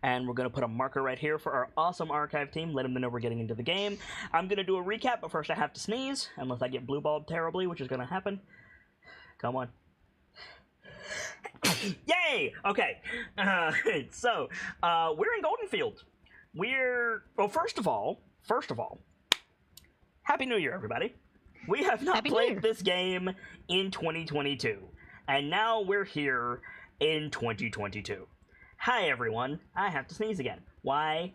and we're going to put a marker right here for our awesome archive team, let them know we're getting into the game. I'm going to do a recap, but first I have to sneeze, unless I get blue balled terribly, which is going to happen. Come on. Yay! Okay, so we're in Goldenfield. Well, first of all, Happy New Year, everybody. We have not played this game in 2022, and now we're here in 2022. Hi, everyone. I have to sneeze again. Why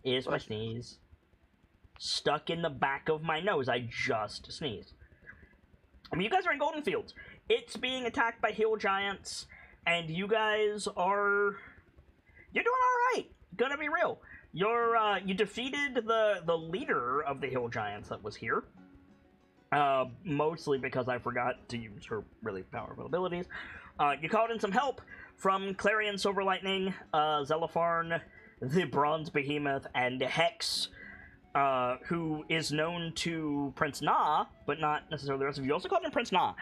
is my sneeze stuck in the back of my nose? I just sneezed. I mean, you guys are in Goldenfield. It's being attacked by hill giants, and you guys are... You're doing all right. Gonna be real. You defeated the leader of the hill giants that was here. Mostly because I forgot to use her really powerful abilities. You called in some help from Clarion Silverlightning, Zelopharn, the Bronze Behemoth, and Hex, who is known to Prince Na, but not necessarily the rest of you. You also called in Prince Na.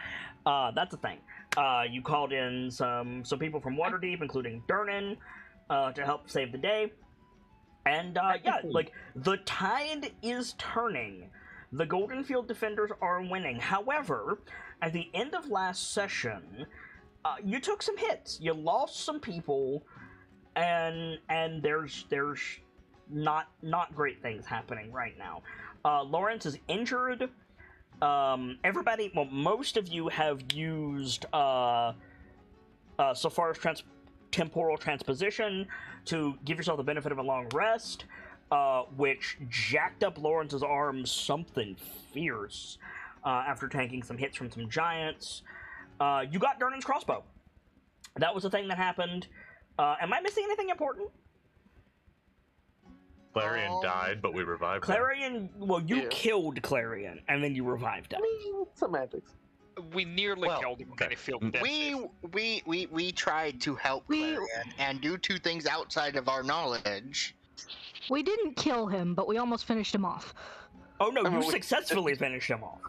That's a thing. You called in some people from Waterdeep, including Durnan, to help save the day. And, yeah, like, the tide is turning. The Goldenfield defenders are winning. However, at the end of last session, you took some hits. You lost some people, and there's not great things happening right now. Lawrence is injured. Everybody, well, most of you have used Safar's temporal transposition to give yourself the benefit of a long rest. Which jacked up Lawrence's arms something fierce after tanking some hits from some giants. You got Durnan's crossbow. That was the thing that happened. Am I missing anything important? Clarion died, but we revived Clarion, well, you killed Clarion, and then you revived him. I mean, semantics. We nearly killed him, and I feel dead. We tried to help Clarion, and due to things outside of our knowledge... We didn't kill him, but we almost finished him off. Oh no, you successfully finished him off.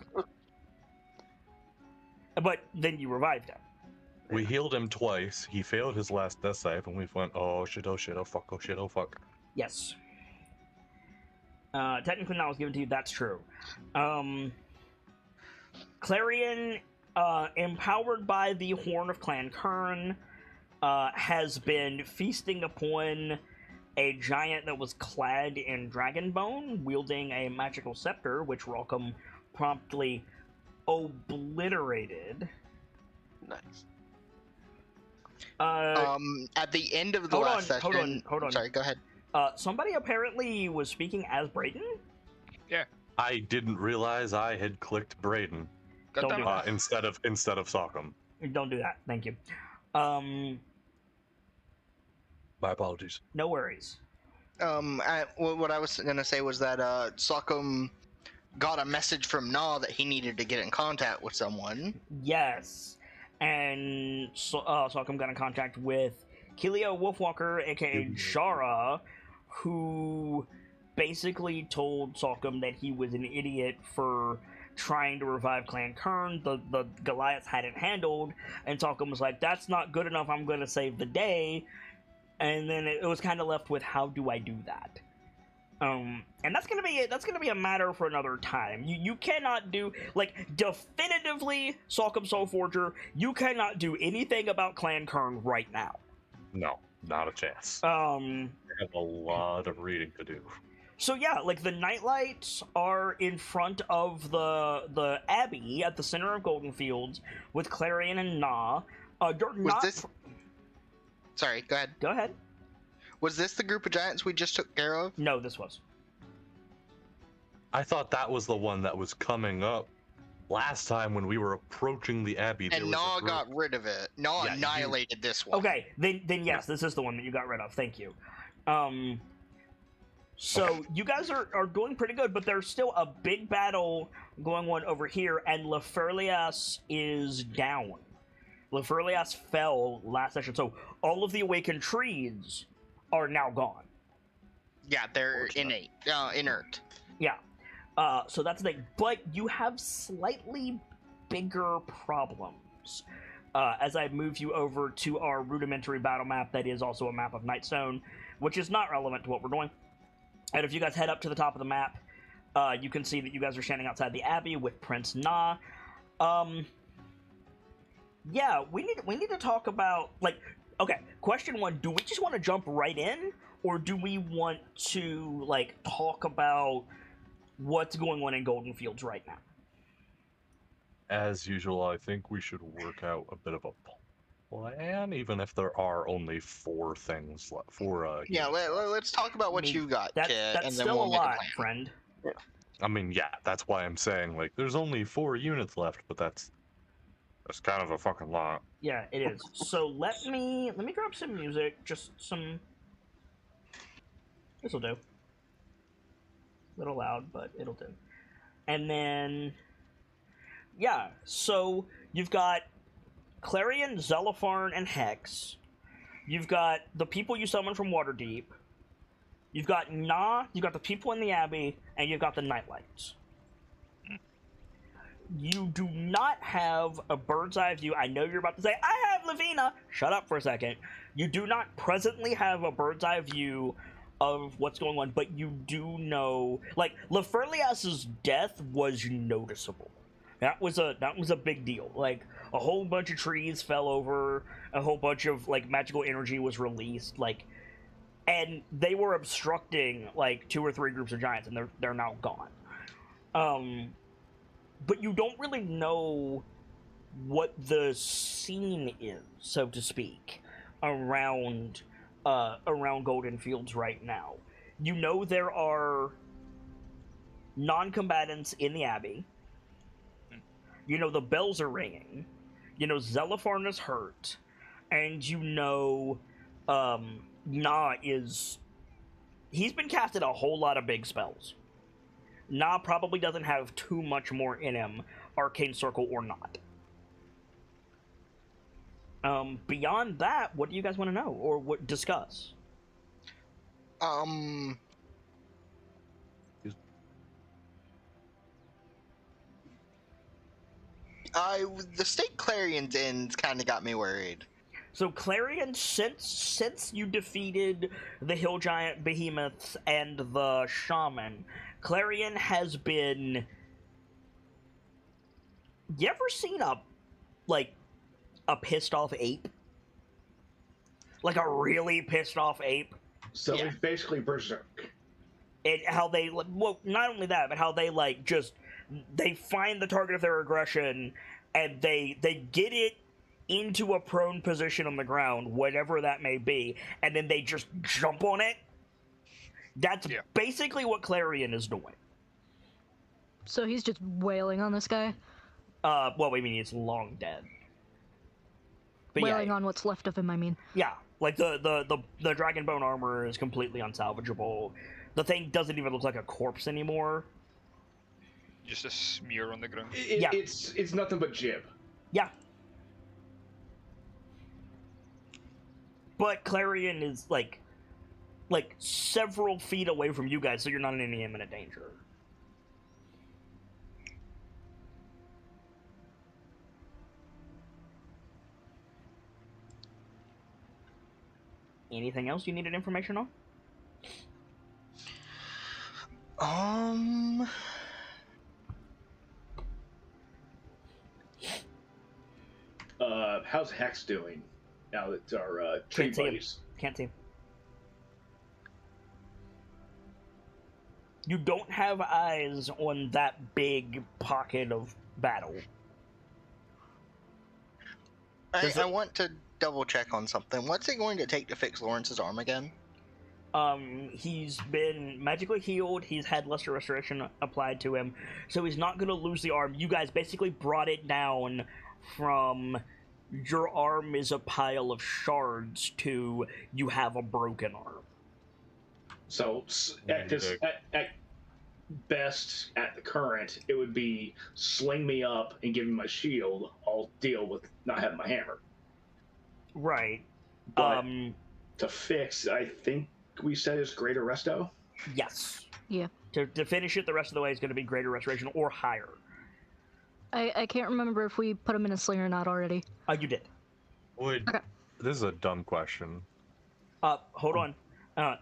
But then you revived him. We healed him twice. He failed his last death save, and we went, oh shit, oh shit, oh fuck, oh shit, oh fuck. Yes. Technically that was given to you, that's true. Clarion, empowered by the Horn of Clan Kern, has been feasting upon a giant that was clad in dragon bone, wielding a magical scepter, which Rockham promptly obliterated. Nice. At the end of the last session... Hold on. Sorry, go ahead. Somebody apparently was speaking as Brayden? Yeah. I didn't realize I had clicked Brayden. Don't do that. Instead of Sockham. Don't do that, thank you. My apologies. No worries. What I was gonna say was that Sockham got a message from Na that he needed to get in contact with someone. Yes, and Sockham got in contact with Kilio Wolfwalker, aka Jara, who basically told Sockham that he was an idiot for trying to revive Clan Kern. The Goliaths had it handled, and Sockham was like, "That's not good enough. I'm going to save the day." And then it was kind of left with, how do I do that? And that's gonna be a matter for another time. You cannot do, like, definitively, Sockham Soulforger, you cannot do anything about Clan Kern right now. No, not a chance. I have a lot of reading to do. So yeah, like, the KnightLites are in front of the Abbey at the center of Goldenfields with Clarion and Na. Sorry, go ahead. Go ahead. Was this the group of giants we just took care of? No, this was. I thought that was the one that was coming up last time when we were approaching the Abbey. And Na got rid of it. Na annihilated this one. Okay, then yes, this is the one that you got rid of. Thank you. So you guys are doing pretty good, but there's still a big battle going on over here, and Leferlias is down. Leferlias fell last session, so all of the awakened trees are now gone. Yeah, they're inert. Yeah. So that's the thing. But you have slightly bigger problems. as I move you over to our rudimentary battle map that is also a map of Nightstone, which is not relevant to what we're doing. And if you guys head up to the top of the map, you can see that you guys are standing outside the Abbey with Prince Na. Yeah, we need to talk about, like, okay, question one, do we just want to jump right in, or do we want to, like, talk about what's going on in Golden Fields right now? As usual, I think we should work out a bit of a plan, even if there are only 4 things left. Yeah, let's talk about what you got, That's and then still we'll a make lot, a plan. friend. I mean, yeah, that's why I'm saying, like, there's only 4 units left, but that's kind of a fucking lot. Yeah, it is. So let me grab some music, just some. This'll do. A little loud, but it'll do. And then, yeah. So you've got Clarion, Zelopharn, and Hex. You've got the people you summoned from Waterdeep. You've got Na. You've got the people in the Abbey, and you've got the KnightLites. You do not have a bird's eye view. I know you're about to say, I have Lavina! Shut up for a second. You do not presently have a bird's eye view of what's going on, but you do know, like, Leferlias's death was noticeable. That was a big deal. Like, a whole bunch of trees fell over, a whole bunch of, like, magical energy was released, like, and they were obstructing, like, 2 or 3 groups of giants, and they're now gone. But you don't really know what the scene is, so to speak, around Golden Fields right now. You know there are non-combatants in the Abbey. You know the bells are ringing. You know Zelopharn is hurt. And you know Na is... He's been casted a whole lot of big spells. Na probably doesn't have too much more in him, Arcane Circle or not. Beyond that, what do you guys want to know or what discuss? The state Clarion's in kind of got me worried. So Clarion, since you defeated the Hill Giant Behemoths and the Shaman, Clarion has been... You ever seen a pissed off ape? Like a really pissed off ape? So Yeah. it's basically berserk. And how they, well, not only that, but how they, like, just, they find the target of their aggression, and they get it into a prone position on the ground, whatever that may be, and then they just jump on it. That's basically what Clarion is doing. So he's just wailing on this guy? Well, I mean, he's long dead. But Wailing on what's left of him, I mean. Yeah, like the dragon bone armor is completely unsalvageable. The thing doesn't even look like a corpse anymore. Just a smear on the ground. Yeah. It's nothing but jib. Yeah. But Clarion is like several feet away from you guys, so you're not in any imminent danger. Anything else you needed information on? How's Hex doing? Now that our tree Can't see him. buddies. Can't see him. You don't have eyes on that big pocket of battle. I want to double check on something. What's it going to take to fix Lawrence's arm again? He's been magically healed, he's had lesser restoration applied to him, so he's not going to lose the arm. You guys basically brought it down from your arm is a pile of shards to you have a broken arm. So at best, at the current, it would be sling me up and give me my shield. I'll deal with not having my hammer. Right. But to fix, I think we said is greater resto. Yes. Yeah. To finish it the rest of the way is going to be greater restoration or higher. I can't remember if we put him in a sling or not already. You did. Would Okay. this is a dumb question. Hold on.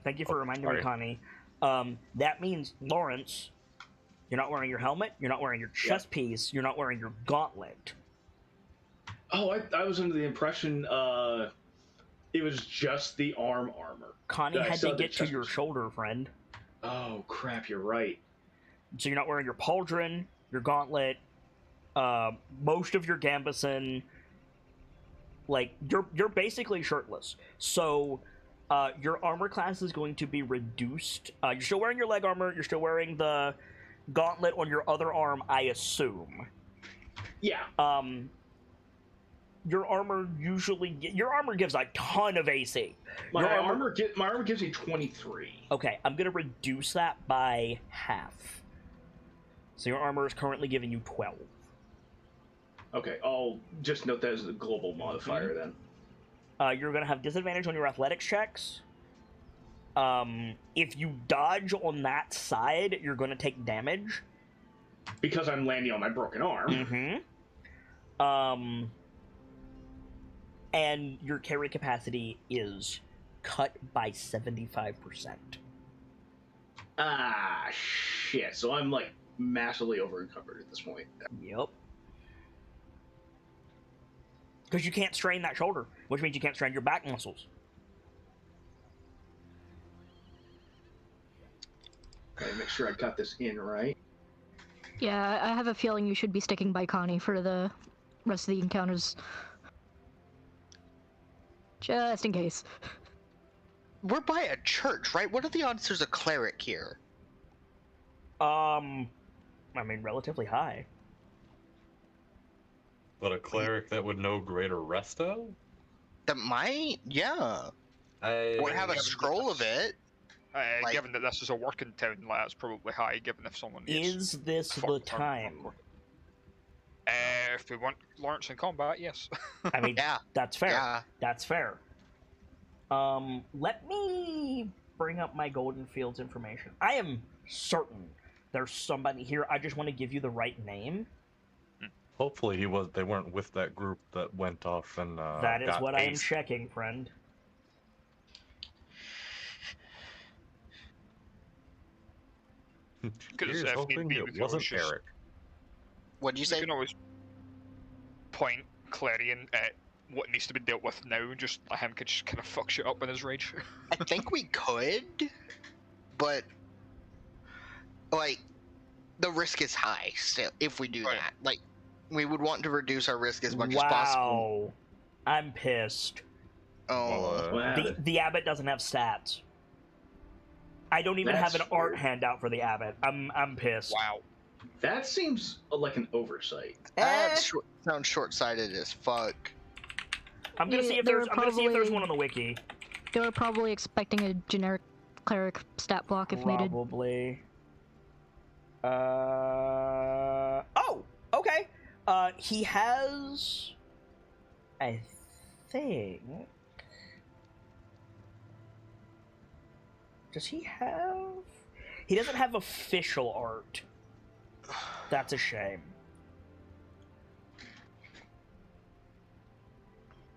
Thank you for reminding me, sorry. Connie. That means, Lawrence, you're not wearing your helmet, you're not wearing your chest piece, you're not wearing your gauntlet. Oh, I was under the impression it was just the armor. Connie I had saw to the get to chest your piece. shoulder, friend. Oh crap, you're right. So you're not wearing your pauldron, your gauntlet, most of your gambeson. Like, you're basically shirtless. So your armor class is going to be reduced. You're still wearing your leg armor, you're still wearing the gauntlet on your other arm, I assume. Yeah. Your armor gives a ton of AC. My Your armor gives me 23. Okay, I'm gonna reduce that by half. So your armor is currently giving you 12. Okay, I'll just note that as a global modifier then. You're gonna have disadvantage on your athletics checks. If you dodge on that side, you're gonna take damage. Because I'm landing on my broken arm. Mm-hmm. And your carry capacity is cut by 75%. Ah, shit. So I'm like massively over encumbered at this point. Yep. Because you can't strain that shoulder, which means you can't strain your back muscles. Okay, make sure I got this in right. Yeah, I have a feeling you should be sticking by Connie for the rest of the encounters. Just in case. We're by a church, right? What are the odds there's a cleric here? I mean, relatively high. But a cleric that would know Greater Resto? That might, yeah. Or have a Given scroll of that it. Like- Given that this is a working town, like, that's probably high, given if someone Is this the time? If we want Lawrence in combat, yes. I mean, Yeah. that's fair. Yeah. That's fair. Let me bring up my Golden Fields information. I am certain there's somebody here. I just want to give you the right name. Hopefully they weren't with that group that went off and That is got what I am aced. checking, friend. Because Here's if need hoping be, we it can wasn't always just- Eric. What'd you You say? can always point Clarion at what needs to be dealt with now, and just let him could just kind of fuck shit up in his rage. I think we could, but like the risk is high still if we do Right. that. Like we would want to reduce our risk as much as possible. Wow. I'm pissed. Oh, Wow. The abbot doesn't have stats. I don't even have an That's art weird. handout for the abbot. I'm pissed. Wow. That seems like an oversight. that sounds short-sighted as fuck. I'm gonna Yeah, see if they there's. were I'm gonna see if there's probably- one on the wiki. They were probably expecting a generic cleric stat block if needed. Probably. Oh, okay. He has. I think. Does he have? He doesn't have official art. That's a shame.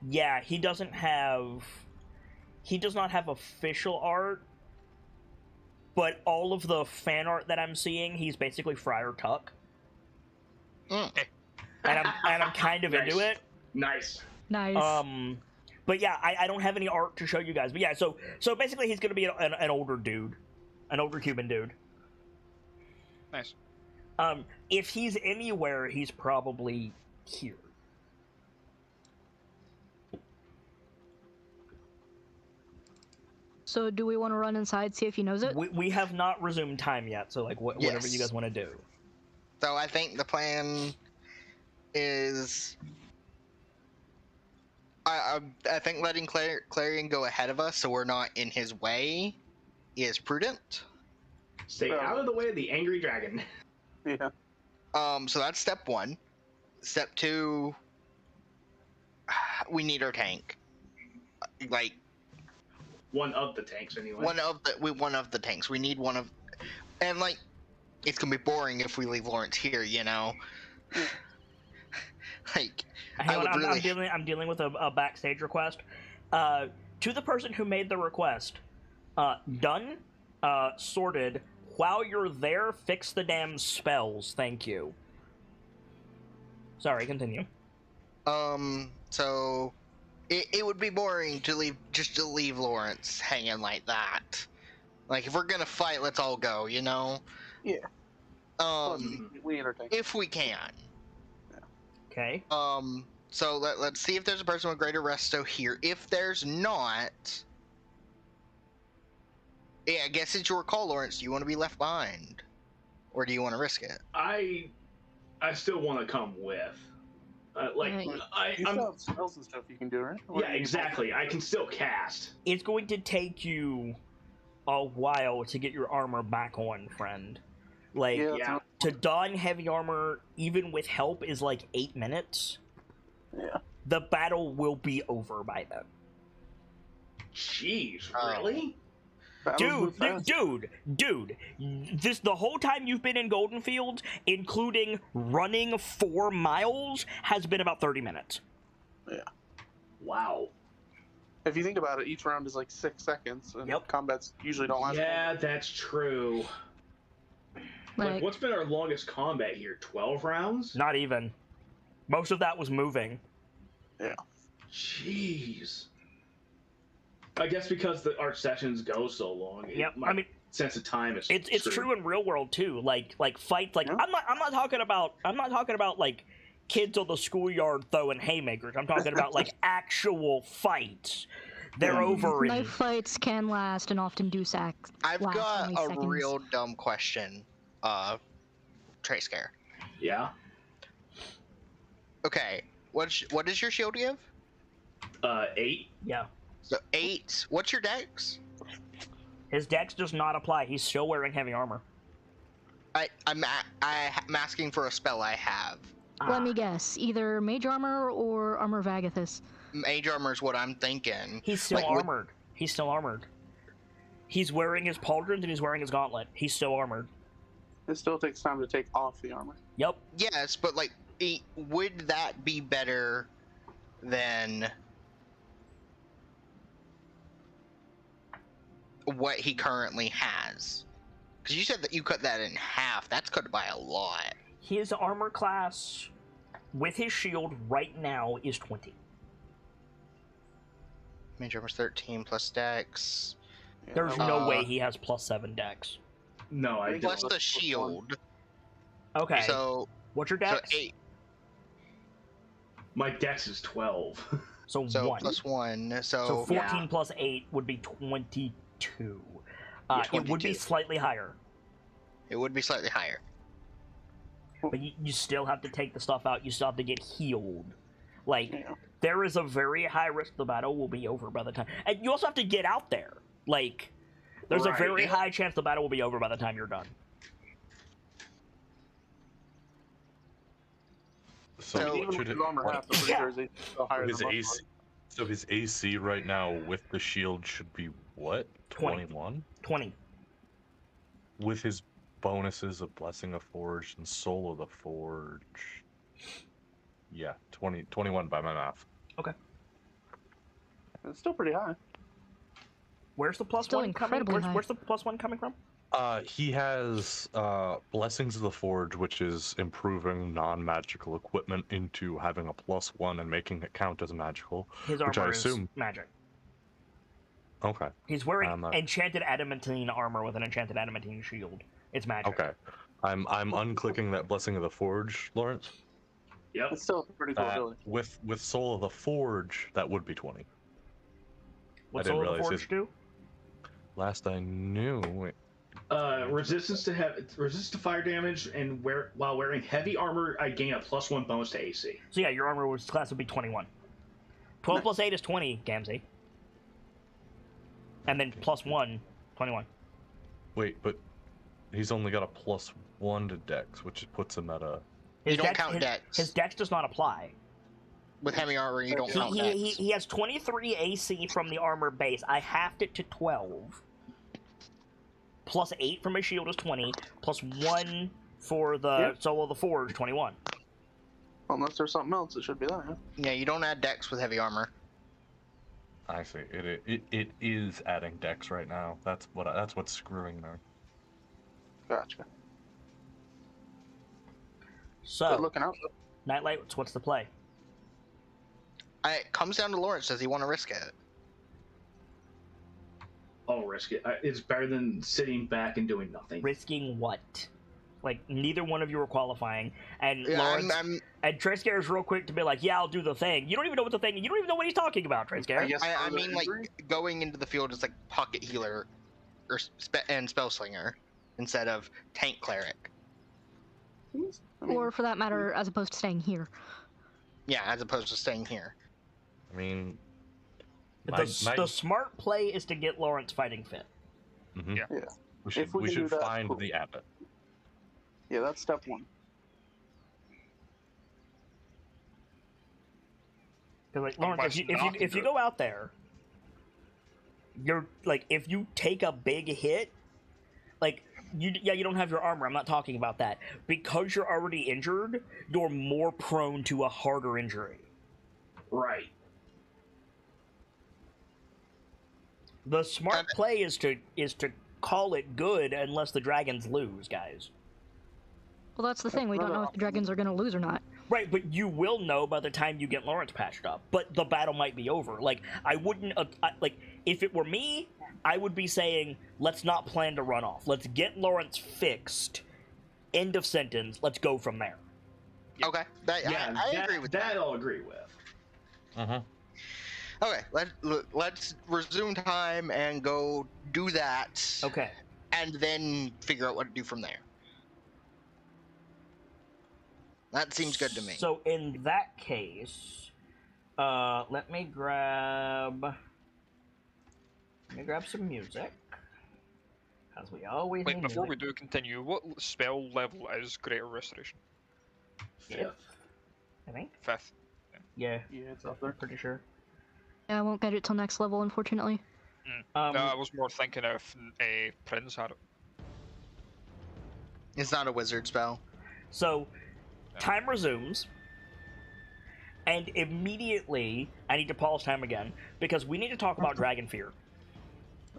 Yeah, he doesn't have. He does not have official art, but all of the fan art that I'm seeing, he's basically Friar Tuck, Mm. and I'm kind of into Nice. it. Nice. Nice. But yeah, I don't have any art to show you guys. But yeah, so basically he's gonna be an older dude, an older Cuban dude. Nice. If he's anywhere, he's probably here. So do we want to run inside, see if he knows it? We have not resumed time yet, so like whatever you Yes. guys want to do. So I think the plan is I think letting Clarion go ahead of us so we're not in his way is prudent. Stay out of the way of the angry dragon. Yeah. So that's step one. Step two, we need our tank. Like One of the tanks, anyway. one of the tanks. We need one of, and like it's gonna be boring if we leave Lawrence here, you know. Like, Hang I on, would really. I'm dealing with a backstage request. To the person who made the request, done, sorted. While you're there, fix the damn spells. Thank you. Sorry, continue. So it would be boring to leave Lawrence hanging like that. Like, if we're gonna fight, let's all go, you know? Yeah. We entertain. If we can. Okay. So let's see if there's a person with greater resto here. If there's not, yeah, I guess it's your call, Lawrence. Do you want to be left behind, or do you want to risk it? I still want to come with. Right. You I'm. still have spells and stuff you can do, right? Or Yeah, do you- exactly. I can still cast. It's going to take you a while to get your armor back on, friend. Like, Yeah. Yeah. to don heavy armor, even with help, is like 8 minutes. Yeah. The battle will be over by then. Jeez, Oh. really? Battles move fast. Dude, this the whole time you've been in Golden Fields, including running 4 miles, has been about 30 minutes. Wow. If you think about it, each round is like 6 seconds, and Yep. combats usually don't last. Yeah, that's true. Like, Like, what's been our longest combat here? 12 rounds? Not even. Most of that was moving. Jeez. I guess because our sessions go so long. Yep. My I mean, sense of time is. it's true in real world too. Like fights. Like Yeah. I'm not talking about like kids on the schoolyard throwing haymakers. I'm talking about like actual fights. They're Yeah. over in knife fights can last and often do I've last got only a seconds. real dumb question, Trey Scare. Yeah. Okay, what does your shield give? 8. yeah. So 8. What's your dex? His dex does not apply. He's still wearing heavy armor. I'm asking for a spell I have. Let me guess, either mage armor or armor Vagathus. Mage armor is what I'm thinking. He's still Like, with- armored. He's still armored. He's wearing his pauldrons and he's wearing his gauntlet. He's still armored. It still takes time to take off the armor. Yep. Yes, but like, would that be better than what he currently has? Because you said that you cut that in half. That's cut by a lot. His armor class with his shield right now is 20. Mage armor's 13 plus dex. Yeah, There's that no Uh, way he has +7 dex. No, I Plus Plus don't. the shield. Okay. So, What's your so dex? 8. My dex is 12. So So 1. plus 1. So So, 14 Yeah. plus 8 would be 22. Yeah, It would be 22. slightly higher, it would be slightly higher. but you still have to take the stuff out. You still have to get healed. Like, Yeah. there is a very high risk the battle will be over by the time. And you also have to get out there. Like, there's a Right. very high chance the battle will be over by the time you're done. So- Even should with it, his armor half, I'm pretty sure he's still higher his than most AC, so his AC right now with the shield should be what? 20. 21? 20. With his bonuses of Blessing of Forge and Soul of the Forge. Yeah, 21 by my math. It's still pretty high. Where's the plus Still one coming? incredibly high. Where's the plus one coming from? He has Blessings of the Forge, which is improving non-magical equipment into having a +1 and making it count as magical. His Which I armor is assume- magic. Okay, He's wearing I'm not- enchanted adamantine armor with an enchanted adamantine shield. It's magic. okay. I'm unclicking that Blessing of the Forge, Lawrence. Yep. It's still a pretty cool ability. With Soul of the Forge, that would be 20. What's I didn't Soul of the realize Forge his- do? Last I knew, wait, Resistance to fire damage, and while wearing heavy armor, I gain a +1 bonus to AC. So yeah, your armor class would be 21. 12 plus 8 is 20, Gamzee. And then plus 1, 21. wait, but he's only got a +1 to Dex, which puts him at a. You don't count dex. His dex does not apply. With heavy armor, you don't He- count dex. He has 23 AC from the armor base. I halved it to 12. Plus 8 from his shield is 20. Plus 1 for the Yeah. Soul of the Forge, 21. Unless there's something else, it should be there. Yeah, you don't add dex with heavy armor. I see. It is adding dex right now. That's what's screwing me. Gotcha. So, Good looking out. KnightLites, what's the play? It comes down to Lawrence. Does he want to risk it? I'll risk it. It's better than sitting back and doing nothing. Risking what? Like, neither one of you are qualifying, and Yeah, Lawrence I'm and Trescare is real quick to be like, "Yeah, I'll do the thing." You don't even know what the thing. You don't even know what he's talking about, Trescare. guess I further mean, like, injury? going into the field as like pocket healer or and spell slinger instead of tank cleric. I mean, Or for that matter, as opposed to staying here. Yeah, as opposed to staying here. I mean, The smart play is to get Lawrence fighting fit. Mhm. Yeah. Yeah. We should, If we we can should do that, find cool. the abbot. yeah, that's step one. Because like Lawrence, if you go out there, you're like if you take a big hit, like you don't have your armor. I'm not talking about that. Because you're already injured, you're more prone to a harder injury. Right. The smart play is to call it good unless the dragons lose, guys. Well, that's the thing. We don't know if the dragons are going to lose or not. Right, but you will know by the time you get Lawrence patched up. But the battle might be over. Like, I wouldn't... like, if it were me, I would be saying, let's not plan to run off. Let's get Lawrence fixed. End of sentence. Let's go from there. Okay, I agree with that. That I'll agree with. Uh-huh. Okay, let's resume time and go do that. Okay. And then figure out what to do from there. That seems good to me. So, in that case... let me grab some music. As we always Wait, need before we music. do continue, what spell level is Greater Restoration? Fifth, I think. 5th. Yeah, Yeah, it's up there. pretty sure. Yeah, I won't get it till next level, unfortunately. No, I was more thinking if Prince had it. It's not a wizard spell. So, time resumes, and immediately I need to pause time again because we need to talk about Dragon Fear.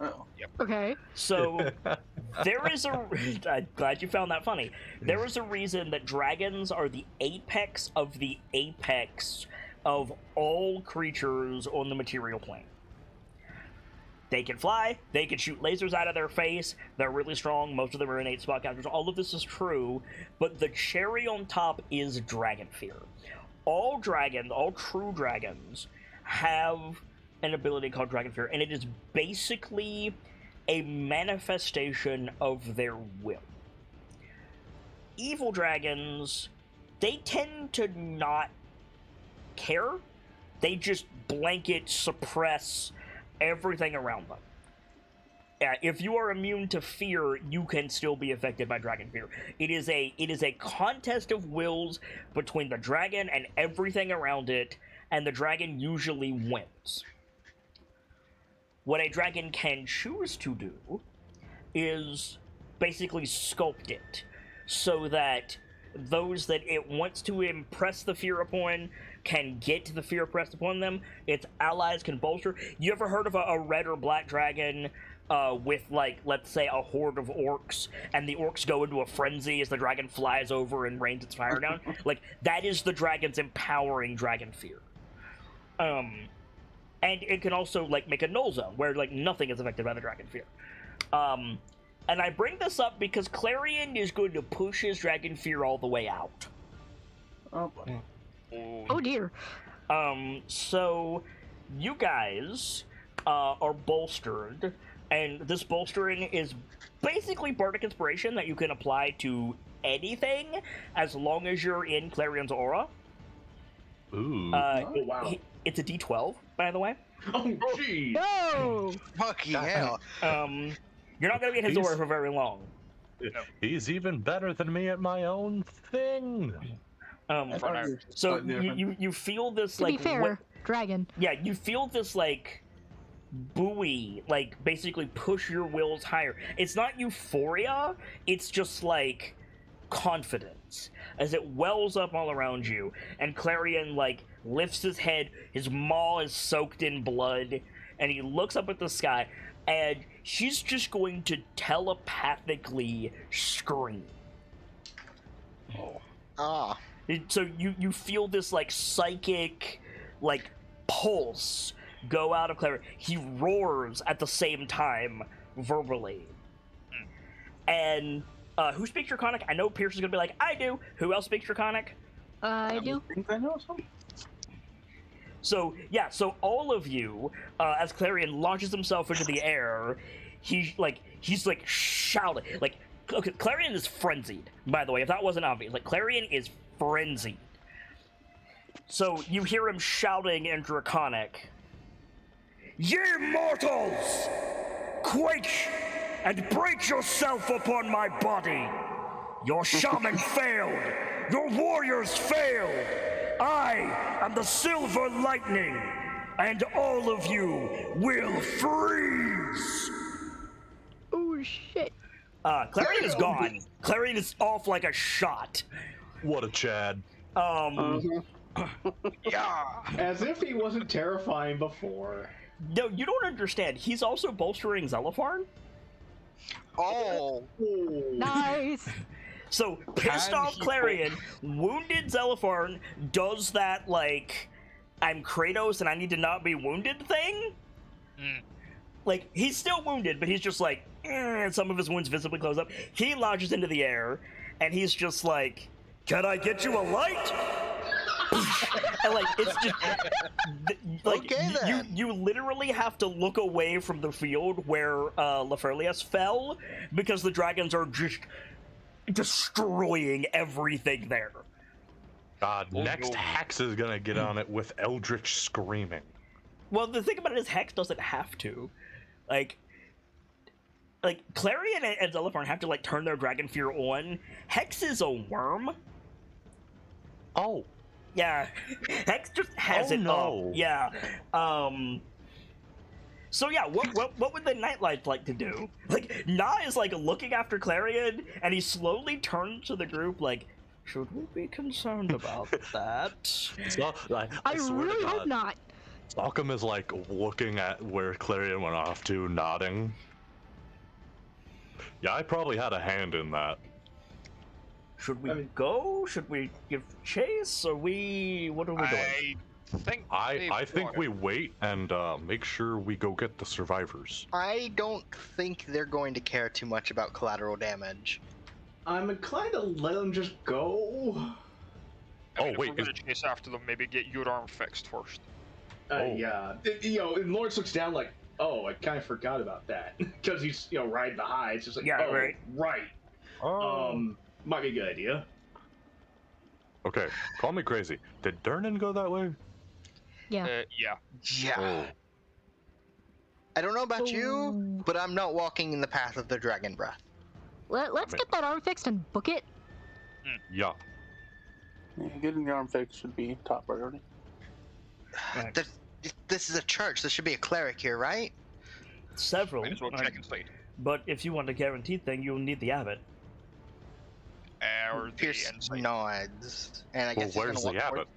Oh. Okay. So, there is a. I'm glad you found that funny. There is a reason that dragons are the apex of all creatures on the material plane. They can fly, they can shoot lasers out of their face, they're really strong, most of them are innate spellcasters, all of this is true, but the cherry on top is Dragon Fear. All dragons, all true dragons, have an ability called Dragon Fear, and it is basically a manifestation of their will. Evil dragons, they tend to not care. They just blanket suppress everything around them. If you are immune to fear, you can still be affected by Dragon Fear. It is a contest of wills between the dragon and everything around it, and the dragon usually wins. What a dragon can choose to do is basically sculpt it so that those that it wants to impress the fear upon can get the fear pressed upon them. Its allies can bolster. You ever heard of a red or black dragon with, like, let's say a horde of orcs, and the orcs go into a frenzy as the dragon flies over and rains its fire down? Like, that is the dragon's empowering Dragon Fear. And it can also, like, make a null zone, where, like, nothing is affected by the Dragon Fear. And I bring this up because Clarion is going to push his Dragon Fear all the way out. Oh, boy. Oh dear. So, you guys are bolstered, and this bolstering is basically Bardic Inspiration that you can apply to anything as long as you're in Clarion's aura. Ooh. Oh, wow. It's a D12, by the way. Oh, jeez. No! Fucking hell. You're not going to be in his aura for very long. He's even better than me at my own thing. For now. So you feel this, To like... be fair, dragon. Yeah, you feel this, like, buoy, like, basically push your wills higher. It's not euphoria, it's just, like, confidence as it wells up all around you, and Clarion, like, lifts his head, his maw is soaked in blood, and he looks up at the sky, and she's just going to telepathically scream. Ah. So you feel this, like, psychic, like, pulse go out of Clarion. He roars at the same time, verbally. And, who speaks Draconic? I know Pierce is gonna be like, I do! Who else speaks Draconic? I do. I think I know some. So, yeah, so all of you, as Clarion launches himself into the air, he's shouting. Like, okay, Clarion is frenzied, by the way, if that wasn't obvious. Like, Clarion is frenzied. So, you hear him shouting in Draconic, Ye mortals! Quake and break yourself upon my body! Your shaman failed! Your warriors failed! I am the Silver Lightning, and all of you will freeze! Oh shit. Clarion is gone. Clarion is off like a shot. What a Chad. Yeah. As if he wasn't terrifying before. No, you don't understand. He's also bolstering Zelipharn. Oh. Nice. So, pissed Can off he Clarion, wounded Zelipharn does that, like, I'm Kratos and I need to not be wounded thing. Like, he's still wounded, but he's just like, some of his wounds visibly close up. He launches into the air, and he's just like, can I get you a light? And, like, it's just, like, Okay, then. you literally have to look away from the field where Laferlius fell, because the dragons are just destroying everything there. God, Oh, next no. Hex is gonna get on it with Eldritch screaming. Well, the thing about it is Hex doesn't have to. Like Clarion and Zelipharn have to, like, turn their Dragon Fear on. Hex is a worm. Oh, Yeah. Hex just has Oh, it no. up. Yeah. So yeah, what would the KnightLites like to do? Like, Na is, like, looking after Clarion, and he slowly turns to the group like, should we be concerned about that? so, like, I swear to really God, hope not. Malcolm is like looking at where Clarion went off to, nodding. Yeah, I probably had a hand in that. Should we I mean- go? Should we give chase? Or what are we doing? I think we wait and make sure we go get the survivors. I don't think they're going to care too much about collateral damage. I'm inclined to let him just go. I mean, Oh, wait, if we're gonna chase after them, maybe get your arm fixed first. Oh. Yeah. And Lawrence looks down like, oh, I kind of forgot about that. Because he's, riding the high. It's just like, Yeah, oh, right. Might be a good idea. Okay, call me crazy. Did Durnan go that way? Yeah. Yeah. Yeah. Oh. I don't know about you, but I'm not walking in the path of the dragon breath. Let's get that arm fixed and book it. Yeah. Yeah, getting the arm fixed should be top priority. Right. This is a church. There should be a cleric here, right? Several. Might as well check inside. But if you want a guaranteed thing, you'll need the abbot. Or the Pierce inside. nods, and I Well, guess he's where's gonna the walk abbot?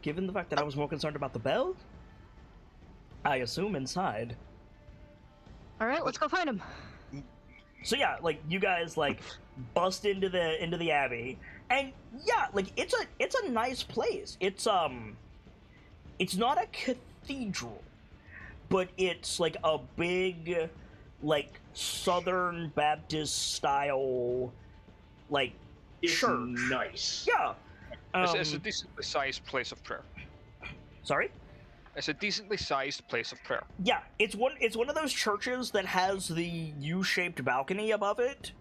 Given the fact that I was more concerned about the bell, I assume inside. All right, let's go find him. So yeah, like, you guys, like, bust into the abbey, and yeah, like, it's a nice place. It's not a cathedral, but it's like a big, like, Southern Baptist style, like, It's church. nice. Yeah. It's a decently sized place of prayer. Sorry. It's a decently sized place of prayer. Yeah, it's one of those churches that has the U-shaped balcony above it.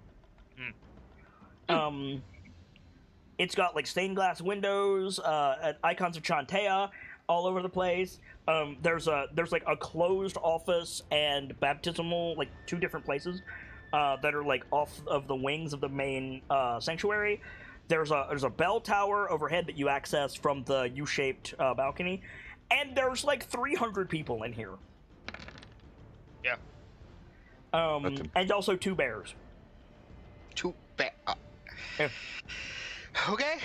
It's got, like, stained glass windows, icons of Chantea all over the place. There's like a closed office and baptismal, like, two different places that are, like, off of the wings of the main sanctuary. There's a bell tower overhead that you access from the U-shaped balcony. And there's, like, 300 people in here. Yeah. And also 2 bears. Two bear. Okay.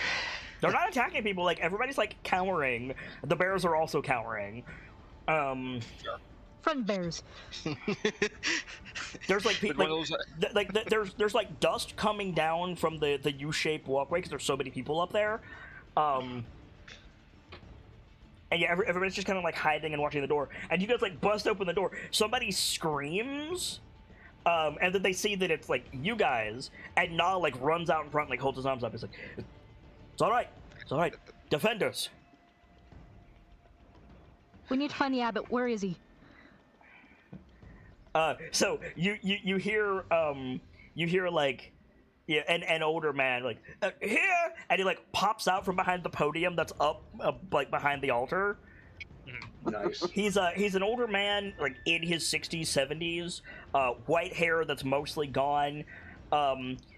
They're not attacking people. Like everybody's like cowering. The bears are also cowering. Friend bears. There's like But one of those, there's like dust coming down from the U-shaped walkway because there's so many people up there. And yeah, everybody's just kind of like hiding and watching the door. And you guys like bust open the door. Somebody screams, and then they see that it's like you guys. And Na like runs out in front, and, like holds his arms up. He's like, "It's all right. It's all right. Defenders." We need to find the abbot. Where is he? So you hear like, yeah, an older man like here, and he like pops out from behind the podium that's up like behind the altar. Nice. He's an older man like in his 60s, 70s, white hair that's mostly gone.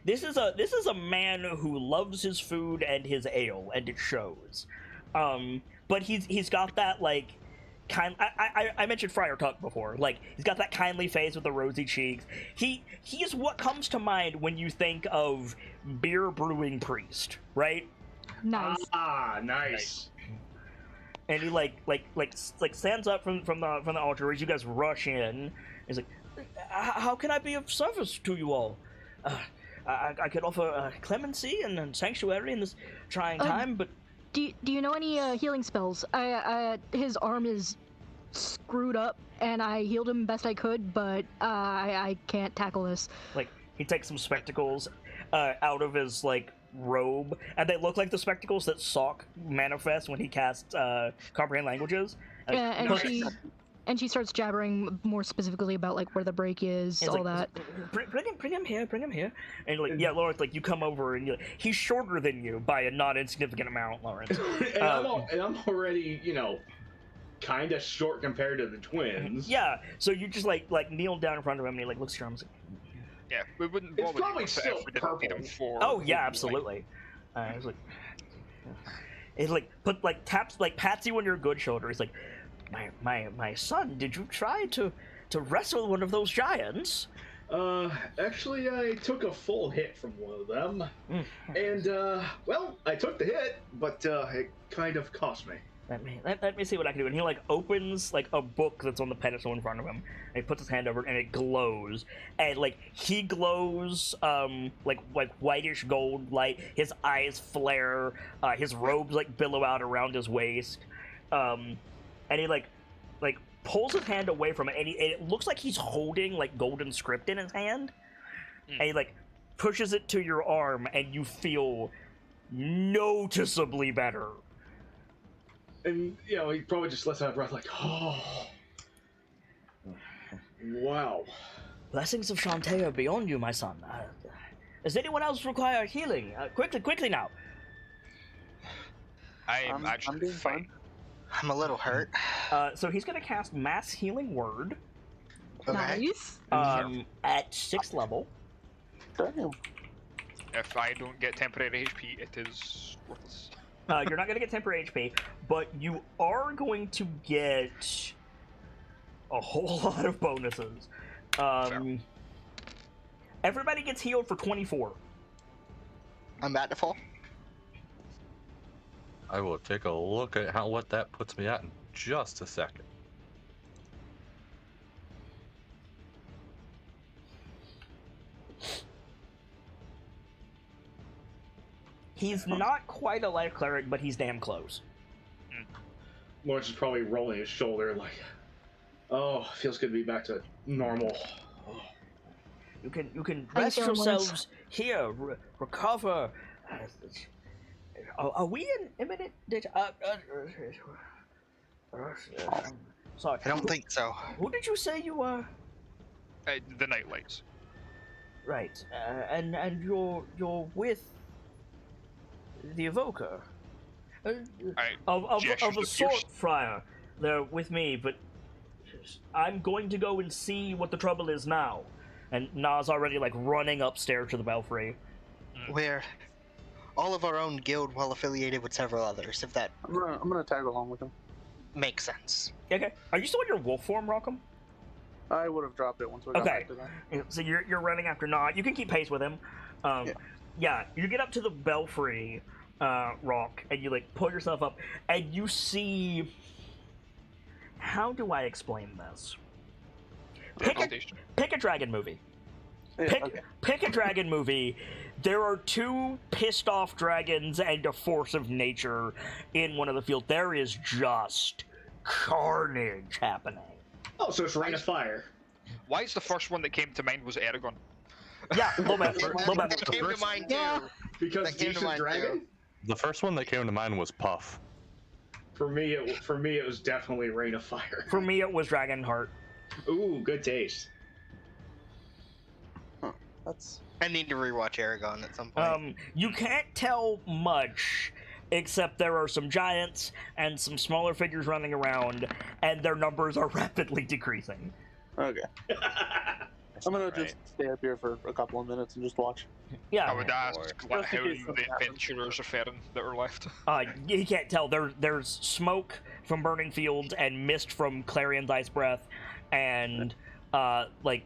This is a man who loves his food and his ale, and it shows. But he's got that like I mentioned Friar Tuck before. Like he's got that kindly face with the rosy cheeks. He's what comes to mind when you think of beer brewing priest, right? Nice. Ah, nice. And he like stands up from the altar as you guys rush in. He's like, "How can I be of service to you all? I could offer clemency and sanctuary in this trying time, but." Do you know any healing spells? His arm is screwed up, and I healed him best I could, but I can't tackle this. Like he takes some spectacles out of his like robe, and they look like the spectacles that Sock manifests when he casts comprehend languages. And she starts jabbering more specifically about like where the break is, all like, that. Bring him here. And like, yeah, Lawrence, like you come over and he's shorter than you by a not insignificant amount, Lawrence. and I'm already, kind of short compared to the twins. Yeah, so you just like kneel down in front of him and he like looks at your arms. Like, yeah, we wouldn't It's bother probably you still if we didn't need purple. him for. oh yeah, absolutely. He's like pats you on your good shoulder. He's like, my son, did you try to wrestle one of those giants? Actually, I took a full hit from one of them, and well, I took the hit, but it kind of cost me. Let me see what I can do. And he like opens like a book that's on the pedestal in front of him, and he puts his hand over it, and it glows, and like he glows like whitish gold light. His eyes flare, his robes like billow out around his waist, and he like pulls his hand away from it, and it looks like he's holding like golden script in his hand, and he like pushes it to your arm, and you feel noticeably better. And he probably just lets out a breath like, oh, wow. Blessings of Shantae are beyond you, my son. Does anyone else require healing? Quickly now. I'm actually doing fine. I'm a little hurt. So he's gonna cast Mass Healing Word. Okay. Nice. At 6th level. Damn. If I don't get temporary HP, it is worthless. You're not gonna get temporary HP, but you are going to get a whole lot of bonuses. Everybody gets healed for 24. I'm at the fall. I will take a look at what that puts me at in just a second. He's not quite a life cleric, but he's damn close. Lawrence is probably rolling his shoulder like, oh, feels good to be back to normal. Oh. You can How you rest feeling, Lawrence? yourselves here, recover. Are we in imminent danger? Sorry. I don't think so. Who did you say you were? The KnightLites. Right, and you're with the Evoker. Of a sort, Friar. They're with me, but I'm going to go and see what the trouble is now. And Na's already like running upstairs to the belfry. We're all of our own guild, well affiliated with several others. If that I'm gonna tag along with him. makes sense. Okay, are you still in your wolf form, Rockham? I would have dropped it once we got Okay. back to that. So you're running after Na. You can keep pace with him. Yeah. yeah, you get up to the belfry rock, and you like pull yourself up, and you see. How do I explain this? Pick a dragon movie. Yeah, Pick a dragon movie. There are two pissed off dragons and a force of nature in one of the fields. There is just carnage happening. Oh, so it's Rain of Fire. Why is the first one that came to mind was Eragon? Yeah, a little bit. That came to mind too. Yeah. Because That came to Decent mind, Dragon? The first one that came to mind was Puff. For me, it was definitely Rain of Fire. For me, it was Dragonheart. Ooh, good taste. That's I need to rewatch Aragon at some point. You can't tell much, except there are some giants and some smaller figures running around, and their numbers are rapidly decreasing. okay. I'm gonna just stay up here for a couple of minutes and just watch. Yeah, I would ask like, Just in how case the something happens. adventurers are faring that are left. you can't tell. There's smoke from burning fields and mist from Clarion's ice breath, and like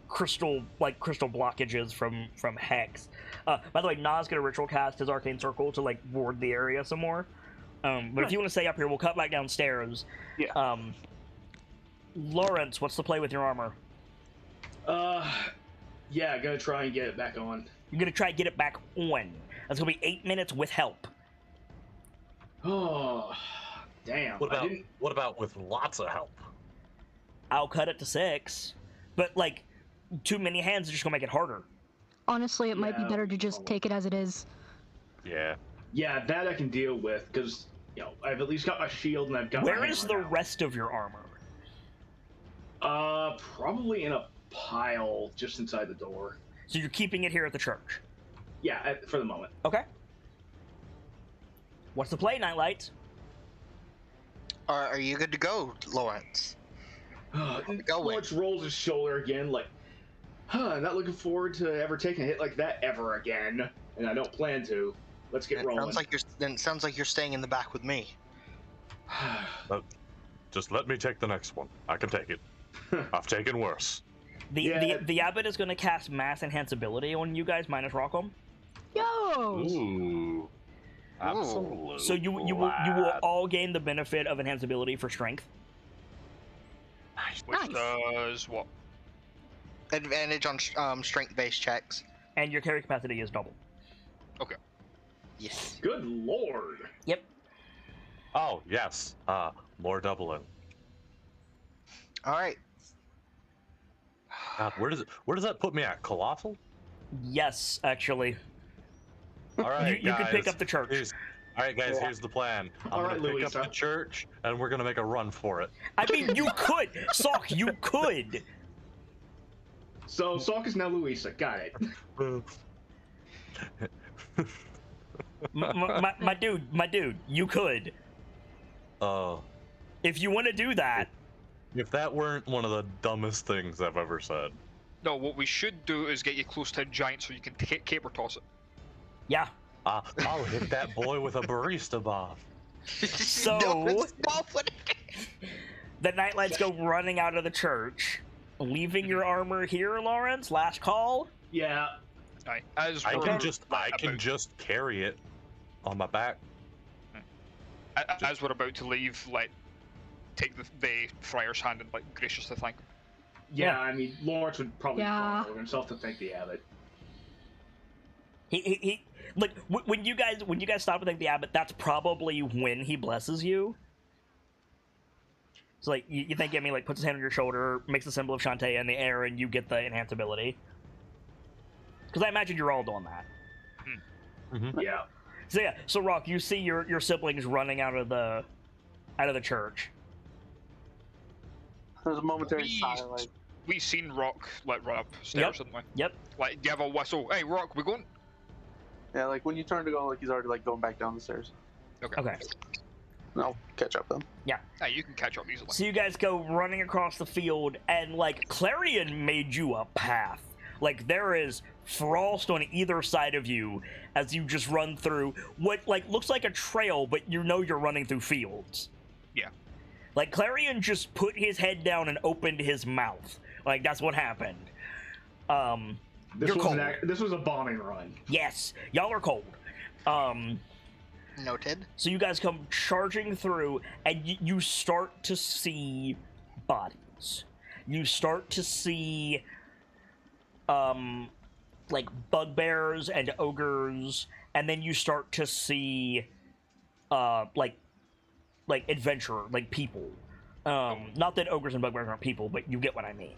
crystal blockages from Hex. By the way, Na's gonna ritual cast his arcane circle to like ward the area some more. But if you want to stay up here, we'll cut back downstairs. Yeah. Lawrence, what's the play with your armor? Yeah, gonna try and get it back on. You're gonna try to get it back on. That's gonna be 8 minutes with help. Oh, damn. What I about didn't... what about with lots of help? I'll cut it to 6, but like too many hands is just gonna make it harder. Honestly, it might be Yeah, better to just probably. take it as it is. Yeah. Yeah, that I can deal with, because, you know, I've at least got my shield and I've got my Where is the hammer now. rest of your armor? Probably in a pile just inside the door. So you're keeping it here at the church. Yeah, for the moment. Okay. What's the play, KnightLites? Are you good to go, Lawrence? Go with. Lawrence rolls his shoulder again, like, not looking forward to ever taking a hit like that ever again, and I don't plan to. Let's get rolling. It sounds like you're staying in the back with me. Just let me take the next one. I can take it. I've taken worse. The abbot is going to cast mass enhanceability on you guys minus Rockham. Yo! Ooh. Absolutely. So you will all gain the benefit of enhanceability for strength. Which Nice. does what? Advantage on strength-based checks. And your carry capacity is double. Yes. Good lord. Yep. Oh yes. More doubling. All right. God, where does that put me at? Colossal? Yes, actually. All right, You can pick guys, up the church. All right, guys. Here's the plan. I'm All gonna right, pick Louisa. up the church, and we're gonna make a run for it. I mean, you could! Sock, you could! So, Salk is now Louisa. Got it. My dude, you could. If you want to do that. If that weren't one of the dumbest things I've ever said. No, what we should do is get you close to a giant so you can caper toss it. Yeah. I'll hit that boy with a barista bar. So, No, stop it. the KnightLites go running out of the church, leaving your armor here, Lawrence. Last call. Yeah. Aye. As I we're can just carry it on my back. as we're about to leave, take the friar's hand and graciously thank him. Yeah, I mean, Lawrence would probably Yeah. call himself to thank the abbot. He like when you guys stop to thank the abbot, that's probably when he blesses you. So like you thank him, he like puts his hand on your shoulder, makes the symbol of Shantae in the air, and you get the enhanceability. Because I imagine you're all doing that. Yeah. So yeah, so Rock, you see your siblings running out of the church. There's a momentary silence. We seen Rock run up stairs, didn't we? Yep. Like, do you have a whistle? Hey, Rock, we going? Yeah, like when you turn to go, he's already going back down the stairs. Okay. And I'll catch up then. Hey, you can catch up easily. So you guys go running across the field, and Clarion made you a path. Like there is frost on either side of you as you just run through what looks like a trail, but you're running through fields. Yeah. Like Clarion just put his head down and opened his mouth. Like that's what happened. This You're was cold. this was a bombing run. Yes, y'all are cold. Noted. So you guys come charging through, and you start to see bodies. You start to see, like bugbears and ogres, and then you start to see, like adventurer, like people. Not that ogres and bugbears aren't people, but you get what I mean.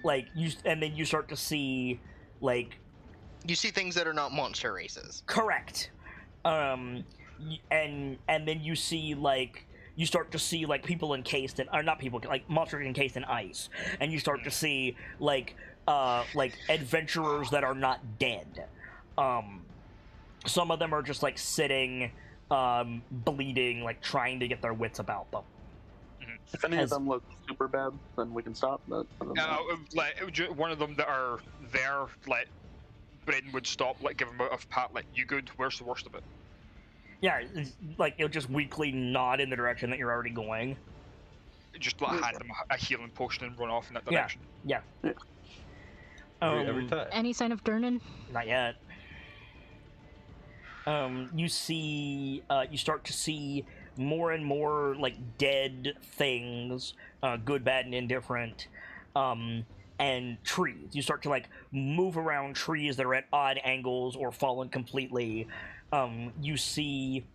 Like and then you start to see, like. You see things that are not monster races. Correct. And then you see you start to see people encased in, or not people, like monsters encased in ice, and you start to see like adventurers that are not dead. Some of them are just like sitting, bleeding, like trying to get their wits about them. If any of them look super bad, then we can stop. But one of them that are there, like Braden would stop, like give him a pat, like you good? Where's the worst of it? Yeah, like it'll just weakly nod in the direction that you're already going. Just like hand them a healing potion and run off in that direction. Yeah. Every time. Any sign of Durnan? Not yet. You see, you start to see more and more like dead things, good, bad, and indifferent, and trees. You start to like move around trees that are at odd angles or fallen completely. You see,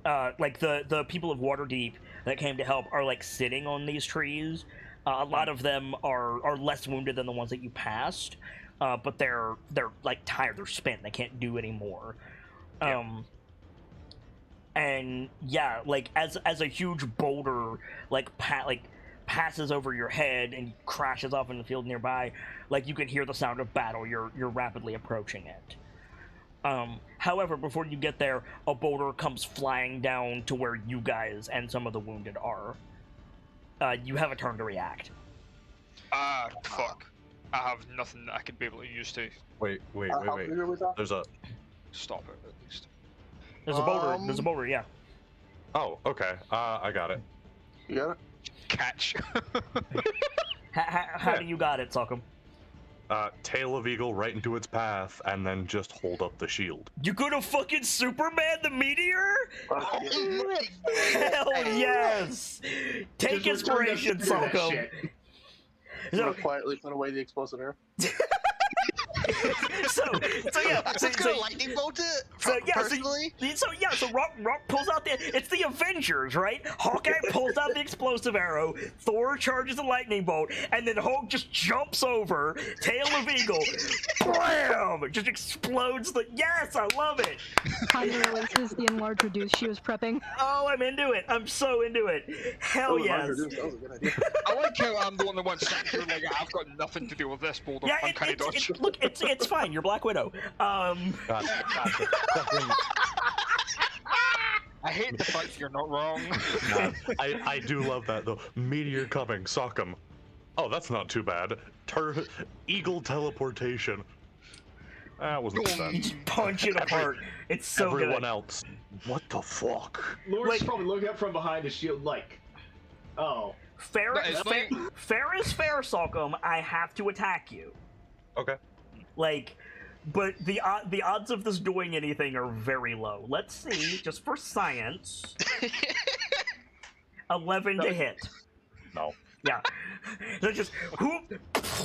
like the people of Waterdeep that came to help are like sitting on these trees. A lot of them are less wounded than the ones that you passed, but they're like tired, they're spent, they can't do anymore. And yeah, like as a huge boulder passes over your head and crashes off in the field nearby, like you can hear the sound of battle. You're rapidly approaching it. However, before you get there, a boulder comes flying down to where you guys and some of the wounded are. You have a turn to react. Fuck. I have nothing that I could be able to use to Wait. how big are we talking? There's a. stop it, at least. There's a boulder. There's a boulder. Yeah. Oh, okay. I got it. You got it? Catch. How do you got it, Sokkum? Tail of eagle right into its path, and then just hold up the shield. You gonna fucking Superman the meteor? Oh, Hell yes! Take Just return inspiration, that Sokkum. shit. I'm gonna quietly put away the explosive arrow. So yeah. I'm just gonna lightning bolt it. Personally. So Rock pulls out it's the Avengers, right? Hawkeye pulls out the explosive arrow, Thor charges the lightning bolt, and then Hulk just jumps over, tail of eagle, blam! It just explodes yes, I love it! Tanya releases the enlarge reduce she was prepping. Oh, I'm into it. I'm so into it. Hell yes. That was a good idea. I like how I'm the only one sat here like I've got nothing to do with this boulder. Yeah, I'm kind of dodge. look, it's fine. You're Black Widow. Gotcha. I hate the fact you're not wrong. I do love that though. Meteor coming, Sokkum. Oh, that's not too bad. Eagle teleportation. That wasn't You bad. just punch it apart. It's so Everyone good. else. What the fuck? Laura's probably looking up from behind his shield like, oh. Fair That is fine. is fair, Sokkum. I have to attack you. Okay. But the odds of this doing anything are very low. Let's see, just for science. 11 to hit. No. Yeah. So just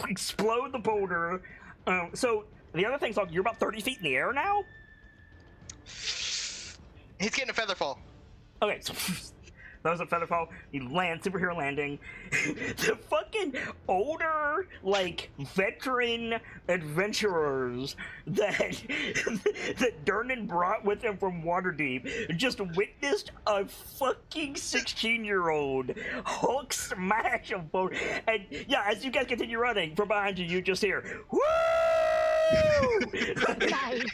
explode the boulder. So the other thing's you're about 30 feet in the air now. He's getting a feather fall. Okay, so that was a feather fall. You land, superhero landing. The fucking older, veteran adventurers that Durnan brought with him from Waterdeep just witnessed a fucking 16-year-old Hulk smash a boat. And yeah, as you guys continue running, from behind you, you just hear, woo! Nice.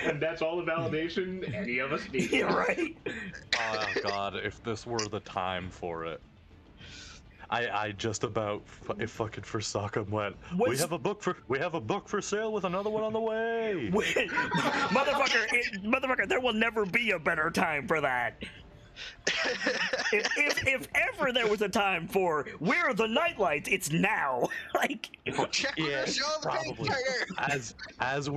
And that's all the validation any of us need. Yeah, right? Oh god, if this were the time for it. I just about fucking for Sokkum went. We have a book for sale with another one on the way. Motherfucker, there will never be a better time for that. if ever there was a time for we're the KnightLites, it's now. Like, Check Yeah, with show the pink probably. tiger. As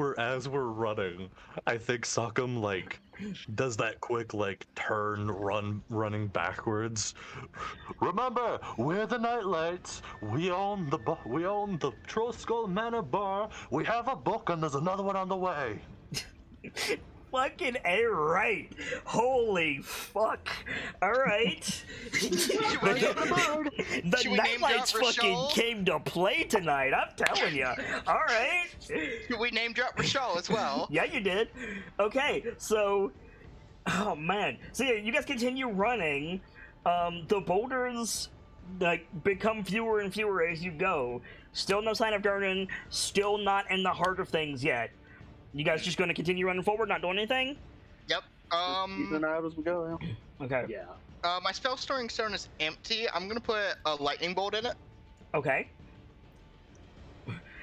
we're running, I think Sokkum like does that quick like running backwards. Remember, we're the KnightLites. We own the Trollskull Manor Bar. We have a book, and there's another one on the way. fucking A right. Holy fuck. Alright. The Should we name KnightLites drop fucking Rochelle? came to play tonight, I'm telling you. Alright. We name drop Rochelle as well. Yeah, you did. Okay, so... Oh, man. So yeah, you guys continue running. The boulders, like, become fewer and fewer as you go. Still no sign of Durnan. Still not in the heart of things yet. You guys just going to continue running forward, not doing anything? Yep. Keep an eye out as we go. Yeah. Okay. Yeah. My spell storing stone is empty. I'm gonna put a lightning bolt in it. Okay.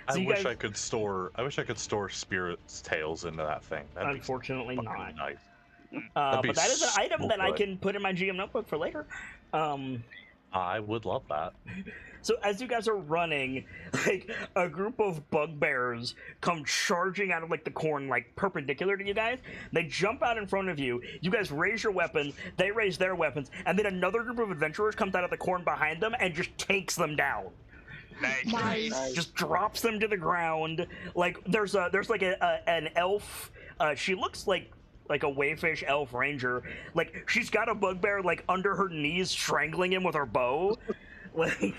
I So you wish guys- I could store spirits' tails into that thing. That'd be Unfortunately fucking not. nice. That'd be But that is an item so that I good. can put in my GM notebook for later. I would love that. So as you guys are running, like, a group of bugbears come charging out of, like, the corn, like, perpendicular to you guys. They jump out in front of you. You guys raise your weapons. They raise their weapons. And then another group of adventurers comes out of the corn behind them and just takes them down. Nice. Just drops them to the ground. Like, there's like an elf. She looks like a wayfish elf ranger. Like, she's got a bugbear, like, under her knees, strangling him with her bow. Like...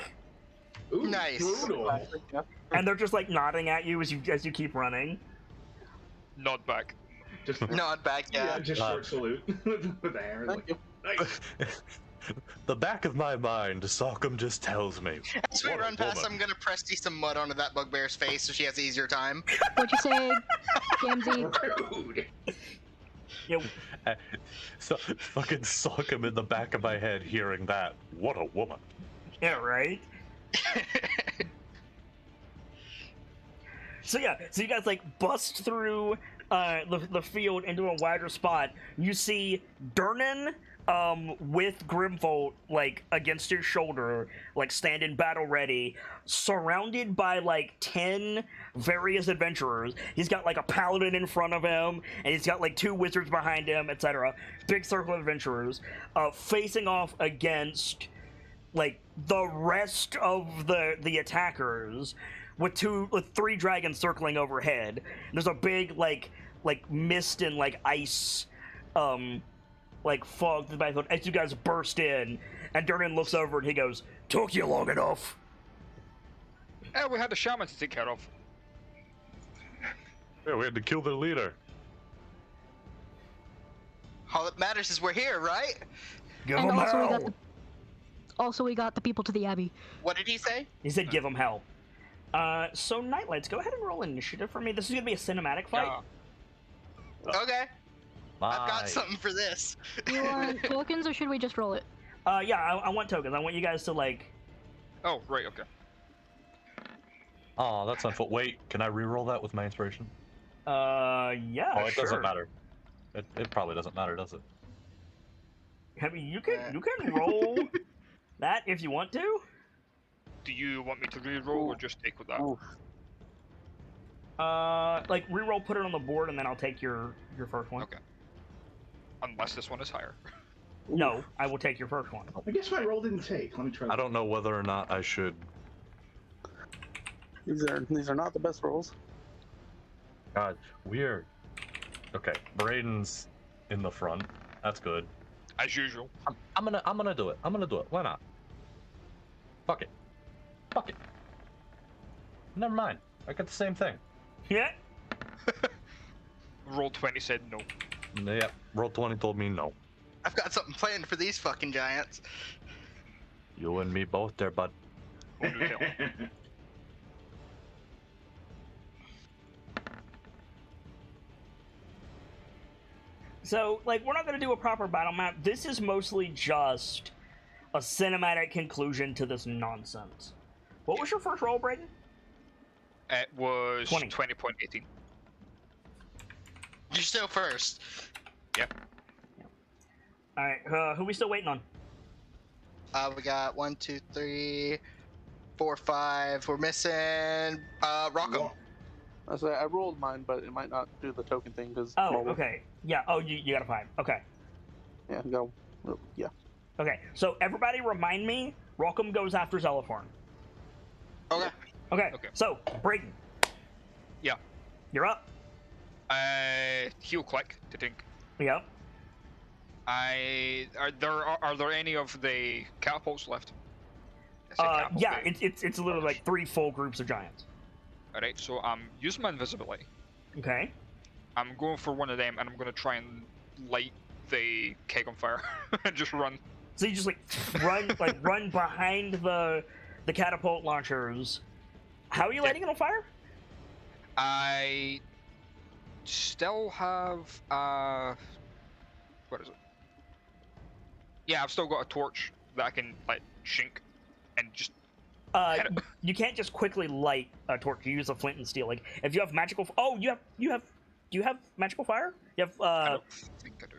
Ooh, Nice. brutal. Yeah. And they're just like nodding at you as you keep running. Nod back. Just Nod back, yeah. just short salute with the hammer. Thank Like, you. nice. The back of my mind, Sokkum just tells me. As we what a run past, woman. I'm gonna press some mud onto that bugbear's face so she has an easier time. What'd you say, Gamzee? Rude. Yeah, So fucking Sokkum in the back of my head hearing that. What a woman. yeah, right. So yeah, so you guys like bust through the field into a wider spot. You see Durnan with Grimvolt like against his shoulder, like standing battle ready, surrounded by like 10 various adventurers. He's got like a paladin in front of him, and he's got like 2 wizards behind him, etc. Big circle of adventurers facing off against like the rest of the attackers, with 3 dragons circling overhead. There's a big like mist and like ice like fog to the battlefield as you guys burst in, and Durnan looks over and he goes, "Took you long enough." Yeah, we had a shaman to take care of. Yeah, we had to kill their leader. All that matters is we're here, right? Give And him also we hell. got the people to the Abbey. What did he say? He said, "Give him hell." So KnightLites, go ahead and roll initiative for me. This is gonna be a cinematic fight. Okay, I've got My- something for this. You want tokens or should we just roll it? Yeah, I want tokens. I want you guys to like. Oh, right, okay. Oh, that's unfair. Wait, can I re-roll that with my inspiration? Yeah. Oh, it sure. doesn't matter. It probably doesn't matter, does it? I mean, you can roll that if you want to. Do you want me to re-roll or just take with that? Ooh. Like reroll, put it on the board, and then I'll take your first one. Okay. Unless this one is higher. No, I will take your first one. I guess my roll didn't take. Let me try. I don't know whether or not I should. These are not the best rolls. God, weird. Okay, Brayden's in the front. That's good. As usual. I'm gonna do it. I'm gonna do it. Why not? Fuck it. Fuck it. Never mind. I got the same thing. Yeah. Roll 20 said no. Yep. Roll 20 told me no. I've got something planned for these fucking giants. You and me both there, bud. Oh, do tell. So, like, we're not gonna do a proper battle map. This is mostly just a cinematic conclusion to this nonsense. What was your first roll, Brayden? It was 20. 20.18. You're still first. All right. Who we still waiting on? We got 1, 2, 3, 4, 5. We're missing Rockham. I rolled mine, but it might not do the token thing because. Oh, okay. Yeah. Oh, you got a 5. Okay. Yeah, go. Yeah. Okay. So everybody, remind me. Rockham goes after Zelaforn. Okay. Okay. Okay. So Brayden. Yeah. You're up. Heal click to think. Yep. Are there any of the catapults left? I say catapult, Yeah. the- It's literally like 3 full groups of giants. Alright, so I'm using my invisibility. Okay. I'm going for one of them, and I'm going to try and light the keg on fire and just run. So you just like run behind the catapult launchers. How are you lighting it on fire? I still have what is it? Yeah, I've still got a torch that I can like shink and just hit it. You can't just quickly light a torch. You use a flint and steel. Like if you have magical. Oh, you have. Do you have magical fire? You have I don't think I do.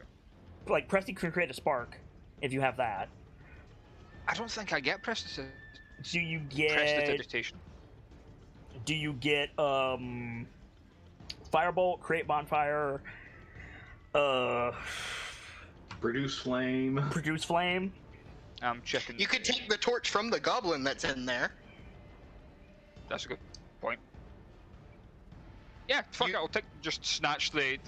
like Presty can create a spark if you have that. I don't think I get prestidigitation. Do you get? Prestidigitation. Do you get firebolt, create bonfire, Produce flame. produce flame? I'm checking. You could take the torch from the goblin that's in there. That's a good point. Yeah, fuck it. I'll just snatch the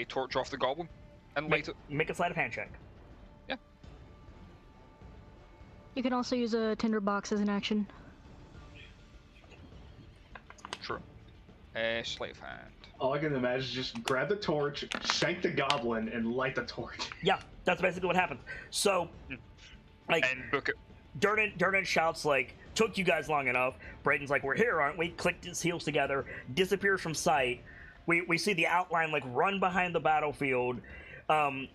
torch off the goblin and light it. Make a sleight of hand check. You can also use a tinderbox as an action. True. Sleight of hand. All I can imagine is just grab the torch, shank the goblin, and light the torch. Yeah, that's basically what happens. So, like, And book it. Durnan shouts like, "Took you guys long enough." Brayden's like, "We're here, aren't we?" Clicked his heels together, disappears from sight. We see the outline like run behind the battlefield.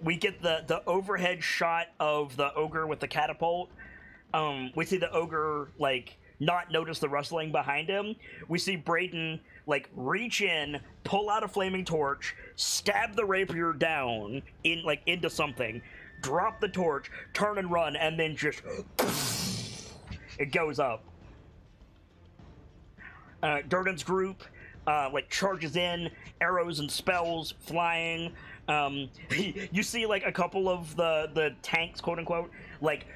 We get the overhead shot of the ogre with the catapult. We see the ogre like not notice the rustling behind him. We see Brayden like reach in, pull out a flaming torch, stab the rapier down into something, drop the torch, turn and run, and then just it goes up. Durden's group like charges in, arrows and spells flying. You see like a couple of the tanks, quote unquote, like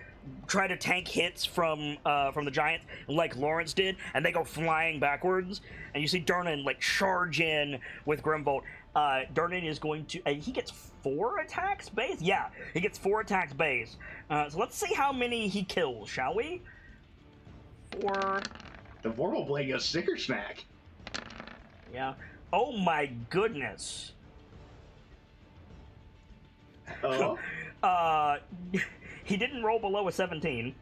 try to tank hits from the giants like Lawrence did, and they go flying backwards. And you see Durnan like charge in with Grimbolt. Durnan is going to he gets 4 attacks base. Yeah, he gets 4 attacks base. So let's see how many he kills, shall we? 4. The Vorpal Blade goes sticker snack. Yeah. Oh my goodness. Oh. He didn't roll below a 17.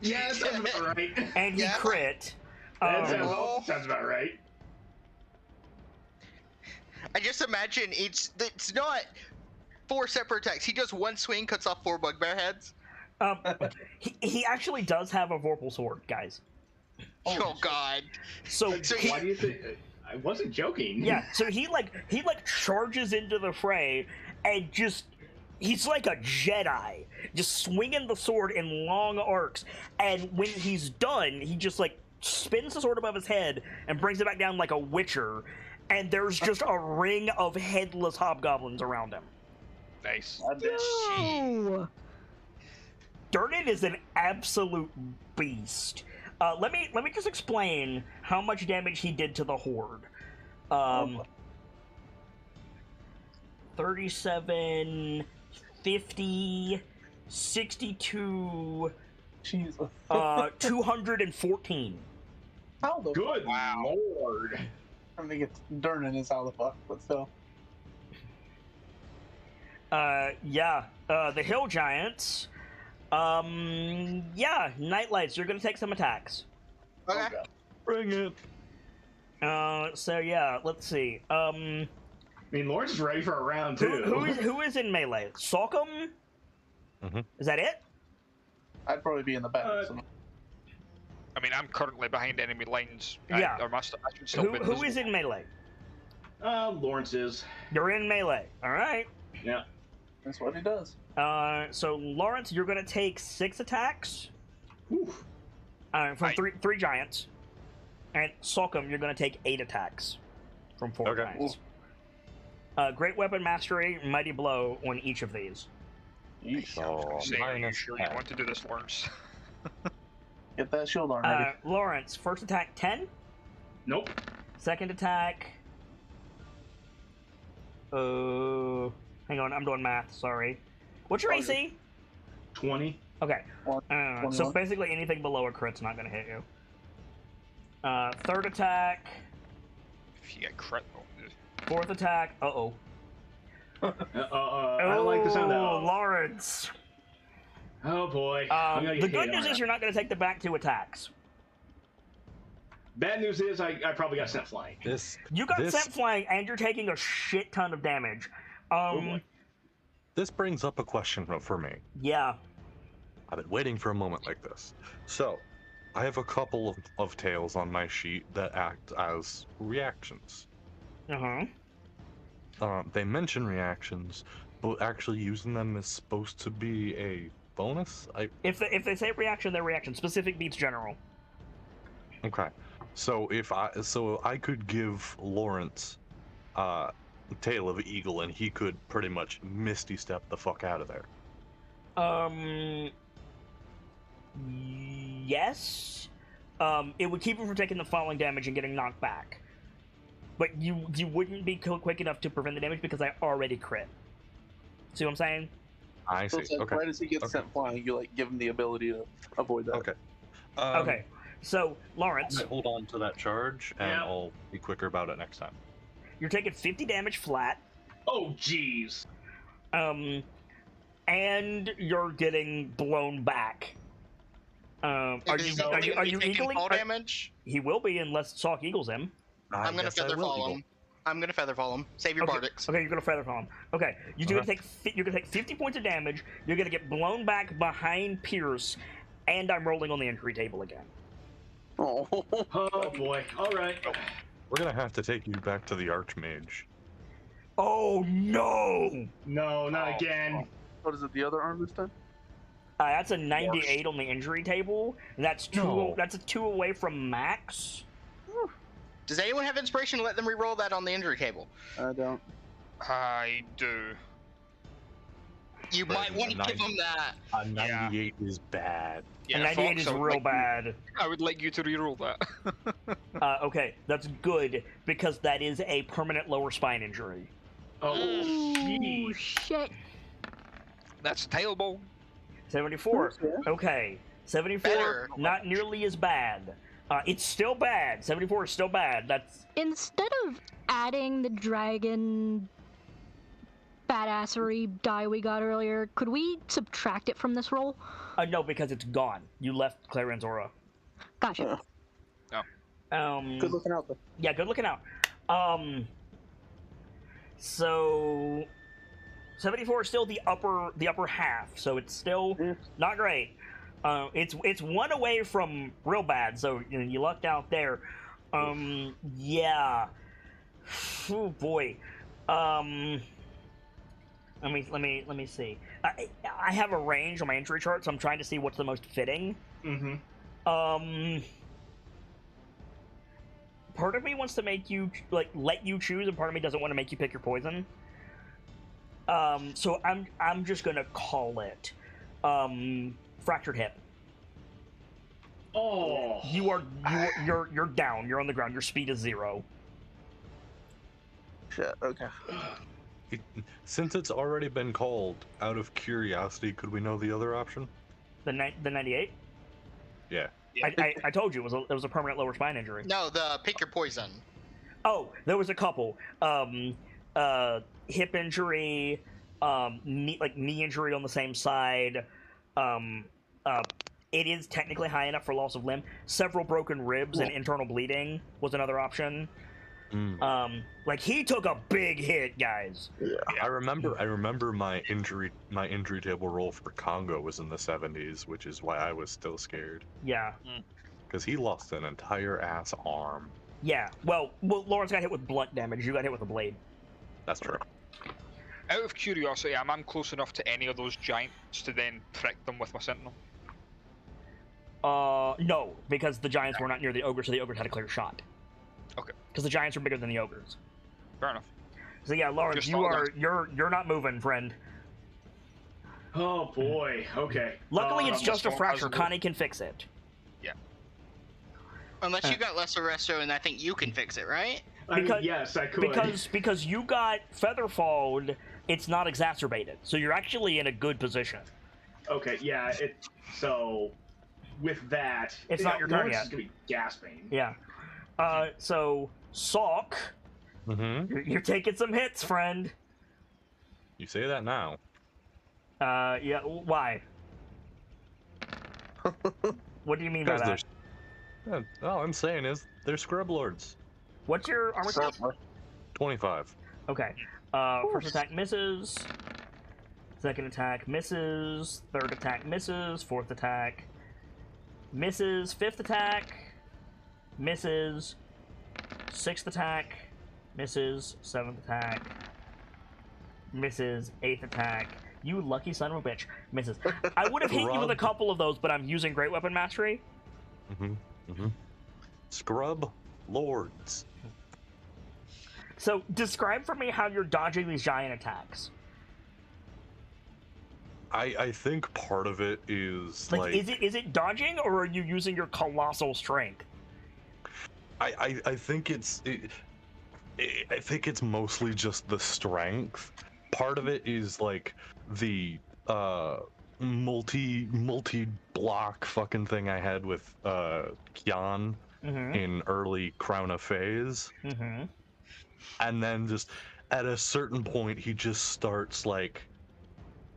Yeah, that sounds about right. And he Yeah. crit. That sounds about right. I just imagine it's not 4 separate attacks. He does one swing, cuts off 4 bugbear heads. He actually does have a Vorpal sword, guys. Oh God! So he, Why do you think? I wasn't joking. yeah, so he charges into the fray and he's like a Jedi, just swinging the sword in long arcs. And when he's done, he just like spins the sword above his head and brings it back down like a witcher. And there's just a ring of headless hobgoblins around him. Nice. No! Durnan is an absolute beast. Let me just explain how much damage he did to the horde. 37, 50, 62, Jesus. 214. How the Good Wow. lord. I'm gonna get Durnan is how the fuck, but still. Yeah. The hill giants. Yeah, KnightLites, you're gonna take some attacks. Okay. Bring it. So yeah, let's see. I mean, Lawrence is ready for a round too. Who is in melee? Salcom? Mhm. Is that it? I'd probably be in the back. So. I mean, I'm currently behind enemy lines. Yeah. I should still be Who is in melee? Lawrence is. You're in melee. All right. Yeah. That's what he does. So Lawrence, you're gonna take 6 attacks Oof. from three giants, and Sokum, you're gonna take 8 attacks from 4 Okay. giants. Great Weapon Mastery, Mighty Blow on each of these. Yeesh. I was gonna say, are you minus sure you 10. want to do this, Lawrence? Get that shield arm ready. Lawrence, first attack 10, Nope. second attack. Hang on, I'm doing math. Sorry. What's your AC? 20. Okay. So 21. basically anything below a crit's not gonna hit you. Third attack, If you get crit, fourth attack. I don't like the sound of that. Lawrence. Oh boy. I'm gonna The get good hit news on is that. you're not gonna take the back 2 attacks. Bad news is I probably got sent flying. You got sent flying, and you're taking a shit ton of damage. Oh boy. This brings up a question for me. Yeah. I've been waiting for a moment like this. So, I have a couple of tails on my sheet that act as reactions. They mention reactions, but actually using them is supposed to be a bonus? If they say reaction, they're reaction. Specific beats general. Okay. So I could give Lawrence Tail of Eagle and he could pretty much Misty Step the fuck out of there. Yes. It would keep him from taking the falling damage and getting knocked back. But you wouldn't be quick enough to prevent the damage because I already crit. See what I'm saying? I So see. it's like Okay. right as he gets sent flying, you like give him the ability to avoid that. Okay. Okay. So, I Lawrence, might hold on to that charge, and Yeah. I'll be quicker about it next time. you're taking 50 damage flat. Oh jeez. And you're getting blown back. Are you taking eagling? fall damage? He will be unless Salk eagles him. I'm gonna feather fall him. I'm gonna feather fall him. Save your Bardics. Okay, you're gonna feather fall him. Okay, you're gonna take 50 points of damage. You're gonna get blown back behind Pierce, and I'm rolling on the injury table again. Oh, Oh boy. All right. We're gonna have to take you back to the Archmage. Oh no! No, not again. what is it? The other arm this time? That's a 98 on the injury table. And that's two. No. That's a 2 away from max. Does anyone have inspiration to let them re-roll that on the injury table? I don't. I do. You might want to give them that. A 98 is bad. Yeah, A 98 Fox, is I would real like bad. I would like you to reroll that. Okay, that's good because that is a permanent lower spine injury. Oh Ooh, jeez. shit. That's tailbone. 74. Yeah. Okay, 74. Better. Not nearly as bad. It's still bad. 74 is still bad. That's Instead of adding the dragon badassery die we got earlier, could we subtract it from this roll? no, because it's gone. You left Clarion's aura. Gotcha. Good looking out though. Yeah, good looking out. So 74 is still the upper half, so it's still not great. It's 1 away from real bad, so you lucked out there. Yeah. Oh boy. Let me see. I have a range on my injury chart, so I'm trying to see what's the most fitting. Mm-hmm. Part of me wants to make you let you choose, and part of me doesn't want to make you pick your poison. So I'm just gonna call it fractured hip. Oh. You're down. You're on the ground. Your speed is 0. Shit. Okay. Since it's already been called, out of curiosity, could we know the other option? The 98. Yeah. I told you it was a permanent lower spine injury. No, the pick your poison. Oh, there was a couple. Hip injury, knee injury on the same side. It is technically high enough for loss of limb. Several broken ribs and internal bleeding was another option. He took a big hit, guys. Yeah. I remember my injury table roll for Congo was in the 70s, which is why I was still scared. Yeah. Because he lost an entire ass arm. Yeah. Well, Lawrence got hit with blunt damage. You got hit with a blade. That's true. Out of curiosity, am I close enough to any of those giants to then prick them with my sentinel? No, because the giants were not near the ogres, so the ogres had a clear shot. Okay. Because the giants are bigger than the ogres. Fair enough. So yeah, Lawrence, Just you're not moving, friend. Oh boy. Okay. Luckily, it's just a small fracture. puzzle. Connie can fix it. Unless you got lesser resto, and I think you can fix it, right? I mean, Because- yes, I could. Because you got featherfalled, it's not exacerbated, so you're actually in a good position. Okay, yeah. So with that, It's not your turn Lawrence yet. is gonna be gasping. Yeah. So Salk, Mm-hmm. you're taking some hits, friend. You say that now. Yeah. Why? What do you mean by Because that? all I'm saying is they're scrub lords. What's your armor class? 25. Okay. First attack misses. Second attack misses. Third attack misses. Fourth attack misses. Fifth attack misses. Sixth attack misses. Seventh attack misses. Eighth attack. You lucky son of a bitch. Misses. I would have hit you with a couple of those, but I'm using Great Weapon Mastery. Scrub lords. So describe for me how you're dodging these giant attacks. I think part of it is Like, is it dodging, or are you using your colossal strength? I think I think it's mostly just the strength. Part of it is like the multi block fucking thing I had with Kian Mm-hmm. in early Crown of Phase. Mm-hmm. And then just at a certain point he just starts like,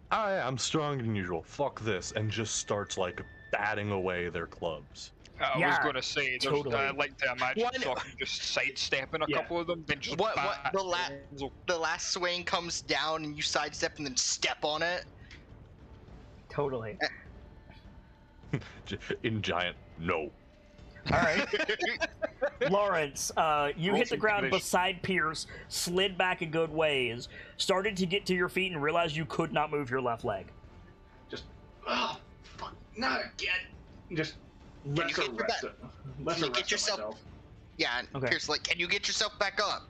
I'm stronger than usual, fuck this, and just starts like batting away their clubs. I was Yeah, going to say, totally. I like to imagine One- Sokka just sidestepping a Yeah. couple of them, then just What bat the last swing comes down and you sidestep and then step on it. Totally. In giant, no. All right. Lawrence, you Roll hit the some ground condition. beside Pierce, slid back a good ways, started to get to your feet, and realized you could not move your left leg. Oh, fuck, not again. Just you lesser get your rest. Lesser you get rest yourself- myself. Yeah, and Okay. Pierce like, can you get yourself back up?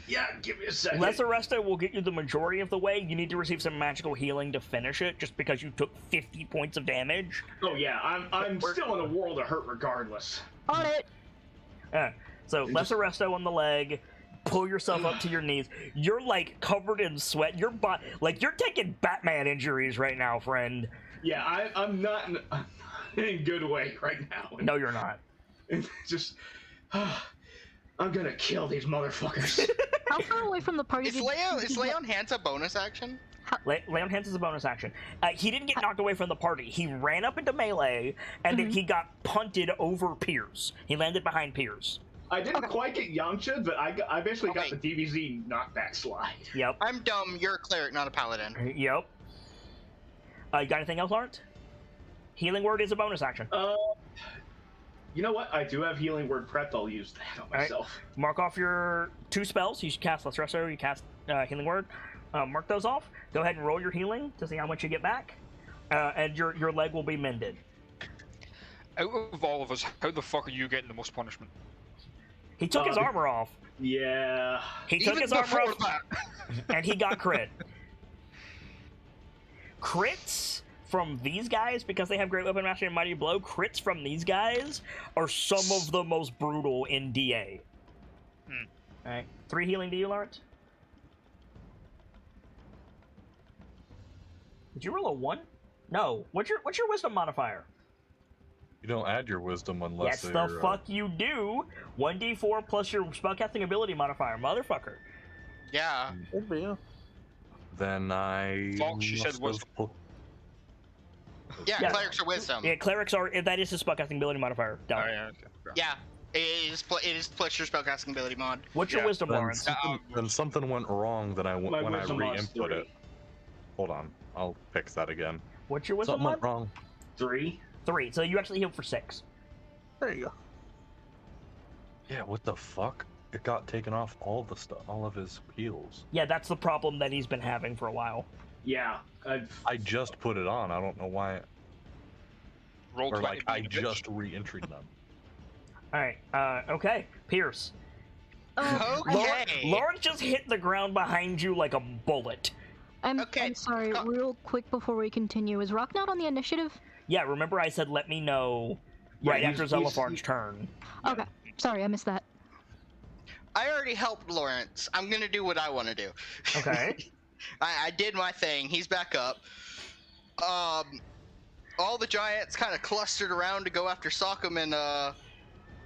Yeah, give me a second. Lesser Resto will get you the majority of the way. You need to receive some magical healing to finish it, just because you took 50 points of damage. Oh yeah, I'm still in a world of hurt regardless. On it. So Lesser Resto on the leg. Pull yourself up to your knees. You're like covered in sweat. Your body, like you're taking Batman injuries right now, friend. Yeah, I'm not in a good way right now. No, you're not. It's just, I'm gonna kill these motherfuckers. How far away from the party Is lay on hands a bonus action? Lay on hands is a bonus action. He didn't get knocked away from the party. He ran up into melee, and then he got punted over Piers. He landed behind Piers. I didn't Okay. quite get Yamcha, but I basically got Okay. the DBZ knockback slide. Yep. I'm dumb. You're a cleric, not a paladin. Yep. You got anything else, Lawrence? Healing Word is a bonus action. You know what? I do have healing word prepped. I'll use that on right. myself. Mark off your 2 spells. You cast Lesser Resto, you cast Healing Word. Mark those off. Go ahead and roll your healing to see how much you get back. And your leg will be mended. Out of all of us, how the fuck are you getting the most punishment? He took his armor off. Yeah. He took Even his armor before off, that. and he got crit. Crits from these guys, because they have Great Weapon Mastery and Mighty Blow, crits from these guys are some of the most brutal in DA. Alright. 3 healing to you, Lawrence? Did you roll a 1? No. What's your wisdom modifier? You don't add your wisdom unless Yes, the they're, fuck you do. 1d4 plus your spellcasting ability modifier, motherfucker. Yeah. Could be, yeah. Then I. Fox, you said must wisdom. have Yeah, Yeah. clerics are wisdom. Yeah, clerics are. That is his spellcasting ability modifier. Done. Oh, yeah, okay. Yeah, it is plus your spellcasting ability mod. What's your Yeah. wisdom, Then Lawrence? something went wrong that My when I wisdom mod's re-input 3. it. Hold on, I'll fix that again. What's your wisdom Something mod? went wrong. 3. 3. So you actually healed for 6. There you go. Yeah, what the fuck? it got taken off all the stuff, all of his heals. Yeah, that's the problem that he's been having for a while. Yeah. I just put it on. I don't know why. Roll Or 20 like I being a bitch. just re-entered them. Alright, okay. Pierce. Okay. Lauren just hit the ground behind you like a bullet. I'm Okay. sorry, real quick before we continue. Is Rock not on the initiative? Yeah, remember I said let me know Yeah, right after he's- Zelifarn's turn. Okay. Sorry, I missed that. I already helped Lawrence. I'm gonna do what I want to do. Okay. I did my thing. He's back up. All the giants kind of clustered around to go after Sockham and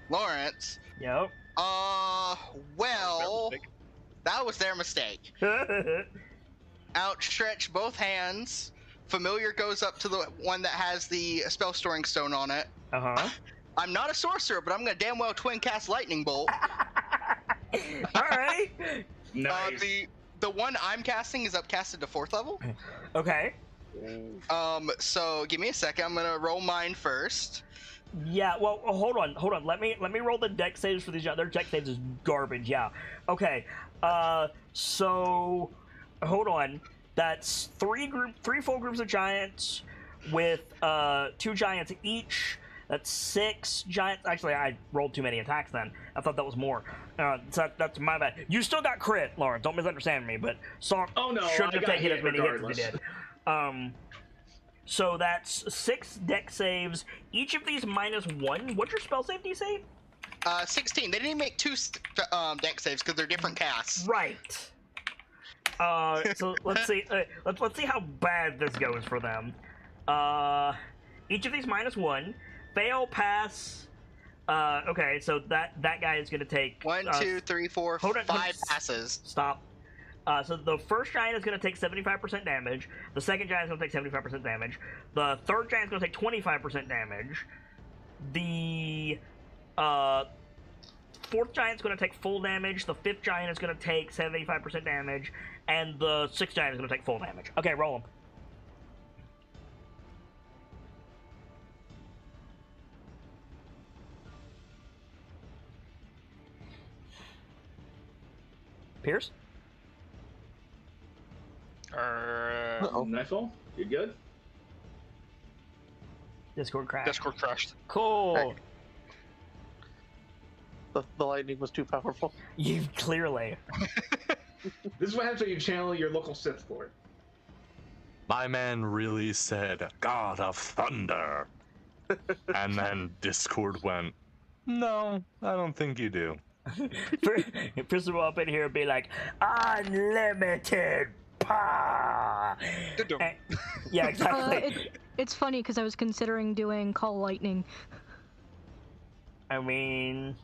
Lawrence. Yep. Well, that was their mistake. Outstretch both hands. Familiar goes up to the one that has the spell storing stone on it. Uh-huh. I'm not a sorcerer, but I'm gonna damn well twin cast lightning bolt. Alright. Nice. The one I'm casting is upcasted to 4th level. Okay. So give me a second. I'm gonna roll mine first. Yeah, well, hold on. Let me roll the deck saves for these. Their deck saves is garbage. Yeah. Okay. So hold on. That's three full groups of giants with 2 giants each. That's 6 giants. Actually, I rolled too many attacks then. I thought that was more. So that's my bad. You still got crit, Lauren. Don't misunderstand me. But Sock Oh, no, shouldn't I have got taken hit as many hits regardless. as he did. So that's 6 deck saves. Each of these -1. What's your spell save DC? 16. They didn't make 2 deck saves because they're different casts. Right. So let's see. Let's see how bad this goes for them. Each of these -1. Fail, pass. Okay, so that guy is gonna take 1, 2, 3, 4, hold on, 5 passes. Stop. So the first giant is going to take 75% damage. The second giant is going to take 75% damage. The third giant is going to take 25% damage. The fourth giant is going to take full damage. The fifth giant is going to take 75% damage. And the sixth giant is going to take full damage. Okay, roll them. Pierce? Nightfall, you good? Discord crash. Discord crashed. Cool. Right. The lightning was too powerful. You clearly. This is what happens when you channel your local Sith Lord. My man really said, God of Thunder. And then Discord went, no, I don't think you do. Chris will up in here and be like, unlimited power. And- yeah, exactly. It's funny because I was considering doing Call Lightning. I mean,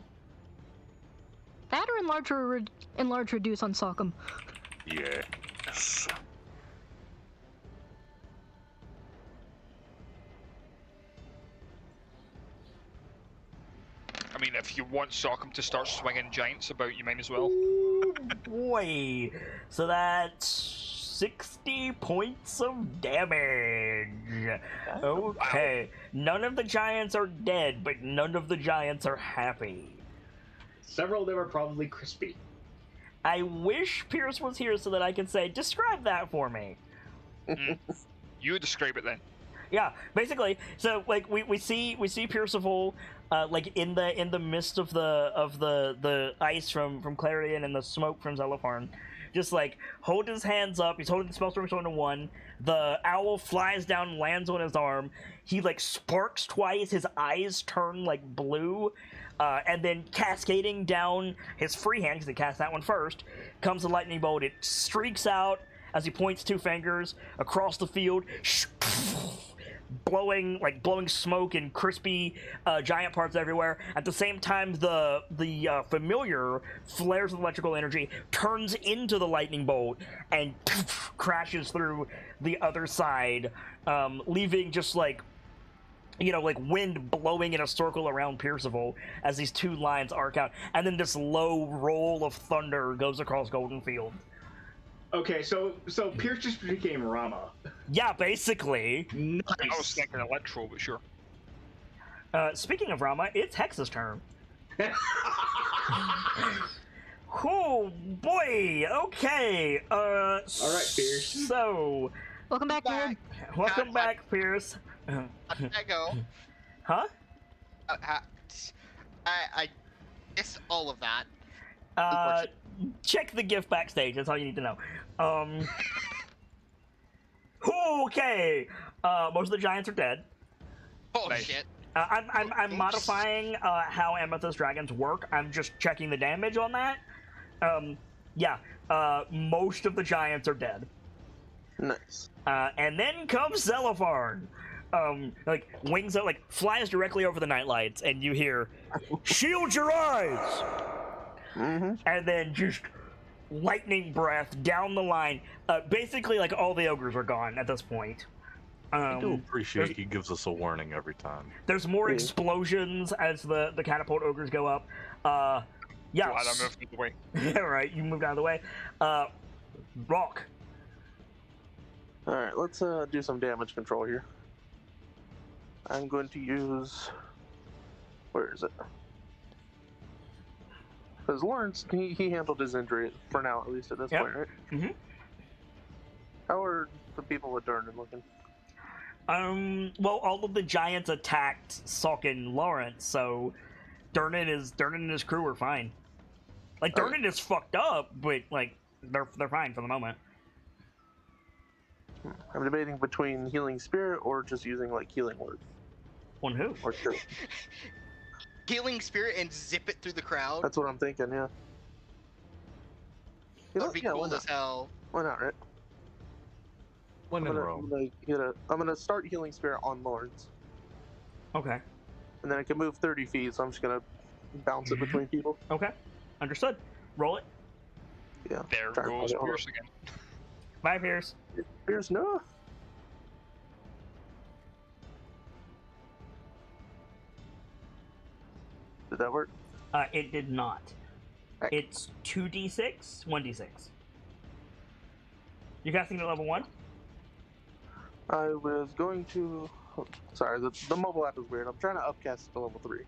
That or enlarge reduce on Sockham. Yeah. I mean, if you want Sockham to start swinging giants about, you might as well. ooh, boy. So that's 60 points of damage. Okay. None of the giants are dead, but none of the giants are happy. Several of them are probably crispy. I wish Pierce was here so that I could say, describe that for me. You describe it then. Yeah, basically. So like we see Pierceful, like in the midst of the ice from Clarion and the smoke from Zelifarn, just like hold his hands up. He's holding the spellstorm stone to one. The owl flies down and lands on his arm. He like sparks twice. His eyes turn like blue. And then cascading down his free hand, because he cast that one first, comes the lightning bolt. It streaks out as he points 2 fingers across the field, blowing smoke and crispy giant parts everywhere. At the same time, the familiar flares with electrical energy, turns into the lightning bolt, and crashes through the other side, leaving just like, you know, like wind blowing in a circle around Pierceful as these 2 lines arc out, and then this low roll of thunder goes across Golden Field. Okay, so Pierce just became Rama. Yeah, basically. Nice. I was thinking Electro, but sure. Speaking of Rama, it's Hex's turn. Oh boy. Okay. All right, Pierce. So, Welcome back, nerd. welcome back, Pierce. How did that go? Huh? I missed all of that. Check the GIF backstage. That's all you need to know. Okay. Most of the giants are dead. Oh Nice. shit. I'm modifying how Amethyst dragons work. I'm just checking the damage on that. Yeah. Most of the giants are dead. Nice. And then comes Zelopharn. Like wings out, like flies directly over the KnightLites, and you hear, "Shield your eyes!" And then just lightning breath down the line. Basically, like all the ogres are gone at this point. I do appreciate he gives us a warning every time. There's more explosions as the catapult ogres go up. Yeah. Glad I moved out of the way. Yeah, right. You moved out of the way. Rock. All right, let's do some damage control here. I'm going to use. Where is it? Because Lawrence, he handled his injury for now, at least at this point, right? Mhm. How are the people with Durnan looking? Well, all of the giants attacked Salk and Lawrence, so Durnan and his crew are fine. Like Durnan is fucked up, but like they're fine for the moment. I'm debating between healing spirit or just using like healing word. On who? Or sure. Healing spirit and zip it through the crowd. That's what I'm thinking. Yeah. That'd be cool as hell. Why not, right? When in Rome. I'm gonna start healing spirit on Lawrence, Okay. and then I can move 30 feet. So I'm just gonna bounce it between people. Okay. Understood. Roll it. Yeah. There Try and goes find it. Pierce again. 5 Pierce. Here's no. Did that work? It did not. Heck. It's 2d6, 1d6. You casting at level 1? I was going to. Sorry, the mobile app is weird. I'm trying to upcast to level 3.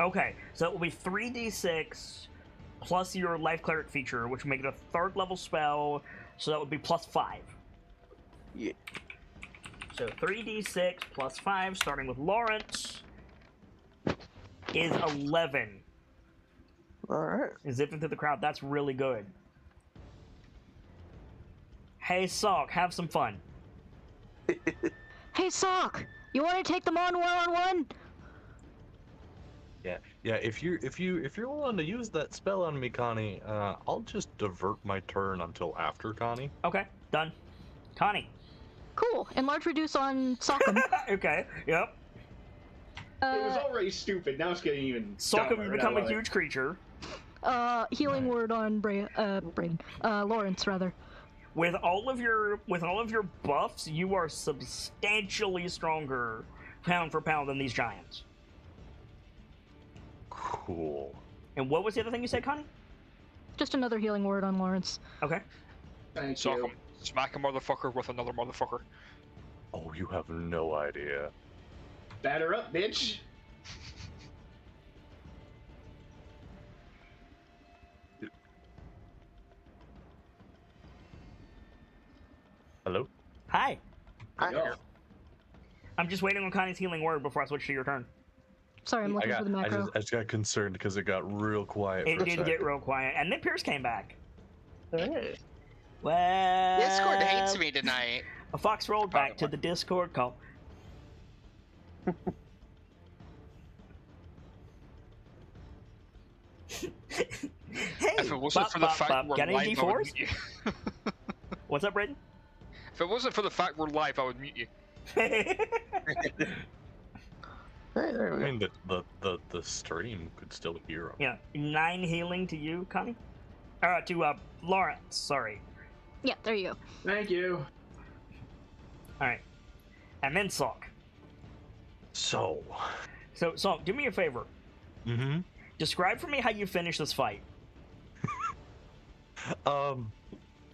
Okay, so it will be 3d6 plus your life cleric feature, which will make it a 3rd level spell, so that would be plus 5. Yeah. So 3d6 plus 5, starting with Lawrence, is 11. All right. Zipping through the crowd. That's really good. Hey, Salk, have some fun. Hey, Sock, you want to take them on one-on-one? Yeah. If you're willing to use that spell on me, Connie, I'll just divert my turn until after Connie. Okay, done. Connie. Cool. Enlarge reduce on Sockum. Okay, yep. It was already stupid. Now it's getting even. Salk, dumber. you become I a love it. huge creature. Healing word on Lawrence, rather. With all of your buffs, you are substantially stronger pound for pound than these giants. Cool. And what was the other thing you said, Connie? Just another healing word on Lawrence. Okay. Thank Sock you. him. Smack a motherfucker with another motherfucker. Oh, you have no idea. Batter up, bitch. Hello? Hi. Yo. I'm just waiting on Connie's healing word before I switch to your turn. Sorry, I'm looking for the macro. I just got concerned because it got real quiet It for a did second. get real quiet, and then Pierce came back. Hey. Well, Discord hates me tonight. A fox rolled back to the Discord call. Hey, If it wasn't for the fact we're got any live, I would D4s? mute you. What's up, Braden? If it wasn't for the fact we're live, I would mute you. Hey, there I we go. mean, the stream could still hear him. Yeah, 9 healing to you, Connie. To Lawrence. Sorry. Yeah, there you go. Thank you. All right, and then Salk. So. So Salk, do me a favor. Mm-hmm. Describe for me how you finish this fight.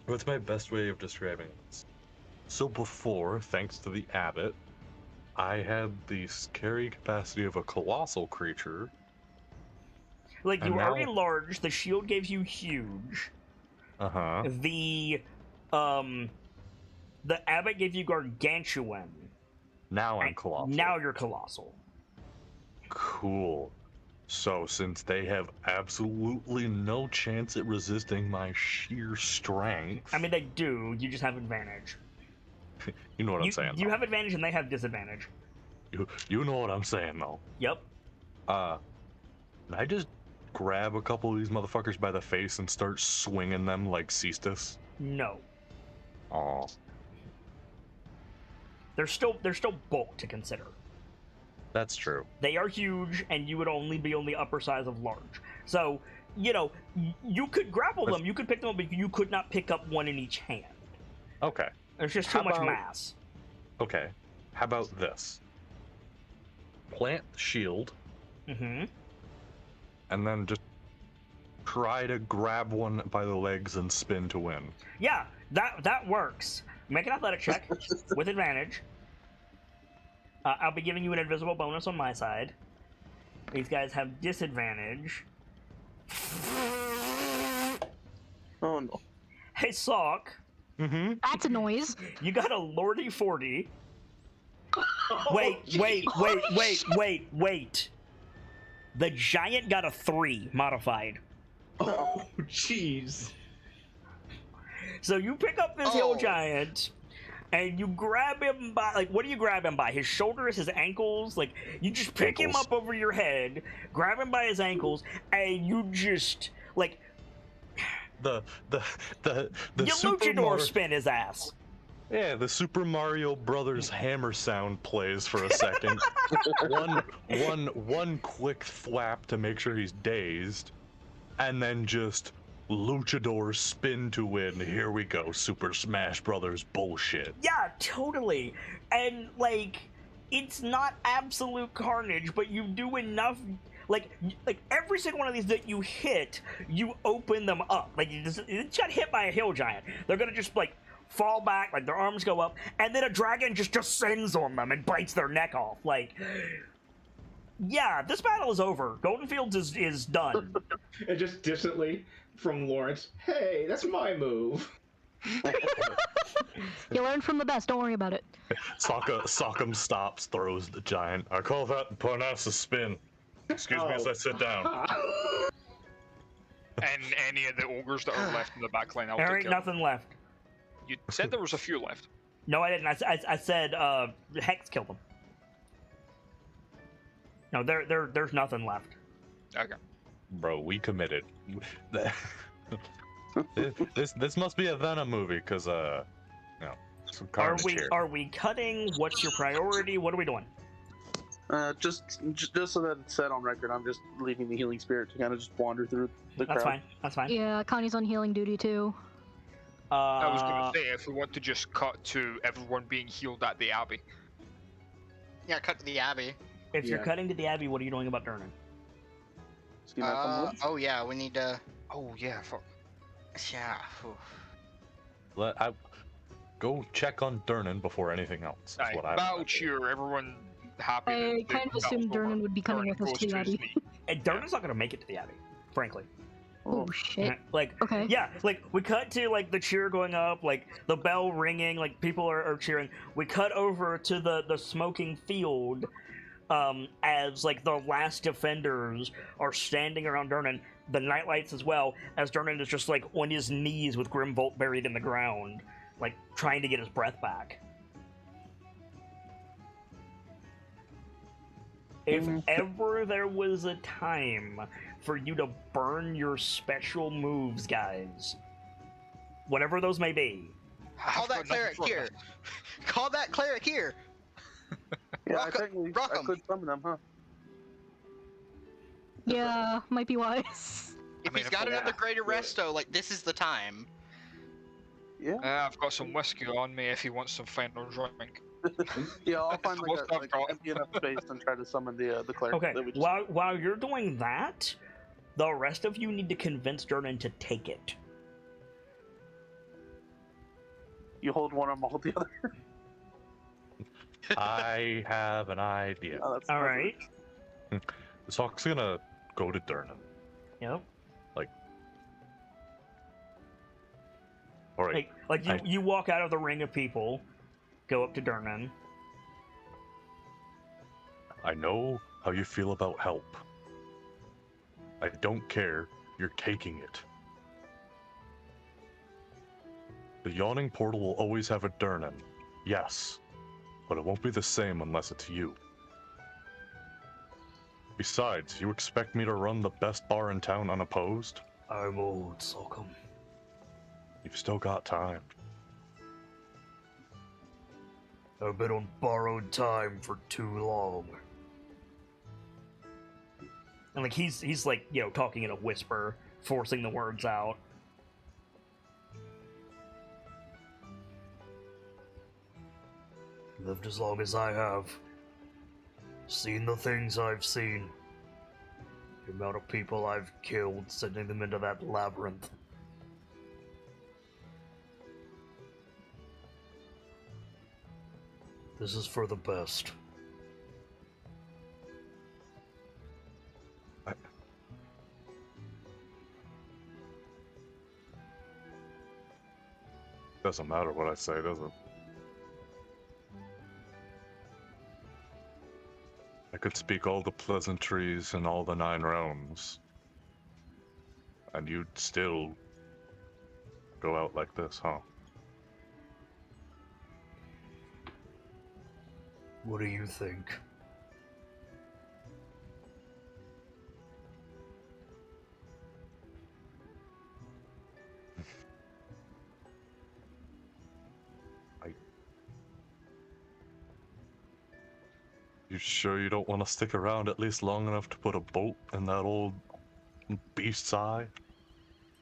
What's my best way of describing this? So before, thanks to the abbot, I had the carry capacity of a colossal creature, Like, And you were already now- large, the shield gave you huge. Uh-huh. The abbot gave you gargantuan. Now I'm and colossal. Now you're colossal. Cool. So, since they have absolutely no chance at resisting my sheer strength... I mean, they do. You just have advantage. you know what I'm saying, You though. have advantage and they have disadvantage. You know what I'm saying, though. Yep. Can I just grab a couple of these motherfuckers by the face and start swinging them like Cestus? No. Oh. There's still bulk to consider. That's true. They are huge, and you would only be on the upper size of large. So, you know, you could grapple them, you could pick them up, but you could not pick up one in each hand. Okay. There's just too How much about- mass. Okay. How about this? Plant the shield, Mm-hmm. and then just try to grab one by the legs and spin to win. Yeah, that works. Make an athletic check with advantage. I'll be giving you an invisible bonus on my side. These guys have disadvantage. Oh no. Hey, Sock, Mm-hmm. That's a noise. you got a Lordy 40. Oh, Wait. Holy The giant got a 3 modified. Oh, jeez. So you pick up this hill Oh. giant, and you grab him by, like, what do you grab him by? His shoulders, his ankles? Like, you just pick him Ankles. up over your head, grab him by his ankles, and you just, like, The you Super luchador Mario, spin his ass. yeah, the Super Mario Brothers hammer sound plays for a second. one quick thwap to make sure he's dazed, and then just luchador spin to win. Here we go, Super Smash Brothers bullshit. Yeah, totally. And, like, it's not absolute carnage, but you do enough. Like every single one of these that you hit, you open them up. Like, you just got hit by a hill giant. They're gonna just, like, fall back, like, their arms go up, and then a dragon just descends on them and bites their neck off. Like, yeah, this battle is over. Golden Fields is done. And just distantly from Lawrence, hey, that's my move. You learn from the best. Don't worry about it. Sock'em stops, throws the giant. I call that Parnassus spin. Excuse me as I sit down. And any of the ogres that are left in the back line, I'll There take ain't care of. nothing left. You said there was a few left. No, I didn't. I said Hex killed them. No, there's nothing left. Okay. Bro, we committed. this must be a Venom movie, cause some carnage here. Are we cutting? What's your priority? What are we doing? Just so that it's set on record, I'm just leaving the healing spirit to kind of just wander through the crowd. That's fine. That's fine. Yeah, Connie's on healing duty too. I was going to say, if we want to just cut to everyone being healed at the Abbey. Yeah, cut to the Abbey. If you're Yeah. cutting to the Abbey, what are you doing about Durnan? Scheme out some moves. Oh yeah, we need to. Oh, yeah, fuck. Yeah. Oof. Go check on Durnan before anything else. That's Aye, what I battle would do. cheer, everyone happy. I that the kind of battle's assumed over. Durnan would be coming Durnan with us goes to the his Abbey. knee. And Durnan's not gonna make it to the Abbey, frankly. Oh shit. Like, Okay. yeah, like we cut to like the cheer going up, like the bell ringing, like people are cheering. We cut over to the smoking field, as like the last defenders are standing around Durnan. The KnightLites as well, as Durnan is just like on his knees with Grimvolt buried in the ground, like trying to get his breath back. If ever there was a time for you to burn your special moves, guys, whatever those may be, Call I've that got nothing cleric for here. that. Call that cleric here. Yeah, rock 'em- I technically rock I 'em. could summon them, huh? Yeah, might be wise. If mean, he's if got I- another great arresto, like this is the time. Yeah. I've got some whiskey on me if he wants some final drink. Yeah, I'll find Most like, I've got. empty enough space and try to summon the cleric. okay. that we just- While you're doing that, the rest of you need to convince Durnan to take it. You hold one arm, I'll hold the other. I have an idea. Oh, that's All right. Sock's gonna go to Durnan. Yep. All right. Like you walk out of the ring of people, go up to Durnan. I know how you feel about help. I don't care. You're taking it. The yawning portal will always have a Durnan, yes, but it won't be the same unless it's you. Besides, you expect me to run the best bar in town unopposed? I'm old, Sockum. You've still got time. I've been on borrowed time for too long. And like he's like, you know, talking in a whisper, forcing the words out. Lived as long as I have. Seen the things I've seen. The amount of people I've killed, sending them into that labyrinth. This is for the best. Doesn't matter what I say, does it? I could speak all the pleasantries in all the 9 realms, and you'd still go out like this, huh? What do you think? You sure you don't want to stick around at least long enough to put a bolt in that old beast's eye?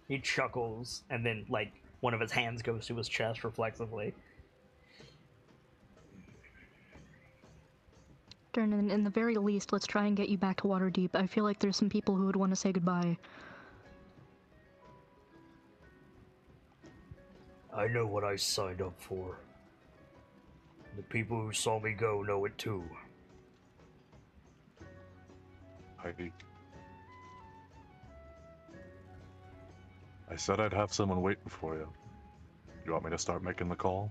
He chuckles, and then, like, one of his hands goes to his chest reflexively. Durnan, in the very least, let's try and get you back to Waterdeep. I feel like there's some people who would want to say goodbye. I know what I signed up for. The people who saw me go know it too. I said I'd have someone waiting for you. You want me to start making the call?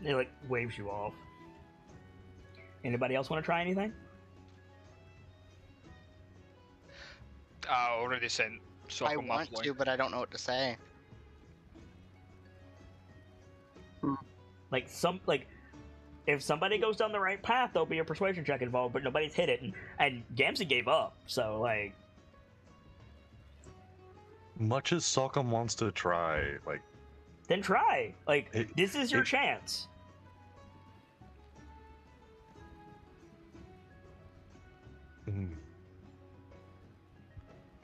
He, like, waves you off. Anybody else want to try anything? I already sent I Sockum my want fly. to, but I don't know what to say. Like, if somebody goes down the right path, there'll be a persuasion check involved, but nobody's hit it, and Gamzee gave up, so, like... Much as Sockum wants to try, like... Then try! Like, this is your chance. Mm,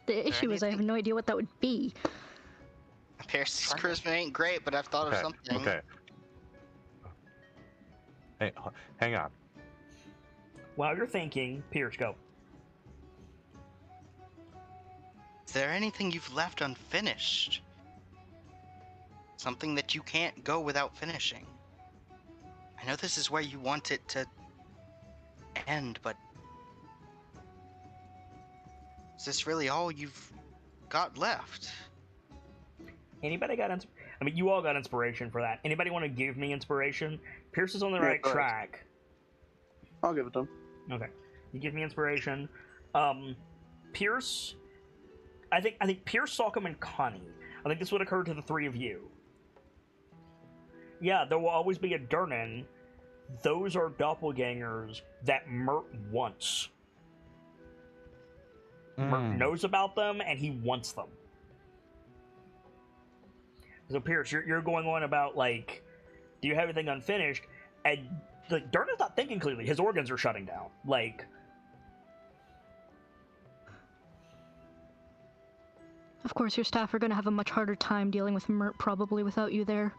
The issue is I have no idea what that would be. Pierce's charisma ain't great, but I've thought of something. Okay. Hey, hang on. While you're thinking, Pierce, go. Is there anything you've left unfinished? Something that you can't go without finishing? I know this is where you want it to end, but is this really all you've got left? Anybody got I mean, you all got inspiration for that. Anybody want to give me inspiration? Pierce is on the Yeah, right go ahead. track. I'll give it to him. Okay. You give me inspiration. Pierce... I think Pierce, Sockum, and Connie. I think this would occur to the 3 of you. Yeah, there will always be a Durnan. Those are doppelgangers that Mert wants. Mert knows about them, and he wants them. So, Pierce, you're going on about, like, do you have anything unfinished? And, like, Durnan's not thinking clearly. His organs are shutting down. Like... Of course, your staff are going to have a much harder time dealing with Mert probably without you there.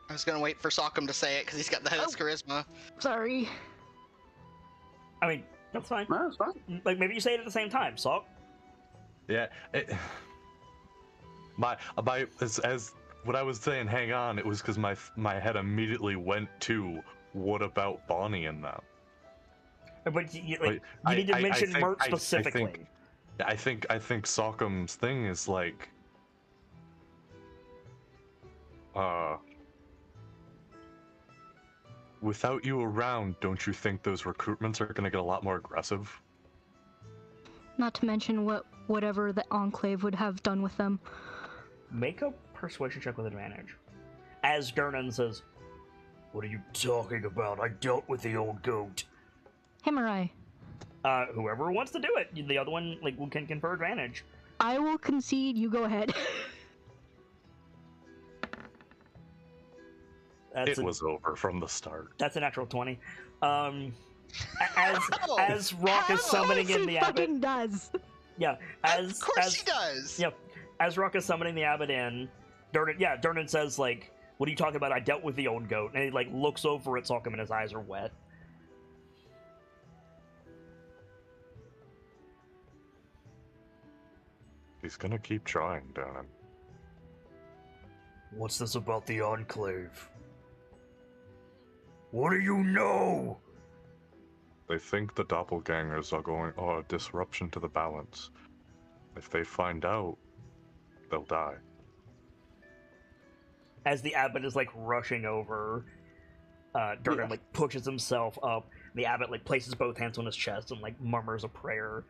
I was gonna wait for Sockum to say it because he's got the highest charisma. Sorry. I mean, that's fine. No, it's fine. Like, maybe you say it at the same time, Sock. Yeah. As what I was saying, hang on, it was because my head immediately went to, what about Bonnie and them? But you Wait, need to mention think- Mert specifically. I think Sockum's thing is like, without you around, don't you think those recruitments are gonna get a lot more aggressive? Not to mention whatever the Enclave would have done with them. Make a persuasion check with advantage. As Durnan says, "What are you talking about? I dealt with the old goat." Him or I? Whoever wants to do it. The other one can confer advantage. I will concede. You go ahead. That's It was over from the start. That's a natural 20. As Rock is summoning in the abbot. Fucking does. Yeah. Of course he does. Yep. As Rock is summoning the abbot in, Durnan says, like, "What are you talking about? I dealt with the old goat." And he, like, looks over at Salcom and his eyes are wet. He's gonna keep trying, Durnan. What's this about the Enclave? What do you know? They think the doppelgangers are a disruption to the balance. If they find out, they'll die. As the abbot is, like, rushing over, Durnan, like, pushes himself up. The abbot, like, places both hands on his chest and, like, murmurs a prayer.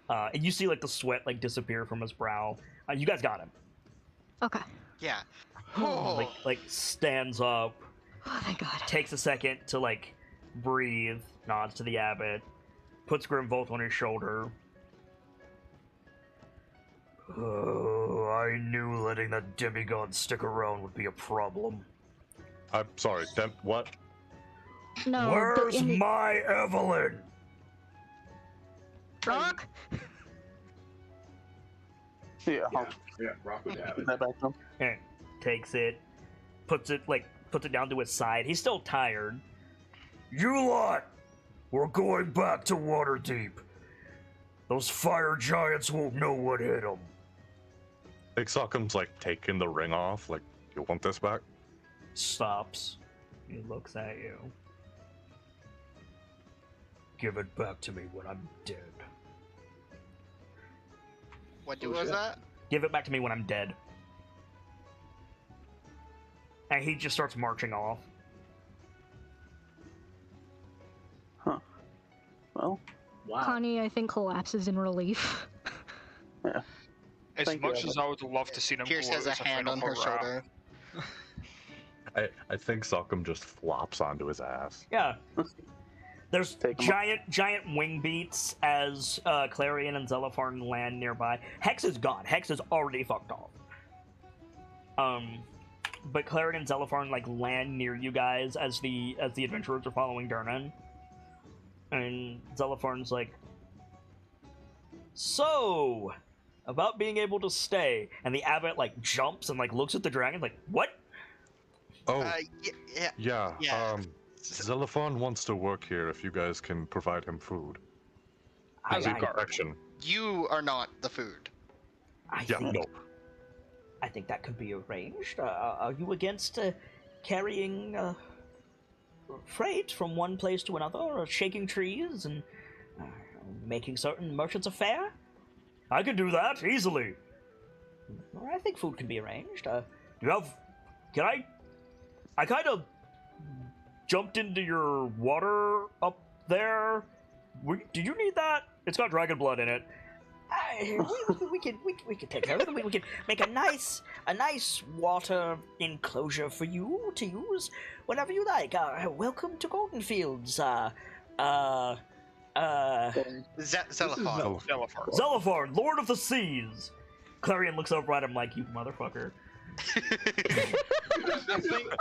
And you see, like, the sweat, like, disappear from his brow. You guys got him. Okay. Yeah. Like, stands up, Oh, thank God. takes a second to, like, breathe, nods to the abbot, puts Grimvolt on his shoulder. Oh, I knew letting that demigod stick around would be a problem. I'm sorry, what? No. Where's my Evelyn? Rock? Yeah, I'll Yeah, Rock would have put it. that back to him. And takes it, puts it down to his side. He's still tired. You lot, we're going back to Waterdeep. Those fire giants won't know what hit them. Sockum's like taking the ring off, like, you want this back? Stops. He looks at you. Give it back to me when I'm dead. What was that? Give it back to me when I'm dead. And he just starts marching off. Well, Wow. Connie, I think, collapses in relief. yeah. As Thank you, much as Evan. I would love to see him Pierce go has out a as hand final on her hurrah. shoulder. I think Sockum just flops onto his ass. Yeah. There's Take 'em giant wing beats as Clarion and Zelafarn land nearby. Hex is gone. Hex is already fucked off. But Clarion and Zelafarn like land near you guys as the adventurers are following Durnan. And Zelafarn's like, "So, about being able to stay." And the abbot like jumps and like looks at the dragon like, "What?" Oh, Yeah. yeah. Zelafon wants to work here if you guys can provide him food. I, Easy I, protection. You are not the food. I Yeah, think, no. I think that could be arranged. Are you against carrying freight from one place to another, or shaking trees and making certain merchants a fare? I can do that easily. I think food can be arranged. Do you have? Can I? I kind of jumped into your water up there. Do you need that? It's got dragon blood in it. We can take care of it. We can make a nice water enclosure for you to use whenever you like. Welcome to Goldenfields. Zelafon. Zelafarn, Lord of the Seas. Clarion looks over at him like, "You motherfucker." I think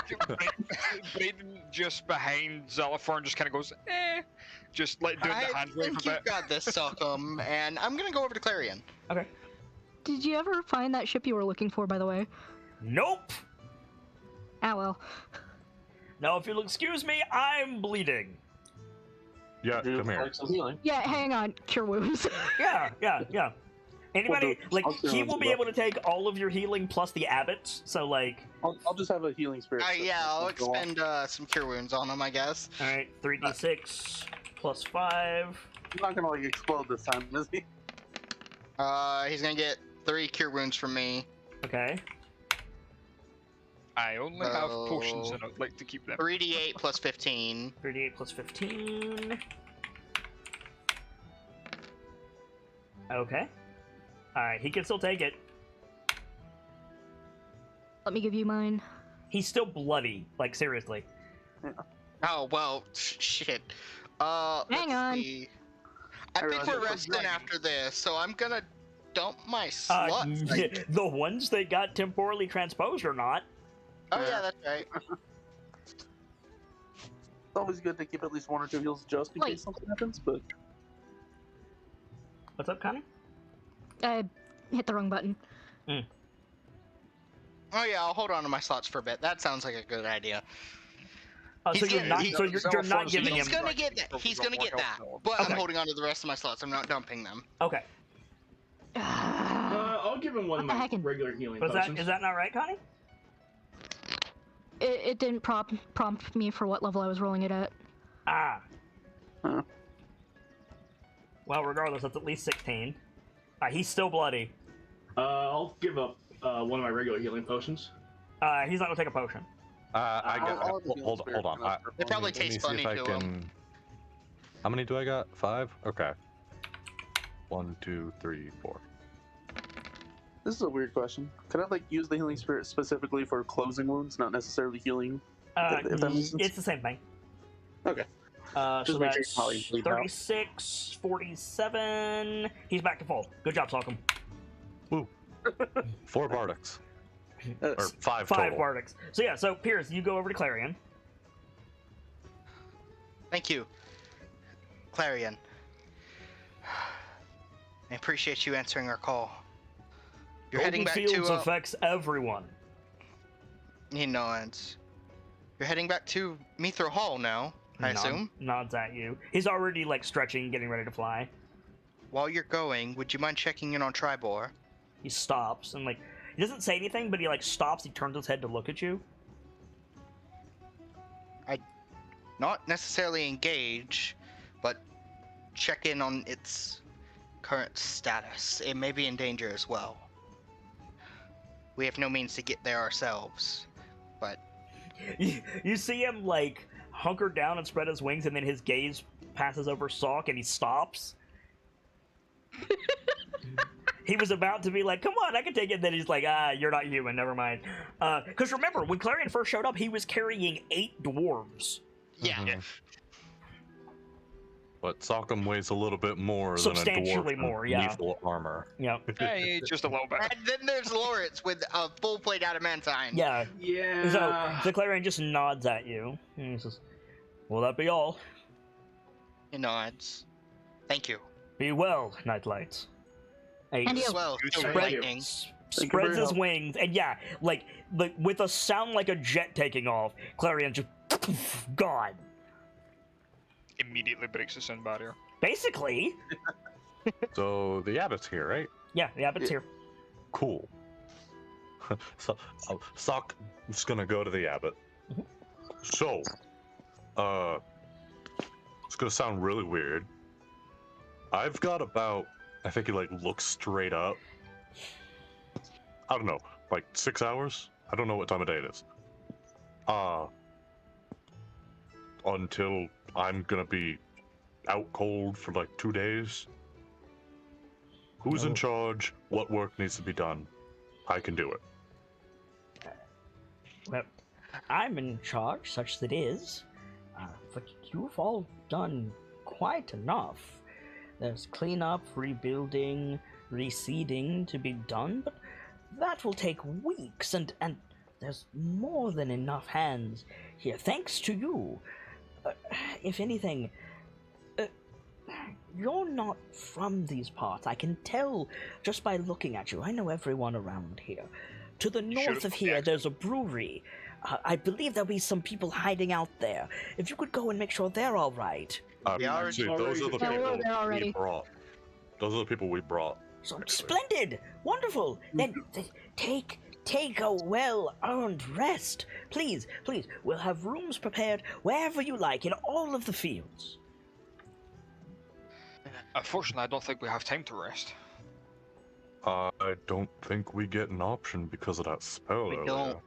Braden just behind Zelafarn just kind of goes, just like doing the I hand wave think a you've bit. got this, Sockum, and I'm gonna go over to Clarion. Okay. Did you ever find that ship you were looking for, by the way? Nope. Ah, well. Now, if you'll excuse me, I'm bleeding. Yeah, Do come here. like some healing. Yeah, hang on. Cure wounds. Yeah. Anybody, I'll cure he wounds will be as able to take all of your healing plus the abbot, so, like... I'll just have a healing spirit. Yeah, I'll Go on. expend some cure wounds on him, I guess. Alright, 3d6. plus 5. He's not gonna like explode this time, is he? He's gonna get 3 cure wounds from me. Okay. I only have potions and I'd like to keep them. 3d8 plus 15. 38 plus 15. Okay. Alright, he can still take it. Let me give you mine. He's still bloody, like seriously. Oh, well, shit. Hang let's on. see. I think realize we're it was resting raining. after this, so I'm gonna dump my slots. The ones that got temporally transposed or not. Oh, yeah, that's right. It's always good to keep at least 1 or 2 heals just in Wait. case something happens, but What's up, Connie? I hit the wrong button. Oh, yeah, I'll hold on to my slots for a bit. That sounds like a good idea. Oh, so He's you're getting- not. he- So you're not giving He's him. gonna get that. He's gonna get that. But I'm Okay. holding on to the rest of my slots. I'm not dumping them. Okay. I'll give him one of What the my heck? regular healing Was that potions. is that not right, Connie? It didn't prompt me for what level I was rolling it at. Ah. Huh. Well, regardless, that's at least 16. He's still bloody. I'll give up one of my regular healing potions. He's not gonna take a potion. I get. I'll have a Hold healing on. spirit. It probably Let me tastes see funny if I to can. him. How many do I got? 5? Okay. 1, 2, 3, 4. This is a weird question. Can I like use the healing spirit specifically for closing wounds, not necessarily healing? If that makes sense. It's the same thing. Okay. So Just make sure that's Molly bleed out. 36, 47. He's back to full. Good job, Salcom. 4 Bardics. Uh, Or 5 5 total. Bardics. So yeah, so Piers, you go over to Clarion. Thank you, Clarion. I appreciate you answering our call. You're heading Golden back Fields to. affects everyone. He nods. You're heading back to Mithril Hall now, I assume. Nods at you. He's already like stretching, getting ready to fly. While you're going, would you mind checking in on Tribor? He stops and like he doesn't say anything, but he like stops. He turns his head to look at you. Not necessarily engage, but check in on its current status. It may be in danger as well. We have no means to get there ourselves, but You see him like hunker down and spread his wings, and then his gaze passes over Salk, and he stops. He was about to be like, "Come on, I can take it." Then he's like, "You're not human. Never mind." Because remember, when Clarion first showed up, he was carrying 8 dwarves. yeah. Mhm. But Sockham weighs a little bit more than a Substantially dwarf more, in yeah. lethal armor. Yep. Hey, just a little bit. And then there's Lawrence with a full plate adamantine. Yeah. Yeah. So Clarion just nods at you, and he says, "Will that be all? He nods. Thank you. Be well, KnightLites." And And he you. Well, You Silver too. Lightning. Thank you for spreads your his help. wings, and yeah, like with a sound like a jet taking off, Clarion just gone. Immediately breaks the sound barrier. Basically, So the abbot's here, right? yeah, the abbot's here. Cool. So Sock is gonna go to the abbot. Mhm. So, it's gonna sound really weird. I've got about, I think he like looks straight up. I don't know, like 6 hours? I don't know what time of day it is. Until I'm gonna be out cold for like 2 days. Who's in Oh. charge? What work needs to be done? I can do it. Well, I'm in charge, such that is. But you've all done quite enough. There's cleanup, rebuilding, reseeding to be done, but that will take weeks, and there's more than enough hands here, thanks to you. If anything, you're not from these parts. I can tell just by looking at you. I know everyone around here. To the north should've of here, there's a brewery. I believe there'll be some people hiding out there. If you could go and make sure they're all right. Yeah, Actually, those are the Yeah, we're people there already. we brought. Those are the people we brought. So splendid, wonderful. Then take a well-earned rest, please. We'll have rooms prepared wherever you like in all of the fields. Unfortunately, I don't think we have time to rest. I don't think we get an option because of that spell We earlier. don't.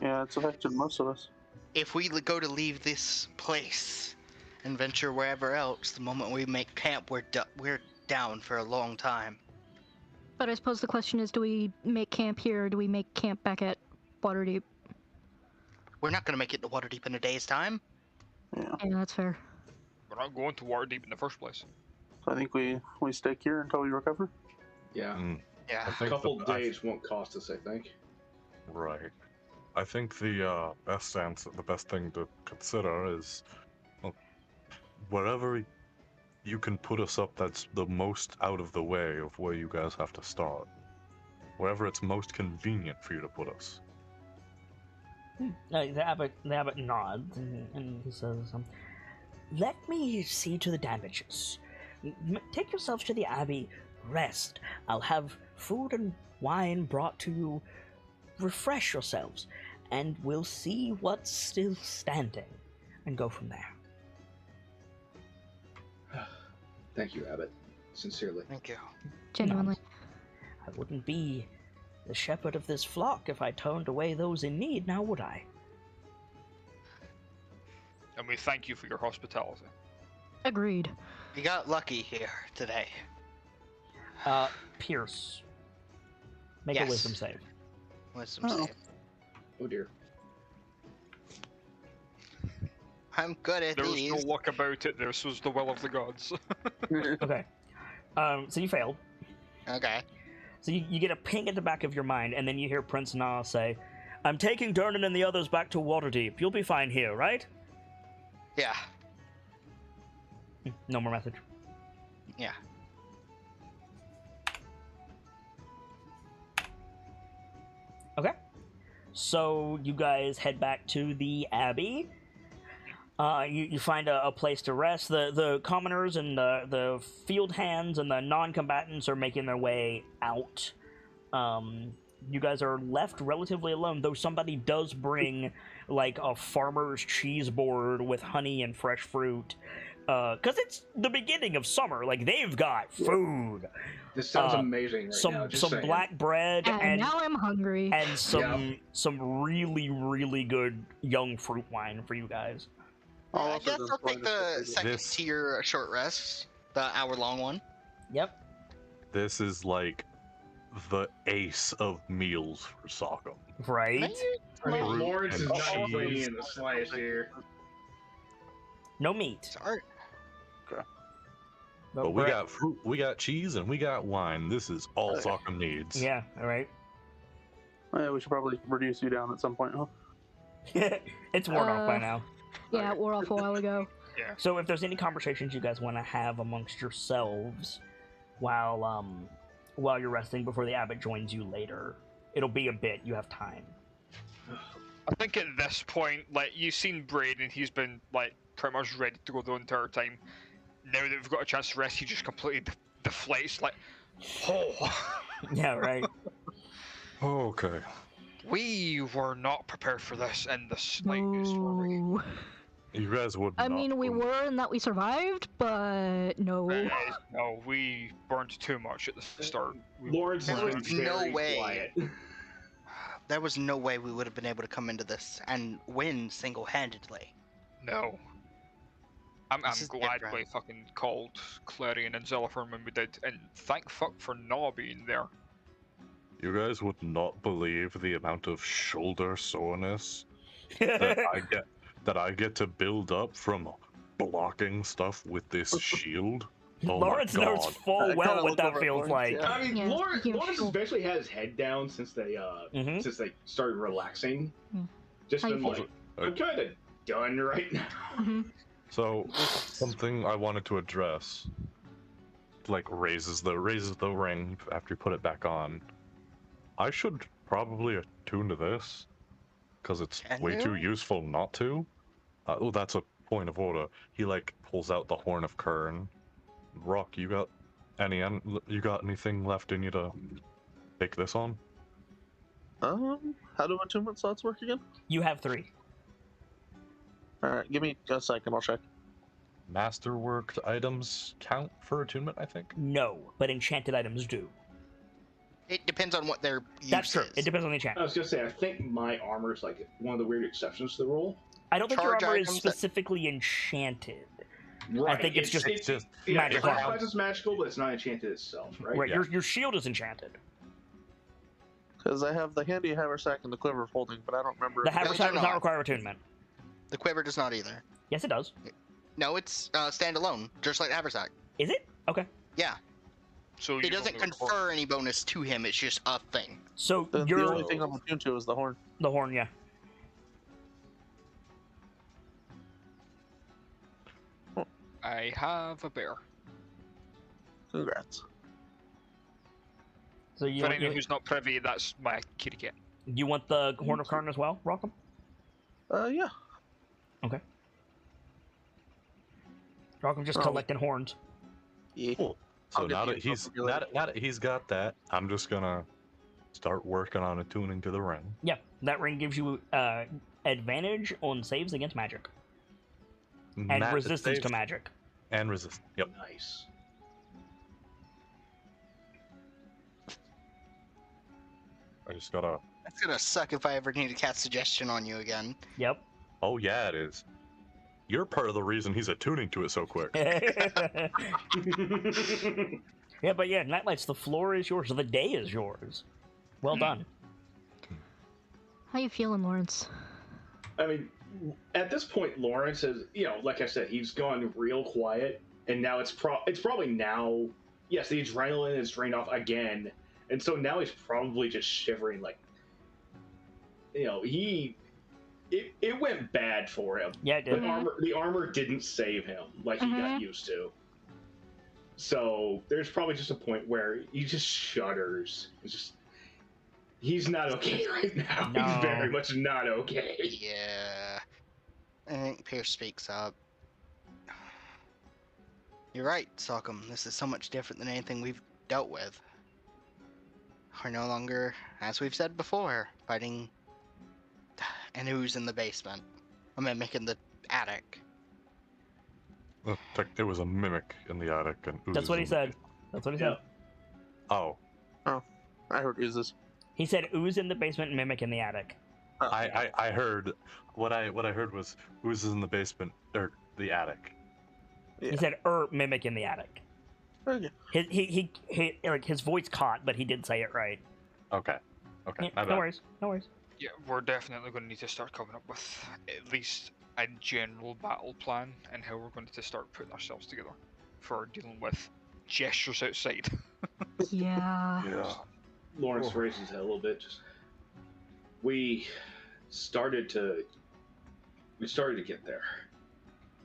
Yeah, it's affected most of us. If we go to leave this place and venture wherever else, the moment we make camp, we're down for a long time. But I suppose the question is, do we make camp here, or do we make camp back at Waterdeep? We're not gonna make it to Waterdeep in a day's time. Yeah. Yeah, that's fair. We're not going to Waterdeep in the first place. So I think we stick here until we recover. Yeah. Mm, Yeah. I A think couple the- I- days won't cost us, I think. Right. I think the best thing to consider is, well, wherever you can put us up that's the most out of the way of where you guys have to start. Wherever it's most convenient for you to put us. The abbot nods and he says, "Let me see to the damages. Take yourselves to the abbey, rest. I'll have food and wine brought to you. Refresh yourselves, and we'll see what's still standing, and go from there." Thank you, Abbot. Sincerely. Thank you. Genuinely. I wouldn't be the shepherd of this flock if I turned away those in need, now would I? And we thank you for your hospitality. Agreed. We got lucky here today. Pierce. Make Yes. a wisdom save. Wisdom Oh. save. Oh dear. I'm good at There was these. no luck about it. This was the will of the gods. Okay. So you failed. Okay. So you get a ping at the back of your mind, and then you hear Prince Na say, "I'm taking Durnan and the others back to Waterdeep. You'll be fine here, right?" Yeah. No more message. Yeah. Okay. So you guys head back to the Abbey. You find a place to rest. The commoners and the field hands and the non-combatants are making their way out. You guys are left relatively alone, though somebody does bring like a farmer's cheese board with honey and fresh fruit. Because it's the beginning of summer. Like, they've got food. This sounds Uh, amazing right now. Just some saying. black bread And now I'm hungry. and some really, really good young fruit wine for you guys. I'll I offer guess them I'll take the bonus second This- tier short rest, the hour-long one. Yep. This is like the ace of meals for Sockham. Right? I mean, Fruit Lawrence and is not cheese. playing in the slice here. No meat. Sorry. But we got fruit, we got cheese, and we got wine. This is all Sockham needs. Yeah, alright. Yeah, we should probably reduce you down at some point, huh? It's worn off by now. Yeah, it wore off a while ago. So if there's any conversations you guys want to have amongst yourselves while you're resting before the abbot joins you later, it'll be a bit. You have time. I think at this point, like, you've seen Braden, he's been, like, pretty much ready to go the entire time. Now that we've got a chance to rest, he just completely deflates, like, oh. Yeah, right. Okay. We were not prepared for this in the slightest, were we? No. You guys would. I not mean, we believe- were in that we survived, but no. No, we burned too much at the start. Lawrence There is was very no way. quiet. There was no way we would have been able to come into this and win single-handedly. No. I'm This is glad different. we fucking called Clarion and Zelifern when we did, and thank fuck for not being there. You guys would not believe the amount of shoulder soreness that I get to build up from blocking stuff with this shield. Oh my Lawrence knows God. full I well kinda what look that over at feels like. Lawrence, yeah. I mean, Yeah, Lawrence speaking of has shoulder- basically had his head down since they Mhm. started relaxing. Hmm. Just How you been feel? like, I'm kind of done right now. Mhm. So something I wanted to address, like raises the ring after you put it back on. I should probably attune to this, because it's Can way you? too useful not to. Oh, that's a point of order. He like pulls out the horn of Kern. Rock, you got anything left in you to take this on? How do attunement slots work again? You have 3. Alright, give me a second, I'll check. masterworked items count for attunement, I think? No, but enchanted items do. It depends on what their use That's true. is. It depends on the I enchantment. was gonna say, I think my armor is like one of the weird exceptions to the rule. I don't think your Charge armor is items that- specifically enchanted. Right. think it's just yeah, magic it classifies armor. as magical, but it's not enchanted itself, right? Right, Yeah. your shield is enchanted. Because I have the handy haversack and the quiver holding, but I don't remember. The if- haversack does not not. require attunement. The quiver does not either. Yes, it does. No, it's standalone, just like haversack. Is it? Okay. Yeah, So it you doesn't don't know confer any bonus to him. It's just a thing. So The you're only thing I'm attuned to is the horn. the horn, yeah. I have a bear. Congrats. So you For anyone who's not privy, that's my kitty cat. you want the horn of Karn as well, Rockham? Yeah. Okay. Rockham just Oh. collecting horns. Yeah. Cool. So I'll get now the that he's appropriate- now that he's got that, I'm just gonna start working on attuning to the ring. Yeah, that ring gives you advantage on saves against magic and Nat resistance save to magic. and resist. Yep. Nice. I just gotta. It's gonna suck if I ever need to cast suggestion on you again. Yep. Oh yeah, it is. You're part of the reason he's attuning to it so quick. Yeah, but yeah, KnightLites, the floor is yours. The day is yours. Well done. How you feeling, Lawrence? I mean, at this point, Lawrence is, like I said, he's gone real quiet, and now it's probably now, yes, the adrenaline is drained off again, and so now he's probably just shivering, like, it went bad for him. Yeah, it did. The armor didn't save him like he got used to. So there's probably just a point where he just shudders. He's not okay right now. No. He's very much not okay. Yeah. I think Pierce speaks up. You're right, Sockham. This is so much different than anything we've dealt with. We're no longer, as we've said before, fighting an ooze in the basement. I mean, making the attic. It was a mimic in the attic, and That's what he said. That's what he said. Oh, I heard oozes. He said ooze in the basement, mimic in the attic. I heard what I heard was oozes in the basement or the attic. Yeah. He said mimic in the attic. Okay. He like his voice caught, but he did say it right. Okay. Yeah, my no bad. worries. No worries. Yeah, we're definitely going to need to start coming up with at least a general battle plan and how we're going to start putting ourselves together for dealing with gestures outside. Yeah. Yeah. Lawrence raises his head a little bit. We started to get there.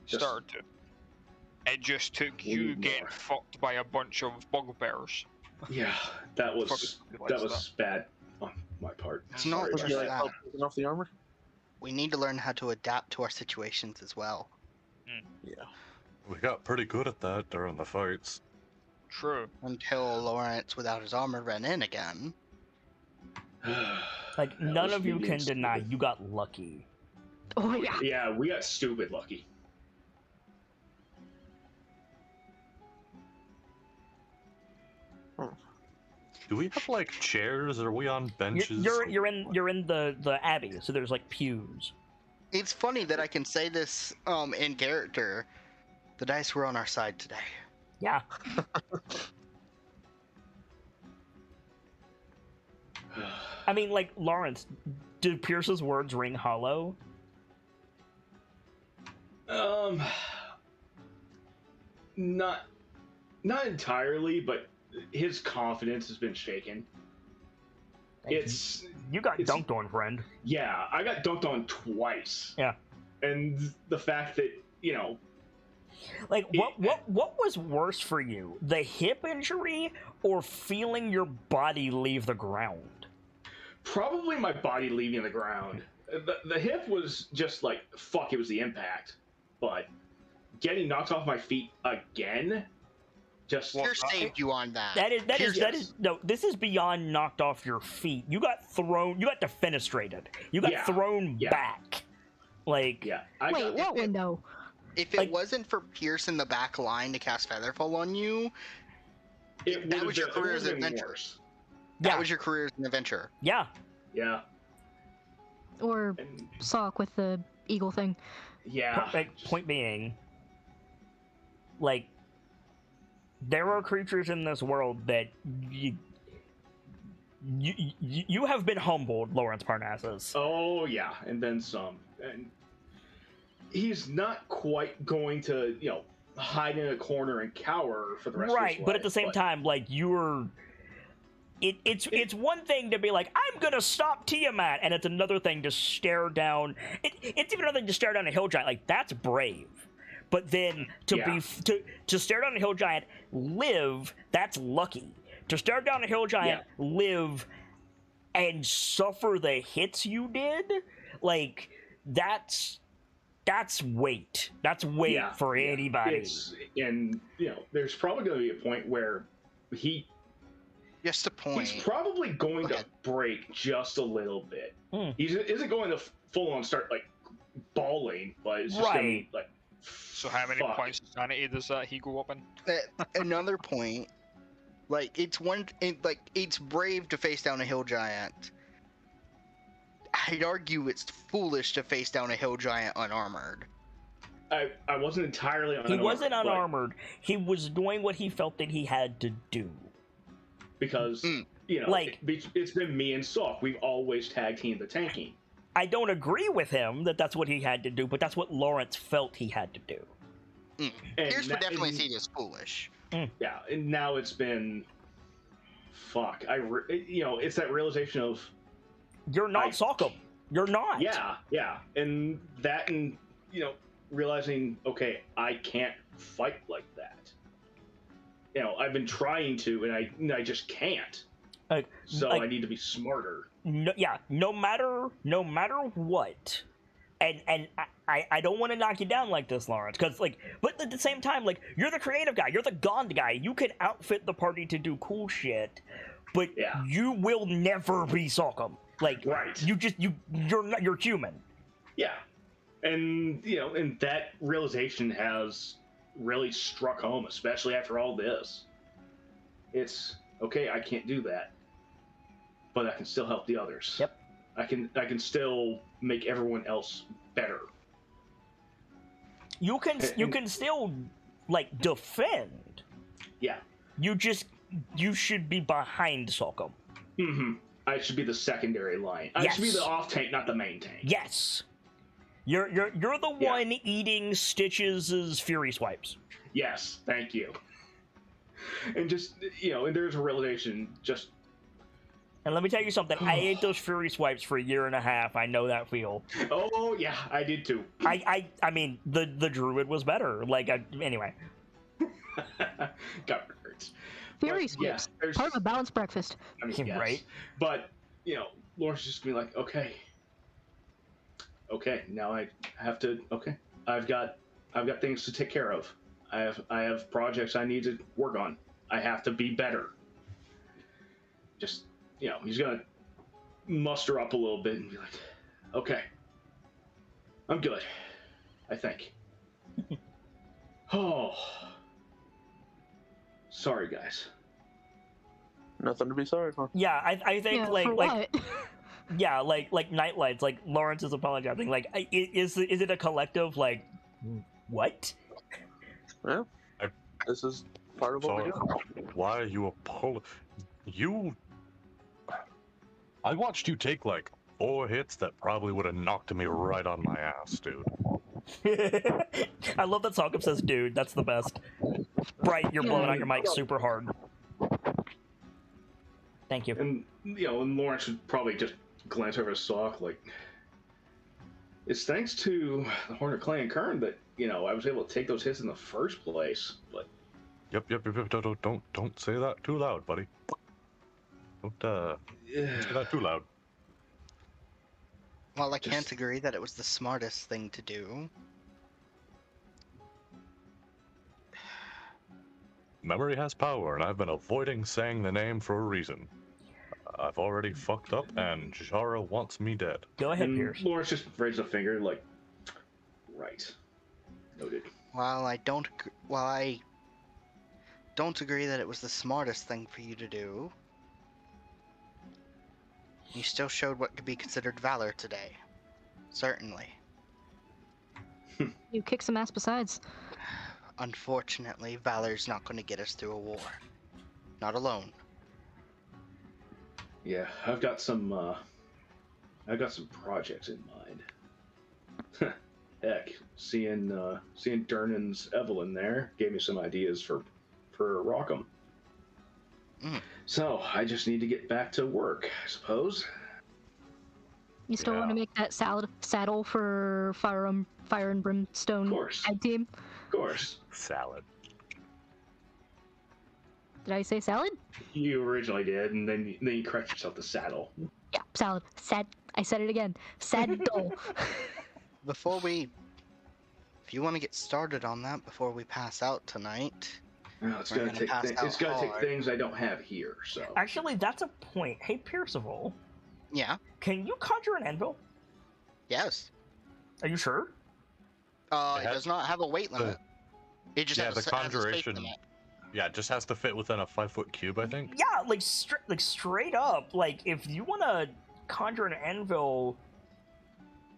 Just- Started to. It just took We you need getting more. fucked by a bunch of bugbears. Yeah, that was Fucking that was bad on my part. It's not Sorry just about Would you like that. help taking off the armor? We need to learn how to adapt to our situations as well. Yeah. We got pretty good at that during the fights. True. Until Lawrence, without his armor, ran in again. Like That none was of you me can being deny stupid. you got lucky. Oh yeah. Yeah, we got stupid lucky. Do we have like chairs? Are we on benches? You're in the abbey, so there's like pews. It's funny that I can say this in character. The dice were on our side today. Yeah. I mean, like Lawrence, did Pierce's words ring hollow? Not entirely, but his confidence has been shaken. It's You got it's- dunked on, friend. yeah, I got dunked on twice. Yeah. And the fact that, Like, what was worse for you, the hip injury or feeling your body leave the ground? probably my body leaving the ground. The hip was just like, fuck, it was the impact. But getting knocked off my feet again, just... Pierce saved you on that. That Pierce, is no. This is beyond knocked off your feet. You got thrown. You got defenestrated. You got Yeah, thrown yeah. back. Like Yeah. Wait, what window? If it Like- wasn't for Pierce in the back line to cast Featherfall on you, It that would've was your been- it career as would've an been adventure. worse. That Yeah. was your career as an adventurer. Yeah. Yeah. Or And Sock with the eagle thing. yeah. Point being, like, there are creatures in this world that you have been humbled, Lawrence Parnassus. Oh yeah, and then some. And he's not quite going to, hide in a corner and cower for the rest of his life. Right, but at the same time, like, you're... It's one thing to be like, I'm gonna stop Tiamat, and it's another thing to stare down... It's even another thing to stare down a hill giant. Like, that's brave. But then to stare down a hill giant, live, that's lucky. To stare down a hill giant, live, and suffer the hits you did, like, that's weight. That's weight for anybody. And there's probably going to be a point where Just a point. he's probably going to break just a little bit. He isn't going to full on start like bawling, but it's just going to be like. So how many points of sanity does he go up in? Another point, it's brave to face down a hill giant. I'd argue it's foolish to face down a hill giant unarmored. I wasn't entirely unarmored. He wasn't unarmored. He was doing what he felt that he had to do. Because, it's been me and Sock. We've always tag teamed the tanking. I don't agree with him that that's what he had to do, but that's what Lawrence felt he had to do. Pierce would definitely see it as foolish. Yeah, and now it's been... Fuck. It's that realization of... You're not Sockum. You're not. Yeah. And that and, realizing, okay, I can't fight like that. I've been trying to, and I just can't. I need to be smarter. No matter what. And I don't want to knock you down like this, Lawrence, because, but at the same time, you're the creative guy. You're the Gond guy. You can outfit the party to do cool shit, but you will never be Sockum. Right. You're human. Yeah. And, and that realization has really struck home, especially after all this. It's, okay, I can't do that, but I can still help the others. Yep. I can still make everyone else better. You can still, defend. Yeah. You should be behind Sockum. Mm-hmm. I should be the secondary line. I should be the off tank, not the main tank. Yes. You're the one eating Stitch's Fury Swipes. Yes, thank you. And just, and there's a realization just... And let me tell you something, I ate those Fury Swipes for a year and a half. I know that feel. Oh, yeah, I did too. I mean, the Druid was better. Anyway. Got hurts. Fury Swipes. Part of a balanced breakfast. I mean, yes. Right? But, Lawrence just be like, okay, now I have to, I've got things to take care of. I have projects I need to work on. I have to be better. Just, he's gonna muster up a little bit and be like, okay, I'm good, I think. Oh, sorry guys. Nothing to be sorry for. Yeah, I think yeah, like KnightLites, Lawrence is apologizing. Is it a collective what? Well, this is part of what we do. Why are you I watched you take 4 hits that probably would have knocked me right on my ass, dude. I love that Sockum says, dude, that's the best. Bright, you're blowing out your mic super hard. Thank you. And, and Lawrence should probably just glance over his sock it's thanks to the Hornet Clan Kern that, I was able to take those hits in the first place, but... Yep, don't say that too loud, buddy. Don't say that too loud. While I can't agree that it was the smartest thing to do. Memory has power, and I've been avoiding saying the name for a reason. I've already fucked up, and Jara wants me dead. Go ahead, and Pierce. Lawrence just raises a finger, right. Noted. While I don't agree that it was the smartest thing for you to do, you still showed what could be considered valor today. Certainly. You kick some ass besides. Unfortunately, valor's not going to get us through a war. Not alone. Yeah, I've got some projects in mind. Heck, seeing Durnan's Evelyn there gave me some ideas for Rockham. So I just need to get back to work, I suppose. You still want to make that saddle for Fire and Brimstone Of course. tag team? Of course. Salad. Did I say salad? You originally did, and then you correct yourself to saddle. Yeah, salad. I said it again. Saddle. If you want to get started on that before we pass out tonight, Well, it's We're gonna gonna take pass out it's gonna take hard. things I don't have here. So Actually, that's a point. Hey, Percival, yeah, can you conjure an anvil? yes. Are you sure? It does not have a weight limit. It just has the a space conjuration. limit. Yeah, it just has to fit within a 5-foot cube, I think. Yeah, like straight up. Like if you want to conjure an anvil,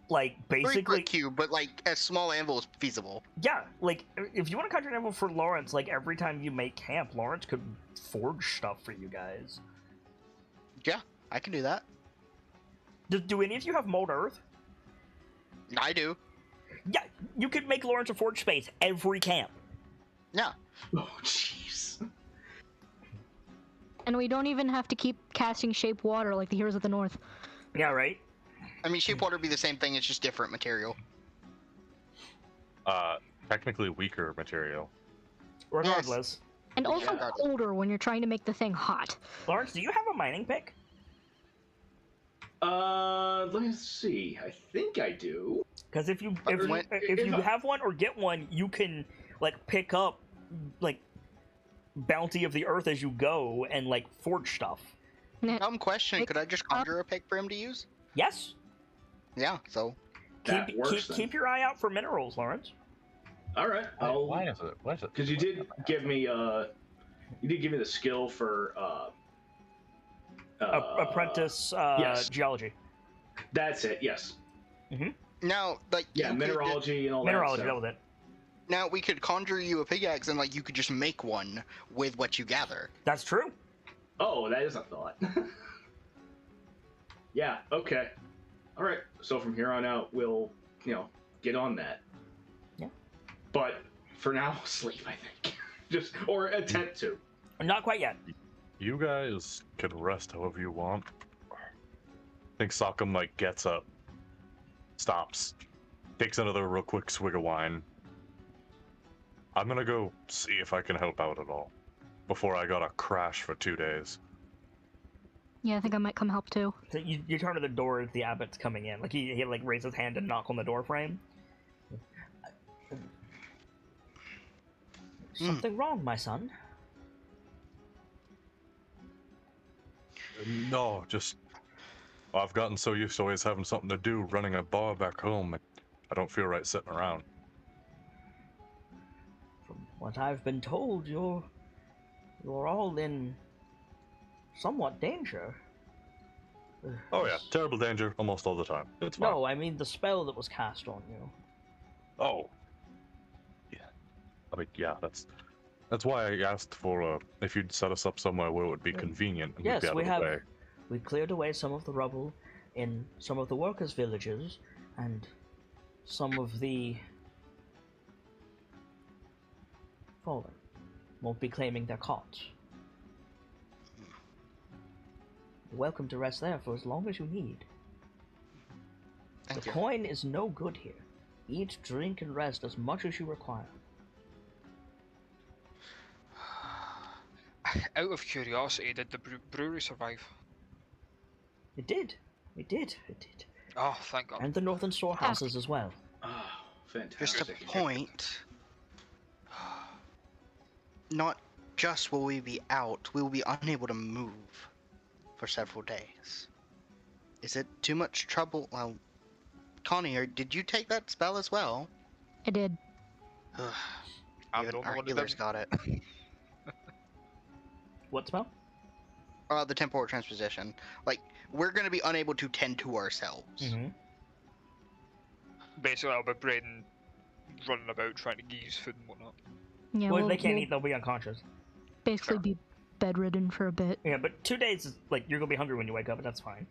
like 3 basically, foot cube, but like a small anvil is feasible. yeah, like if you want to conjure an anvil for Lawrence, like every time you make camp, Lawrence could forge stuff for you guys. Yeah, I can do that. Do any of you have mold earth? I do. Yeah, you could make Lawrence a forge space every camp. Yeah. oh jeez. And we don't even have to keep casting shape water like the Heroes of the North. Yeah, right. I mean, shape water would be the same thing. It's just different material. Technically weaker material. Regardless, And also Yeah. colder when you're trying to make the thing hot. Lawrence, do you have a mining pick? Let me see. I think I do. Because if you if I- have one or get one, you can like pick up like bounty of the earth as you go and like forge stuff. Dumb question. Could I just conjure a pick for him to use? Yes. Yeah. So That works, then. keep your eye out for minerals, Lawrence. All right. Why is it? Why is it? Because you did give me the skill for Apprentice yes. geology. That's it. Yes. now, like Yeah, you could- mineralogy and all Mineralogy, that. that was it. now we could conjure you a pickaxe, and like you could just make one with what you gather. That's true. Oh, that is a thought. Yeah. Okay. All right. So from here on out, we'll get on that. Yeah. But for now, sleep. I think. Just or attempt to. Not quite yet. You guys can rest however you want. I think Sockham like gets up, stops, takes another real quick swig of wine. I'm gonna go see if I can help out at all before I gotta crash for 2 days. Yeah, I think I might come help too. So you turn to the door as the abbot's coming in. Like he like raises his hand and knock on the door frame. Something wrong, my son? No, just I've gotten so used to always having something to do, running a bar back home. I don't feel right sitting around. From what I've been told, you're all in somewhat danger. Oh yeah, terrible danger almost all the time. It's fine. No, I mean the spell that was cast on you. Oh. Yeah. I mean, yeah, that's why I asked for if you'd set us up somewhere where it would be convenient and Yes, we'd be we out of have. the way. We cleared away some of the rubble in some of the workers' villages, and some of the fallen won't be claiming their cots. You're welcome to rest there for as long as you need. Thank The you. coin is no good here. Eat, drink, and rest as much as you require. Out of curiosity, did the brewery survive? It did. It did. It did. Oh, thank God. And the northern storehouses as well. Oh, Just a fantastic. point. Not just will we be out, we will be unable to move for several days. Is it too much trouble? Well, Connie, did you take that spell as well? I did. I'm Even the only our one that healers didn't. got it. What spell? The temporal transposition. Like, we're gonna be unable to tend to ourselves. Mm-hmm. Basically, I'll be Braden running about trying to use food and whatnot. Yeah, Well, if we'll, they can't we'll eat, they'll be unconscious. basically Sure. be bedridden for a bit. Yeah, but 2 days is like you're gonna be hungry when you wake up, and that's fine.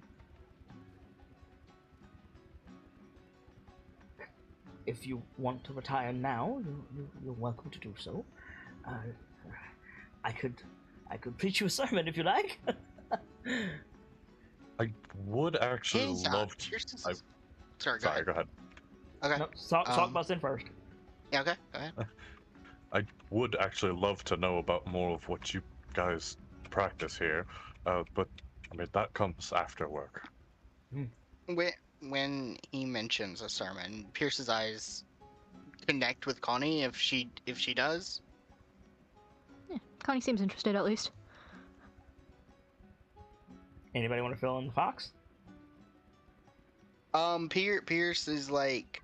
If you want to retire now, you're welcome to do so. I could preach you a sermon if you like. I would actually love to. Pierce is- I- Sorry, go Sorry, ahead. go ahead. Okay. No, Sock bust in first. Yeah, okay, go ahead. I would actually love to know about more of what you guys practice here, but I mean that comes after work. When he mentions a sermon, Pierce's eyes connect with Connie if she does. Yeah, Connie seems interested at least. Anybody want to fill in the fox? Pierce is like,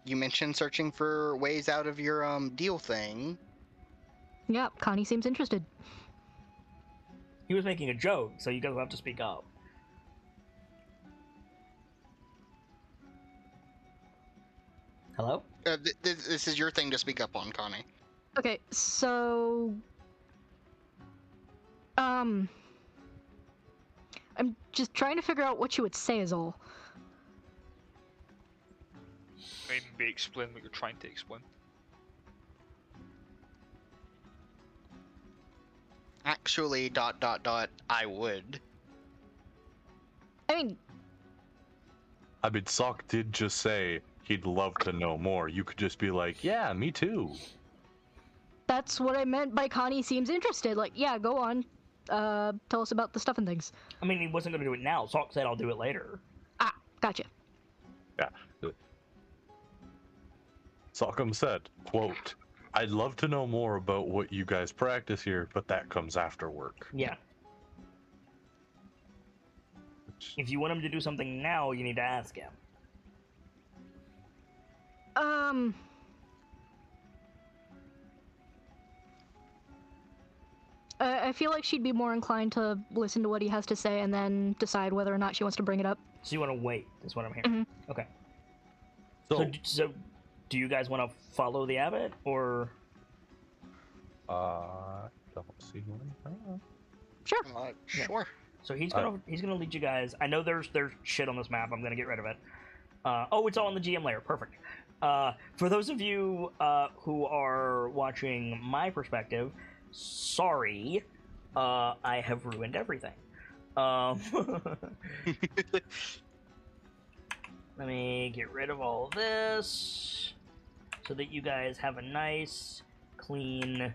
you mentioned searching for ways out of your deal thing. Yeah, Connie seems interested. He was making a joke, so you guys will have to speak up. Hello? This is your thing to speak up on, Connie. Okay, so I'm just trying to figure out what you would say is all. Maybe explain what you're trying to explain. Actually, ... I would. I mean, I mean, Sock did just say he'd love to know more. You could just be like, yeah, me too. that's what I meant by Connie seems interested. Like, yeah, go on. Tell us about the stuff and things. I mean, he wasn't going to do it now. Sock said I'll do it later. Ah, gotcha. Yeah. Sockham said, quote, I'd love to know more about what you guys practice here, but that comes after work. Yeah. If you want him to do something now, you need to ask him. I feel like she'd be more inclined to listen to what he has to say and then decide whether or not she wants to bring it up. So you want to wait, is what I'm hearing. Okay. So, do you guys want to follow the abbot, or... Don't see one. Sure. Sure. So he's gonna lead you guys. I know there's shit on this map. I'm gonna get rid of it. Oh, it's all in the GM layer. Perfect. For those of you who are watching my perspective, sorry, I have ruined everything. Let me get rid of all this so that you guys have a nice, clean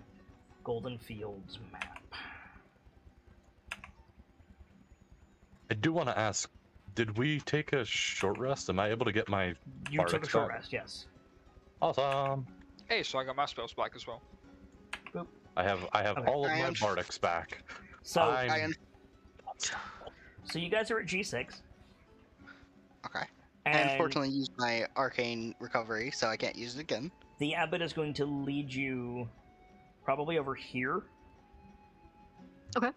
Golden Fields map. I do want to ask, did we take a short rest? Am I able to get my You took a Bardic's short back? rest, yes. Awesome. Hey, so I got my spells back as well. I have Okay. all of I my am- Bardic's back. So, So you guys are at G6. Okay. I And unfortunately used my arcane recovery, so I can't use it again. the abbot is going to lead you probably over here. Okay.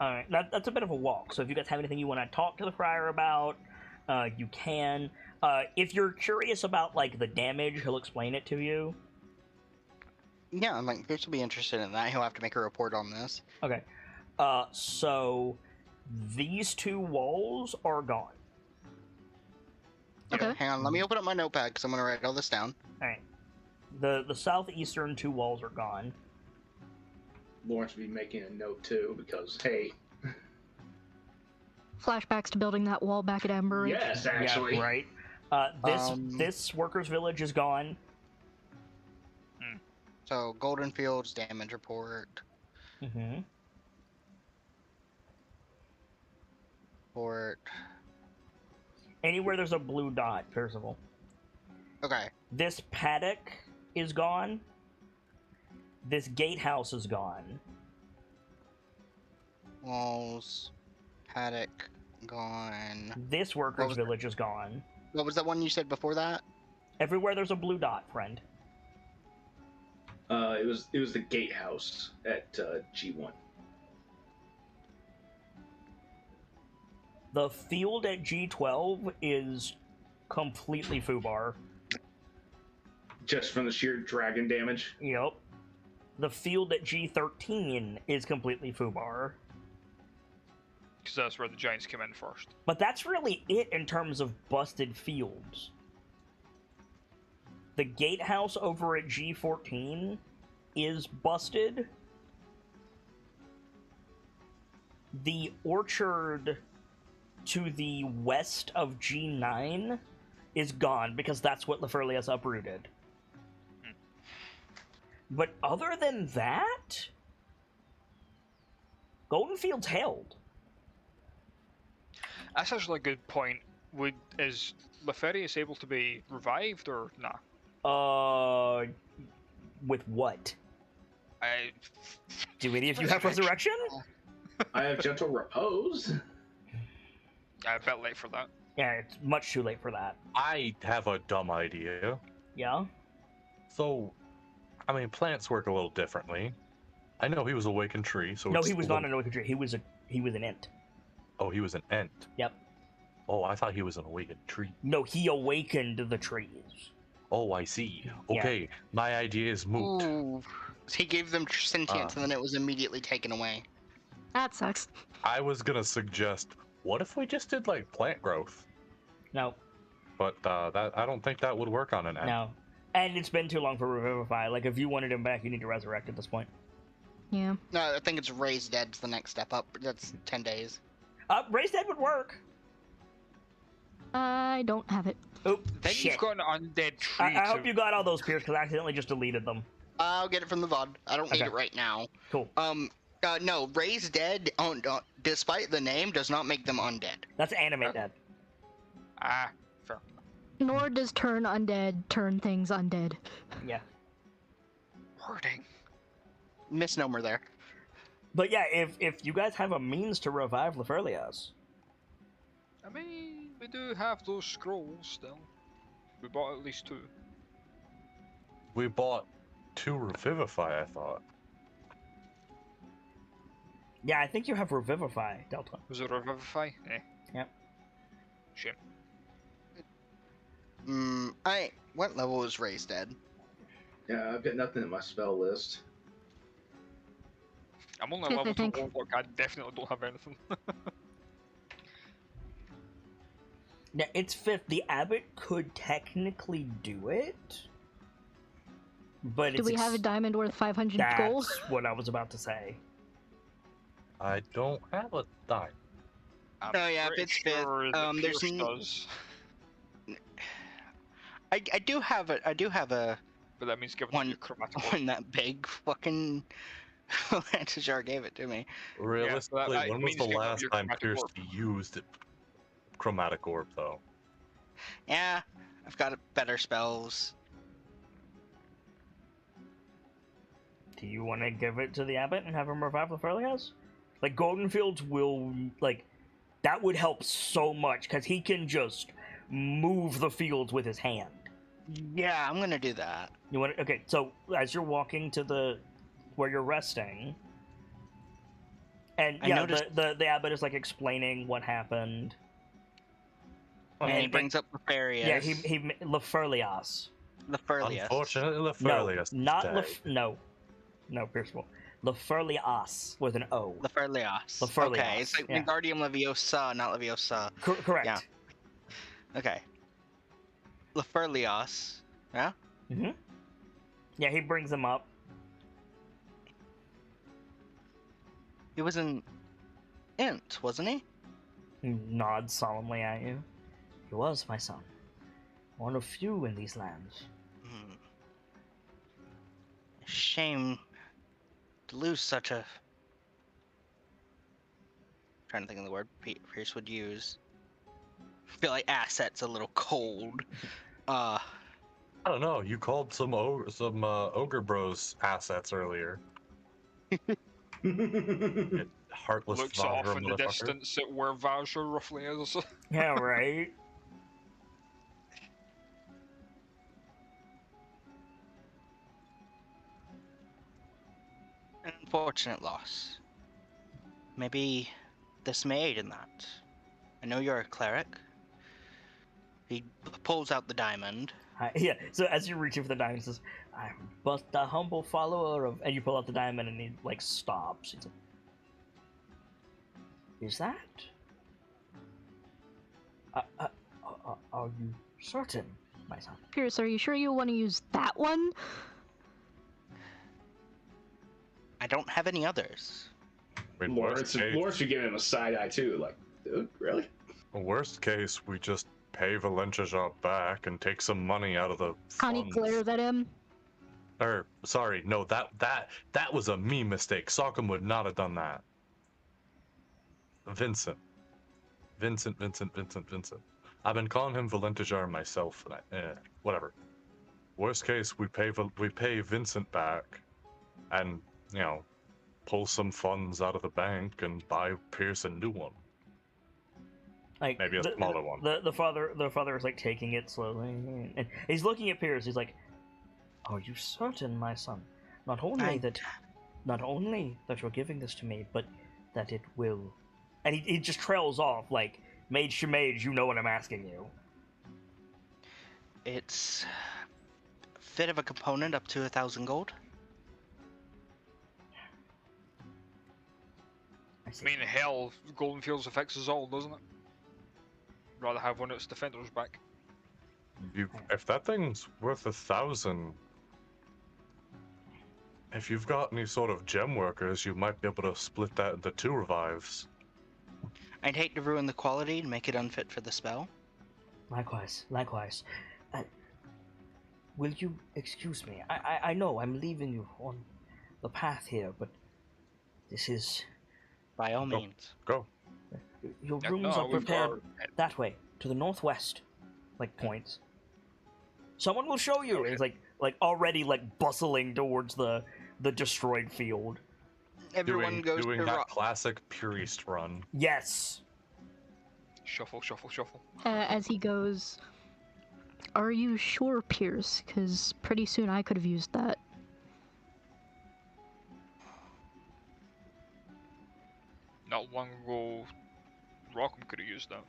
Alright, that's a bit of a walk, so if you guys have anything you want to talk to the friar about, you can. If you're curious about, like, the damage, he'll explain it to you. Yeah, I'm like, Pierce will be interested in that. He'll have to make a report on this. Okay. So these two walls are gone. Okay. Hang on, let me open up my notepad because I'm going to write all this down. Alright. The southeastern two walls are gone. Lawrence would be making a note too, because hey, Flashbacks to building that wall back at Amber Ridge. yes, actually, Yeah, right. This workers' village is gone. So, Golden Fields damage report. Mm-hmm. Report. Anywhere there's a blue dot, Percival. Okay. This paddock is gone. This gatehouse is gone. Walls. Paddock. Gone. This What workers' was village is gone. What was that one you said before that? Everywhere there's a blue dot, friend. It was the gatehouse at G1. The field at G12 is completely foobar. Just from the sheer dragon damage. Yep. The field at G13 is completely foobar. Because that's where the giants come in first. But that's really it in terms of busted fields. The gatehouse over at G14 is busted. The orchard to the west of G9 is gone because that's what Lefurlius uprooted. But other than that, Goldenfield's held. That's actually a good point. Is Lefurius able to be revived or nah? With what? I Do any of you have resurrection? I have gentle repose. a bit late for that. Yeah, it's much too late for that. I have a dumb idea. Yeah? So, I mean, plants work a little differently. I know he was a awakened tree, so No, it's he was a not little- an awakened tree. He was an ent. Oh, he was an ent. Yep. Oh, I thought he was an awakened tree. No, he awakened the trees. Oh, I see. Yeah. Okay, my idea is moot. Ooh. He gave them sentience and then it was immediately taken away. That sucks. I was gonna suggest, what if we just did like plant growth? No, But that I don't think that would work on an ent. no. And it's been too long for Revivify. Like, if you wanted him back, you need to resurrect at this point. Yeah. No, I think it's raised dead's the next step up. That's 10 days. Raised Dead would work. I don't have it. Oh, Then shit. you've got an undead tree. I hope you got all those, Pierce, because I accidentally just deleted them. I'll get it from the VOD. I don't need Okay. it right now. Cool. No, raised dead, despite the name, does not make them undead. That's Animate Dead. Ah, fair. Nor does turn undead turn things undead. Yeah. Wording. Misnomer there. But yeah, if you guys have a means to revive Lefurlius, I mean, we do have those scrolls still. We bought at least 2. We bought 2 Revivify, I thought. yeah, I think you have Revivify, Delta. Was it Revivify? Eh. Yep. Shame. What level is raised dead? Yeah, I've got nothing in my spell list. I'm only Fifth, I level 2 think. Warlock. I definitely don't have anything. Yeah, it's 5th. The Abbot could technically do it, but Do it's we have a diamond worth 500 That's gold? what I was about to say. I don't have a dime. I'm Oh, yeah, if pretty it's fifth, sure that there's Pierce n- does, I do have a but that means giving One- you chromatic. one that big fucking Lantijar gave it to me. Realistically, that when was means the giving up last your time chromatic Pierce orb. used Chromatic Orb, though? Yeah, I've got better spells. Do you want to give it to the Abbot and have him revive Lefurlius? Like, Goldenfields will, like, that would help so much, because he can just move the fields with his hand. Yeah, I'm gonna do that. You want? Okay, so as you're walking to the where you're resting, and I yeah, noticed- the Abbot is like explaining what happened. And he And- brings up the fairy. Yeah, he Lefurlius. the Furlius. Unfortunately, No, Lefurlius not died. no, Pierceful. Lefurlius with an O. The Furlios. Lefurlios, Okay, it's like yeah. Wingardium Leviosa, not Leviosa. Correct. Yeah. Okay. Lefurlios. Yeah? Mm-hmm. Yeah, he brings them up. He was an int, wasn't he? He nods solemnly at you. He was my son, one of few in these lands. Hmm. Shame to lose such a. Trying to think of the word Pierce would use. I feel like asset's a little cold. I don't know. You called some ogre bros assets earlier. Heartless Looks off Vajra in the motherfucker. distance at where Vajra roughly is. Yeah, right. unfortunate loss. Maybe this may aid in that. I know you're a cleric. He pulls out the diamond. Yeah, so as you reach in for the diamond, he says, I'm but a humble follower of... And you pull out the diamond and he, like, stops. He's like, is that? Are you certain, my son? Pierce, are you sure you want to use that one? I don't have any others. I mean, Lawrence should give him a side eye too. Like, dude, really? worst case, we just pay Valentia back and take some money out of the Connie funds. glares at him. Sorry, no, that was a me mistake. Sockham would not have done that. Vincent. I've been calling him Valentijar myself, and whatever. Worst case, we pay Vincent back, and pull some funds out of the bank and buy Pierce a new one. Like Maybe a smaller one. The father is like taking it slowly, and he's looking at Pierce. He's like, "Are you certain, my son? Not only that you're giving this to me, but that it will." And he just trails off like, "Mage to mage, you know what I'm asking you." It's a fit of a component up to 1,000 gold. I mean, hell, Golden Fields affects us all, doesn't it? Rather have one of its defenders back. If that thing's worth 1,000, if you've got any sort of gem workers, you might be able to split that into 2 revives. I'd hate to ruin the quality and make it unfit for the spell. Likewise. Will you excuse me? I know I'm leaving you on the path here, but this is... By all means. Go. Your rooms are prepared that way, to the northwest. Like, points. Someone will show you! It's like already, like, bustling towards the destroyed field. Everyone goes doing to that classic priest run. Yes! Shuffle. As he goes, are you sure, Pierce? Because pretty soon I could have used that. Not long ago, Rockham could have used that.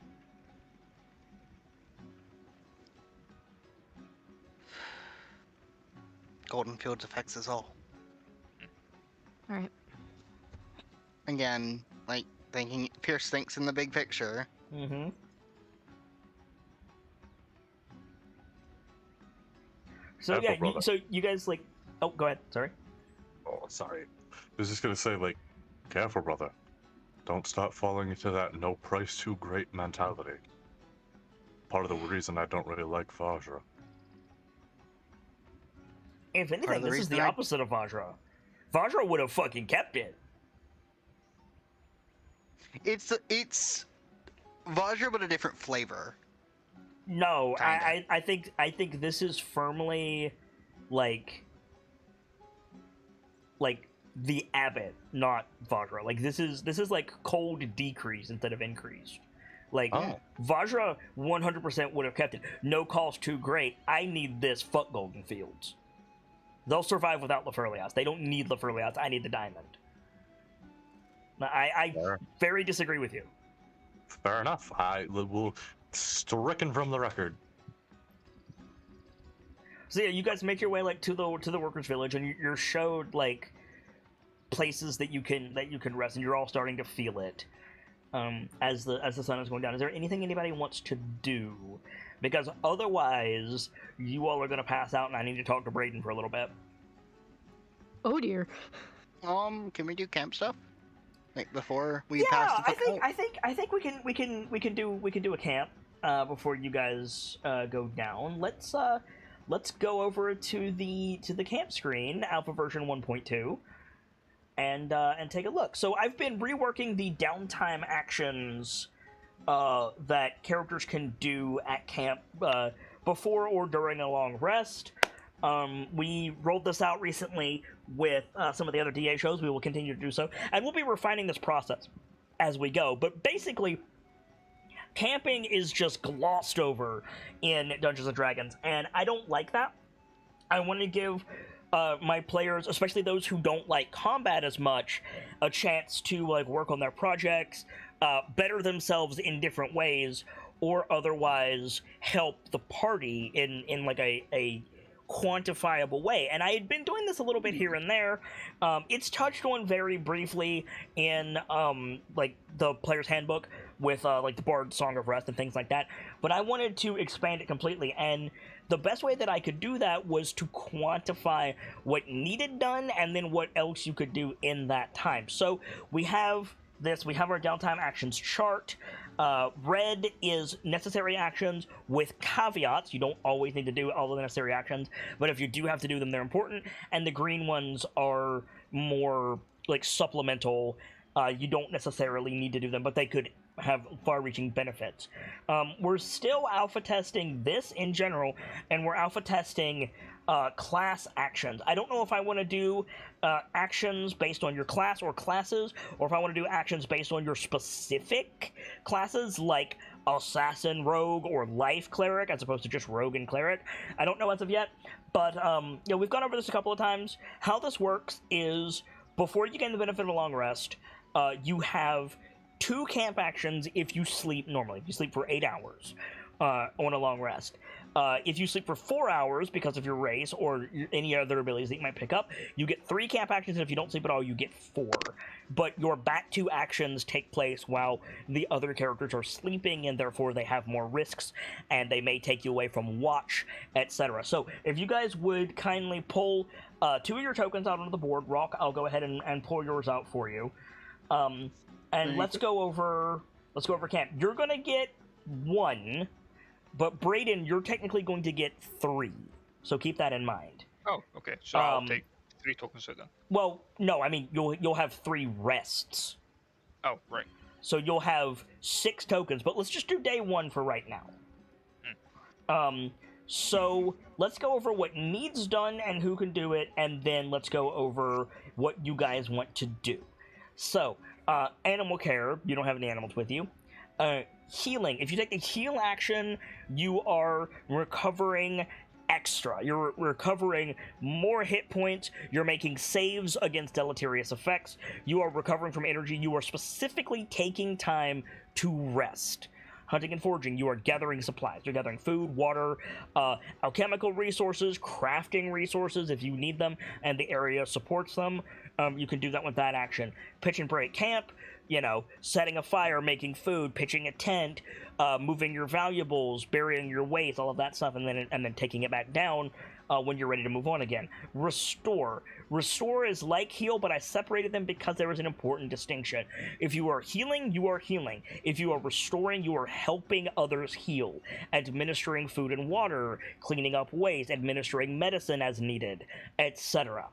Golden Fields affects us all. Alright. Again, like, Pierce thinks in the big picture. Mm-hmm. So yeah, so you guys like... Oh, go ahead. Sorry. Oh, sorry. I was just gonna say, like, careful, brother. Don't start falling into that no price too great mentality. Part of the reason I don't really like Vajra. If anything, this is the opposite of Vajra. Vajra would have fucking kept it. It's Vajra, but a different flavor. No, I think this is firmly like the abbot, not Vajra. Like this is like cold decrease instead of increased. Like Vajra 100% would have kept it. No cost too great. I need this. Fuck Golden Fields. They'll survive without Lafurlias. They don't need Lafurlias. I need the diamond. I very disagree with you. Fair enough. I will stricken from the record. So yeah, you guys make your way like to the workers' village, and you're showed like places that you can rest, and you're all starting to feel it as the sun is going down. Is there anything anybody wants to do? Because otherwise, you all are going to pass out, and I need to talk to Brayden for a little bit. Oh dear. Can we do camp stuff? Like before we pass the I think we can do a camp before you guys go down. Let's go over to the camp screen, alpha version 1.2, and take a look. So I've been reworking the downtime actions that characters can do at camp before or during a long rest. We rolled this out recently with some of the other DA shows. We will continue to do so, and we'll be refining this process as we go. But basically, camping is just glossed over in Dungeons & Dragons, and I don't like that. I want to give my players, especially those who don't like combat as much, a chance to like work on their projects, better themselves in different ways, or otherwise help the party in like a quantifiable way. And I had been doing this a little bit here and there. It's touched on very briefly in like the player's handbook with like the Bard's Song of Rest and things like that, but I wanted to expand it completely, and the best way that I could do that was to quantify what needed done and then what else you could do in that time. So we have our downtime actions chart. Red is necessary actions with caveats. You don't always need to do all the necessary actions, but if you do have to do them, they're important. And the green ones are more like supplemental. You don't necessarily need to do them, but they could have far-reaching benefits. We're still alpha testing this in general, and we're alpha testing class actions. I don't know if I want to do actions based on your class or classes, or if I want to do actions based on your specific classes, like assassin, rogue, or life cleric, as opposed to just rogue and cleric. I don't know as of yet, but we've gone over this a couple of times. How this works is, before you gain the benefit of a long rest, you have 2 camp actions if you sleep normally. If you sleep for 8 hours on a long rest. If you sleep for 4 hours because of your race or any other abilities that you might pick up, you get 3 camp actions, and if you don't sleep at all, you get 4. But your back 2 actions take place while the other characters are sleeping, and therefore they have more risks, and they may take you away from watch, etc. So if you guys would kindly pull 2 of your tokens out onto the board, Rock, I'll go ahead and pull yours out for you. And let's go over camp. You're gonna get 1, but Brayden, you're technically going to get 3. So keep that in mind. Oh, okay. So I'll take 3 tokens then. Well, no, I mean you'll have 3 rests. Oh, right. So you'll have 6 tokens, but let's just do day 1 for right now. So let's go over what needs done and who can do it, and then let's go over what you guys want to do. So, animal care, you don't have any animals with you. Healing, if you take the heal action, you are recovering extra. You're recovering more hit points, you're making saves against deleterious effects, you are recovering from energy, you are specifically taking time to rest. Hunting and foraging, you are gathering supplies. You're gathering food, water, alchemical resources, crafting resources if you need them, and the area supports them. You can do that with that action. Pitch and break camp, setting a fire, making food, pitching a tent, moving your valuables, burying your waste, all of that stuff, and then taking it back down when you're ready to move on again. Restore. Restore is like heal, but I separated them because there is an important distinction. If you are healing, you are healing. If you are restoring, you are helping others heal. Administering food and water, cleaning up waste, administering medicine as needed, etc.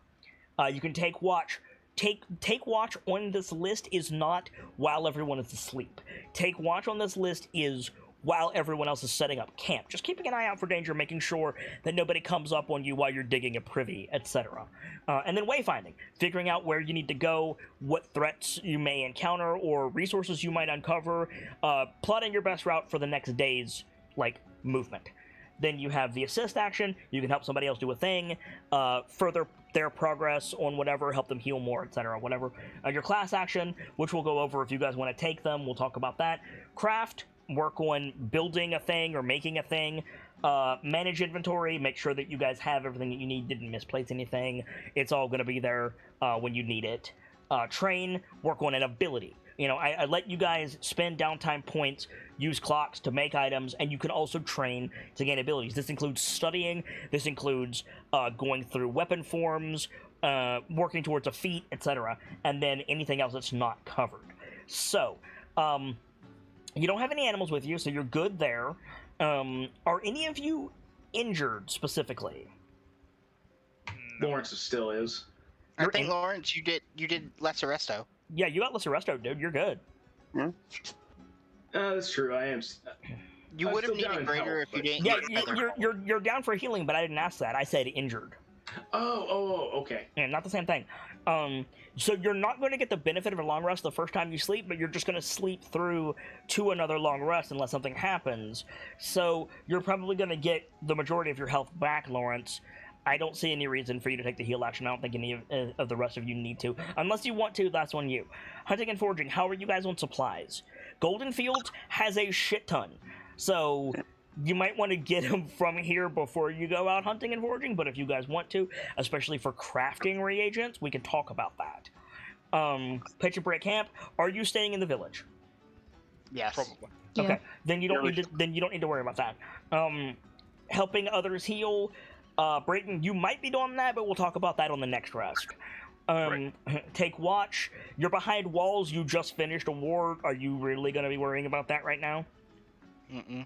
You can take watch. Take watch on this list is not while everyone is asleep. Take watch on this list is while everyone else is setting up camp. Just keeping an eye out for danger, making sure that nobody comes up on you while you're digging a privy, etc. And then wayfinding, figuring out where you need to go, what threats you may encounter, or resources you might uncover, plotting your best route for the next day's, movement. Then you have the assist action. You can help somebody else do a thing, further their progress on whatever, help them heal more, etc., whatever. Your class action, which we'll go over if you guys want to take them, we'll talk about that. Craft, work on building a thing or making a thing. Manage inventory, make sure that you guys have everything that you need, didn't misplace anything. It's all going to be there when you need it. Train, work on an ability. I let you guys spend downtime points, use clocks to make items, and you can also train to gain abilities. This includes studying, this includes going through weapon forms, working towards a feat, etc., and then anything else that's not covered. So, you don't have any animals with you, so you're good there. Are any of you injured specifically? Lawrence still is. I think Lawrence, you did lesser resto. Yeah, you got lesser resto, dude. You're good. That's true. I am. You would have needed greater if you didn't. Yeah, you're down for healing, but I didn't ask that. I said injured. Oh, okay. Yeah, not the same thing. So you're not going to get the benefit of a long rest the first time you sleep, but you're just going to sleep through to another long rest unless something happens. So you're probably going to get the majority of your health back, Lawrence. I don't see any reason for you to take the heal action. I don't think any of the rest of you need to. Unless you want to, that's on you. Hunting and foraging, how are you guys on supplies? Golden Fields has a shit ton. So you might want to get them from here before you go out hunting and foraging, but if you guys want to, especially for crafting reagents, we can talk about that. Pitch and break camp, are you staying in the village? Yes. Probably. Yeah. Okay, then you don't need to worry about that. Helping others heal, Brayton, you might be doing that, but we'll talk about that on the next rest. Take watch. You're behind walls. You just finished a war. Are you really going to be worrying about that right now? Mm-mm.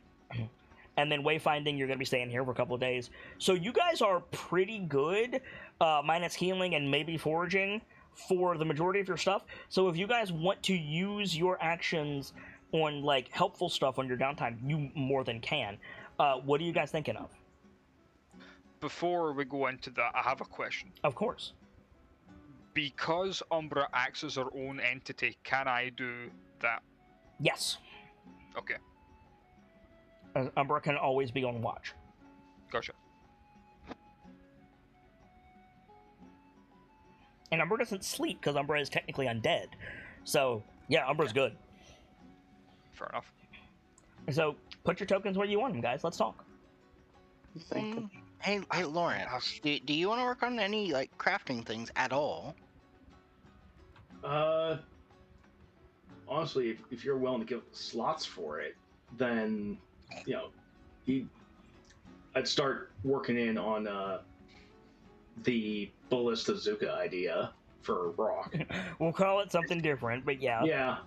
And then wayfinding, you're going to be staying here for a couple of days. So you guys are pretty good, minus healing and maybe foraging for the majority of your stuff. So if you guys want to use your actions on like helpful stuff on your downtime, you more than can. What are you guys thinking of? Before we go into that, I have a question. Of course. Because Umbra acts as her own entity, can I do that? Yes. Okay, Umbra can always be on watch. gotcha. And Umbra doesn't sleep because Umbra is technically undead. So, yeah, Umbra's good. Fair enough. So, put your tokens where you want them, guys. Let's talk. Hey, Lawrence, do you want to work on any like crafting things at all? Honestly, if you're willing to give slots for it, then I'd start working in on the ballista Zuka idea for rock. We'll call it something different, but yeah.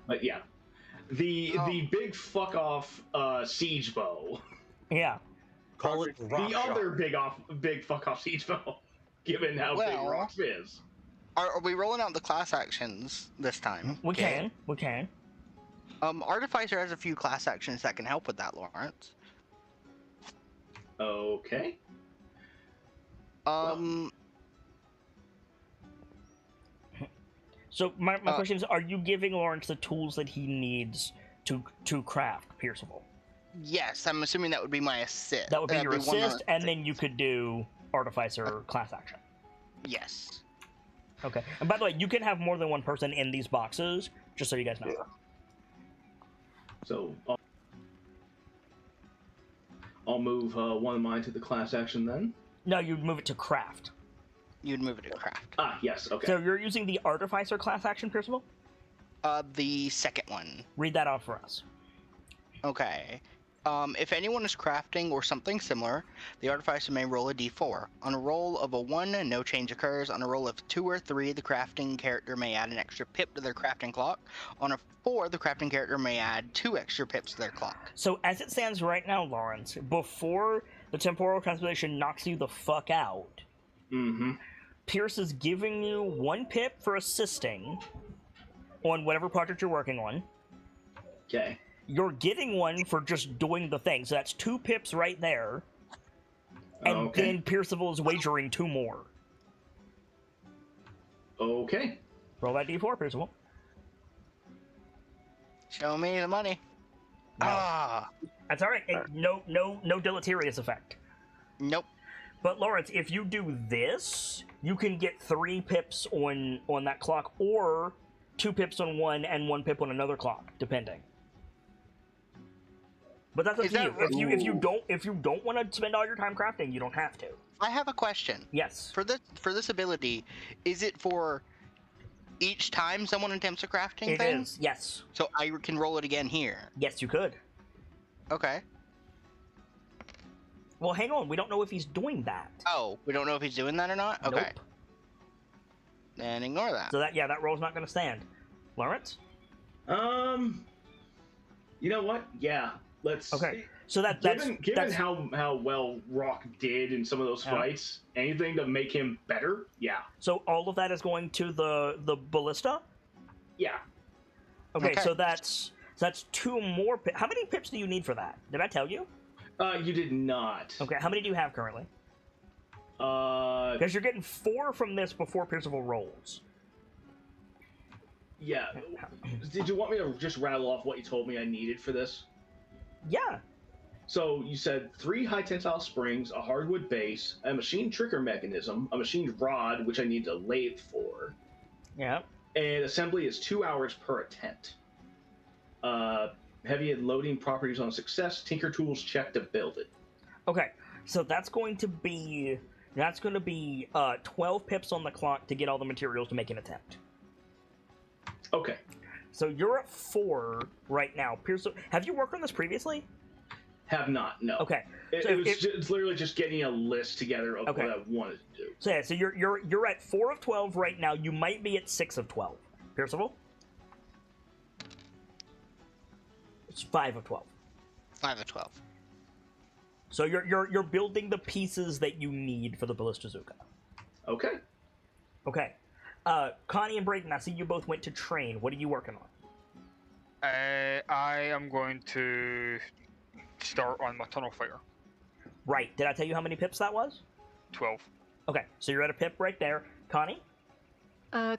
Yeah. The big fuck off siege bow. Yeah. Call it rock The shot. other big fuck off siege bow. Given how big Rock is. Are we rolling out the class actions this time? We can. Artificer has a few class actions that can help with that, Lawrence. Okay. So my question is, are you giving Lawrence the tools that he needs to craft Pierceable? Yes, I'm assuming that would be my assist. That would be your one assist, of and then you could do Artificer class action. Yes. Okay. And by the way, you can have more than one person in these boxes, just so you guys know. Yeah. So I'll move one of mine to the class action then. No, you'd move it to craft. You'd move it to craft. Ah, yes. Okay. So you're using the Artificer class action, Pierceable? The second one. Read that out for us. Okay. If anyone is crafting or something similar, the Artificer may roll a d4. On a roll of a 1, no change occurs. On a roll of 2 or 3, the crafting character may add an extra pip to their crafting clock. On a 4, the crafting character may add 2 extra pips to their clock. So as it stands right now, Lawrence, before the temporal transposition knocks you the fuck out, Pierce is giving you 1 pip for assisting on whatever project you're working on. Okay. You're getting 1 for just doing the thing, so that's 2 pips right there. And then Pierceable is wagering 2 more. Okay. Roll that d4, Pierceable. Show me the money. No. Ah! That's alright. No deleterious effect. Nope. But Lawrence, if you do this, you can get 3 pips on that clock, or 2 pips on one and 1 pip on another clock, depending. But that's up to you. If you don't want to spend all your time crafting, you don't have to. I have a question. Yes. For this ability, is it for each time someone attempts a crafting thing? It is, yes. So I can roll it again here. Yes, you could. Okay. Well, hang on. We don't know if he's doing that. Oh, we don't know if he's doing that or not? Okay. Nope. Then ignore that. So that roll's not going to stand. Lawrence? You know what? Yeah. Let's. Okay. So Given how well Rock did in some of those fights, anything to make him better, yeah. So all of that is going to the ballista? Yeah. Okay, so that's 2 more pips. How many pips do you need for that? Did I tell you? You did not. Okay, how many do you have currently? Uh, Because you're getting 4 from this before Pierceable rolls. yeah. Did you want me to just rattle off what you told me I needed for this? Yeah. So you said 3 high tensile springs, a hardwood base, a machine trigger mechanism, a machine rod, which I need to lathe for, Yeah. and assembly is 2 hours per attempt. Heavy and loading properties on success. Tinker tools check to build it. Okay, so that's going to be 12 pips on the clock to get all the materials to make an attempt. Okay. So you're at 4 right now. Pierce, have you worked on this previously? Have not, no. Okay. It, So it was it's literally just getting a list together of Okay. what I wanted to do. So yeah, so you're at 4 of 12 right now. You might be at 6 of 12. Percival? It's 5 of 12. 5 of 12. So you're building the pieces that you need for the Ballistazuka. Okay. Okay. Connie and Brayden, I see you both went to train. What are you working on? I am going to start on my tunnel fire. Right. Did I tell you how many pips that was? 12. Okay, so you're at a pip right there. Connie?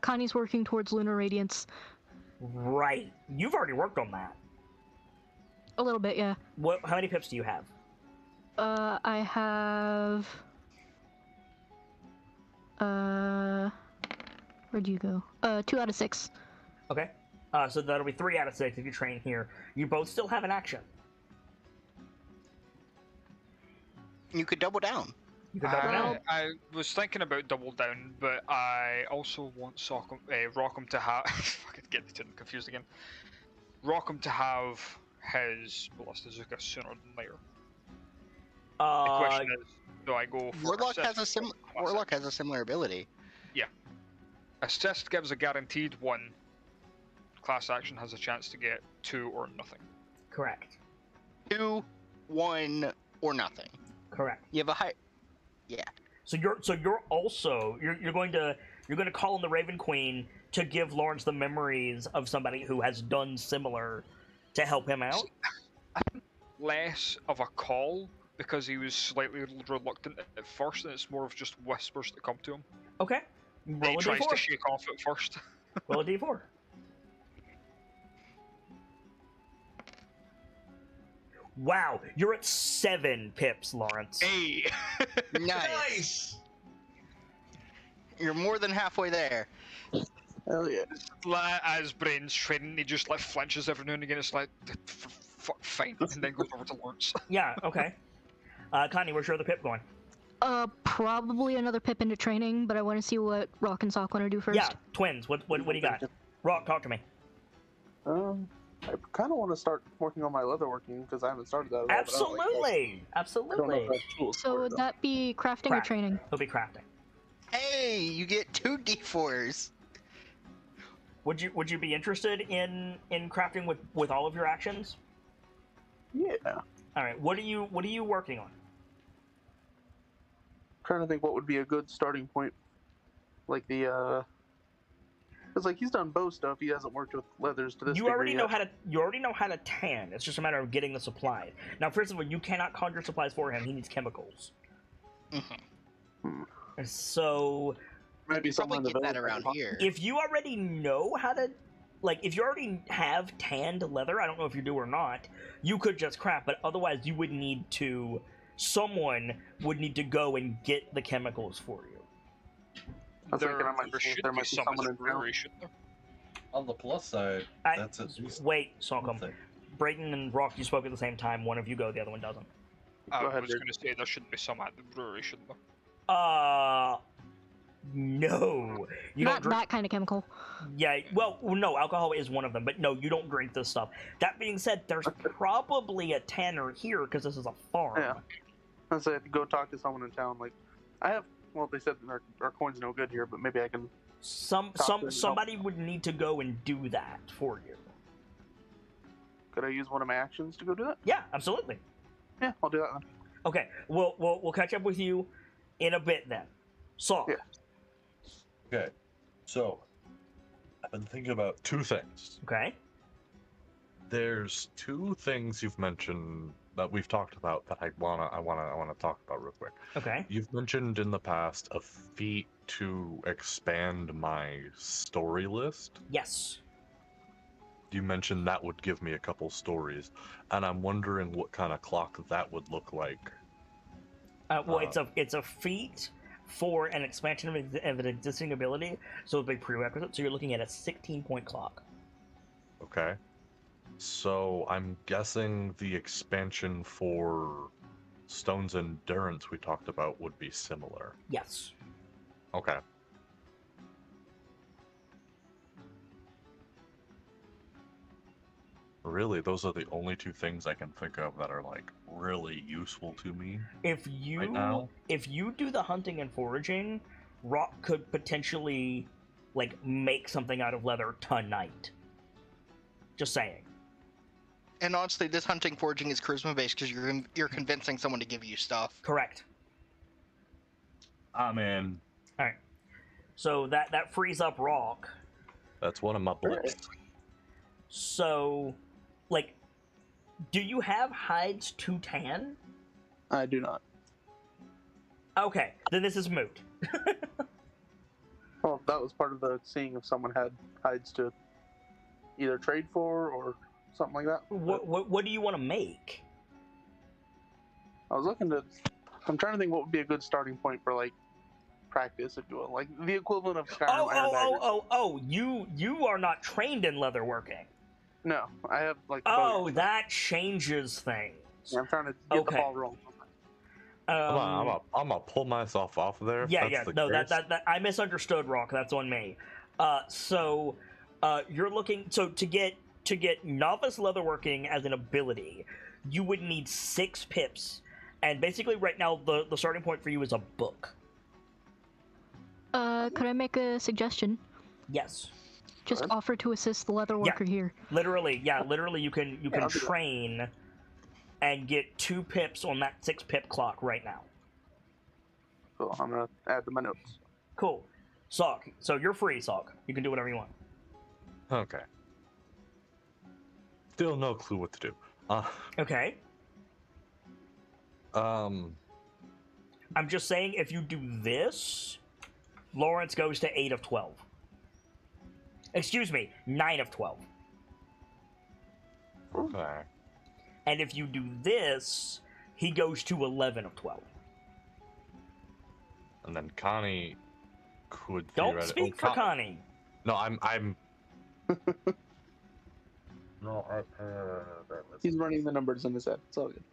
Connie's working towards lunar radiance. Right. You've already worked on that. A little bit, yeah. How many pips do you have? I have. Where'd you go? 2 out of 6. Okay. So that'll be 3 out of 6 if you train here. You both still have an action. You could double down. You can double down. I was thinking about double down, but I also want Rockham to have. Fucking get the two confused again. Rockham to have his Ballistazuka sooner than later. The question is, do I go for Warlock assist? Warlock has a similar ability. Assist gives a guaranteed 1. Class action has a chance to get 2 or nothing. Correct. 2, 1, or nothing. Correct. You have a high. Yeah. So you're also going to call on the Raven Queen to give Lawrence the memories of somebody who has done similar to help him out. Less of a call because he was slightly reluctant at first, and it's more of just whispers that come to him. Okay. He Roll a tries to d4. shake off at first. Roll a d4. Wow, you're at 7 pips, Lawrence. Hey! Nice. You're more than halfway there. Hell yeah. As Brain's training, he just like flinches every now and again. It's like, fuck, fine, and then goes over to Lawrence. Yeah. Okay. Connie, where's your other pip going? Probably another pip into training, but I want to see what Rock and Sock want to do first. Yeah, twins. What do you got? Rock, talk to me. I kind of want to start working on my leatherworking because I haven't started that at all. but I don't like that. Absolutely. I don't know Absolutely. if I have tools So for it, would though. that be crafting or Craft. training? He'll be crafting. Hey, you get 2 d4s. Would you be interested in crafting with all of your actions? Yeah. All right. What are you working on? Trying to think what would be a good starting point. Like the because like he's done bow stuff, he hasn't worked with leathers to this You degree already know yet. how to tan. It's just a matter of getting the supply. Now, first of all, you cannot conjure supplies for him. He needs chemicals. And so, Maybe Probably someone in the get that village around can- here. if you already know how to, like, if you already have tanned leather, I don't know if you do or not, you could just craft. But otherwise, you would need to. Someone would need to go and get the chemicals for you. I was thinking I might there see if should there be might be some someone in in the town. brewery, shouldn't there? On the plus side, I- that's at least Wait, one Salcom. thing. Brayden and Rock, you spoke at the same time. One of you go, the other one doesn't. I ahead, was Jake. going to say there should be some at the brewery, shouldn't there? No. You Not don't drink. that kind of chemical. Yeah, well, no, alcohol is one of them, but no, you don't drink this stuff. That being said, there's probably a tanner here because this is a farm. Yeah. I say I have to go talk to someone in town. Like, I have. Well, they said our coin's no good here, but maybe I can. Somebody would need to go and do that for you. Could I use one of my actions to go do that? Yeah, absolutely. Yeah, I'll do that then. Okay, we'll catch up with you in a bit then. So, Yeah. Okay, so I've been thinking about 2 things. okay, There's 2 things you've mentioned that we've talked about that I wanna talk about real quick. okay, You've mentioned in the past a feat to expand my story list. yes. you mentioned that would give me a couple stories, and I'm wondering what kind of clock that would look like. Well, it's a feat for an expansion of an existing ability, so it's a prerequisite. So you're looking at a 16-point clock. Okay. So I'm guessing the expansion for Stone's Endurance we talked about would be similar. Yes. Okay. Really, those are the only two things I can think of that are like really useful to me. If you right now. if you do the hunting and foraging, Rock could potentially like make something out of leather tonight. Just saying. And honestly, this hunting foraging is charisma based because you're convincing someone to give you stuff. Correct. I'm in. All right. So that frees up Rock. That's one of my blips. So, like, do you have hides to tan? I do not. Okay, then this is moot. Well, that was part of the seeing if someone had hides to either trade for or something like that. What do you want to make? I was looking to. I'm trying to think what would be a good starting point for like practice, if you will, like the equivalent of Skyrim Iron Daggers. You are not trained in leatherworking. No, I have like. Oh, that changes things. Yeah, I'm trying to get the ball rolling. I'm gonna pull myself off of there. Yeah, yeah. No, that I misunderstood, Rock. That's on me. So you're looking. So to get novice leatherworking as an ability, you would need 6 pips, and basically right now the starting point for you is a book. Could I make a suggestion? Yes. Just offer to assist the leather worker here. Literally, you can train and get 2 pips on that 6 pip clock right now. Cool. I'm gonna add to my notes. Cool. Sock. So you're free, Sock. You can do whatever you want. Okay. Still no clue what to do. Okay. I'm just saying, if you do this, Lawrence goes to 8 of 12. Excuse me, 9 of 12. Okay. And if you do this, he goes to 11 of 12. And then Connie could Don't speak for Connie. No, I'm No, He's running the numbers in his head. It's all good.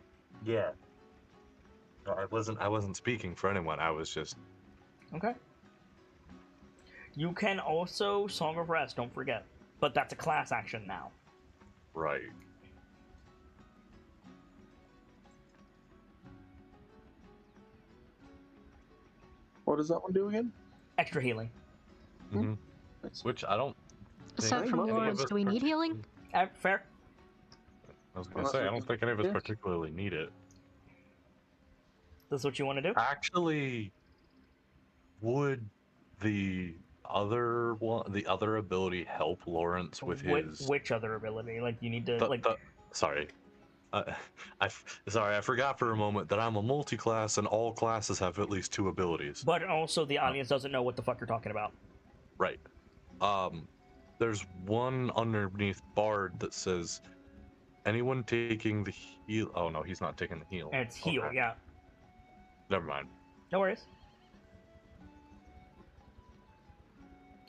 Yeah. No, I wasn't speaking for anyone. I was just Okay. You can also Song of Rest, don't forget. But that's a class action now. right. What does that one do again? Extra healing. Mm-hmm. Nice. Which I don't Aside think from any of Lawrence, us do we need healing? Fair. I was gonna say I don't think any of us Yeah. particularly need it. This is what you want to do? Actually, would the other ability help Lawrence with his? Which other ability? Like, you need to, Sorry. I forgot for a moment that I'm a multi-class and all classes have at least 2 abilities. But also the audience doesn't know what the fuck you're talking about. Right. There's one underneath Bard that says, anyone taking the heal... Oh, no, he's not taking the heal. And it's heal, Okay. yeah. Never mind. No worries.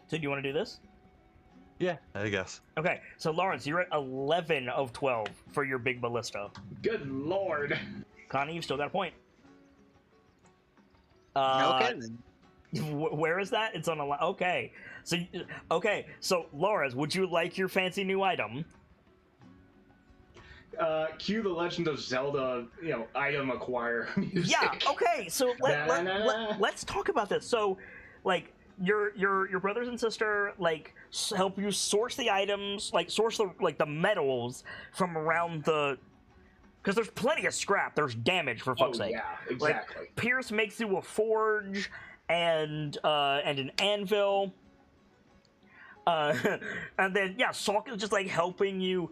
So do you want to do this? Yeah, I guess. Okay, so Lawrence, you're at 11 of 12 for your big ballista. Good lord. Connie, you've still got a point. Okay, then. Where is that? It's on a... Okay. So Lawrence, would you like your fancy new item? Cue the Legend of Zelda, item acquire music. Yeah, okay, so let's talk about this. So, like, your brothers and sister, like, help you source the items, like, source the metals from around the... Because there's plenty of scrap. There's damage, for fuck's sake. Yeah, exactly. Like, Pierce makes you a forge and an anvil. And then, yeah, Salk is just, like, helping you,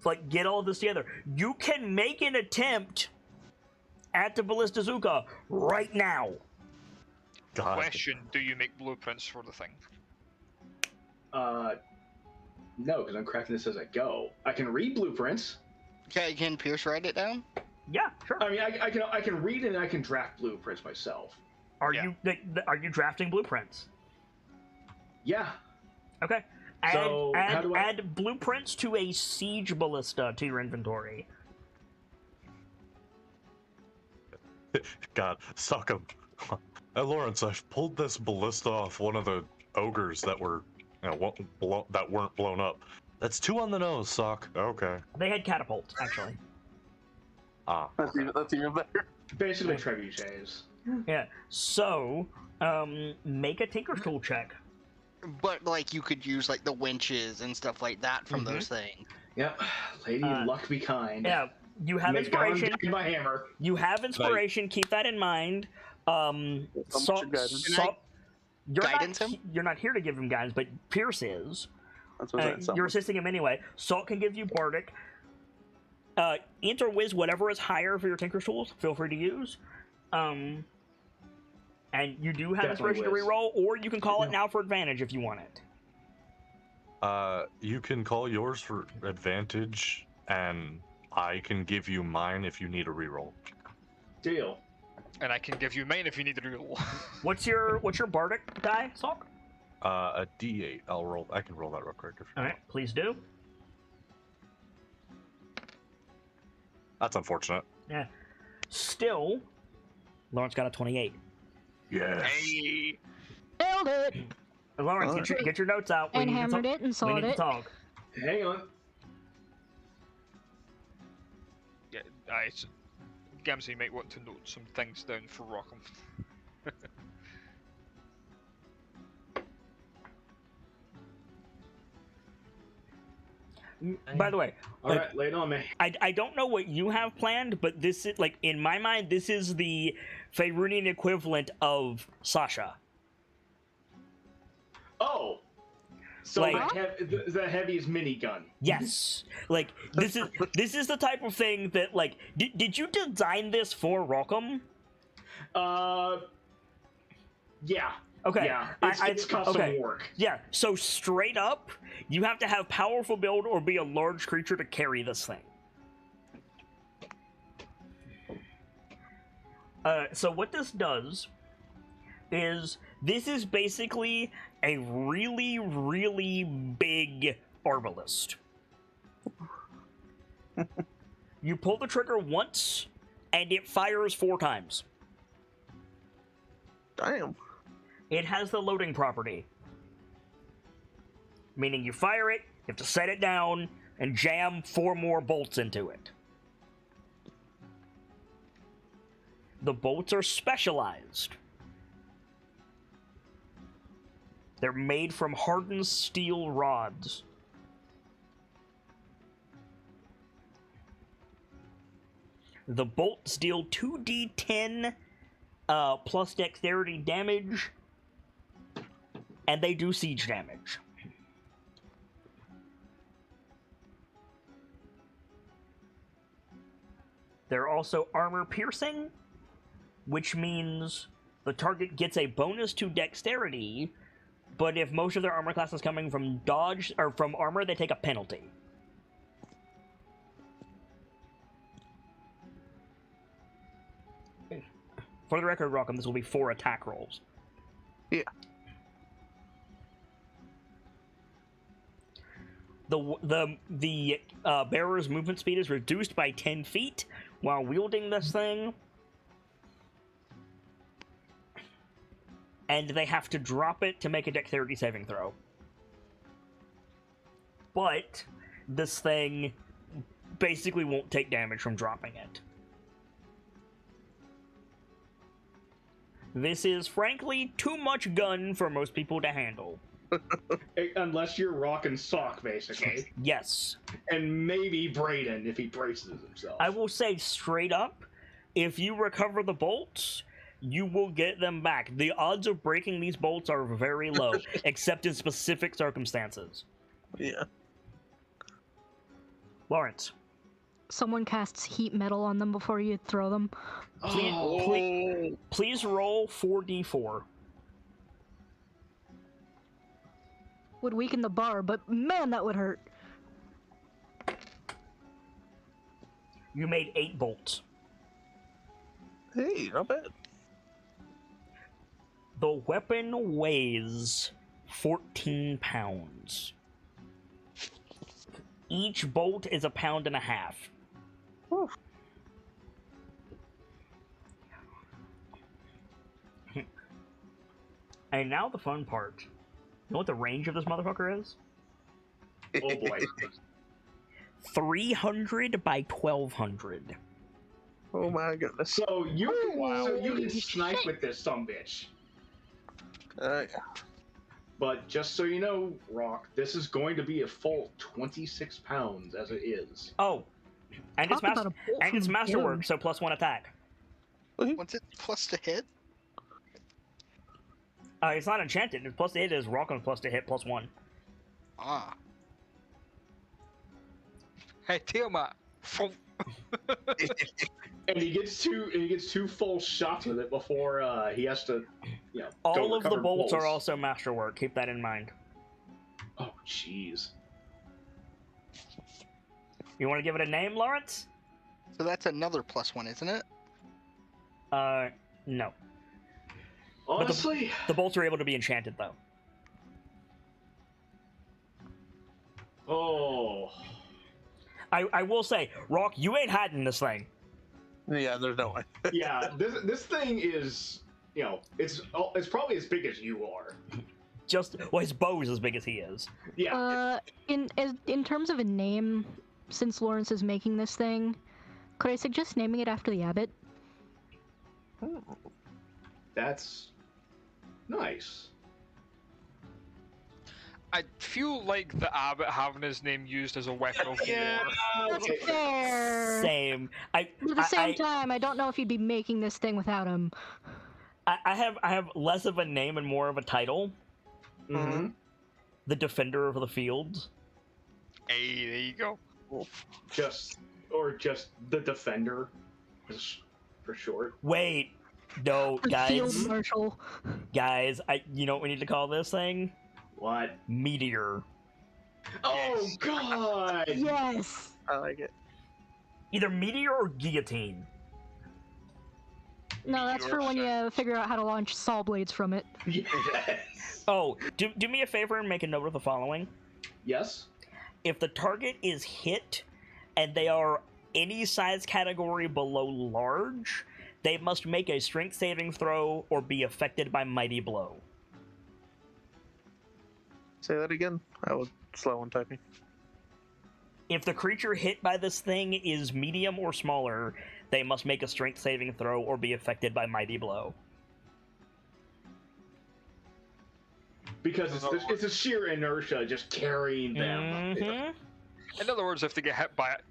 like, get all this together. You can make an attempt at the Ballista Zuka right now. God. Question: do you make blueprints for the thing? No, because I'm crafting this as I go. I can read blueprints. Okay, can Pierce write it down? Yeah, sure. I mean, I can read and I can draft blueprints myself. Are Yeah. you drafting blueprints? Yeah. Okay. So, how do I- Add blueprints to a siege ballista to your inventory. God, suck him. Hey, Lawrence, I've pulled this ballista off one of the ogres that were, that weren't blown up. That's 2 on the nose, Sock. Okay. They had catapults, actually. Ah. That's even better. Basically trebuchets. Yeah. So, make a Tinker's Tool check. But like you could use like the winches and stuff like that from those things. Yep. Lady, luck be kind. Yeah. You have May God inspiration. guide my hammer. You have inspiration. Keep that in mind. much guidance. Guidance him? You're not here to give him guidance, but Pierce is. That's what I'm saying. You're assisting him anyway. Salt can give you Bardic. Int or Wiz, whatever is higher for your Tinker's Tools, feel free to use. And you do have Definitely inspiration to Wiz. reroll, or you can call it now for advantage if you want it. You can call yours for advantage, and I can give you mine if you need a reroll. Deal. And I can give you mine if you need to reroll. What's your Bardic die, Salk? A D8. I can roll that real quick. All right, please do. That's unfortunate. Yeah. Still, Lawrence got a 28. Yes. Hey. Nailed it! Lawrence, get your notes out. And need to hammered talk- it and We sawed need to it. talk. Hang on. Yeah, Gamsey might want to note some things down for Rockham. By the way, All like, right, lay it on me. I don't know what you have planned, but this is, like, in my mind, this is the Faerunian equivalent of Sasha. Oh. So Like- the heaviest minigun. Yes. Like, this is the type of thing that, like, did you design this for Rockham? Yeah. Okay. Yeah. It's custom okay. work. Yeah, so straight up, you have to have powerful build or be a large creature to carry this thing. So what this does is, this is basically a really, really big arbalist. You pull the trigger once, and it fires 4 times. Damn. It has the loading property. Meaning you fire it, you have to set it down, and jam 4 more bolts into it. The bolts are specialized. They're made from hardened steel rods. The bolts deal 2d10 plus dexterity damage, and they do siege damage. They're also armor piercing, which means the target gets a bonus to dexterity, but if most of their armor class is coming from dodge or from armor, they take a penalty. For the record, Rockham, this will be 4 attack rolls. Yeah. The bearer's movement speed is reduced by 10 feet while wielding this thing. And they have to drop it to make a dexterity saving throw. But this thing basically won't take damage from dropping it. This is, frankly, too much gun for most people to handle. Unless you're rocking sock, basically. Yes. And maybe Brayden, if he braces himself. I will say straight up, if you recover the bolts, you will get them back. The odds of breaking these bolts are very low, except in specific circumstances. Yeah. Lawrence. Someone casts heat metal on them before you throw them. Please roll 4d4. would weaken the bar, but man, that would hurt. You made 8 bolts. Hey, not bad. The weapon weighs 14 pounds. Each bolt is 1.5 pounds. Whew. And now the fun part. You know what the range of this motherfucker is? Oh boy. 300 by 1200. Oh my goodness. So you can snipe with this sumbitch. Yeah. But just so you know, Rock, this is going to be a full 26 pounds as it is. Oh, and it's, Talk about a bolt and it's from masterwork, him. so +1 attack. What's it plus to hit? It's not enchanted. It's plus to hit is rock on plus to hit +1. Ah. Hey, Tiamat. And he gets two full shots with it before he has to, go All of the recover bolts are also masterwork. Keep that in mind. Oh, jeez. You want to give it a name, Lawrence? So that's another +1, isn't it? No. Honestly, The bolts are able to be enchanted, though. oh, I will say, Rock, you ain't hiding this thing. Yeah, there's no way. yeah. This thing is, it's probably as big as you are. Well, his bow is as big as he is. Yeah. In terms of a name, since Lawrence is making this thing, could I suggest naming it after the abbot? That's nice. I feel like the abbot having his name used as a weapon of Yeah. war. That's fair. Same. At the same time, I don't know if you'd be making this thing without him. I have less of a name and more of a title. Mm-hmm. The Defender of the Field. Hey, there you go. Just the Defender, for short. Wait. No, guys. Field Marshal. Guys, you know what we need to call this thing? What? Meteor. Oh God! Yes. I like it. Either Meteor or Guillotine. No, that's for when you figure out how to launch saw blades from it. Yes. Oh, do me a favor and make a note of the following. Yes. If the target is hit and they are any size category below large, they must make a strength saving throw or be affected by mighty blow. Say that again. I was slow on typing. If the creature hit by this thing is medium or smaller, they must make a strength saving throw or be affected by mighty blow. Because it's a sheer inertia just carrying them. Mm-hmm. In other words, if they get hit by it,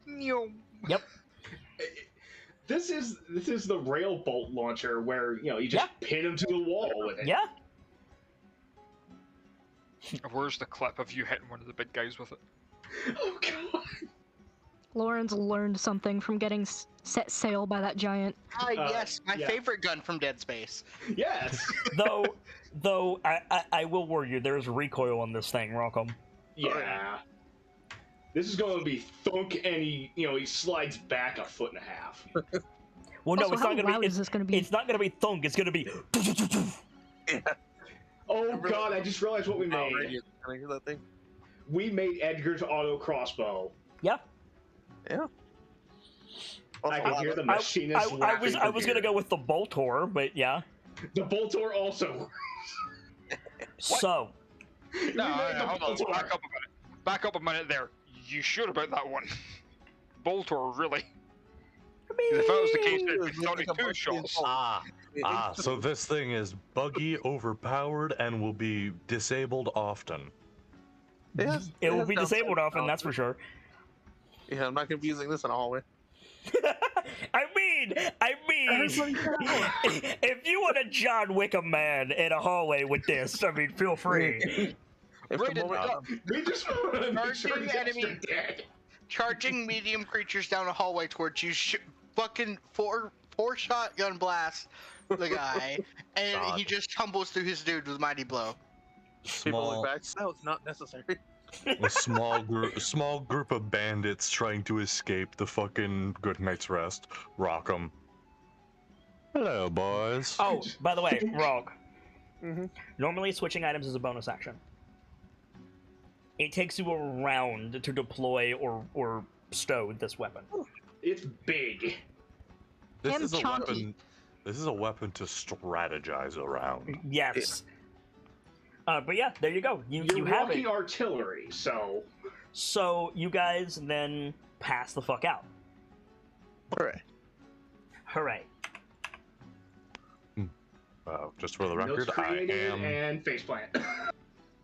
Yep. This is the rail bolt launcher where you just pin them to the wall with it. Yeah. Where's the clip of you hitting one of the big guys with it? Oh God. Lawrence learned something from getting set sail by that giant. Yes, my favorite gun from Dead Space. Yes. Though I will warn you, there's recoil on this thing, Rockham. Yeah. This is going to be thunk, and he slides back 1.5 foot. Well, no, Also, it's how not gonna loud be. is this gonna be? It's not gonna be thunk. It's gonna be. Oh God! I just realized what we Oh, made. radio. Can I hear that thing? We made Edgar's auto crossbow. Yeah. Yeah. I can hear the machinist. I was gonna go with the Boltor, but yeah. The Boltor also. So. No, hold on. Back up a minute there. You sure about that one? Boltor, really? If that was the case, it'd be only 2 shots. So this thing is buggy, overpowered, and will be disabled often. It will be disabled often, that's for sure. Yeah, I'm not gonna be using this in a hallway. I mean, if you want a John Wickham man in a hallway with this, I mean, feel free. We just want to make sure Charging enemy, charging medium creatures down a hallway towards you. Fucking four shotgun blast the guy, and he just tumbles through his dude with mighty blow. People Small, look back. No, it's not necessary. a small group of bandits trying to escape the fucking Good Night's Rest. Rock 'em. Hello, boys. Oh, by the way, Rog. Mm-hmm. Normally, switching items is a bonus action. It takes you a round to deploy or stow this weapon. It's big. This Damn is a chonky. weapon. This is a weapon to strategize around. Yes. But yeah, there you go. You You're have walking it. artillery, so So you guys then pass the fuck out. Hooray. Hooray. Just for the notes record, I created am. and faceplant.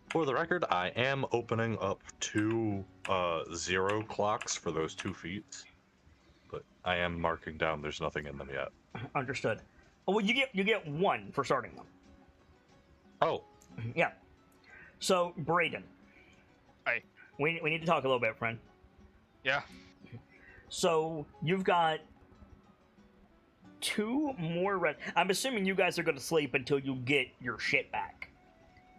For the record, I am opening up 2 0 clocks for those 2 feats, but I am marking down. There's nothing in them yet. Understood. Oh, well, you get 1 for starting them. Oh, Yeah. So Braden. Aye. We need to talk a little bit, friend. Yeah. So you've got 2 more red. I'm assuming you guys are going to sleep until you get your shit back.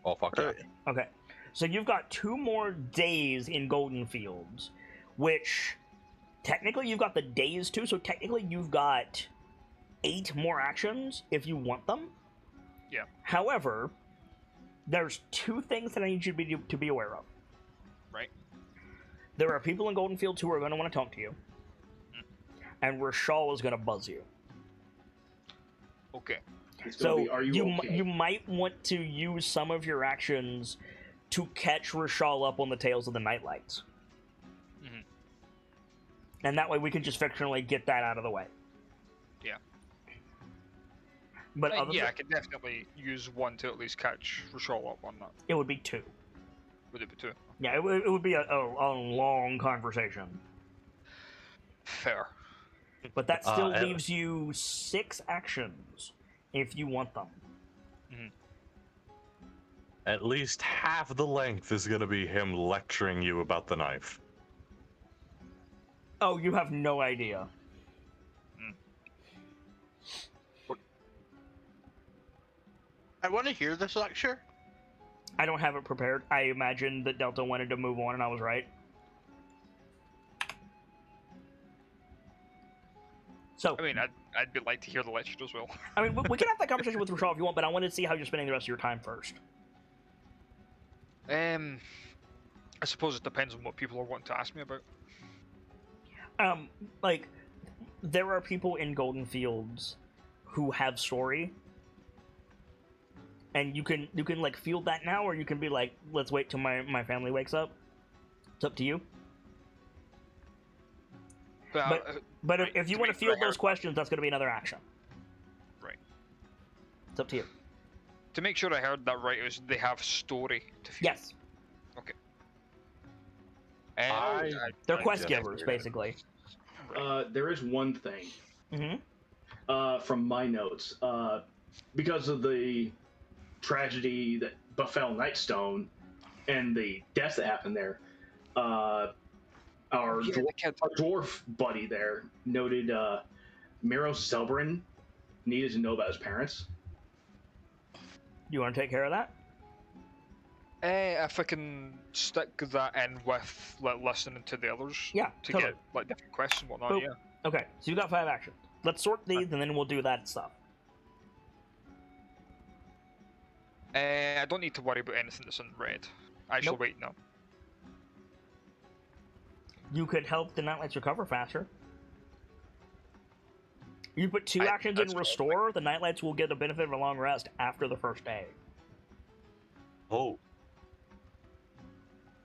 oh fuck yeah. Okay. So you've got 2 more days in Golden Fields, which technically you've got the days too. So technically you've got 8 more actions if you want them. Yeah. However, there's 2 things that I need you to be aware of. Right. There are people in Golden Fields who are going to want to talk to you, and Rashal is going to buzz you. Okay. It's gonna So be, are you okay? you might want to use some of your actions to catch Rashal up on the tails of the KnightLites. Mhm. And that way we can just fictionally get that out of the way. Yeah. But other Yeah, I than, could definitely use 1 to at least catch Rashal up on that. it would be 2. Would it be 2? Yeah, it would be a long conversation. Fair. But that still and- leaves you 6 actions if you want them. At least half the length is gonna be him lecturing you about the knife. Oh, you have no idea. I want to hear this lecture. I don't have it prepared. I imagine that Delta wanted to move on, and I was right. So, I mean, I'd be like to hear the lecture as well. I mean, we can have that conversation with Rashal if you want, but I wanted to see how you're spending the rest of your time first. I suppose it depends on what people are wanting to ask me about. Like, there are people in Golden Fields who have story, and you can like feel that now, or you can be like, let's wait till my family wakes up. It's up to you. But if you want to field those questions, that's going to be another action. Right. It's up to you. To make sure I heard that right, it was they have story to feel. Yes, And they're I quest just- givers, basically. There is one thing Mm-hmm. from my notes. Because of the tragedy that befell Nightstone and the deaths that happened there, our dwarf buddy there noted Miro Selbrin needed to know about his parents. You want to take care of that? If I can stick that in with like listening to the others, Yeah, to totally. get like different questions and whatnot. Boop. Yeah. Okay, so you got 5 actions. Let's sort these, and then we'll do that stuff. I don't need to worry about anything that's in red. I shall Nope. wait now. You could help the KnightLites recover faster. You put 2 actions that's in what I was Restore, the KnightLites will get the benefit of a long rest after the first day. Oh,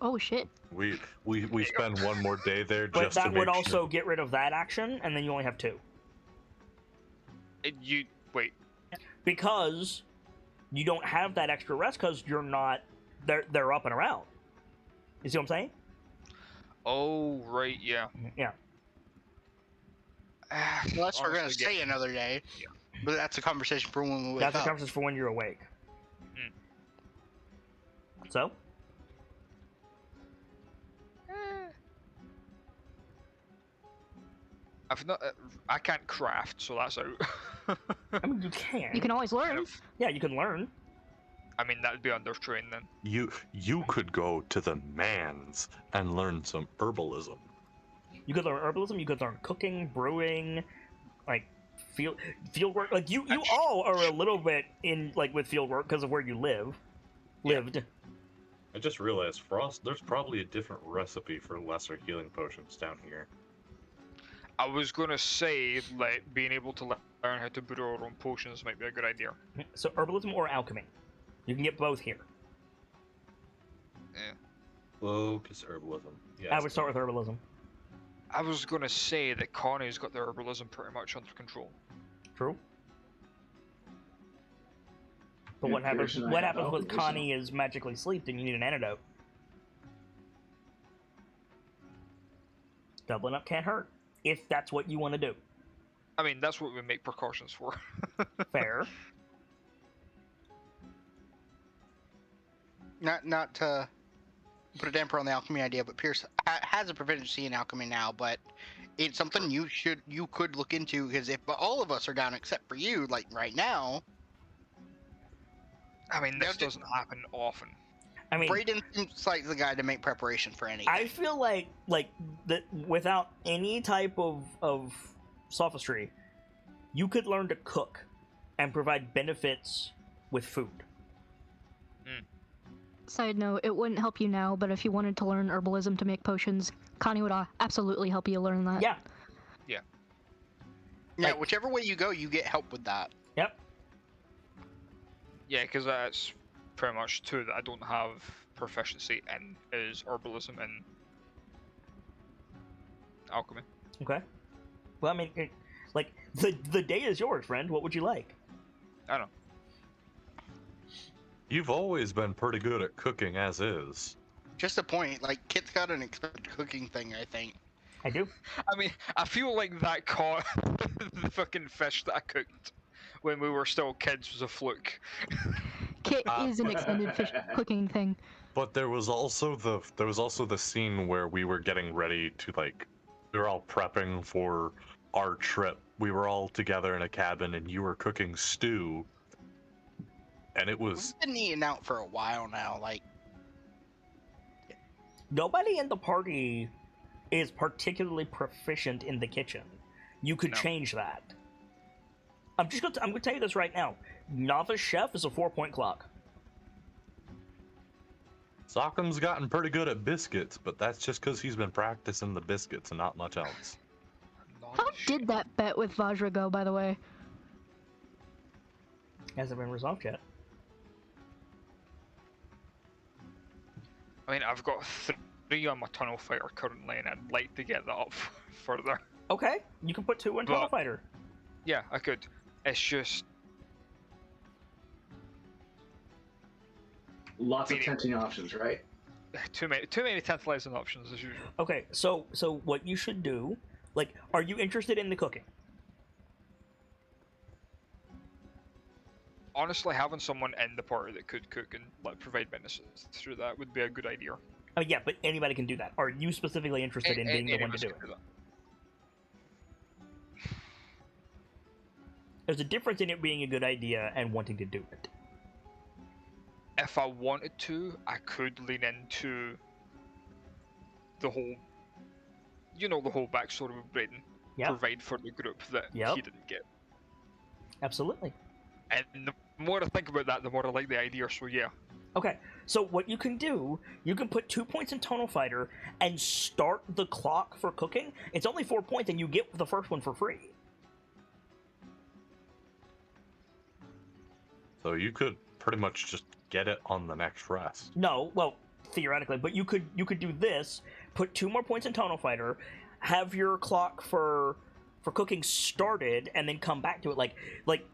Oh shit. we spend 1 more day there But just to that make would also sure. get rid of that action, and then you only have 2. You wait. Because you don't have that extra rest because you're not... They're up and around. You see what I'm saying? Oh right, yeah. Yeah. Unless we're gonna Honestly, yeah. stay another day. But that's a conversation for when we wake That's a up. conversation for when you're awake. So? I've not. I can't craft, so that's out. I mean, you can. You can always learn. Yeah, you can learn. I mean, that'd be under train then. You could go to the man's and learn some herbalism. You could learn herbalism. You could learn cooking, brewing, like field work. Like you all are a little bit in like with field work because of where you lived. I just realized, Frost, there's probably a different recipe for lesser healing potions down here. I was gonna say, like, being able to learn how to brew our own potions might be a good idea. So herbalism or alchemy, you can get both here. Yeah. Focus herbalism. Yes. I would start with herbalism. I was gonna say that Connie's got the herbalism pretty much under control. True. But what happens? What happens with Connie is magically sleep, and you need an antidote. Doubling up can't hurt if that's what you want to do. I mean, that's what we make precautions for. Fair. Not to put a damper on the alchemy idea, but Pierce has a proficiency in alchemy now, but it's something you could look into, because if all of us are down except for you, like right now. I mean, this doesn't happen often. I mean, Brayden seems like the guy to make preparation for anything. I feel like that without any type of sophistry, you could learn to cook and provide benefits with food. Side note, it wouldn't help you now, but if you wanted to learn herbalism to make potions, Connie would absolutely help you learn that. Yeah. Yeah. Yeah, whichever way you go, you get help with that. Yep. Yeah, because that's pretty much two that I don't have proficiency in, is herbalism and alchemy. Okay. Well, I mean, like, the day is yours, friend. What would you like? I don't know. You've always been pretty good at cooking as is. Just a point, like, Kit's got an expert cooking thing, I think. I do. I mean, I feel like that caught the fucking fish that I cooked when we were still kids was a fluke. Kit is an extended fish cooking thing. But there was also the scene where we were getting ready to, like, we were all prepping for our trip. We were all together in a cabin, and you were cooking stew. And it was... We've been eating out for a while now, like... Nobody in the party is particularly proficient in the kitchen. You could change that. I'm gonna tell you this right now. Novice chef is a 4-point clock. Sockham's gotten pretty good at biscuits, but that's just because he's been practicing the biscuits and not much else. How did that bet with Vajra go, by the way? Hasn't been resolved yet. I mean, I've got 3 on my tunnel fighter currently, and I'd like to get that up further. Okay, you can put 2 in tunnel fighter. Yeah, I could. It's just... Lots of tempting options, right? Too many tantalizing options as usual. Okay, so what you should do, like, are you interested in the cooking? Honestly, having someone in the party that could cook and like provide benefits through that would be a good idea. Oh yeah, but anybody can do that. Are you specifically interested in being the one to do it? There's a difference in it being a good idea and wanting to do it. If I wanted to, I could lean into the whole, the whole backstory of Braden. Yep. Provide for the group that he didn't get. Absolutely. And the more I think about that, the more I like the idea, so yeah. Okay, so what you can do, you can put 2 points in Tonal Fighter and start the clock for cooking. It's only 4 points and you get the first one for free. So you could pretty much just get it on the next rest. No, well, theoretically, but you could do this, put 2 more points in Tonal Fighter, have your clock for cooking started, and then come back to it. Like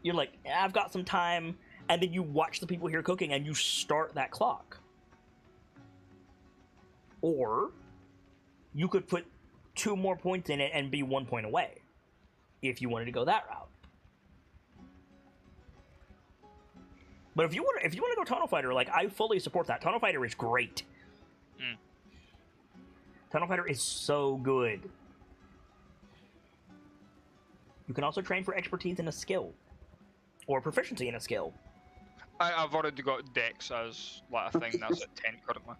you're like, I've got some time, and then you watch the people here cooking, and you start that clock. Or you could put 2 more points in it and be 1 point away, if you wanted to go that route. But if you want to go Tunnel Fighter, like, I fully support that. Tunnel Fighter is great. Tunnel Fighter is so good. You can also train for expertise in a skill, or proficiency in a skill. I've already got Dex as like a thing that's at 10 currently.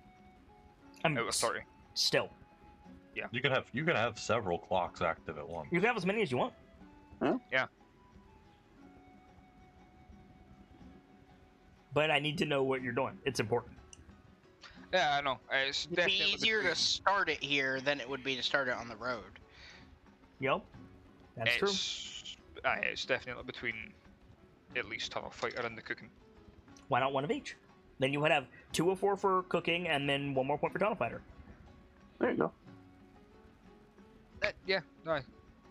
I'm Out of 30. Still. You can have several clocks active at once. You can have as many as you want. Yeah. But I need to know what you're doing. It's important. Yeah, I know. It's It'd be definitely easier to between- start it here than it would be to start it on the road. Yep. That's true. It's definitely between at least Tunnel Fighter and the cooking. Why not one of each? Then you would have 2 of 4 for cooking, and then 1 more point for Tunnel Fighter. There you go. Yeah, no,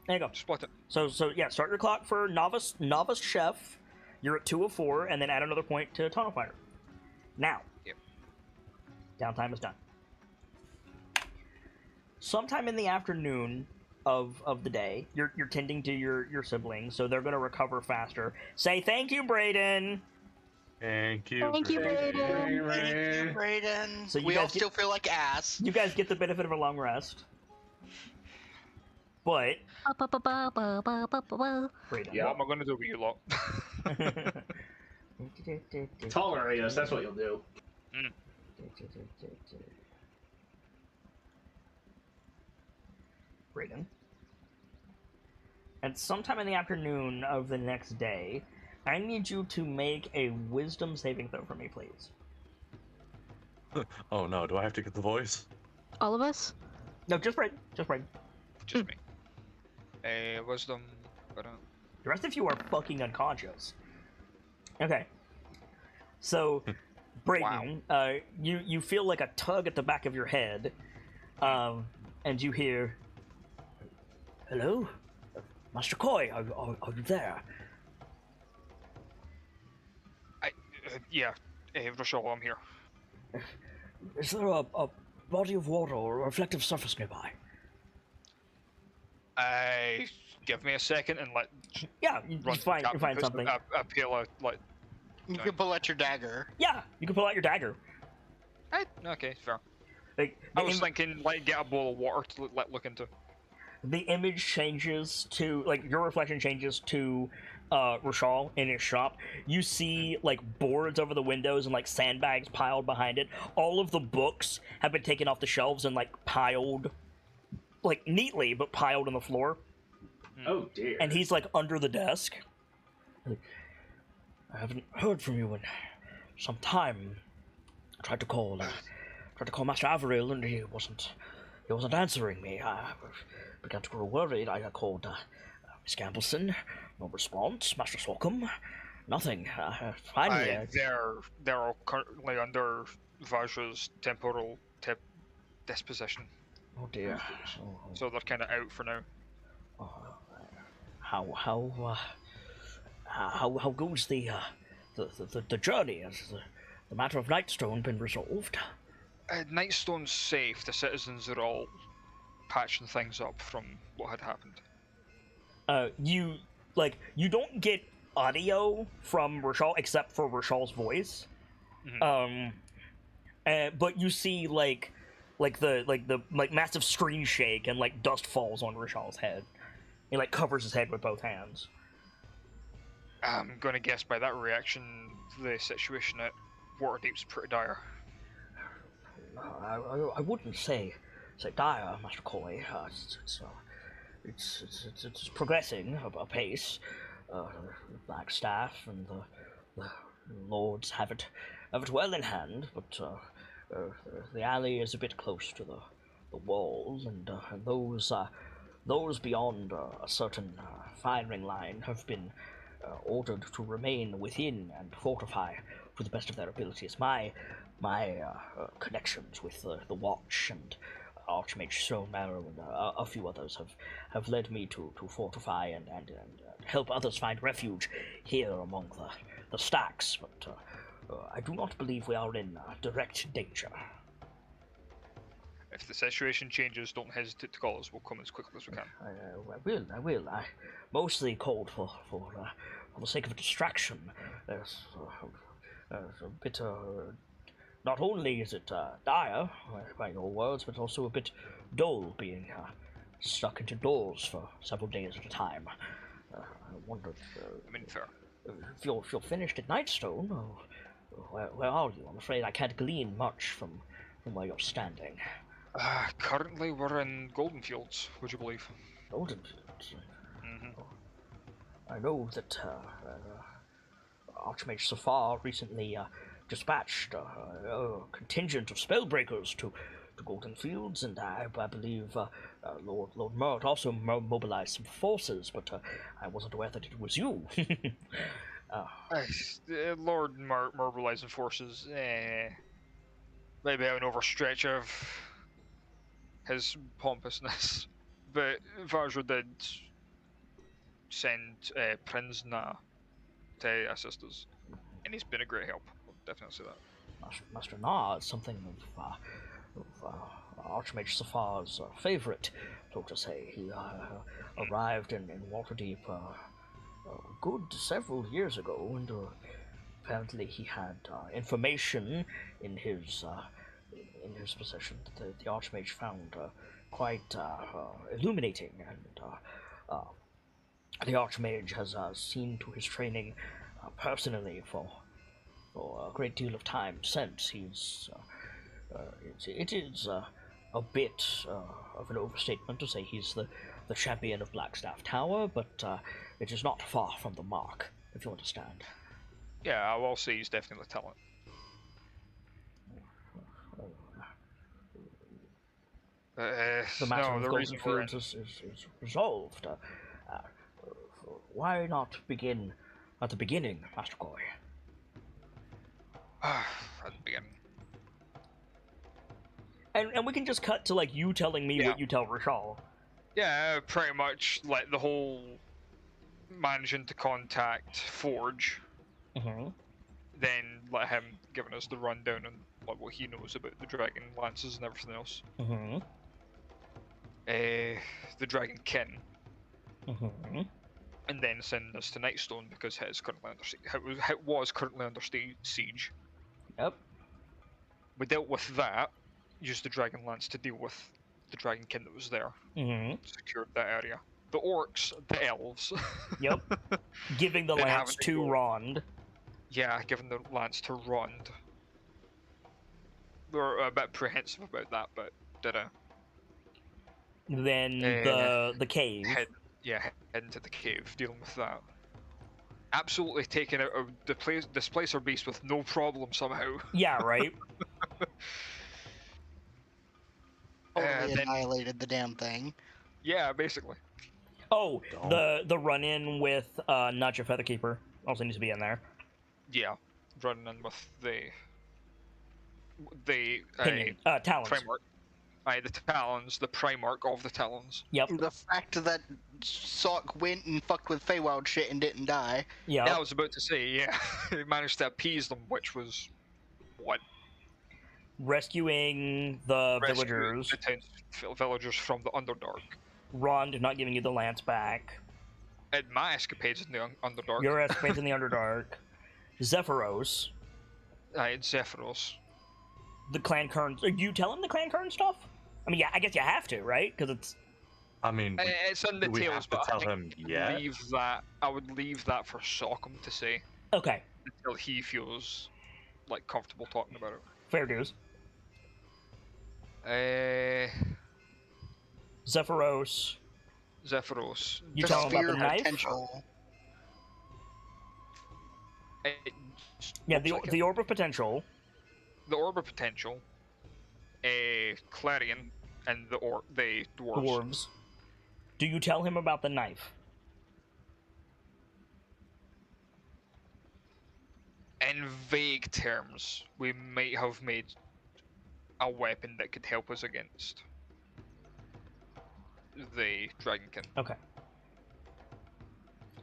There you go. split it. So yeah, start your clock for novice chef. You're at 2 of 4, and then add another point to Tunnel Fighter. Now, Yep. Downtime is done. Sometime in the afternoon of the day, you're tending to your siblings, so they're gonna recover faster. Say thank you, Brayden. Thank you. Thank you, Brayden. Brayden. Thank you, Brayden. So you we guys all still feel like ass. You guys get the benefit of a long rest, but Brayden. Yeah. What am I going to do with you lot? Tolerate us, that's what you'll do. Brayden. And sometime in the afternoon of the next day, I need you to make a wisdom saving throw for me, please. Oh no, do I have to get the voice? All of us? No, just Brayden. Just Brayden. Just me. Wisdom. The rest of you are fucking unconscious. Okay. So, Brayden, you feel like a tug at the back of your head, and you hear, "Hello, Master Koi, are you there?" Yeah, Rochelle, I'm here. Is there a body of water or a reflective surface nearby? Give me a second and Yeah, you run find something. A pale of You can pull out your dagger. Yeah, you can pull out your dagger. Okay, fair. Like, I was thinking, get a bowl of water to look into. the image changes to, like, your reflection changes to Rashal in his shop. You see, like, boards over the windows and, like, sandbags piled behind it. All of the books have been taken off the shelves and, like, piled, like, neatly, but piled on the floor. Oh dear. And he's, like, under the desk. I haven't heard from you in some time. I tried to call Master Averil, and he wasn't answering me. I began to grow worried. I called Miss Gambleson, no response. Master Slocum, nothing. Finally, They're all currently under Vajra's temporal disposition. oh dear. So they're kind of out for now. How goes the journey? Has the matter of Nightstone been resolved? Nightstone's safe. The citizens are all patching things up from what had happened. You don't get audio from Rashal except for Rashal's voice. Mm-hmm. But you see like the massive screen shake and like dust falls on Rashal's head. He like covers his head with both hands. I'm gonna guess by that reaction, the situation at Waterdeep's pretty dire. I wouldn't say dire, Master Coy. It's progressing apace. Blackstaff and the lords have it well in hand, but the alley is a bit close to the walls, and those beyond a certain firing line have been ordered to remain within and fortify to the best of their abilities. My connections with the Watch and Archmage Stone Marrow and a few others have led me to fortify and help others find refuge here among the stacks, but I do not believe we are in direct danger. If the situation changes, don't hesitate to call us. We'll come as quickly as we can. I will. I mostly called for the sake of distraction. There's a bit. Not only is it dire, by your words, but also a bit dull being stuck into doors for several days at a time. I wondered fair. if you're finished at Nightstone, Where are you? I'm afraid I can't glean much from where you're standing. Currently, we're in Golden Fields, would you believe? Golden Fields. Mm-hmm. I know that Archmage Safar recently dispatched a contingent of spellbreakers to Golden Fields, and I believe Lord Mert also mobilized some forces, but I wasn't aware that it was you. Lord mobilizing forces, maybe an overstretch of his pompousness, but Vajra did send Prince Na to assist us, and he's been a great help. I'll definitely say that. Master Na is something of Archmage Safar's favorite, so to say. He arrived in Waterdeep a good several years ago, and apparently he had information in his possession that the Archmage found quite illuminating, and the Archmage has seen to his training personally for a great deal of time since. It is a bit of an overstatement to say he's the champion of Blackstaff Tower, but it is not far from the mark, if you understand. Yeah, I will say he's definitely a talent. The matter of Golden Fields is resolved. Why not begin at the beginning, Master Coy? At the beginning. And we can just cut to like you telling me what you tell Rashal. Yeah, pretty much like the whole managing to contact Forge. Mm-hmm. Then let him giving us the rundown on like what he knows about the Dragon Lances and everything else. Mm-hmm. The Dragon Kin. Mm-hmm. And then send us to Nightstone because it is currently under it was currently under siege. Yep. We dealt with that. Used the Dragon Lance to deal with the Dragon Kin that was there. Mm-hmm. Secured that area. The orcs, the elves. Yep. Giving the Then lance to Rond. Yeah, giving the lance to Rond. We were a bit apprehensive about that, but did a Then the cave. head into the cave, dealing with that. Absolutely taking out a displacer beast with no problem somehow. Yeah, right. Totally annihilated the damn thing. Yeah, basically. Oh, the run-in with Notch Featherkeeper also needs to be in there. Yeah, running in with the Talons. Primarch. The Talons, the Primarch of the Talons. Yep. The fact that Sock went and fucked with Feywild shit and didn't die. Yeah. I was about to say, yeah, he managed to appease them, which was what? Rescuing the villagers. The villagers from the Underdark. Rond not giving you the lance back. And my escapades in the Underdark. Your escapades in the Underdark. Zephyros. Zephyros. The Clan Kern. You tell him the Clan Kern stuff? I mean, yeah, I guess you have to, right? Because it's. I mean, it's in the we tales, have to but tell him. Yeah. I would leave that for Sockham to say. Okay. Until he feels like comfortable talking about it. Fair dues. Zephyros. You tell him about the knife? Potential. Yeah, the Orb of Potential. The Orb of Potential. Clarion. And the dwarves. Dwarves. Do you tell him about the knife? In vague terms, we might have made a weapon that could help us against the Dragonkin. Okay.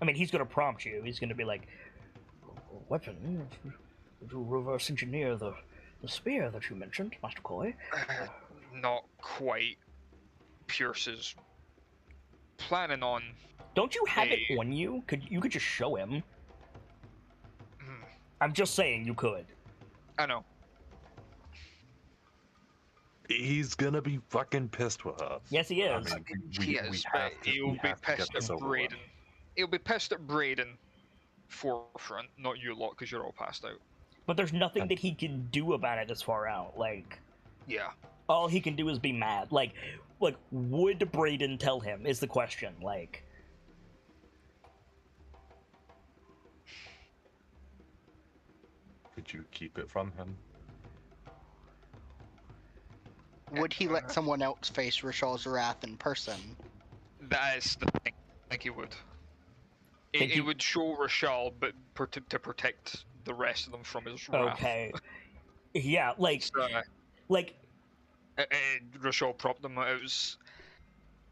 I mean, he's going to prompt you. He's going to be like, weapon? To reverse engineer the spear that you mentioned, Master Coy. Not quite. Pierce is planning on. Don't you have it on you? You could just show him. I'm just saying you could. I know. He's gonna be fucking pissed with us. Yes, he is. I mean, He is, but he'll be pissed at Braden. He'll be pissed at Braden forefront, not you lot, because you're all passed out. But there's nothing that he can do about it this far out. Like, Yeah. all he can do is be mad. Like, would Braden tell him is the question. Like, could you keep it from him? Would he let someone else face Rashal's wrath in person? That is the thing. I think he would. It would show Rashal, but to protect the rest of them from his wrath. okay. Yeah, like, So, like, Rashal propped them. It was...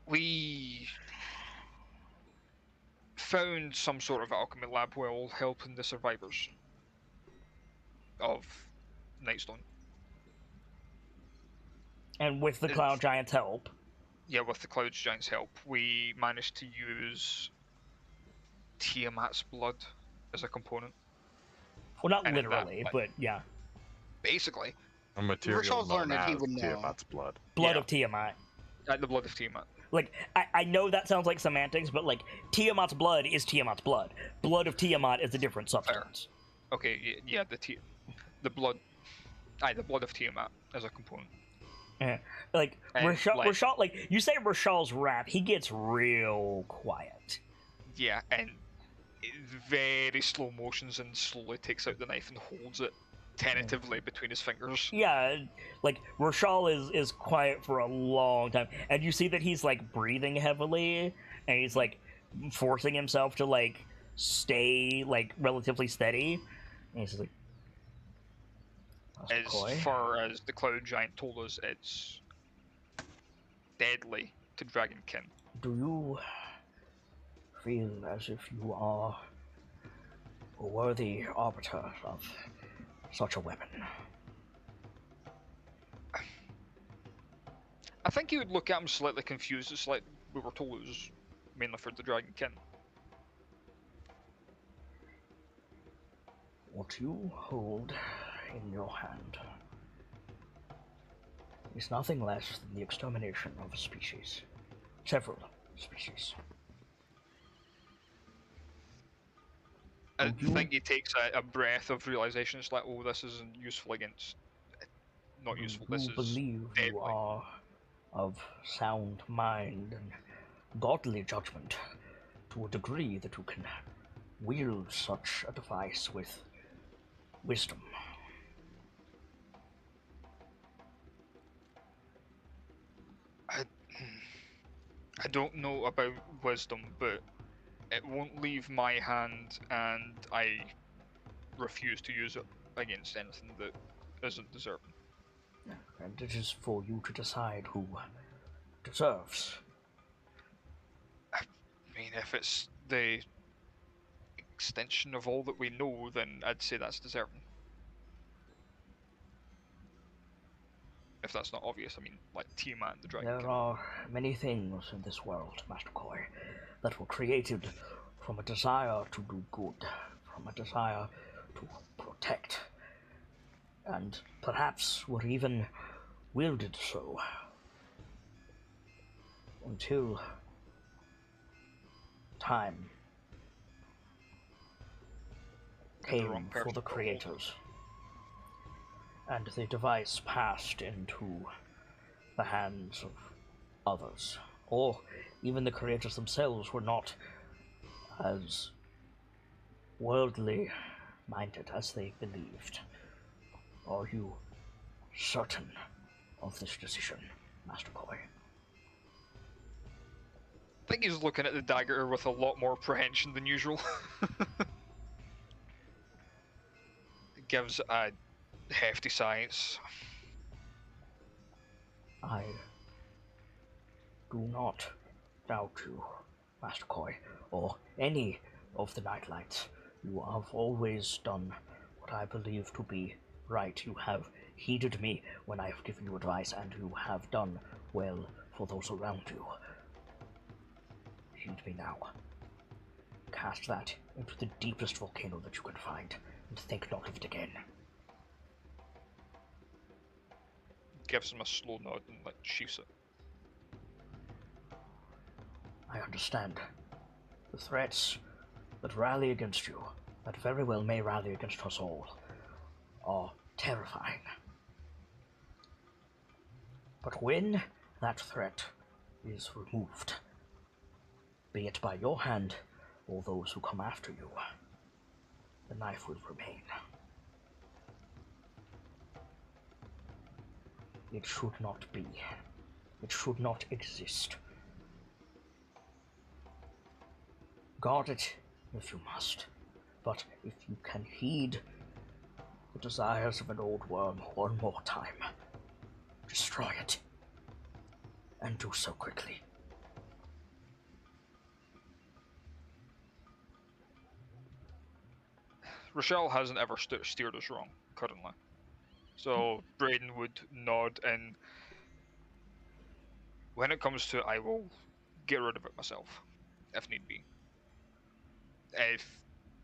We found some sort of alchemy lab while helping the survivors of Nightstone. and with the Cloud Giant's help. Yeah, with the Cloud Giant's help, we managed to use Tiamat's blood as a component. Well, not And literally, but yeah. Basically. A material Rashal's known learned that he as would know. Tiamat's blood. Blood Yeah. of Tiamat. The blood of Tiamat. Like, I know that sounds like semantics, but, like, Tiamat's blood is Tiamat's blood. Blood of Tiamat is a different substance. Okay, yeah, the blood... the blood of Tiamat as a component. Yeah. Like, And, Rashal, like, you say Rashal's rap, he gets real quiet. Yeah, and very slow motions and slowly takes out the knife and holds it tentatively between his fingers. Yeah, like, Rashal is quiet for a long time, and you see that he's, like, breathing heavily, and he's, like, forcing himself to, like, stay, like, relatively steady, and he's just like... As far as the Cloud Giant told us, it's deadly to Dragonkin. Do you feel as if you are a worthy arbiter of such a weapon? I think you would look at him slightly confused. It's like we were told it was mainly for the Dragonkin. What you hold in your hand is nothing less than the extermination of a species. Several species. I think he takes a breath of realization. It's like, oh, this isn't useful against... Not useful, this You is believe deadly. you are of sound mind and godly judgment to a degree that you can wield such a device with wisdom. I don't know about wisdom, but it won't leave my hand, and I refuse to use it against anything that isn't deserving. And it is for you to decide who deserves. I mean, if it's the extension of all that we know, then I'd say that's deserving. If that's not obvious, I mean, like Tiamat and the Dragon. There are many things in this world, Master Koi, that were created from a desire to do good, from a desire to protect, and perhaps were even wielded so until time came for the creators, and the device passed into the hands of others, or even the creators themselves were not as worldly minded as they believed. Are you certain of this decision, Master Koi? I think he's looking at the dagger with a lot more apprehension than usual. It gives a hefty silence. I do not doubt you, Master Koi, or any of the KnightLites. You have always done what I believe to be right. You have heeded me when I have given you advice, and you have done well for those around you. Heed me now. Cast that into the deepest volcano that you can find, and think not of it again. Gives him a slow nod and like sheaths it. I understand. The threats that rally against you, that very well may rally against us all, are terrifying. But when that threat is removed, be it by your hand or those who come after you, the knife will remain. It should not be. It should not exist. Guard it if you must, but if you can heed the desires of an old worm one more time, destroy it, and do so quickly. Rochelle hasn't ever steered us wrong, currently. So Braden would nod, and when it comes to it, I will get rid of it myself, if need be. If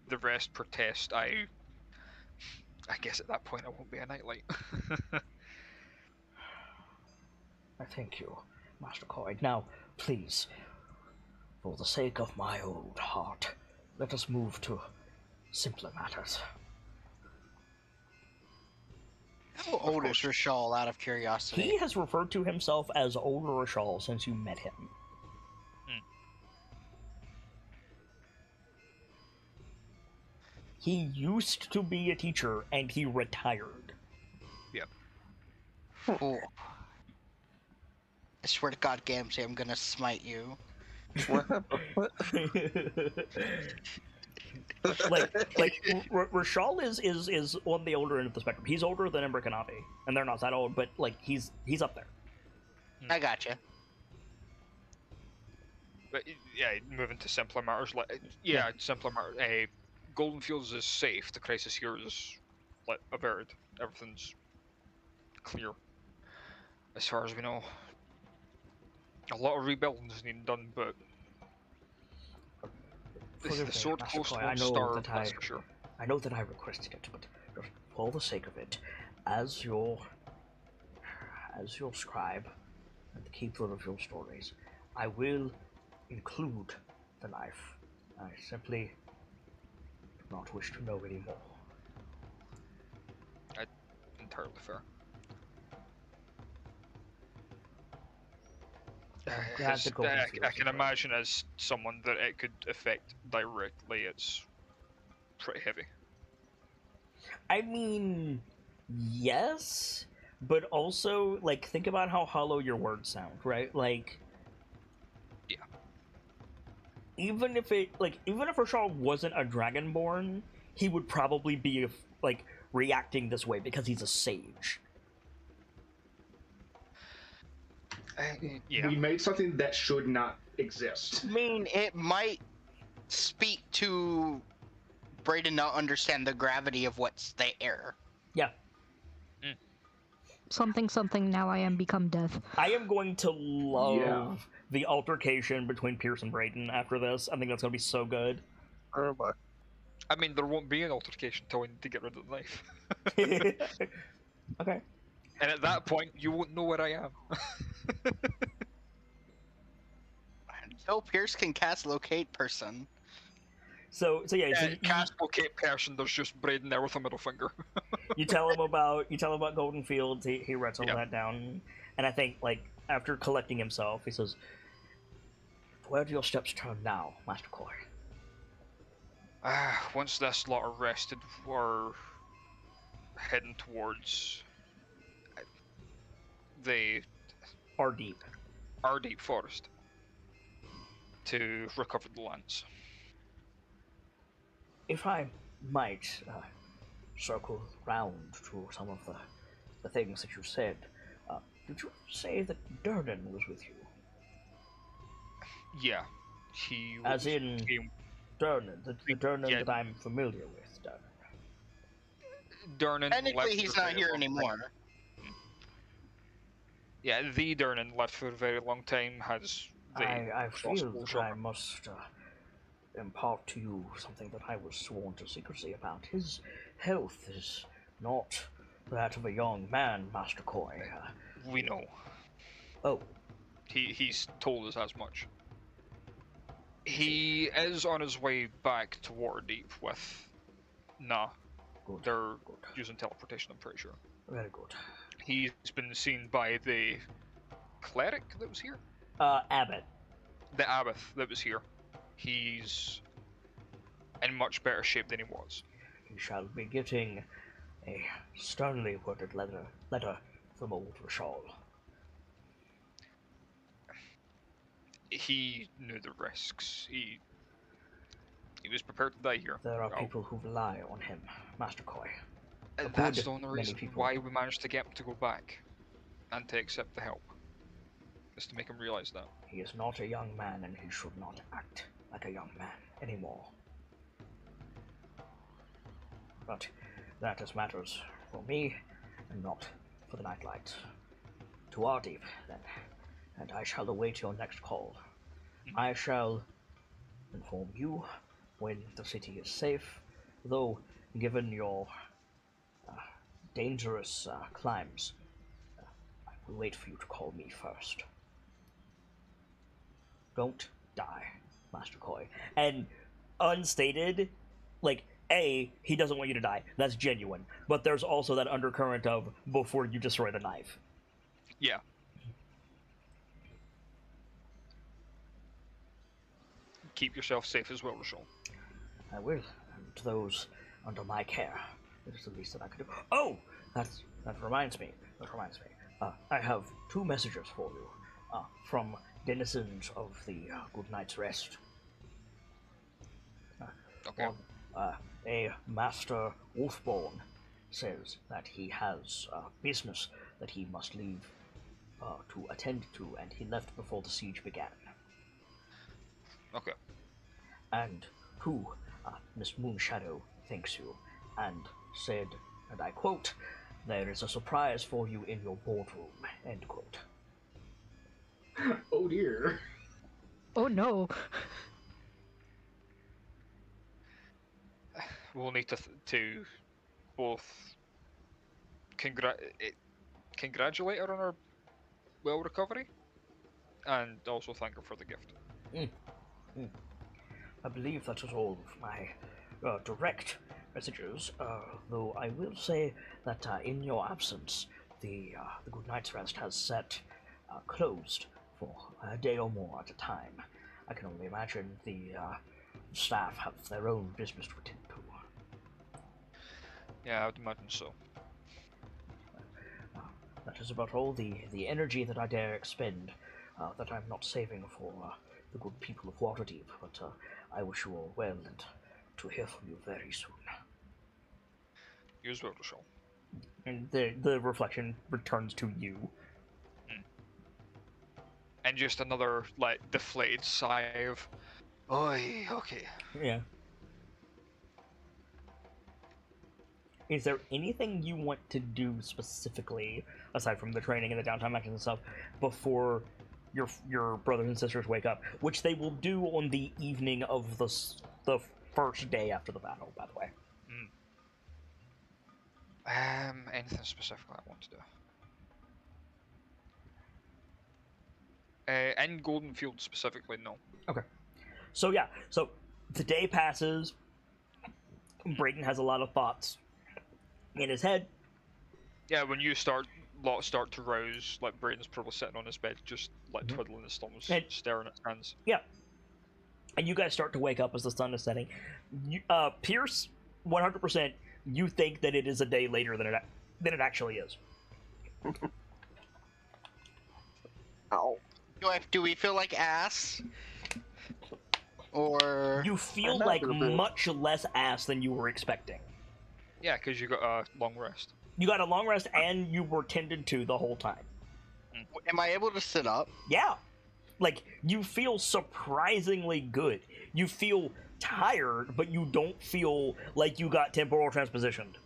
the rest protest, I guess at that point I won't be a nightlight. I thank you, Master Coy. Now, please, for the sake of my old heart, let us move to simpler matters. How old is Rashal, out of curiosity? He has referred to himself as Older Rashal since you met him. He used to be a teacher, and he retired. Yep. Cool. I swear to God, Gamsey, I'm gonna smite you. Rashal is on the older end of the spectrum. He's older than Ember Kanavi, and they're not that old, but like he's up there. I gotcha. But yeah, moving to simpler matters, simpler matters. Golden Fields is safe. The crisis here is like averted. Everything's clear, as far as we know. A lot of rebuilding is needing done, but the sword close to Star, that's for sure. I know that I requested it, but for the sake of it, as your scribe and the keeper of your stories, I will include the knife. I simply do not wish to know anymore. Entirely fair. I can imagine as someone that it could affect directly, it's pretty heavy. I mean, yes, but also, like, think about how hollow your words sound, right? Like, yeah. Even if Rashal wasn't a Dragonborn, he would probably be, like, reacting this way because he's a sage. We made something that should not exist. I mean, it might speak to Braden not understand the gravity of what's there. Yeah. Something, now I am become death. I am going to love the altercation between Pierce and Braden after this. I think that's going to be so good. Oh my. I mean, there won't be an altercation until we need to get rid of the knife. Okay. And at that point, you won't know where I am. Until Pierce can cast Locate Person. So cast Locate Person. There's just Braden there with a middle finger. you tell him about Golden Fields. He writes all that down, and I think like after collecting himself, he says, "Where do your steps turn now, Master Coy?" Once this lot are rested, we're heading towards the Ardeep Forest to recover the lands. If I might circle round to some of the things that you said, did you say that Durnan was with you? Yeah, he as in Durnan, the Durnan that I'm familiar with. Durnan. Technically, he's not here anymore. Yeah, the Durnan left for a very long time. I feel that I must impart to you something that I was sworn to secrecy about. His health is not that of a young man, Master Coy. We know. Oh. He's told us as much. He is on his way back to Waterdeep with Good. They're Good. using teleportation, I'm pretty sure. Very good. He's been seen by the cleric that was here? Abbott. The abbot that was here. He's in much better shape than he was. He shall be getting a sternly worded letter from old Rashal. He knew the risks. He was prepared to die here. There are people who rely on him, Master Coy. That's the only many reason people. why we managed to get him to go back and to accept the help. Is to make him realize that. He is not a young man, and he should not act like a young man anymore. But that is matters for me, and not for the KnightLites. To Ardeep, then, and I shall await your next call. I shall inform you when the city is safe, though, given your dangerous climbs, I will wait for you to call me first. Don't die, Master Coy. And unstated, like, A, he doesn't want you to die. That's genuine. But there's also that undercurrent of before you destroy the knife. Yeah. Keep yourself safe as well, Rashal. I will. And to those under my care, it is the least that I can do. Oh! That reminds me. I have 2 messages for you from denizens of the Good Night's Rest. Okay. A Master Wolfborn says that he has business that he must leave to attend to, and he left before the siege began. Okay. And 2, Miss Moonshadow thanks you, and said, and I quote, "There is a surprise for you in your boardroom," end quote. Oh dear. Oh no. We'll need to both congratulate her on her well recovery, and also thank her for the gift. I believe that is all of my direct messages, though I will say that in your absence, the Good Night's Rest has set closed for a day or more at a time. I can only imagine the staff have their own business to attend to. Yeah, I would imagine so. That is about all the energy that I dare expend that I'm not saving for the good people of Waterdeep, but I wish you all well and to hear from you very soon. You as well, Rashal. And the reflection returns to you. And just another, like, deflated sigh of, "Oy, okay." Yeah. Is there anything you want to do specifically, aside from the training and the downtime actions and stuff, before your brothers and sisters wake up? Which they will do on the evening of the first day after the battle, by the way. Anything specific I want to do? In Golden Field specifically, no. Okay. So yeah, so the day passes. Brayden has a lot of thoughts in his head. Yeah, when you start to rouse, like, Brayden's probably sitting on his bed, just like twiddling his thumbs, And- staring at his hands. Yeah. And you guys start to wake up as the sun is setting. Pierce, 100%, you think that it is a day later than it actually is. Ow. Do we feel like ass? Or You feel I'm not like gonna be- much less ass than you were expecting. Yeah, because you got a long rest. You got a long rest and you were tended to the whole time. am I able to sit up? Yeah. Like, you feel surprisingly good. You feel tired, but you don't feel like you got temporal transpositioned.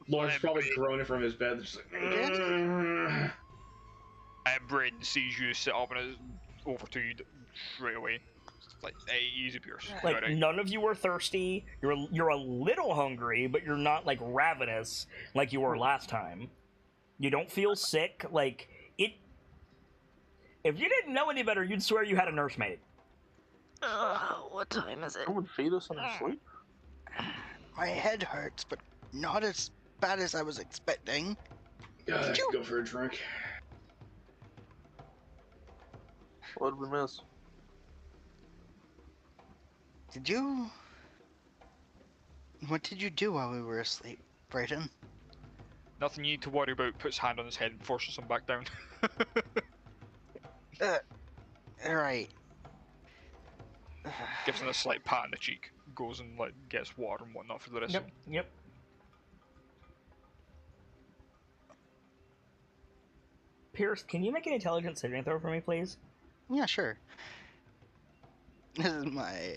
Lawrence probably groaning from his bed. Just like, "Ugh." And Brayden sees you sit up and is over to you straight away. Like, hey, easy, Pierce. You Like, alright? none of you are thirsty. You're a little hungry, but you're not, like, ravenous like you were last time. You don't feel sick. Like, it... If you didn't know any better, you'd swear you had a nursemaid. What time is it? Someone feed us in our sleep? My head hurts, but not as bad as I was expecting. Did you go for a drink? What did we miss? Did you? What did you do while we were asleep, Brayden? Nothing you need to worry about. Puts hand on his head and forces him back down. Alright. Gives him a slight pat on the cheek. Goes and like gets water and whatnot for the rest of Yep. him. Yep. Pierce, can you make an intelligence saving throw for me, please? Yeah, sure. This is my...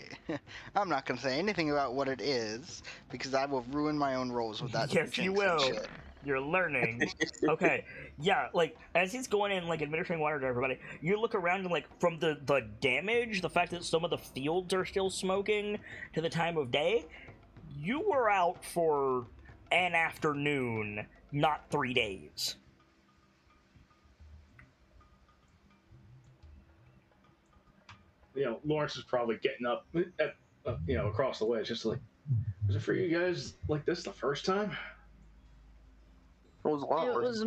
I'm not gonna say anything about what it is, because I will ruin my own rolls with that. Yes, you jinxing will. shit. You're learning. Okay. Yeah, like, as he's going in, like, administering water to everybody, you look around and, like, from the damage, the fact that some of the fields are still smoking to the time of day, you were out for an afternoon, not 3 days. You know, Lawrence is probably getting up, at, across the way. It's just like, was it for you guys like this the first time? It was a lot It worse. was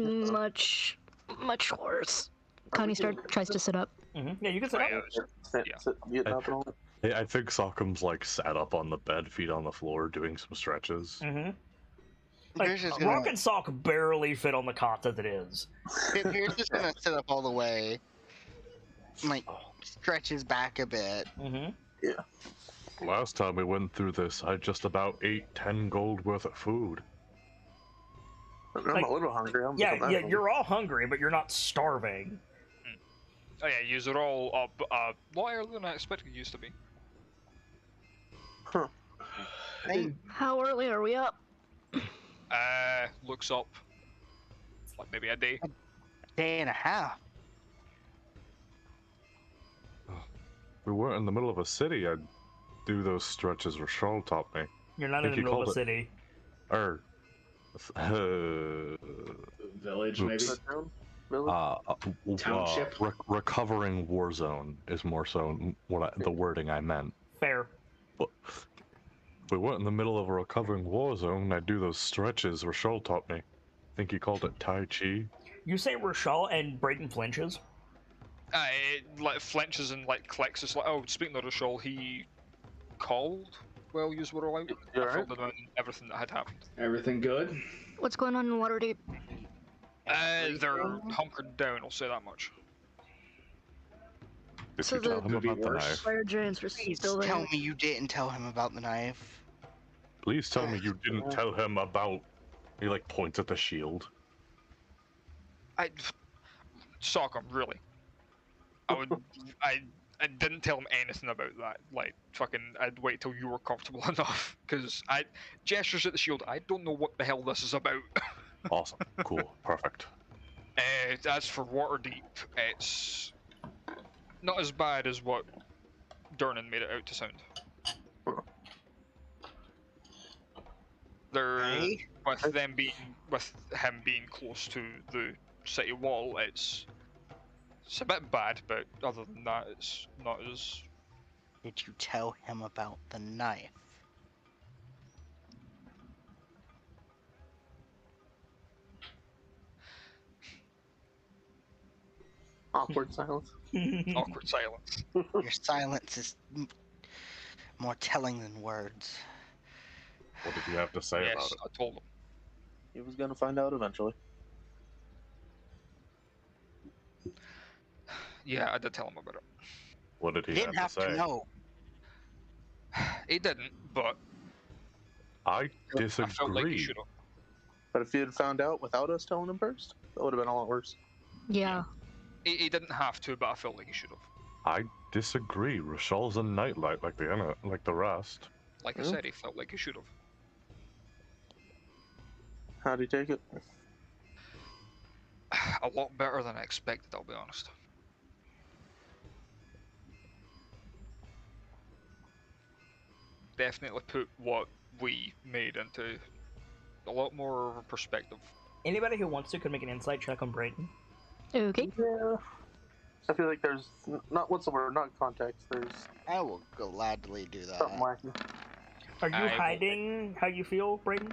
much worse. Connie tries to sit up. Mm-hmm. Yeah, you can sit up. Getting up and all that. Hey, I think Sockham's like sat up on the bed, feet on the floor, doing some stretches. Mm-hmm. Pierce is Like, gonna... Rock and Sock barely fit on the cot as it is. Pierce is gonna sit up all the way. Like, stretch his back a bit. Mm-hmm. Last time we went through this, I just about ate 10 gold worth of food. I'm Like, a little hungry. Yeah, you're all hungry, but you're not starving. Oh yeah, yous are all up a lot earlier than I expected you to be. How early are we up? Looks up. Like maybe a day. Day and a half. We weren't in the middle of a city, I'd do those stretches Rashal taught me. You're not in the middle of a city. Village, Oops. maybe. Township. Recovering war zone is more so the wording I meant. Fair. But we weren't in the middle of a recovering war zone, I'd do those stretches Rashal taught me. I think he called it Tai Chi. You say Rashal and Brayden flinches. It like flinches and like clicks. It's like, oh, speaking of the shawl, he called while yous were allowed. You I alright? filled in on everything that had happened. Everything good? What's going on in Waterdeep? They're hunkered down, I'll say that much. Did So you tell the- him Could be about the worse. knife? Fire giants were Please still there. tell me you didn't tell him about the knife. Please tell me you didn't tell him about... He like points at the shield. Sock really. I didn't tell him anything about that. Like, fucking, I'd wait till you were comfortable enough. Because gestures at the shield, I don't know what the hell this is about. Awesome. Cool. Perfect. As for Waterdeep, it's not as bad as what Durnan made it out to sound. They're Hey? with him being close to the city wall, it's a bit bad, but other than that, it's not as. Did you tell him about the knife? Awkward silence. Awkward silence. Your silence is more telling than words. What did you have to say Yes, about it? I told him. He was gonna find out eventually. Yeah, I did tell him about it. What did He he didn't have have to say? to know. He didn't, but I I felt like he disagree. should have. But if he had found out without us telling him first, that would have been a lot worse. Yeah. He didn't have to, but I felt like he should have. I disagree. Rashal's a nightlight like the rest. Like I Hmm? said, he felt like he should have. How'd he take it? A lot better than I expected, I'll be honest. Definitely put what we made into a lot more of a perspective. Anybody who wants to could make an insight check on Brayden. Okay. Yeah. I feel like there's not what's the word? Not context. There's I will gladly do that. something wacky. Are you hiding how you feel, Brayden?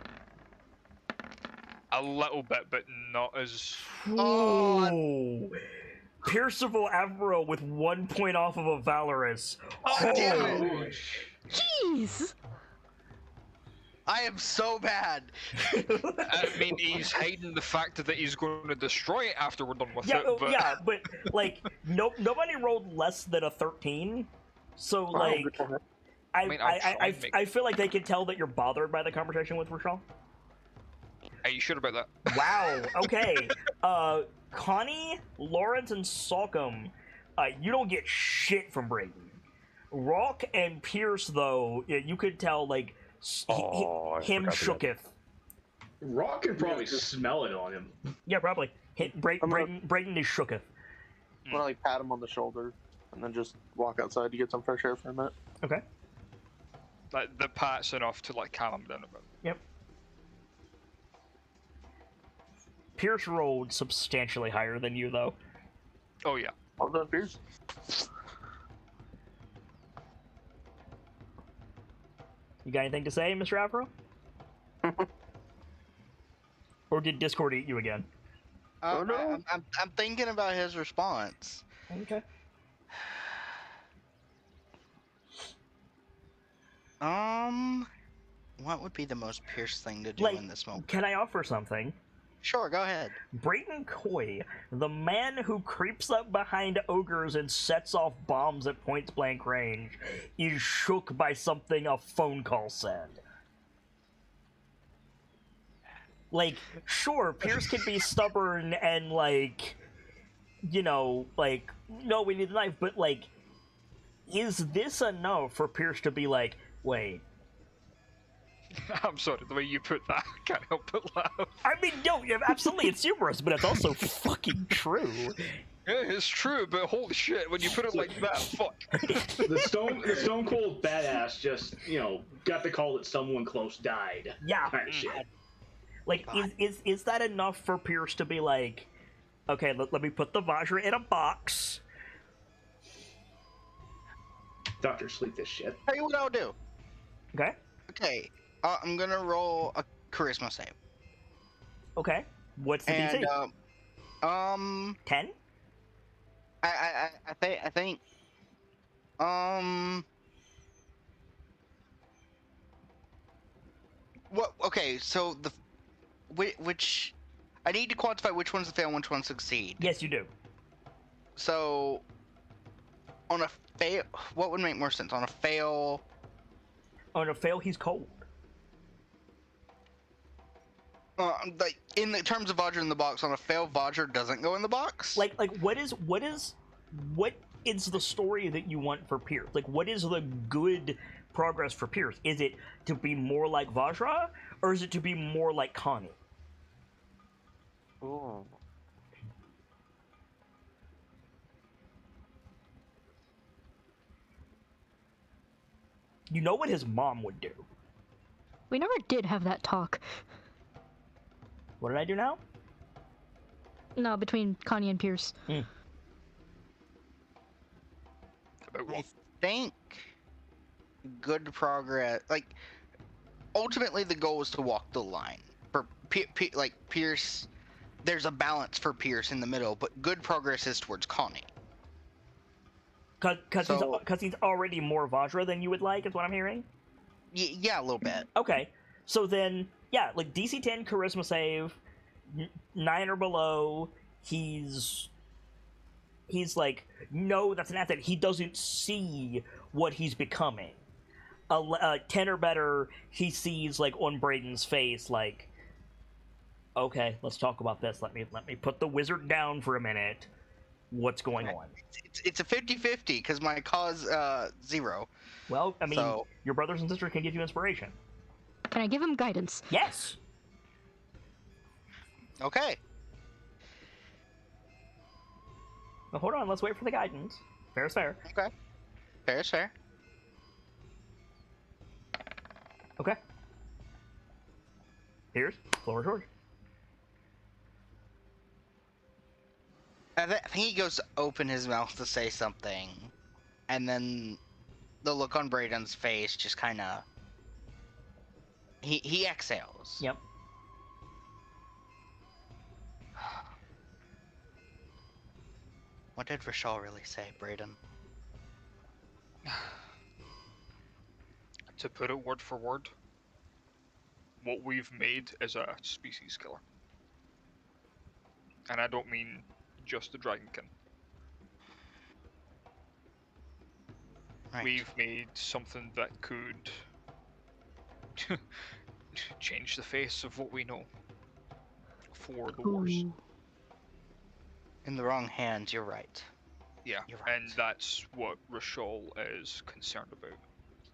A little bit, but not as. Oh! Pierceable Avro with 1 point off of a Valorous. Oh, damn it! Jeez! I am so bad. I mean, he's hiding the fact that he's going to destroy it after we're done with Yeah, it. But... yeah, but like nobody rolled less than a 13, so like I feel like they can tell that you're bothered by the conversation with Rochelle. Are you sure about that? Wow. Okay. Connie, Lawrence, and Salcom, you don't get shit from Brayden. Rock and Pierce, though, you could tell like him shooketh. Rock can probably smell it on him. Yeah, probably. Brayden is shooketh. I'm gonna like pat him on the shoulder and then just walk outside to get some fresh air for a minute. Okay. Like the pat's enough to like calm him down a bit. Yep. Pierce rolled substantially higher than you, though. Oh yeah. Well done, Pierce. You got anything to say, Mr. Afro? Or did Discord eat you again? Oh, no. I'm thinking about his response. Okay. What would be the most Pierce thing to do in this moment? Can I offer something? Sure, go ahead. Brayden Coy, the man who creeps up behind ogres and sets off bombs at point-blank range, is shook by something a phone call said. Like, sure, Pierce can be stubborn and, like, you know, like, no, we need the knife, but, like, is this enough for Pierce to be like, wait, I'm sorry, the way you put that, I can't help but laugh. I mean, no, absolutely, it's humorous, but it's also fucking true. Yeah, it's true, but holy shit, when you put it like that, fuck. The Stone Cold badass just, you know, got the call that someone close died. Yeah. Kind of shit. Like, is that enough for Pierce to be like, okay, let me put the Vajra in a box? Doctor, sleep this shit. Tell you what I'll do. Okay. Okay, I'm gonna roll a charisma save. Okay. What's the DC? 10? I think what? Okay, so which I need to quantify which one's the fail and which one's succeed. Yes, you do. So on a fail, what would make more sense? On a fail. On a fail, he's cold. Like in the terms of Vajra in the box, on a fail, Vajra doesn't go in the box. Like what is the story that you want for Pierce? Like, what is the good progress for Pierce? Is it to be more like Vajra, or is it to be more like Connie? Ooh. You know what his mom would do. We never did have that talk. What did I do now? No, between Connie and Pierce. I think good progress. Like, ultimately, the goal is to walk the line. For like Pierce, there's a balance for Pierce in the middle, but good progress is towards Connie. Because he's already more Vajra than you would like, is what I'm hearing? Yeah, a little bit. Okay, so then, yeah, like DC 10 Charisma save, 9 or below, he's like, no, that's an asset. He doesn't see what he's becoming. 10 or better, he sees, like, on Brayden's face, like, okay, let's talk about this. Let me put the wizard down for a minute. What's going on? It's a 50-50 because my cause 0. Well, I mean, your brothers and sisters can give you inspiration. Can I give him guidance? Yes. Okay. Well, hold on. Let's wait for the guidance. Fair is fair. Okay. Fair is fair. Okay. Here's floor George. I think he goes to open his mouth to say something, and then the look on Brayden's face just kind of He exhales. Yep. What did Rashal really say, Brayden? To put it word for word, what we've made is a species killer. And I don't mean just the dragonkin. Right. We've made something that could change the face of what we know for the wars. Ooh. In the wrong hands, you're right. Yeah, You're right. and that's what Rashal is concerned about.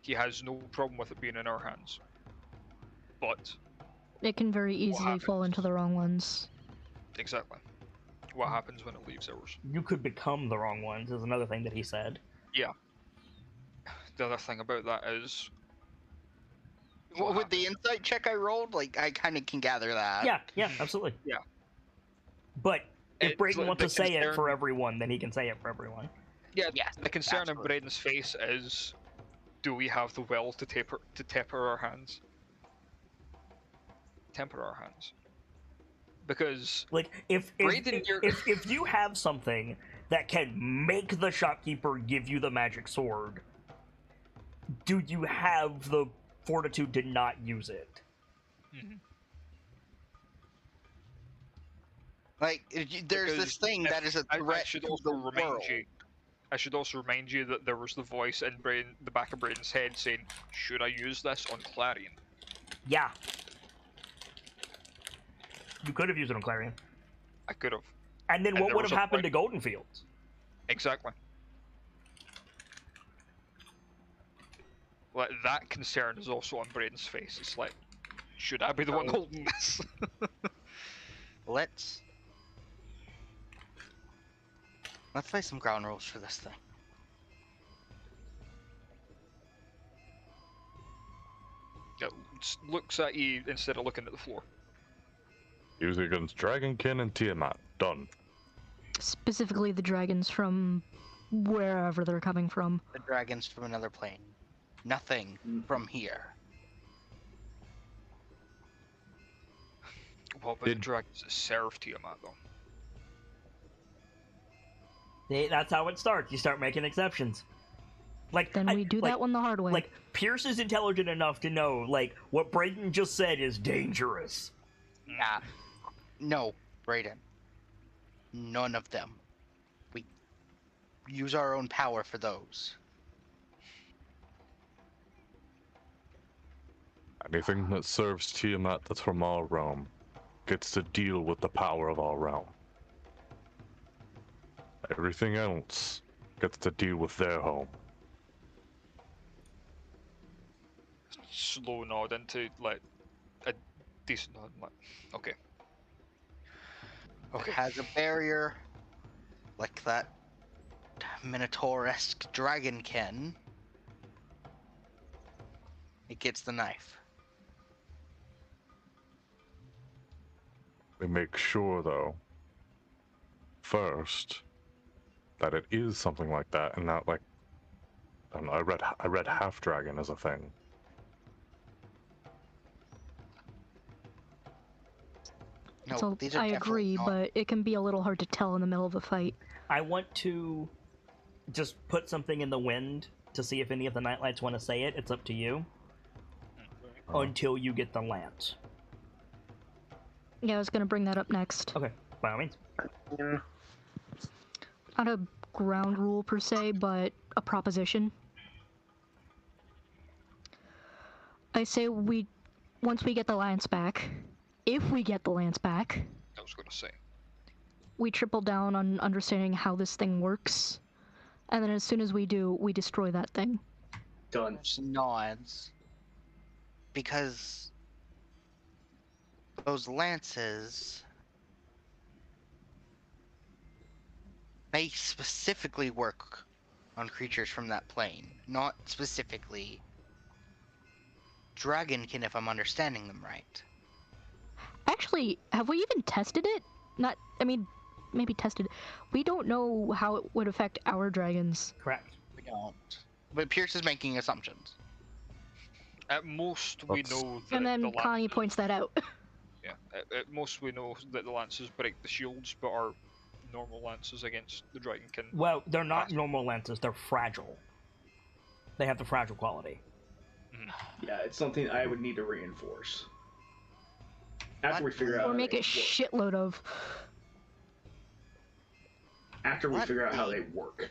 He has no problem with it being in our hands. But It can very easily fall happens? into the wrong ones. exactly, what happens when it leaves ours? You could become the wrong ones, is another thing that he said. Yeah. The other thing about that is... what With the happens? insight check I rolled, like, I kind of can gather that. Yeah, absolutely. Yeah. But if It's Brayden like wants the to say it concern- for everyone, then he can say it for everyone. Yeah, Yes, the concern in absolutely. Brayden's face is, do we have the will to temper our hands? Temper our hands. Because Like, if Brayden, you're... if you have something that can make the shopkeeper give you the magic sword, do you have the fortitude to not use it? Mhm. Like, there's Because this thing that is a I threat should to also the remind world. you. I should also remind you that there was the voice in the back of Brayden's head saying, "Should I use this on Clarion?" Yeah. You could have used it on Clarion. I could have. And then And what there would was have a happened to point- Goldenfields? Exactly. Like, that concern is also on Brayden's face. It's like, should I be the one holding this? Let's lay some ground rules for this thing. It looks at you instead of looking at the floor. Use it against Dragonkin and Tiamat. Done. Specifically the dragons from wherever they're coming from. The dragons from another plane. Nothing from here. What about the dragons that serve Tiamat, though? That's how it starts. You start making exceptions. Like, Then we do that one the hard way. Like, Pierce is intelligent enough to know, like, what Brayden just said is dangerous. Yeah. No, Brayden. None of them. We use our own power for those. Anything that serves Tiamat that's from our realm gets to deal with the power of our realm. Everything else gets to deal with their home. Slow nod into, like, a decent nod. Like, okay. It has a barrier, like that Minotaur-esque dragonkin. It gets the knife. We make sure, though, first, that it is something like that, and not like, I don't know, I read half dragon as a thing. No, So these are I definitely agree, not- but it can be a little hard to tell in the middle of a fight. I want to just put something in the wind to see if any of the KnightLites want to say it. It's up to you. Until you get the lance. Yeah, I was gonna bring that up next. Okay, by all means. Yeah. Not a ground rule per se, but a proposition. I say once we get the lance back, if we get the lance back, I was going to say. we triple down on understanding how this thing works, and then as soon as we do, we destroy that thing. Done. Just nods. Because those lances may specifically work on creatures from that plane, not specifically dragonkin, if I'm understanding them right. Actually, have we even tested it? Maybe tested. We don't know how it would affect our dragons. Correct. We don't. But Pierce is making assumptions. At most, we That's- know that And then the Connie Lancers, points that out. yeah, at most we know that the Lancers break the shields, but are normal Lancers against the Dragonkin. Well, they're not normal lances, they're fragile. They have the fragile quality. Yeah, it's something I would need to reinforce. After we figure out Or how make they a work. shitload of. After we What figure out how the- they work.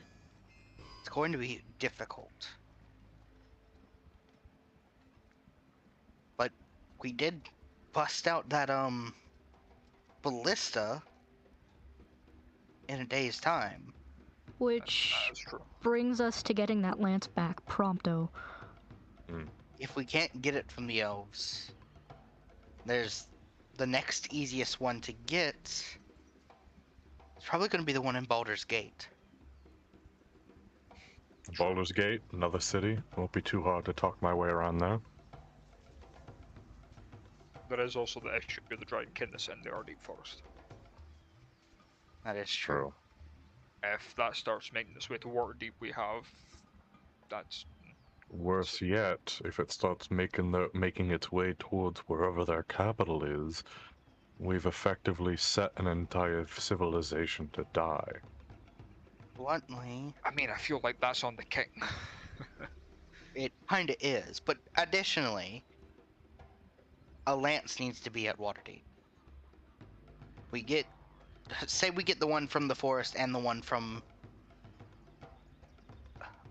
It's going to be difficult. But we did bust out that ballista in a day's time. Which That's true. brings us to getting that lance back prompto. If we can't get it from the elves, there's the next easiest one to get. It's probably going to be the one in Baldur's Gate. Baldur's Gate, another city. Won't be too hard to talk my way around there. There is also the issue of the Dragonkin that's in the Ardeep Forest. That is true. If that starts making its way to Waterdeep, that's Worse yet, if it starts making its way towards wherever their capital is, we've effectively set an entire civilization to die. Bluntly, I mean, I feel like that's on the king. it kinda is. But additionally, a lance needs to be at Waterdeep. Say we get the one from the forest and the one from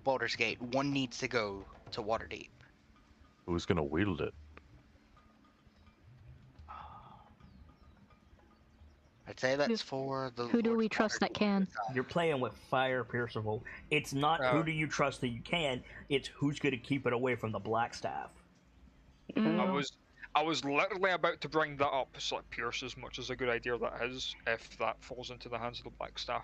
Baldur's Gate. One needs to go to Waterdeep. Who's gonna wield it? I'd say that's for the. Who do Lords we of trust that Waterdeep. can? You're playing with fire, Percival. It's not who do you trust that you can, it's who's going to keep it away from the Blackstaff. I was literally about to bring that up. It's like Pierce, as much as a good idea that is, if that falls into the hands of the Blackstaff.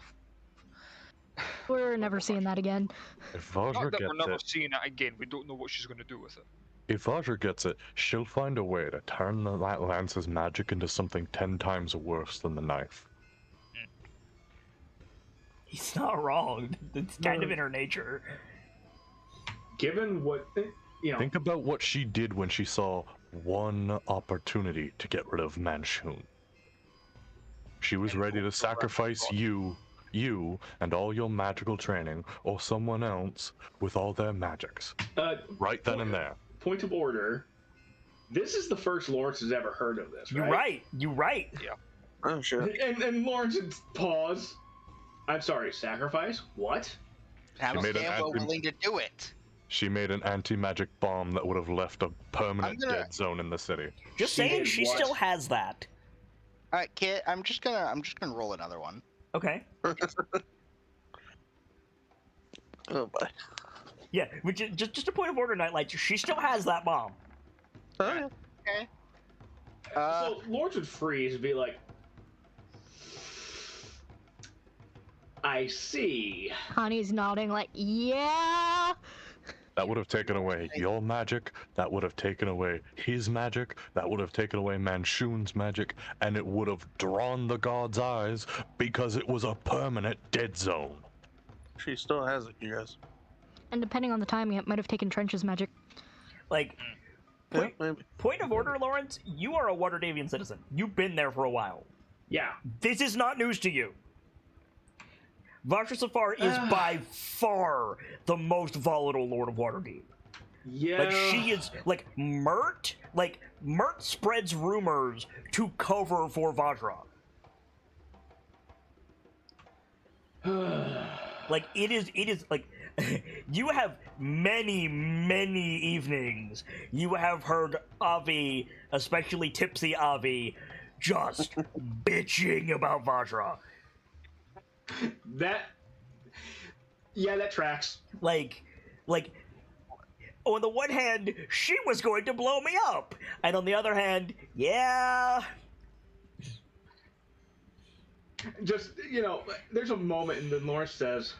We're never seeing that again. If Not Vajra that we're gets never it, seeing it again. We don't know what she's going to do with it. if Vajra gets it, she'll find a way to turn that lance's magic into something 10 times worse than the knife. He's not wrong. It's kind of in her nature. Given what, Think about what she did when she saw one opportunity to get rid of Manchun. She was ready to sacrifice you and all your magical training, or someone else with all their magics. Right then and there. Point of order. This is the first Lawrence has ever heard of this, right? You're right. Oh shit. And Lawrence would pause. I'm sorry, sacrifice? What? I was made an damn well admin- willing to do it. She made an anti-magic bomb that would have left a permanent dead zone in the city. Just She saying, did she what? still has that. All right, Kit. I'm just gonna roll another one. Okay. Oh boy. Yeah, which is just a point of order, KnightLites. She still has that bomb. Oh yeah. Okay. So Lawrence would freeze and be like, I see. Connie's nodding like, yeah. That would have taken away your magic, that would have taken away his magic, that would have taken away Manchun's magic, and it would have drawn the god's eyes because it was a permanent dead zone. She still has it, you guys. And depending on the timing, it might have taken Trench's magic. Like, Yeah, maybe. point of order, Lawrence, you are a Waterdavian citizen. You've been there for a while. Yeah. This is not news to you. Vajra Safar is by far the most volatile Lord of Waterdeep. Yeah. Like, she is, like, Mert spreads rumors to cover for Vajra. Like, it is, like, you have many evenings you have heard Avi, especially Tipsy Avi, just bitching about Vajra. that tracks. Like, on the one hand, she was going to blow me up, and on the other hand, yeah. Just, there's a moment and then Lawrence says,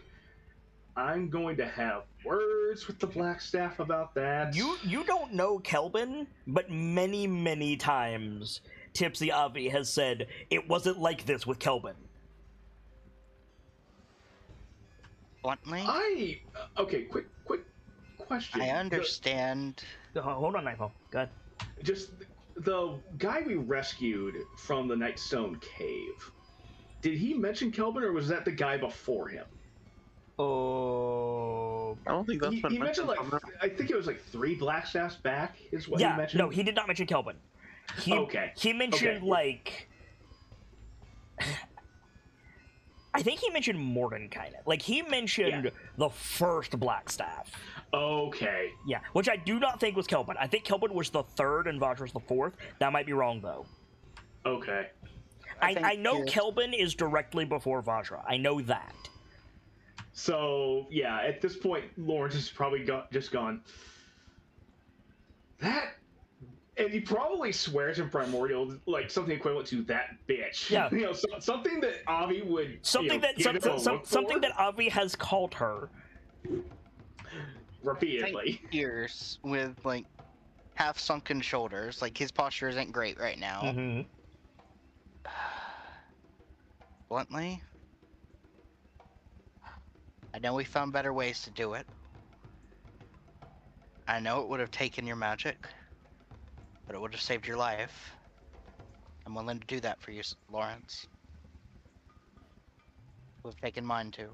I'm going to have words with the Blackstaff about that. You don't know Kelvin, but many times Tipsy Avi has said it wasn't like this with Kelvin. Bluntly, Okay, quick question. I understand. Hold on, Nightfall. Go ahead. Just the guy we rescued from the Nightstone Cave. Did he mention Kelvin, or was that the guy before him? Oh. I don't think that's been He mentioned like from I think it was like 3 Blackstaffs back is what he Yeah, mentioned. no, he did not mention Kelvin. Okay. He mentioned, Okay. like... I think he mentioned Morden, kind of. Like, he mentioned the first Blackstaff. Okay. Yeah, which I do not think was Kelvin. I think Kelvin was the third and Vajra was the fourth. That might be wrong, though. Okay. I know Kelvin is directly before Vajra. I know that. So, yeah, at this point, Lawrence has probably just gone, that... And he probably swears in Primordial, like, something equivalent to that bitch. Yeah. You know, something that Avi would, Something something that Avi has called her. repeatedly. Ears with, like, half sunken shoulders. Like, his posture isn't great right now. Mm-hmm. Bluntly, I know we found better ways to do it. I know it would have taken your magic, but it would have saved your life. I'm willing to do that for you, Lawrence. We've taken mine too.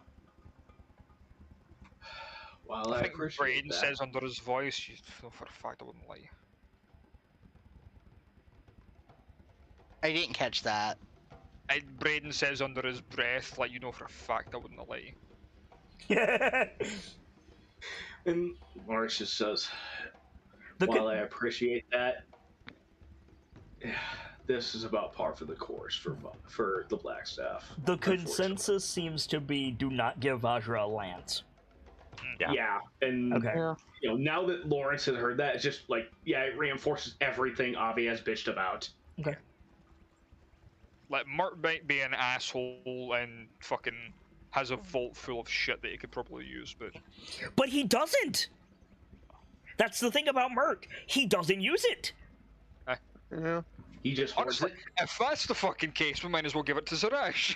Well, I I think appreciate Braden that. says under his voice, you know for a fact I wouldn't lie. I didn't catch that. Braden says under his breath, like, you know for a fact I wouldn't lie. And Lawrence just says, The while I appreciate that, this is about par for the course for the Blackstaff. The consensus seems to be do not give Vajra a lance. Yeah, and Okay. you know, now that Lawrence has heard that, it's just like, yeah, it reinforces everything Avi has bitched about. Okay. Like, Mert might be an asshole and fucking has a vault full of shit that he could probably use, But he doesn't! That's the thing about Mert. He doesn't use it! Yeah. He just hoards honestly, it. if that's the fucking case, we might as well give it to Zarash.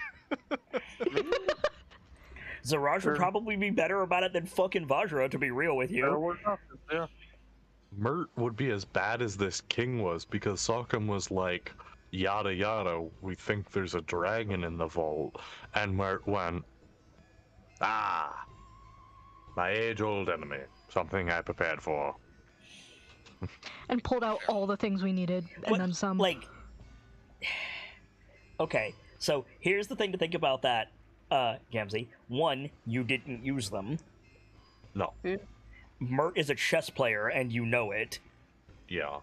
Zaraj would probably be better about it than fucking Vajra, to be real with Better you. work options, yeah. Mert would be as bad as this king was because Sokkum was like, yada yada, we think there's a dragon in the vault. And Mert went, my age-old enemy, something I prepared for. And pulled out all the things we needed, and What- then some. Like... Okay, so here's the thing to think about that, Gamzee. One, you didn't use them. No. Mert is a chess player, and you know it. Yeah.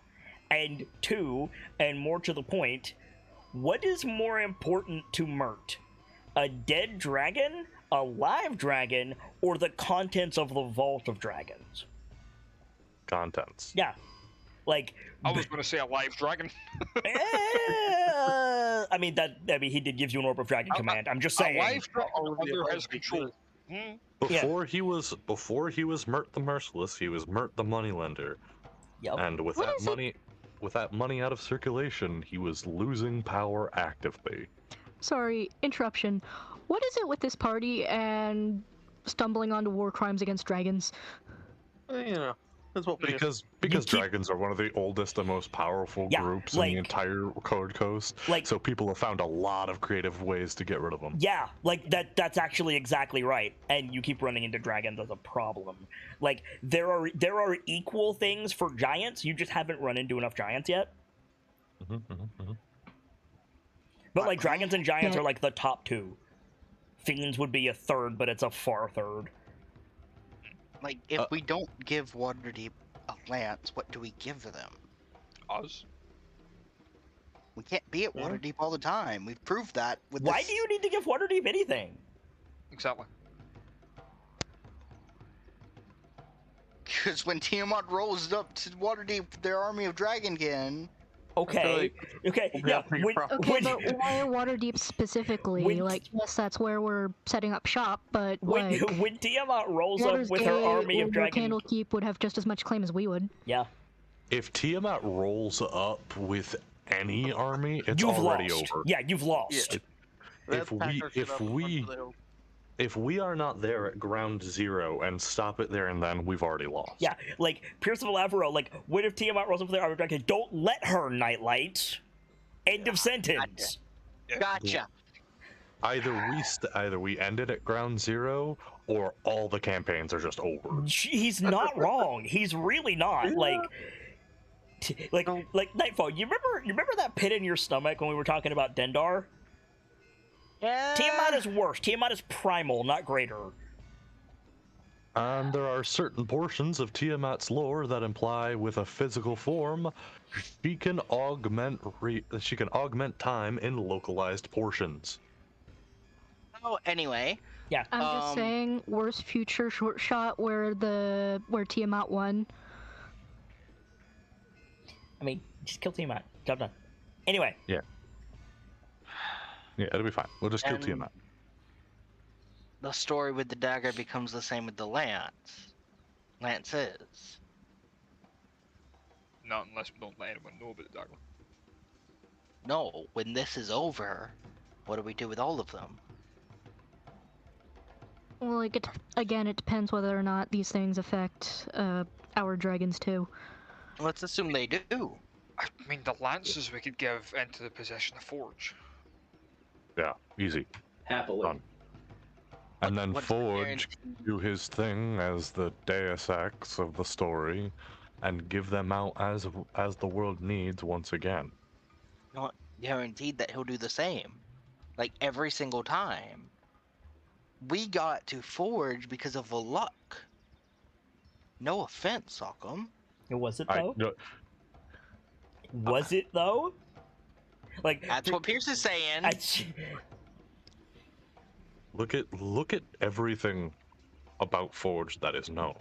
And two, and more to the point, what is more important to Mert? A dead dragon, a live dragon, or the contents of the Vault of Dragons? Contents. Yeah. Like, I was going to say a live dragon. I mean, he did give you an Orb of Dragon command. I'm just saying. A live dragon All of the under his above control. Before he was Mert the Merciless, he was Mert the Moneylender. Yep. And with What that is it? money with that money out of circulation, he was losing power actively. Sorry, interruption. What is it with this party and stumbling onto war crimes against dragons? You know, that's what we do. Because keep- dragons are one of the oldest and most powerful Yeah, groups in like- the entire Code Coast. Like- So people have found a lot of creative ways to get rid of them. Yeah, like that's actually exactly right. And you keep running into dragons as a problem. Like there are equal things for giants, you just haven't run into enough giants yet. But like dragons and giants Yeah. are like the top two. Fiends would be a third, but it's a far third. Like, if we don't give Waterdeep a lance, what do we give them? Us. We can't be at Waterdeep all the time. We've proved that with Why this. do you need to give Waterdeep anything? Exactly. Because when Tiamat rolls up to Waterdeep with their army of Dragonkin, Okay. Okay. we'll Yeah. have to get Okay, when- but why Waterdeep specifically? When- Like, yes, that's where we're setting up shop, but like, when Tiamat rolls up Waters with her Gate army of or dragon, Candlekeep would have just as much claim as we would. yeah, If Tiamat rolls up with any army, it's you've already lost. over. Yeah, you've lost. That's we- pack our shit if up and we- run for the hills. if we are not there at ground zero and stop it there and then, we've already lost. Yeah, like Pierce of Alavero, like what if Tiamat rolls up with their armor dragon? Don't let her, KnightLites. End of sentence. Gotcha. Either we end it at ground zero, or all the campaigns are just over. He's not wrong. He's really not. Like Nightfall. You remember that pit in your stomach when we were talking about Dendar? Yeah. Tiamat is worse. Tiamat is primal, not greater. And there are certain portions of Tiamat's lore that imply, with a physical form, she can augment time in localized portions. Oh, anyway. Yeah. I'm just saying, worst future short shot where Tiamat won. I mean, just kill Tiamat. Job done. Anyway. Yeah. Yeah, it'll be fine. We'll just kill Tiamat. The story with the dagger becomes the same with the lance. Lances. Not unless we don't let anyone know about the dagger. No, when this is over, what do we do with all of them? Well, again, it depends whether or not these things affect our dragons too. Let's assume they do. I mean, the lances we could give into the possession of Forge. Yeah, easy. Happily. Done. And then What's Forge can do his thing as the Deus Ex of the story, and give them out as the world needs once again. Not guaranteed that he'll do the same. Like every single time. We got to Forge because of the luck. No offense, Sock'em. Was it though? Was it though? Like That's what Pierce is saying. Look at everything about Forge that is known.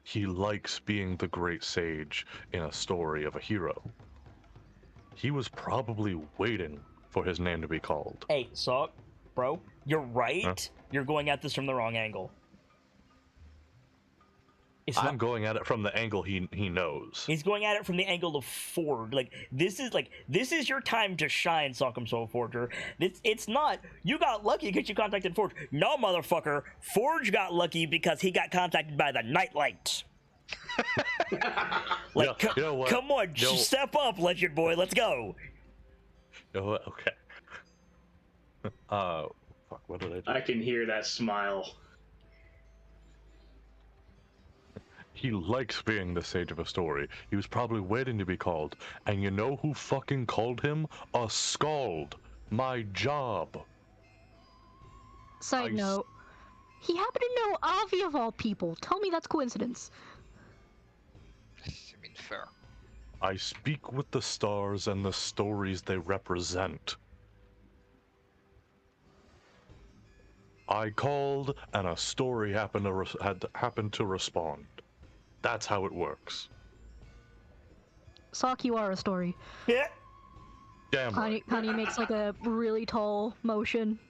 He likes being the great sage in a story of a hero. He was probably waiting for his name to be called. Hey, Sock, bro, you're right. Huh? You're going at this from the wrong angle. I'm going at it from the angle he knows. He's going at it from the angle of Forge. This is your time to shine, Sock'em Soul Forger. It's not, you got lucky because you contacted Forge. No, motherfucker, Forge got lucky because he got contacted by the KnightLites. You know what? Come on, step up, Legend Boy, let's go. You know what? Okay. Fuck, what did I do? I can hear that smile. He likes being the sage of a story. He was probably waiting to be called. And you know who fucking called him? A scald. My job. Side note, he happened to know Avi of all people. Tell me that's coincidence. I mean, fair. I speak with the stars and the stories they represent. I called, and a story happened to respond. That's how it works. Sock, you are a story. Yeah. Damn right. Connie makes like a really tall motion,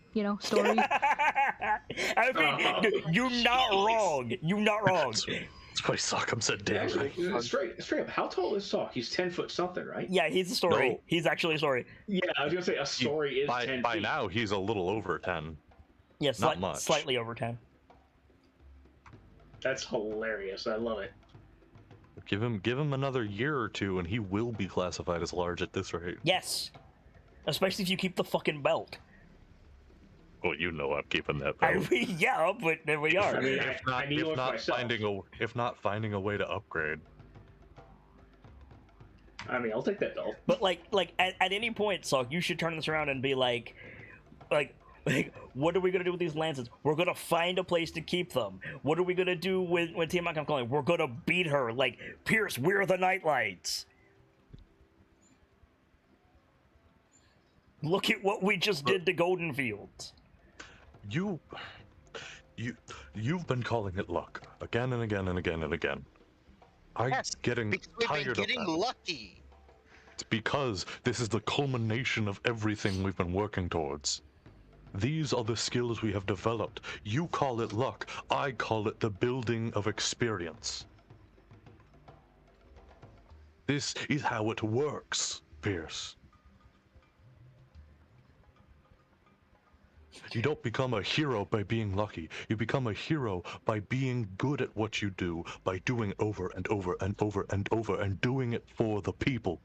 story. I mean, you're not wrong. You're not wrong. That's why Sock'em said damn Actually, right. straight up, how tall is Sock? He's 10 foot something, right? Yeah, he's a story. No. He's actually a story. Yeah, I was gonna say a story is 10 By feet. now, he's a little over 10. Yeah, Not much. Slightly over 10. That's hilarious. I love it. Give him another year or two, and he will be classified as large at this rate. Yes. Especially if you keep the fucking belt. Well, you know I'm keeping that I belt. mean, yeah, but there we are. I mean, I need one for myself. If not finding a way to upgrade. I mean, I'll take that belt. But at any point, Sock, you should turn this around and be like, what are we gonna do with these lances? We're gonna find a place to keep them. What are we gonna do when Tiamat comes calling? We're gonna beat her. Like, Pierce, we're the KnightLites. Look at what we just did to Goldenfields. You've been calling it luck again and again and again and again. I'm getting because we've tired been getting of that. lucky. It's because this is the culmination of everything we've been working towards. These are the skills we have developed. You call it luck. I call it the building of experience. This is how it works, Pierce. You don't become a hero by being lucky. You become a hero by being good at what you do, by doing over and over and over and over and doing it for the people.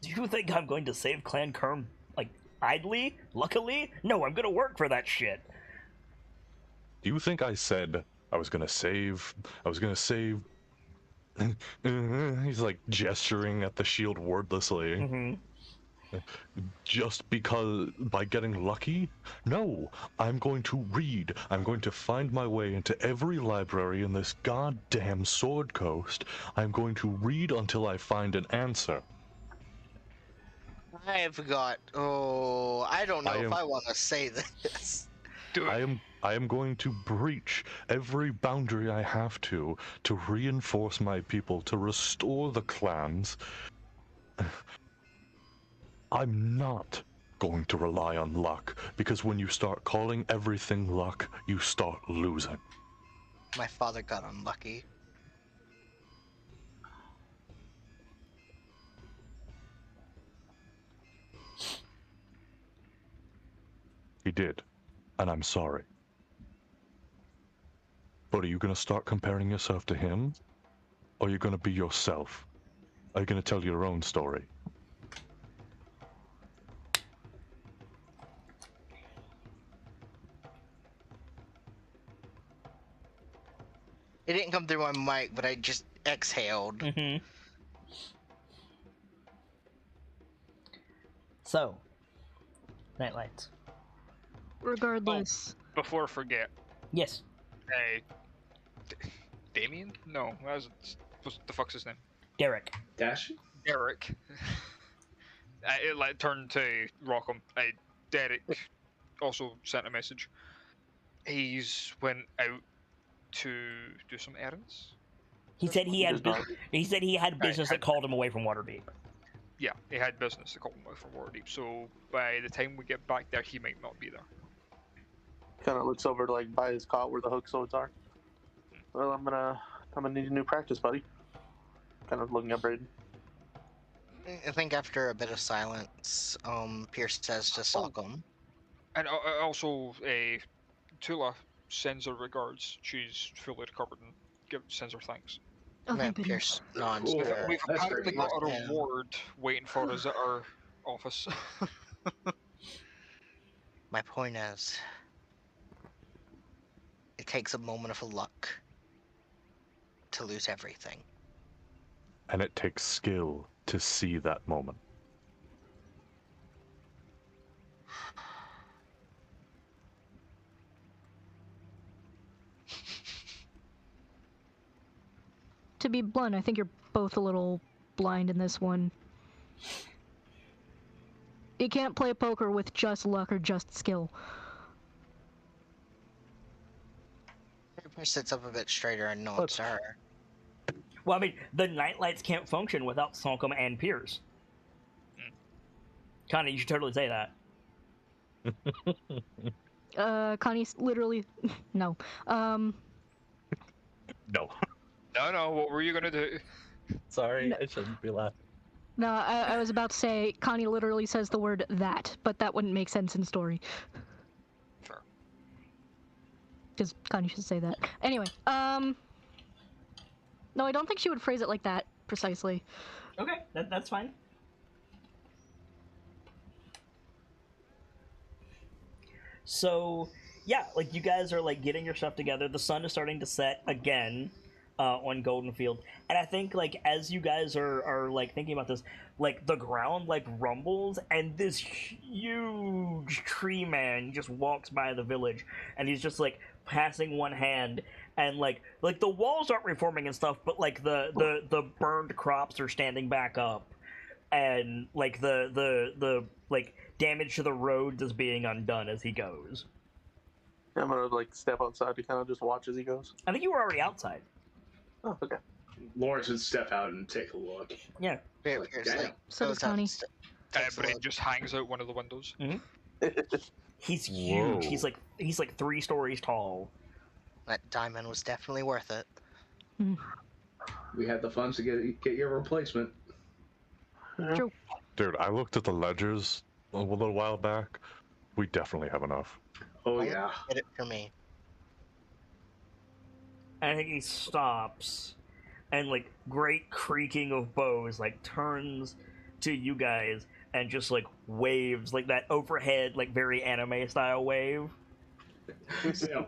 Do you think I'm going to save Clan Kerm, like, idly? Luckily? No, I'm gonna work for that shit. Do you think I said I was gonna save? He's like gesturing at the shield wordlessly. Mm-hmm. Just because by getting lucky? No, I'm going to read. I'm going to find my way into every library in this goddamn Sword Coast. I'm going to read until I find an answer. I don't know if I want to say this. Do it. I am going to breach every boundary I have to reinforce my people, to restore the clans. I'm not going to rely on luck, because when you start calling everything luck, you start losing. My father got unlucky. He did, and I'm sorry. But are you going to start comparing yourself to him? Or are you going to be yourself? Are you going to tell your own story? It didn't come through my mic, but I just exhaled. Mm-hmm. So, KnightLites. Regardless. Before I forget, Yes. Damien? No, what the fuck's his name? Derek. Dash? Derek. It like turned to Rockham. Derek also sent a message. He's went out to do some errands. He said he had business that Right. called him away from Waterdeep. Yeah, he had business to call him out from Waterdeep. So by the time we get back there, he might not be there. Kind of looks over to like by his cot where the hook swords are. Well, I'm gonna need a new practice, buddy. Kind of looking at Braden. I think after a bit of silence, Pierce says to Sock'em. And also, Tula sends her regards. She's fully recovered and sends her thanks. Oh, thank goodness. Pierce nods Cool. to her. We've That's apparently great. got a Yeah. reward waiting for us at our office. My point is, it takes a moment of luck to lose everything. And it takes skill to see that moment. To be blunt, I think you're both a little blind in this one. You can't play poker with just luck or just skill. Pierce sits up a bit straighter and nods to her. Well, I mean, the KnightLites can't function without Salcom and Pierce. Connie, you should totally say that. Connie's literally... no. No. No, what were you gonna do? Sorry, I shouldn't be laughing. No, I was about to say, Connie literally says the word that, but that wouldn't make sense in story. Fair. Because Connie should say that. Anyway, no, I don't think she would phrase it like that, precisely. Okay, that's fine. So, yeah, like, you guys are, like, getting your stuff together. The sun is starting to set again on Goldenfield. And I think, like, as you guys are like, thinking about this, like, the ground, like, rumbles, and this huge tree man just walks by the village, and he's just, like, passing one hand, and, like the walls aren't reforming and stuff, but, like, the burned crops are standing back up, and, like, the like, damage to the roads is being undone as he goes. I'm gonna like step outside to kind of just watch as he goes. I think you were already outside. Oh, okay. Lawrence would step out and take a look. Yeah. Pierce damn. like, So does goes out Connie. and takes a Brain look. just hangs out one of the windows. He's Whoa. huge. He's like 3 stories tall. That diamond was definitely worth it. We had the funds to get your replacement. True. Dude, I looked at the ledgers a little while back. We definitely have enough. Oh Don't yeah. get it for me. And I think he stops, and like great creaking of bows, like turns to you guys and just like waves like that overhead, like very anime style wave. Yeah.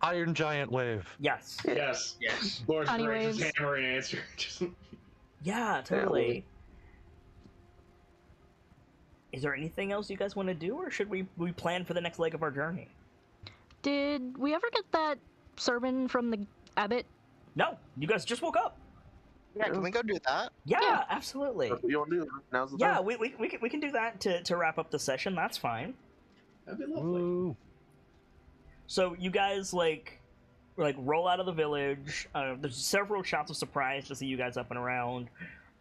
Iron Giant Wave. Yes. Yes. Yes. Lawrence Tiny breaks his waves. hammer in answer. Just... Yeah, totally. Is there anything else you guys want to do, or should we plan for the next leg of our journey? Did we ever get that sermon from the abbot? No, you guys just woke up. Yeah, can we go do that? Yeah, Yeah. absolutely. That's what you want to do. Now's the Yeah, time. we can do that to wrap up the session. That's fine. That'd be lovely. Ooh. So you guys like roll out of the village. There's several shots of surprise to see you guys up and around.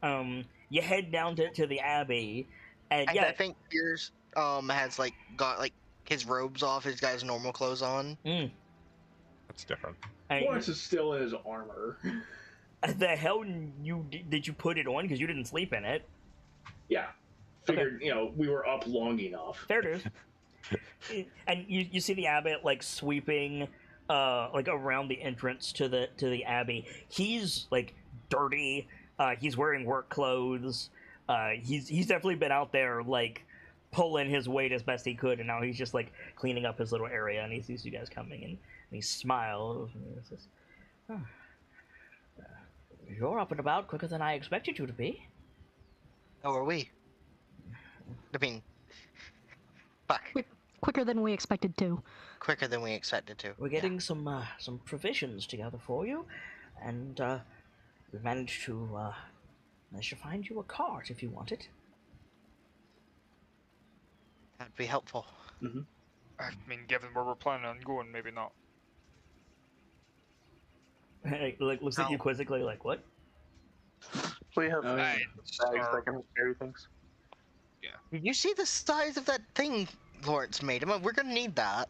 You head down to the abbey, and And yeah, I think Piers has like got like his robes off. He's got his normal clothes on. That's different. and Lawrence is still in his armor. the hell did you put it on? Because you didn't sleep in it. Yeah. Figured, we were up long enough. There it is. And you see the abbot like sweeping like around the entrance to the abbey. He's like dirty. He's wearing work clothes. He's definitely been out there like pulling his weight as best he could, and now he's just like cleaning up his little area, and he sees you guys coming, and he smiles and he says, "Oh, you're up and about quicker than I expected you to be." How are we? I mean, fuck. Quicker than we expected to. Quicker than we expected to. We're getting some provisions together for you, and we managed to find you a cart if you want it. That'd be helpful. I mean, given where we're planning on going, maybe not. Like looks at you quizzically, like what? We have Oh, yeah. Right. bags that can carry things. Did you see the size of that thing Lawrence made? I mean, we're gonna need that.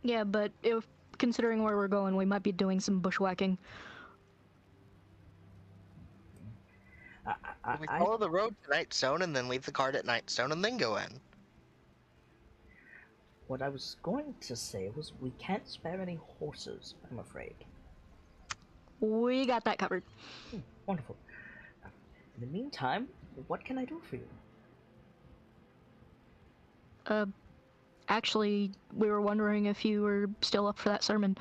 Yeah, but if considering where we're going, we might be doing some bushwhacking. We follow the road to Nightstone and then leave the cart at Nightstone and then go in. What I was going to say was we can't spare any horses, I'm afraid. We got that covered. Wonderful. In the meantime, what can I do for you? Actually, we were wondering if you were still up for that sermon.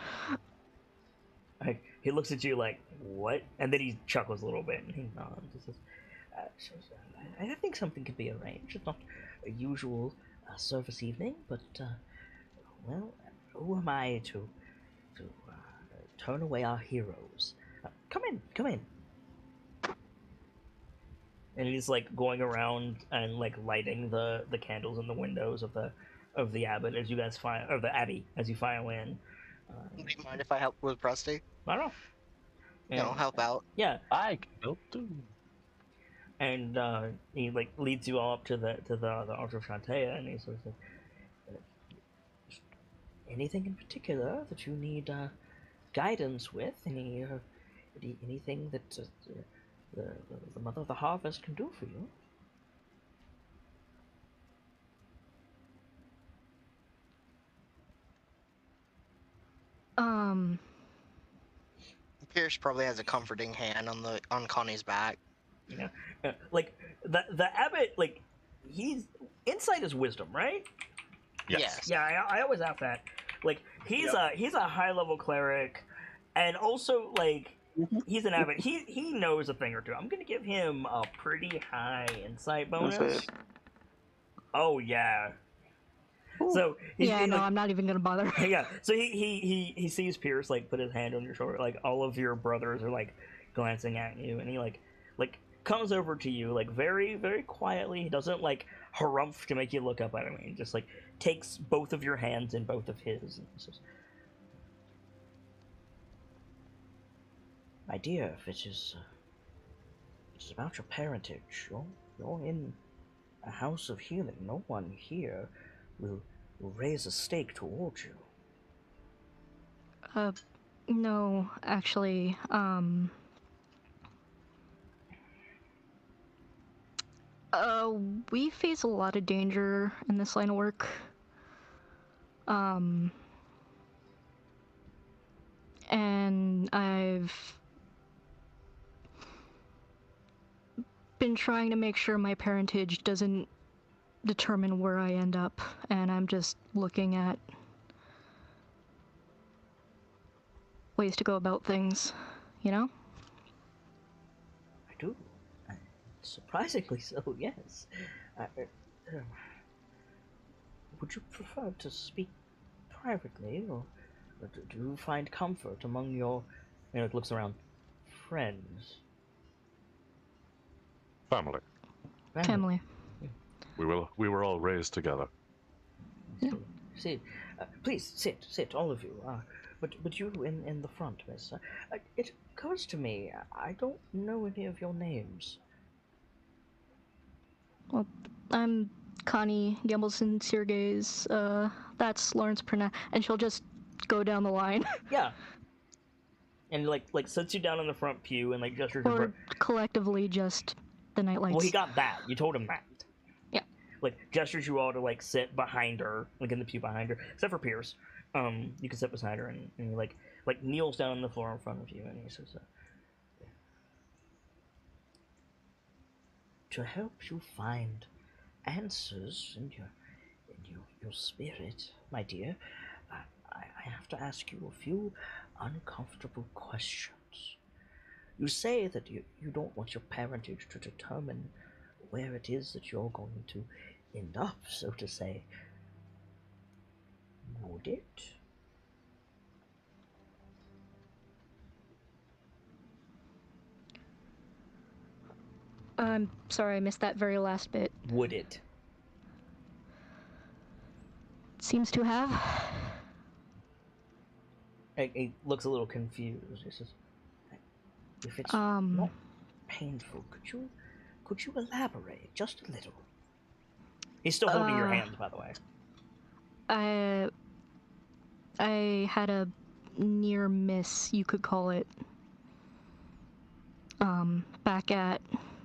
He looks at you like, what? And then he chuckles a little bit and he nods and says, I think something could be arranged. It's not a usual service evening, but, well, who am I to turn away our heroes? Come in. And he's like going around and like lighting the candles in the windows of the abbot as you guys the abbey as you file in. Do you mind if I help with Rusty? I don't know. No, help out. Yeah, I can help too. and he like leads you all up to the altar of Shantea, and he sort of says, "Anything in particular that you need guidance with? Anything that the Mother of the Harvest can do for you?" Pierce probably has a comforting hand on Connie's back. Like the abbot, like he's insight is wisdom, right? Yes. Yeah, I always ask that. Like he's a high level cleric, and also like he's an abbot. He knows a thing or two. I'm gonna give him a pretty high insight bonus. Oh yeah. So I'm not even gonna bother. yeah. So he sees Pierce like put his hand on your shoulder. Like all of your brothers are like glancing at you, and he like comes over to you like very very quietly. He doesn't like harumph to make you look up at him. He just like takes both of your hands in both of his and says, "My dear, if it is about your parentage, you're in a house of healing. No one here will raise a stake towards you." No, actually, We face a lot of danger in this line of work. And I've been trying to make sure my parentage doesn't determine where I end up, and I'm just looking at ways to go about things, you know? I do. Surprisingly so, yes. Would you prefer to speak privately, or do you find comfort among your, it looks around, friends? Family. Family. We were all raised together. Yeah. Sit. Please, sit, all of you. But you in the front, miss. It occurs to me, I don't know any of your names. Well, I'm Connie Gambleson Sirgaze. That's Lawrence Perna, and she'll just go down the line. Yeah. And like sits you down in the front pew and like gestures. Or collectively just the KnightLites. Well, he got that. You told him that. Yeah. Like gestures you all to like sit behind her, like in the pew behind her, except for Pierce. You can sit beside her, and he like kneels down on the floor in front of you, and he says, "To help you find answers in your spirit, my dear, I have to ask you a few uncomfortable questions. You say that you don't want your parentage to determine where it is that you're going to end up, so to say. Would it?" I'm sorry, I missed that very last bit. Would it? Seems to have. He looks a little confused. He says, "If it's Um, not painful, could you elaborate just a little?" He's still holding your hands, by the way. I had a near miss, you could call it. Back at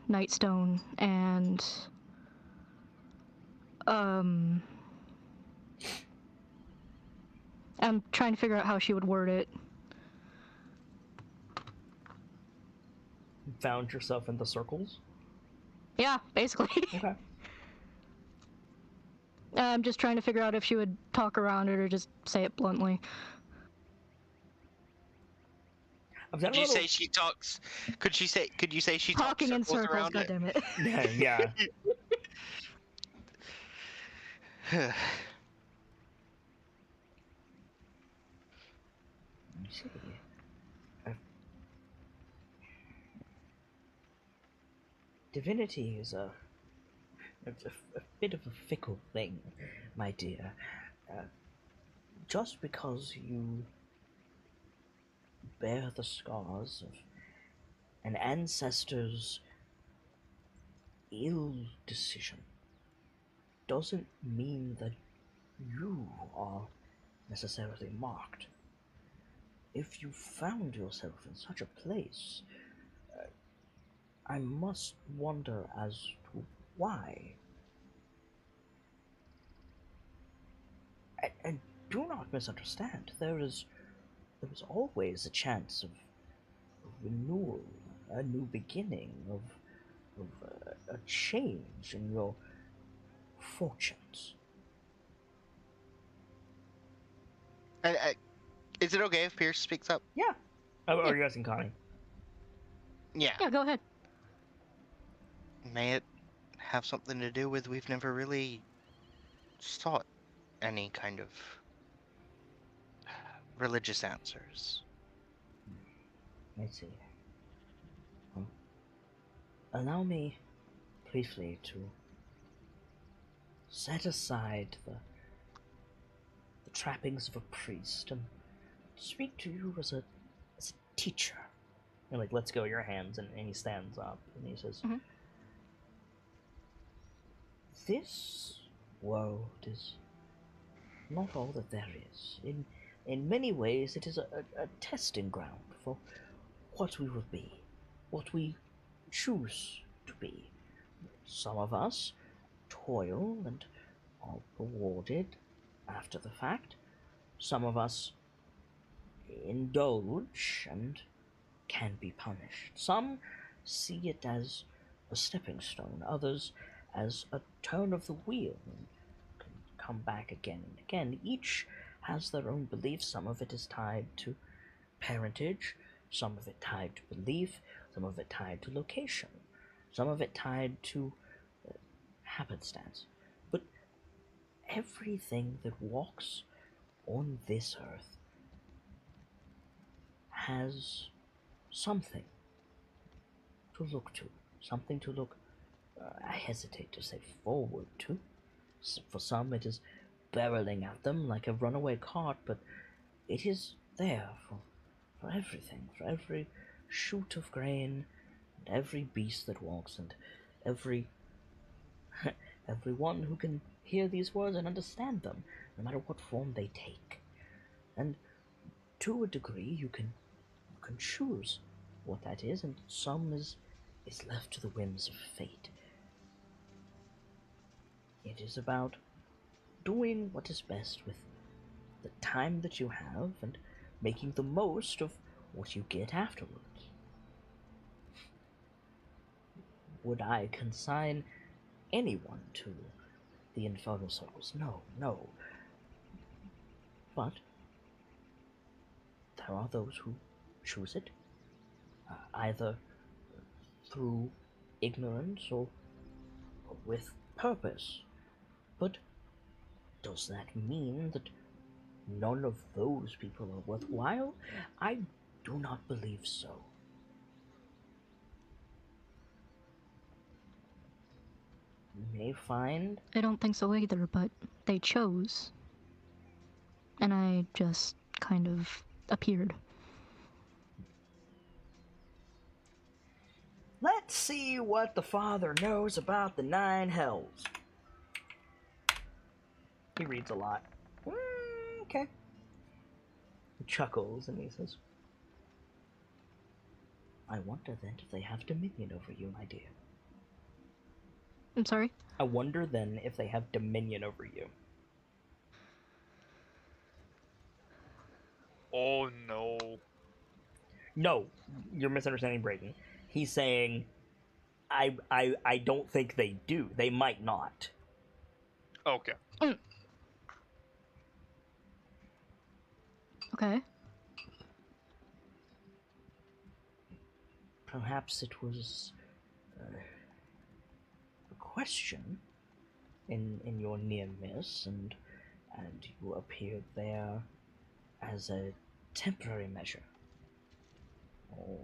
Nightstone, and I'm trying to figure out how she would word it. Found yourself in the circles? Yeah, basically. Okay. I'm just trying to figure out if she would talk around it or just say it bluntly. Could you say she talks? Could you say she talking talks in circles? around God damn it! Yeah. it? See, divinity is a bit of a fickle thing, my dear. Just because you bear the scars of an ancestor's ill decision doesn't mean that you are necessarily marked. If you found yourself in such a place, I must wonder as to why. And do not misunderstand. There is always a chance of renewal, a new beginning, of a change in your fortunes. Is it okay if Pierce speaks up? Yeah. Are you asking Connie? Yeah. Yeah, go ahead. May it have something to do with we've never really sought any kind of religious answers. I see. Allow me briefly to set aside the trappings of a priest and speak to you as a teacher. And like lets go of your hands, and he stands up and he says, "This world is not all that there is. In many ways, it is a testing ground for what we will be, what we choose to be. Some of us toil and are rewarded after the fact. Some of us indulge and can be punished. Some see it as a stepping stone, others as a turn of the wheel and can come back again and again. Each has their own beliefs. Some of it is tied to parentage, some of it tied to belief, some of it tied to location, some of it tied to happenstance. But everything that walks on this earth has something to look to, something to look, I hesitate to say forward to. For some it is barreling at them like a runaway cart, but it is there for everything, for every shoot of grain, and every beast that walks, and every everyone who can hear these words and understand them, no matter what form they take. And to a degree, you can choose what that is, and some is left to the whims of fate. It is about doing what is best with the time that you have and making the most of what you get afterwards. Would I consign anyone to the infernal circles? No, no. But there are those who choose it, either through ignorance or with purpose. But does that mean that none of those people are worthwhile? I do not believe so. You may find... I don't think so either, but they chose. And I just kind of appeared. Let's see what the father knows about the 9 hells. He reads a lot. Okay. He chuckles and he says, I wonder then if they have dominion over you, my dear. I'm sorry? I wonder then if they have dominion over you. Oh no. No, you're misunderstanding Brayden. He's saying, I don't think they do. They might not. Okay. Okay. Perhaps it was a question in your near miss, and you appeared there as a temporary measure. Or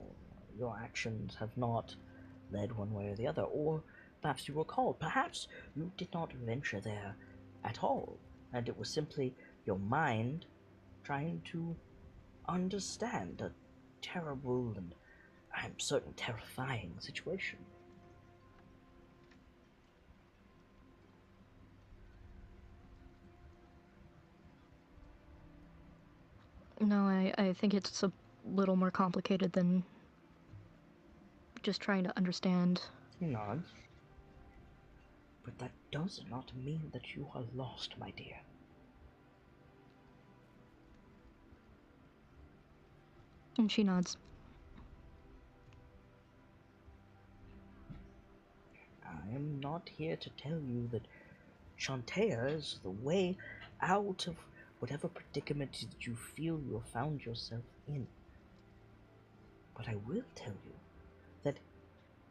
your actions have not led one way or the other, or perhaps you were called. Perhaps you did not venture there at all, and it was simply your mind trying to understand a terrible and, I'm certain, terrifying situation. No, I think it's a little more complicated than just trying to understand. He nods. But that does not mean that you are lost, my dear. And she nods. I am not here to tell you that Chantea is the way out of whatever predicament that you feel you have found yourself in. But I will tell you that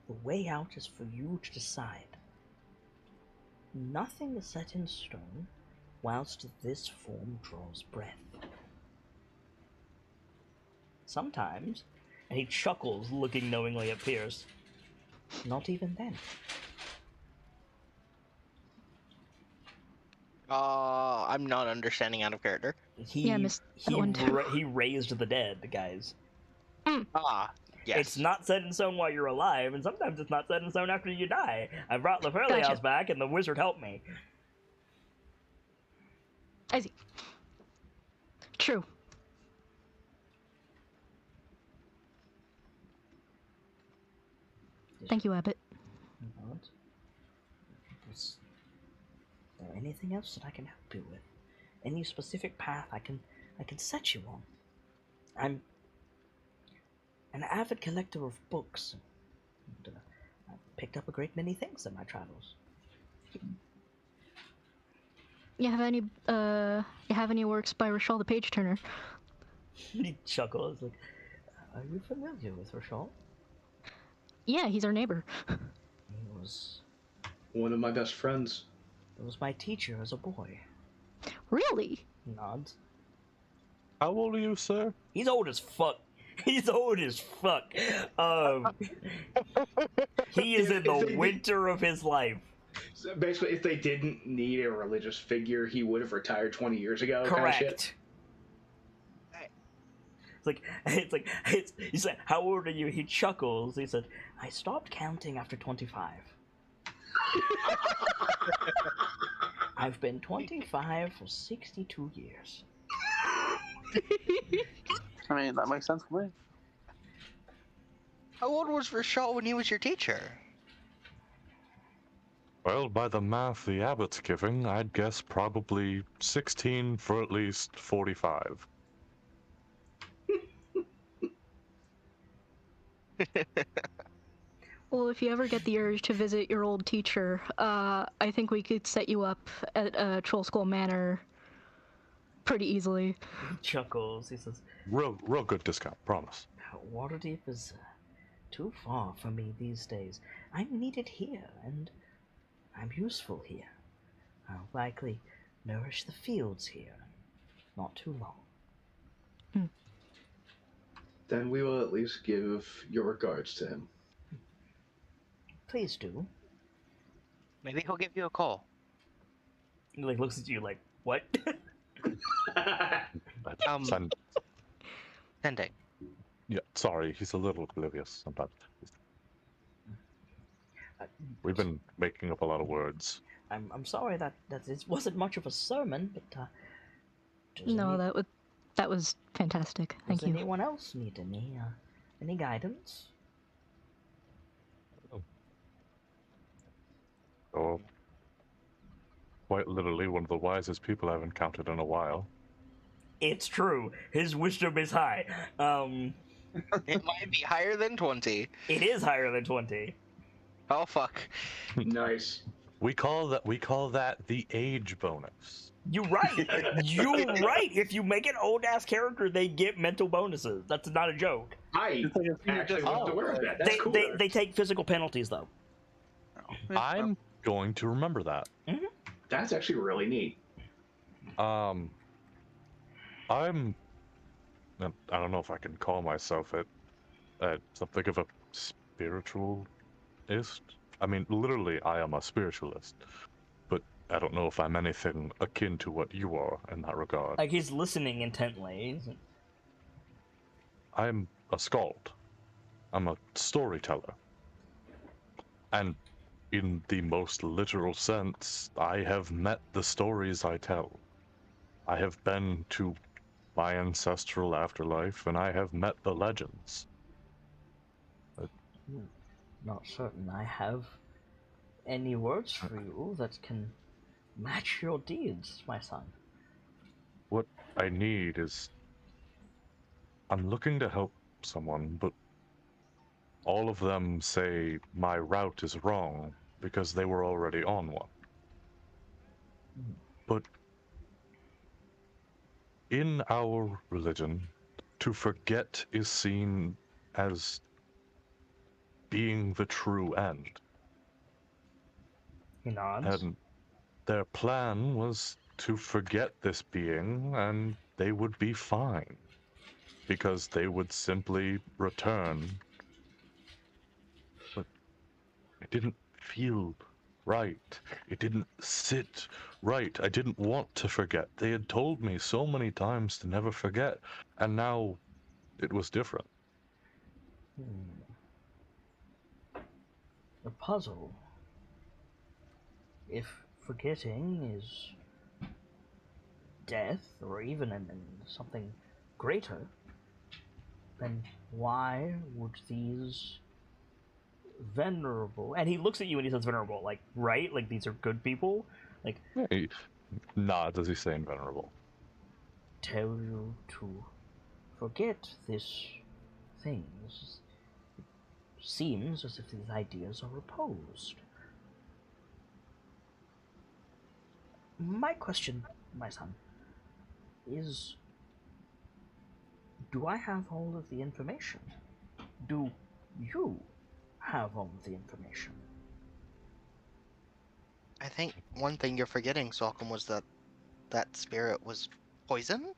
the way out is for you to decide. Nothing is set in stone whilst this form draws breath. Sometimes, and he chuckles, looking knowingly at Pierce, not even then. I'm not understanding out of character. He missed that one too. he raised the dead, guys. Yes. It's not set in stone while you're alive, and sometimes it's not set in stone after you die. I brought Laferlios Gotcha. back, and the wizard helped me. I see. True. Thank you, Abbott. anything else that I can help you with? Any specific path I can set you on? I'm an avid collector of books. And, I've picked up a great many things in my travels. You have any works by Rashal the Page Turner? He chuckles like, "Are you familiar with Rashal?" Yeah, he's our neighbor. He was One of my best friends. my teacher as a boy. Really? He nods. How old are you, sir? He's old as fuck. He's old as fuck. He is in the winter of his life. So basically, if they didn't need a religious figure, he would have retired 20 years ago. Correct. Kind of shit. He said, "How old are you?" He chuckles. He said, "I stopped counting after 25. I've been 25 for 62 years. I mean, that makes sense for me. How old was Rashal when he was your teacher? Well, by the math the abbot's giving, I'd guess probably 16 for at least 45. Well, if you ever get the urge to visit your old teacher, I think we could set you up at Troll Skull Manor pretty easily. He chuckles. He says, Real good discount, promise. "Waterdeep is too far for me these days. I'm needed here, and I'm useful here. I'll likely nourish the fields here. Not too long." Then we will at least give your regards to him. "Please do." Maybe he'll give you a call. He looks at you like, "What?" Send- Sending. yeah, sorry, he's a little oblivious sometimes. We've been making up a lot of words. I'm sorry that it wasn't much of a sermon, but No, that was fantastic. Thank does you. anyone else need any guidance? Oh, quite literally one of the wisest people I've encountered in a while. It's true. His wisdom is high. It might be higher than 20. It is higher than 20. Oh fuck. Nice. We call that the age bonus. You're right. You're right. If you make an old ass character, they get mental bonuses. That's not a joke. I actually wasn't aware of that. That's cool. They take physical penalties though. I'm going to remember that. That's actually really neat. I don't know if I can call myself something of a spiritualist. I mean, literally, I am a spiritualist, but I don't know if I'm anything akin to what you are in that regard. Like he's listening intently. I'm a skald. I'm a storyteller. And in the most literal sense, I have met the stories I tell. I have been to my ancestral afterlife, and I have met the legends. Not certain I have any words for you that can match your deeds, my son. What I need is... I'm looking to help someone, but all of them say my route is wrong because they were already on one. But in our religion, to forget is seen as being the true end. He nods. And their plan was to forget this being and they would be fine. Because they would simply return. But it didn't feel right. It didn't sit right. I didn't want to forget. They had told me so many times to never forget, and now it was different. The puzzle. If forgetting is death, or even in something greater, then why would these venerable... And he looks at you and he says venerable, like, right? Like, these are good people? Like, He nods as he's saying venerable. tell you to forget this thing. It seems as if these ideas are opposed. My question, my son, is, do I have all of the information? Do you have all of the information? I think one thing you're forgetting, Salcom, was that that spirit was poisoned?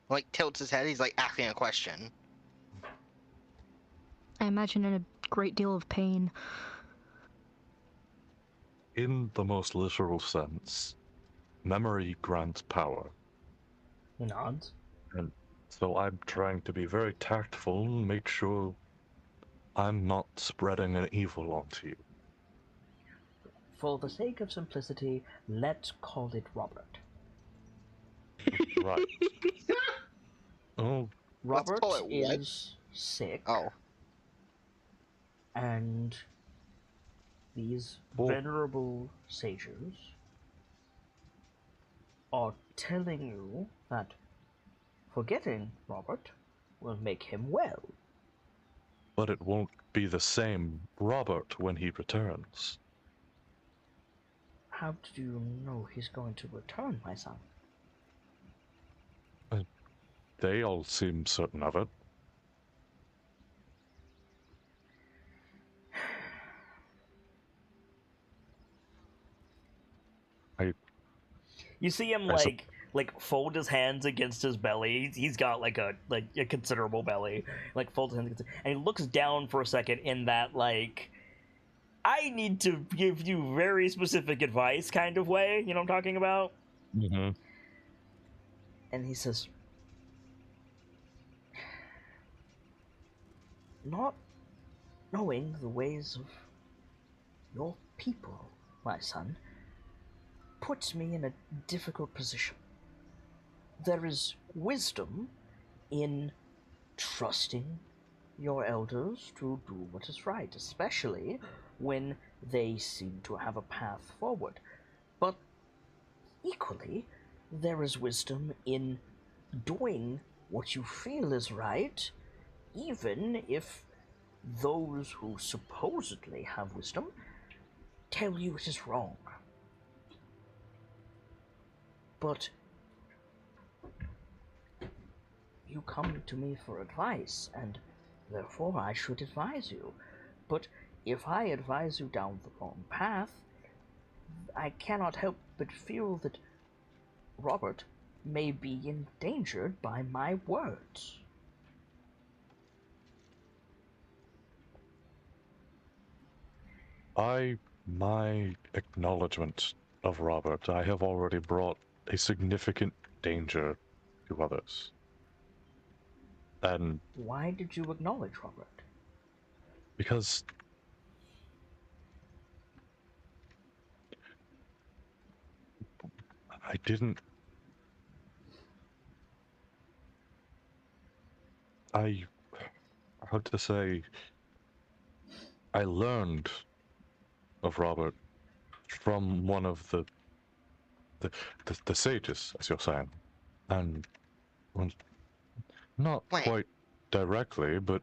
Like, tilts his head, he's like asking a question. I imagine in a great deal of pain. In the most literal sense, memory grants power. He nods. And so I'm trying to be very tactful and make sure I'm not spreading an evil onto you. For the sake of simplicity, let's call it Robert. Right. Oh, Robert call it what? is sick, Oh. and these venerable sages are telling you that forgetting Robert will make him well. but it won't be the same Robert when he returns. How do you know he's going to return, my son? They all seem certain of it. You see him like fold his hands against his belly. He's got like a considerable belly. Like folds his hands against, and he looks down for a second in that like, I need to give you very specific advice kind of way. You know what I'm talking about? Mm-hmm. And he says, not knowing the ways of your people, my son, puts me in a difficult position. There is wisdom in trusting your elders to do what is right, especially when they seem to have a path forward. But equally, there is wisdom in doing what you feel is right, even if those who supposedly have wisdom tell you it is wrong. But you come to me for advice, and therefore I should advise you. But if I advise you down the wrong path, I cannot help but feel that Robert may be endangered by my words. By my acknowledgement of Robert, I have already brought a significant danger to others. And why did you acknowledge Robert? Because I didn't. How to say, I learned of Robert from one of the sages, as you're saying, and well, not quite directly, but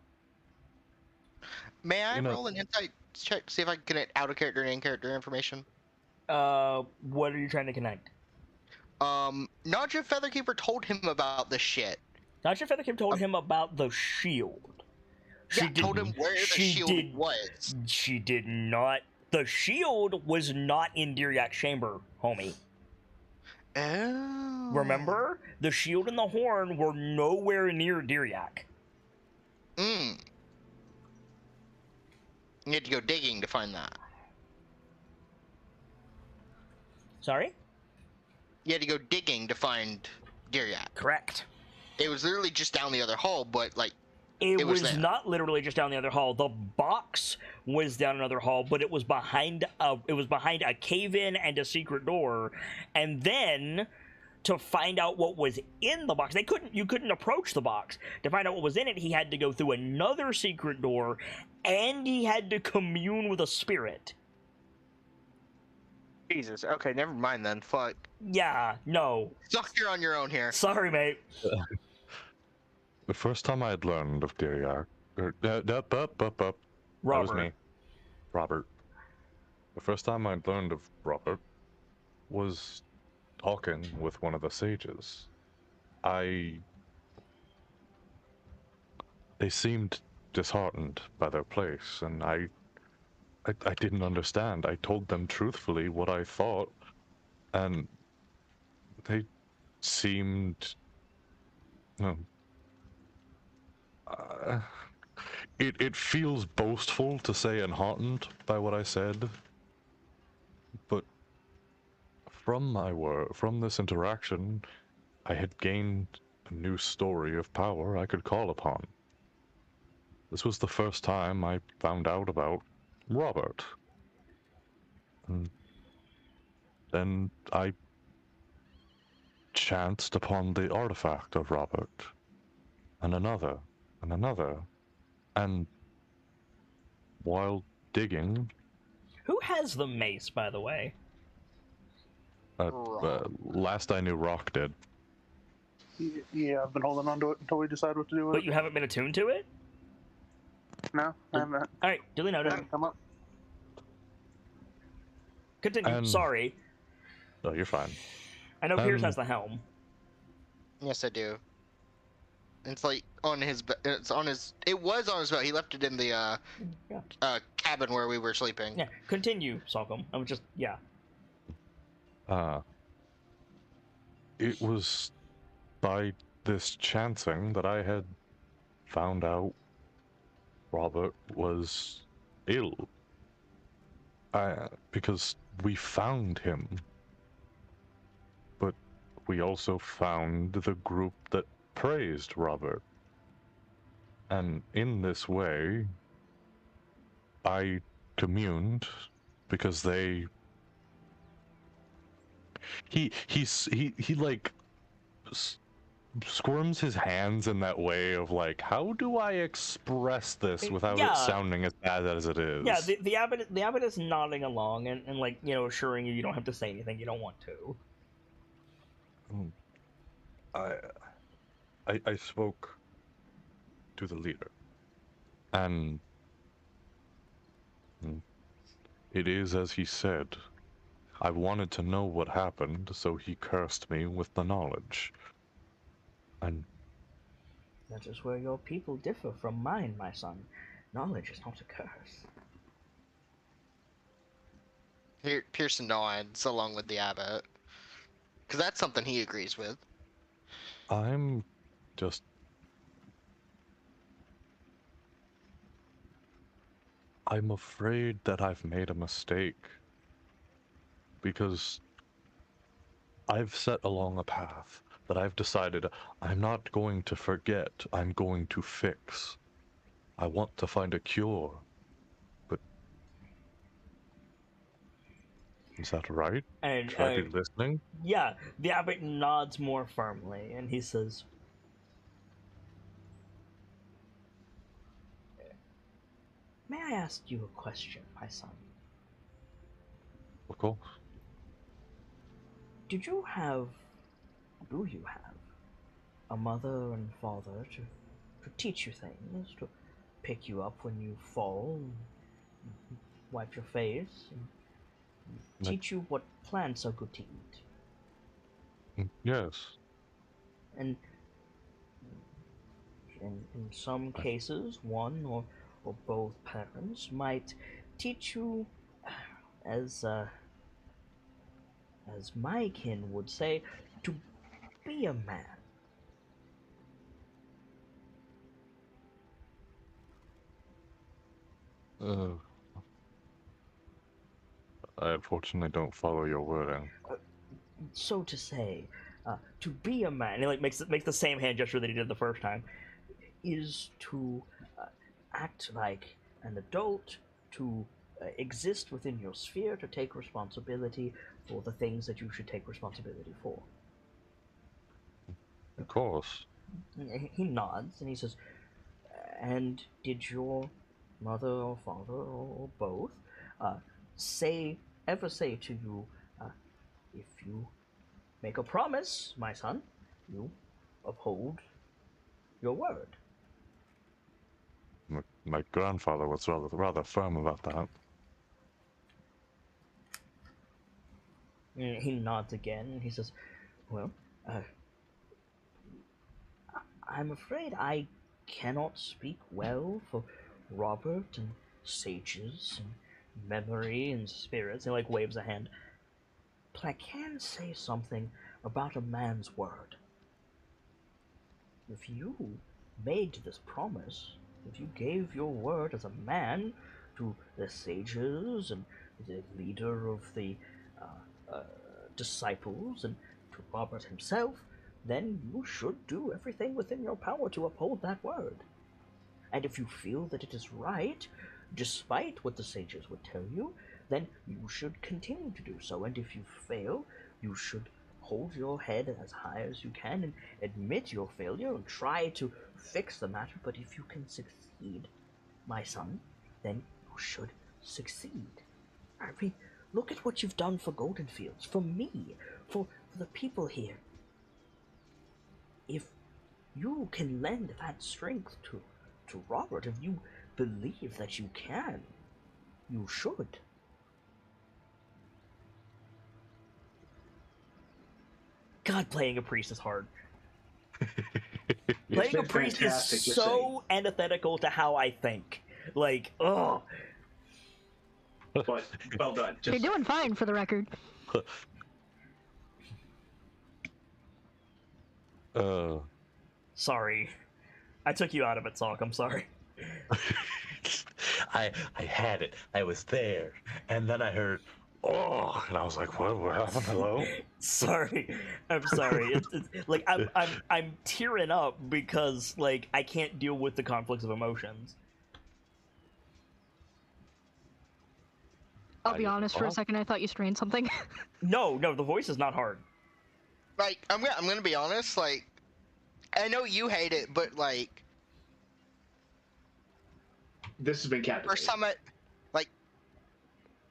may I roll an insight check to see if I can connect out of character and in character information? What are you trying to connect? Nadja Featherkeeper told him about the shit. Nadja Featherkeeper told him about the shield. She told him where the shield was. She did not. The shield was not in Diriak's chamber, homie. Oh. Remember? The shield and the horn were nowhere near Diriak. You had to go digging to find that. Sorry? You had to go digging to find Diriak. Correct. It was literally just down the other hall, but like it was not literally just down the other hall. The box was down another hall, but it was behind a cave-in and a secret door. And then to find out what was in the box, you couldn't approach the box. To find out what was in it, he had to go through another secret door, and he had to commune with a spirit. Jesus. Okay, never mind then. Fuck. Yeah, no. Suck, you're on your own here. Sorry, mate. The first time I had learned of Diriak, that was me, Robert. The first time I'd learned of Robert was talking with one of the sages. They seemed disheartened by their place, and I didn't understand. I told them truthfully what I thought, and they seemed, no, it feels boastful to say enheartened by what I said, but from this interaction, I had gained a new story of power I could call upon. This was the first time I found out about Robert. And then I chanced upon the artifact of Robert, and another, and while digging, Who has the mace, by the way? last I knew, Rock did. Yeah, I've been holding on to it until we decide what to do with But it. you haven't been attuned to it? No, I haven't. Alright, duly noted. Come up. Continue. And- Sorry. No, you're fine. I know Pierce has the helm. Yes, I do. It's like on his. It's on his. It was on his belt. He left it in the cabin where we were sleeping. Yeah, continue, Salcom. I was just, yeah. It was by this chancing that I had found out Robert was ill. Because we found him. But we also found the group that praised Robert. And in this way, I communed because they... He like squirms his hands in that way of like, how do I express this without Yeah. it sounding as bad as it is? Yeah, the abbot is nodding along and like, you know, assuring you don't have to say anything you don't want to. I spoke to the leader, and it is as he said. I wanted to know what happened, so he cursed me with the knowledge. And That is where your people differ from mine, my son. Knowledge is not a curse. Pearson nods along with the abbot, because that's something he agrees with. I'm just... I'm afraid that I've made a mistake. Because I've set along a path that I've decided I'm not going to forget, I'm going to fix. I want to find a cure. But... is that right? And Should I be listening? yeah, the abbot nods more firmly, and he says, "May I ask you a question, my son? Of course. Do you have a mother and father to teach you things, to pick you up when you fall, and wipe your face, and teach you what plants are good to eat? Yes. And in some cases, one or both parents might teach you, as my kin would say, to be a man." I unfortunately don't follow your wording. So to say, to be a man, and he like makes the same hand gesture that he did the first time, is to act like an adult, to exist within your sphere, to take responsibility for the things that you should take responsibility for. Of course. He nods and he says, "And did your mother or father or both say ever say to you, if you make a promise, my son, you uphold your word. My grandfather was rather firm about that. He nods again. He says, well, I'm afraid I cannot speak well for Robert and sages and memory and spirits. He like waves a hand. But I can say something about a man's word. If you made this promise, if you gave your word as a man to the sages and the leader of the disciples and to Robert himself, then you should do everything within your power to uphold that word. And if you feel that it is right, despite what the sages would tell you, then you should continue to do so. And if you fail, you should hold your head as high as you can and admit your failure and try to fix the matter. But if you can succeed, my son, then you should succeed. I mean, look at what you've done for Goldenfields, for me, for the people here. If you can lend that strength to Robert, if you believe that you can, you should. God, playing a priest is hard. Playing a priest is so antithetical to how I think. Like, ugh. But well done. You're doing fine, for the record. Sorry. I took you out of it, Salk. I'm sorry. I had it. I was there, and then I heard, oh, and I was like, what happened? Hello? Sorry. I'm sorry. It's like I'm tearing up because like I can't deal with the conflicts of emotions. I'll be honest, for a second I thought you strained something. No, the voice is not hard. Like, I'm gonna be honest, like, I know you hate it, but like, this has been captivating. for some, like,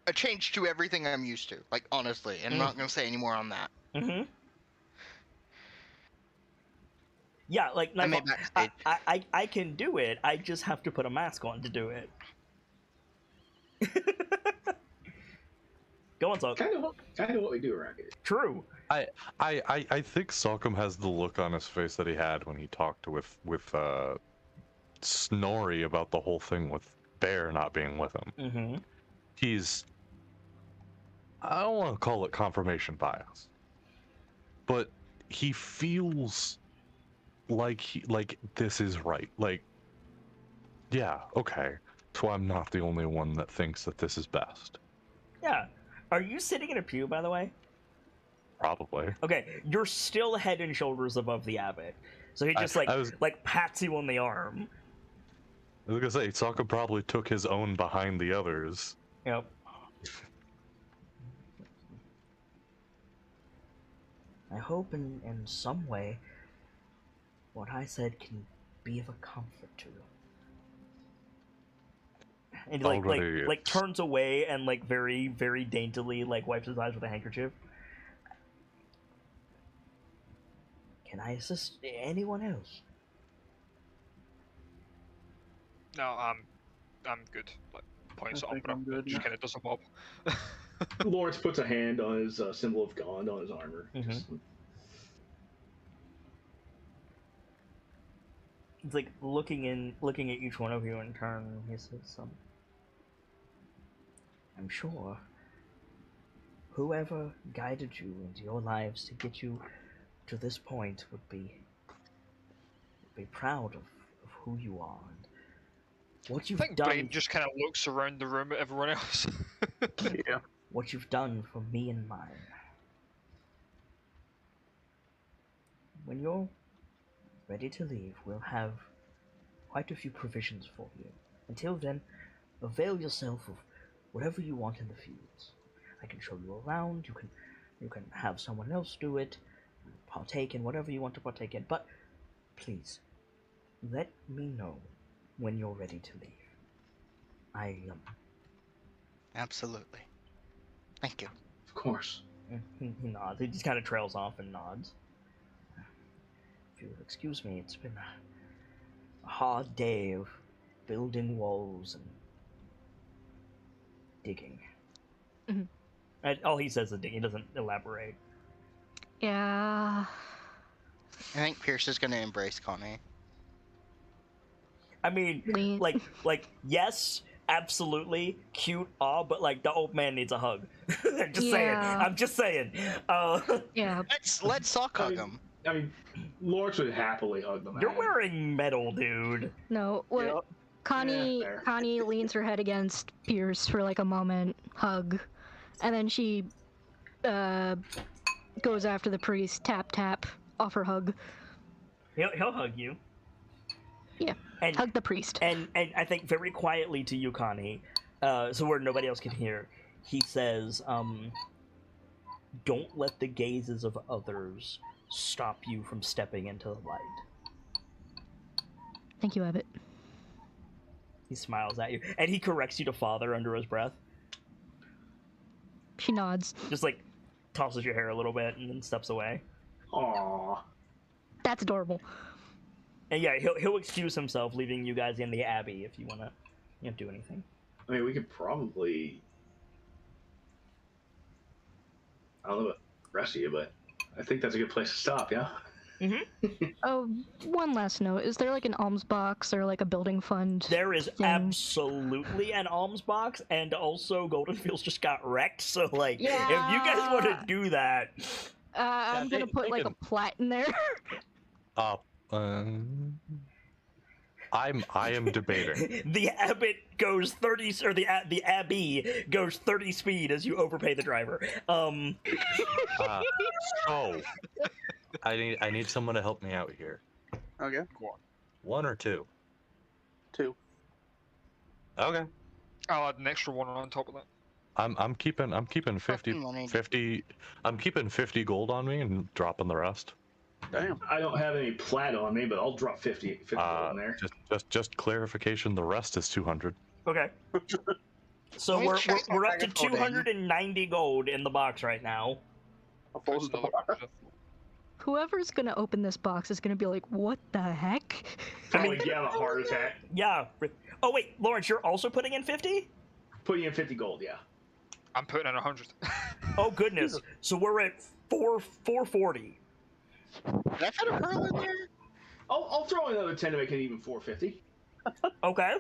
a change to everything I'm used to. Like, honestly, and I'm not gonna say any more on that. Mm-hmm. Yeah, like I can do it. I just have to put a mask on to do it. Go on, Salk. Kind of what we do around here. True. I think Salcom has the look on his face that he had when he talked with Snorri about the whole thing with Bear not being with him. Mm-hmm. He's, I don't want to call it confirmation bias, but he feels like this is right. Like, yeah, okay, so I'm not the only one that thinks that this is best. Yeah. Are you sitting in a pew, by the way? Probably. Okay, you're still head and shoulders above the abbot. So he just like pats you on the arm. I was gonna say, Sokka probably took his own behind the others. Yep. I hope in some way what I said can be of a comfort to you. And he like turns away and like very, very daintily like wipes his eyes with a handkerchief. Can I assist anyone else? No, I'm good. Like, points I up, think but I'm good, just yeah. kind of does a bob. Lawrence puts a hand on his symbol of Gond on his armor. Mm-hmm. It's like looking at each one of you in turn. He says, I'm sure whoever guided you into your lives to get you to this point would be proud of who you are and what you've I think done. Brain just kind of looks around the room at everyone else. Yeah. What you've done for me and mine. When you're ready to leave, we'll have quite a few provisions for you. Until then, avail yourself of whatever you want in the fields. I can show you around. You can have someone else do it. Partake in whatever you want to partake in. But please, let me know when you're ready to leave. Absolutely. Thank you. Of course. He nods. He just kind of trails off and nods. If you'll excuse me, it's been a hard day of building walls and digging. Mhm. And all he says is digging. He doesn't elaborate. Yeah. I think Pierce is gonna embrace Connie. I mean, Lean. like yes, absolutely, cute, but like the old man needs a hug. I'm just saying. Yeah. Let's sock hug him. I mean, Lawrence would happily hug them. You're wearing metal, dude. No. What? Yep. Connie. Yeah, fair. Connie leans her head against Pierce for like a moment, hug, and then she goes after the priest. Tap tap. Offer hug. He'll hug you. Yeah. And Hug the priest. and I think very quietly to you, Connie, so where nobody else can hear, he says, "Don't let the gazes of others stop you from stepping into the light." Thank you, Abbott. He smiles at you, and he corrects you to father under his breath. She nods. Just like tosses your hair a little bit and then steps away. Aww. That's adorable. And yeah, he'll excuse himself, leaving you guys in the abbey if you wanna, do anything. I mean, we could probably. I don't know about the rest of you, but I think that's a good place to stop, yeah? Oh, one last note. Is there like an alms box or like a building fund? There is thing? absolutely an alms box, and also Goldenfields just got wrecked, so like, if you guys Yeah. want to do that, I'm gonna put like a plat in there. I am debating. the abbot goes 30, or the abbey goes 30 speed as you overpay the driver. So I need someone to help me out here. Okay. One or two? 2. Okay. I'll add an extra one on top of that. I'm keeping 50 Fucking money. 50 I'm keeping 50 gold on me and dropping the rest. Damn. I don't have any plat on me, but I'll drop 50 on there. Just clarification, the rest is 200. Okay. So Let me we're check my up to bag of holding. 290 gold in the box right now. I'll close the bar. Whoever's gonna open this box is gonna be like, "What the heck?" Probably have a heart attack. Yeah. Oh wait, Lawrence, you're also putting in 50? Putting in 50 gold, yeah. I'm putting in 100. Oh goodness. So we're at 440. Did I fit a pearl in there? I'll throw another 10 to make it even 450. Okay.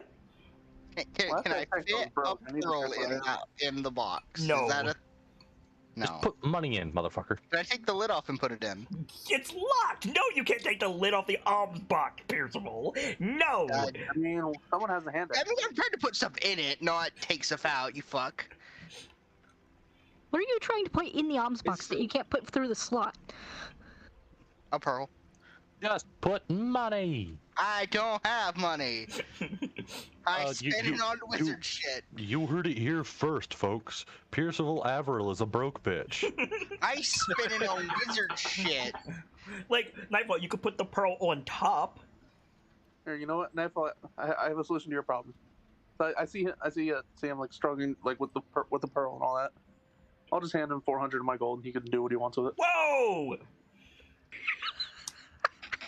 Can Well, I that's fit a pearl. I need to pearl check in the box? No. Is that a... No. Just put money in, motherfucker. Can I take the lid off and put it in? It's locked. No, you can't take the lid off the alms box, Pierceable. No. Uh, I mean, someone has a hand I out. mean, I'm trying to put stuff in it, not take stuff out, you fuck. What are you trying to put in the alms box that you can't put through the slot? A pearl. Just put money. I don't have money. I spend it on wizard shit. You heard it here first, folks. Percival Averill is a broke bitch. I spend it on wizard shit. Like, Nightfall, you could put the pearl on top. Here, you know what, Nightfall? I have a solution to your problem. So I see him like struggling like with the pearl and all that. I'll just hand him 400 of my gold, and he can do what he wants with it. Whoa!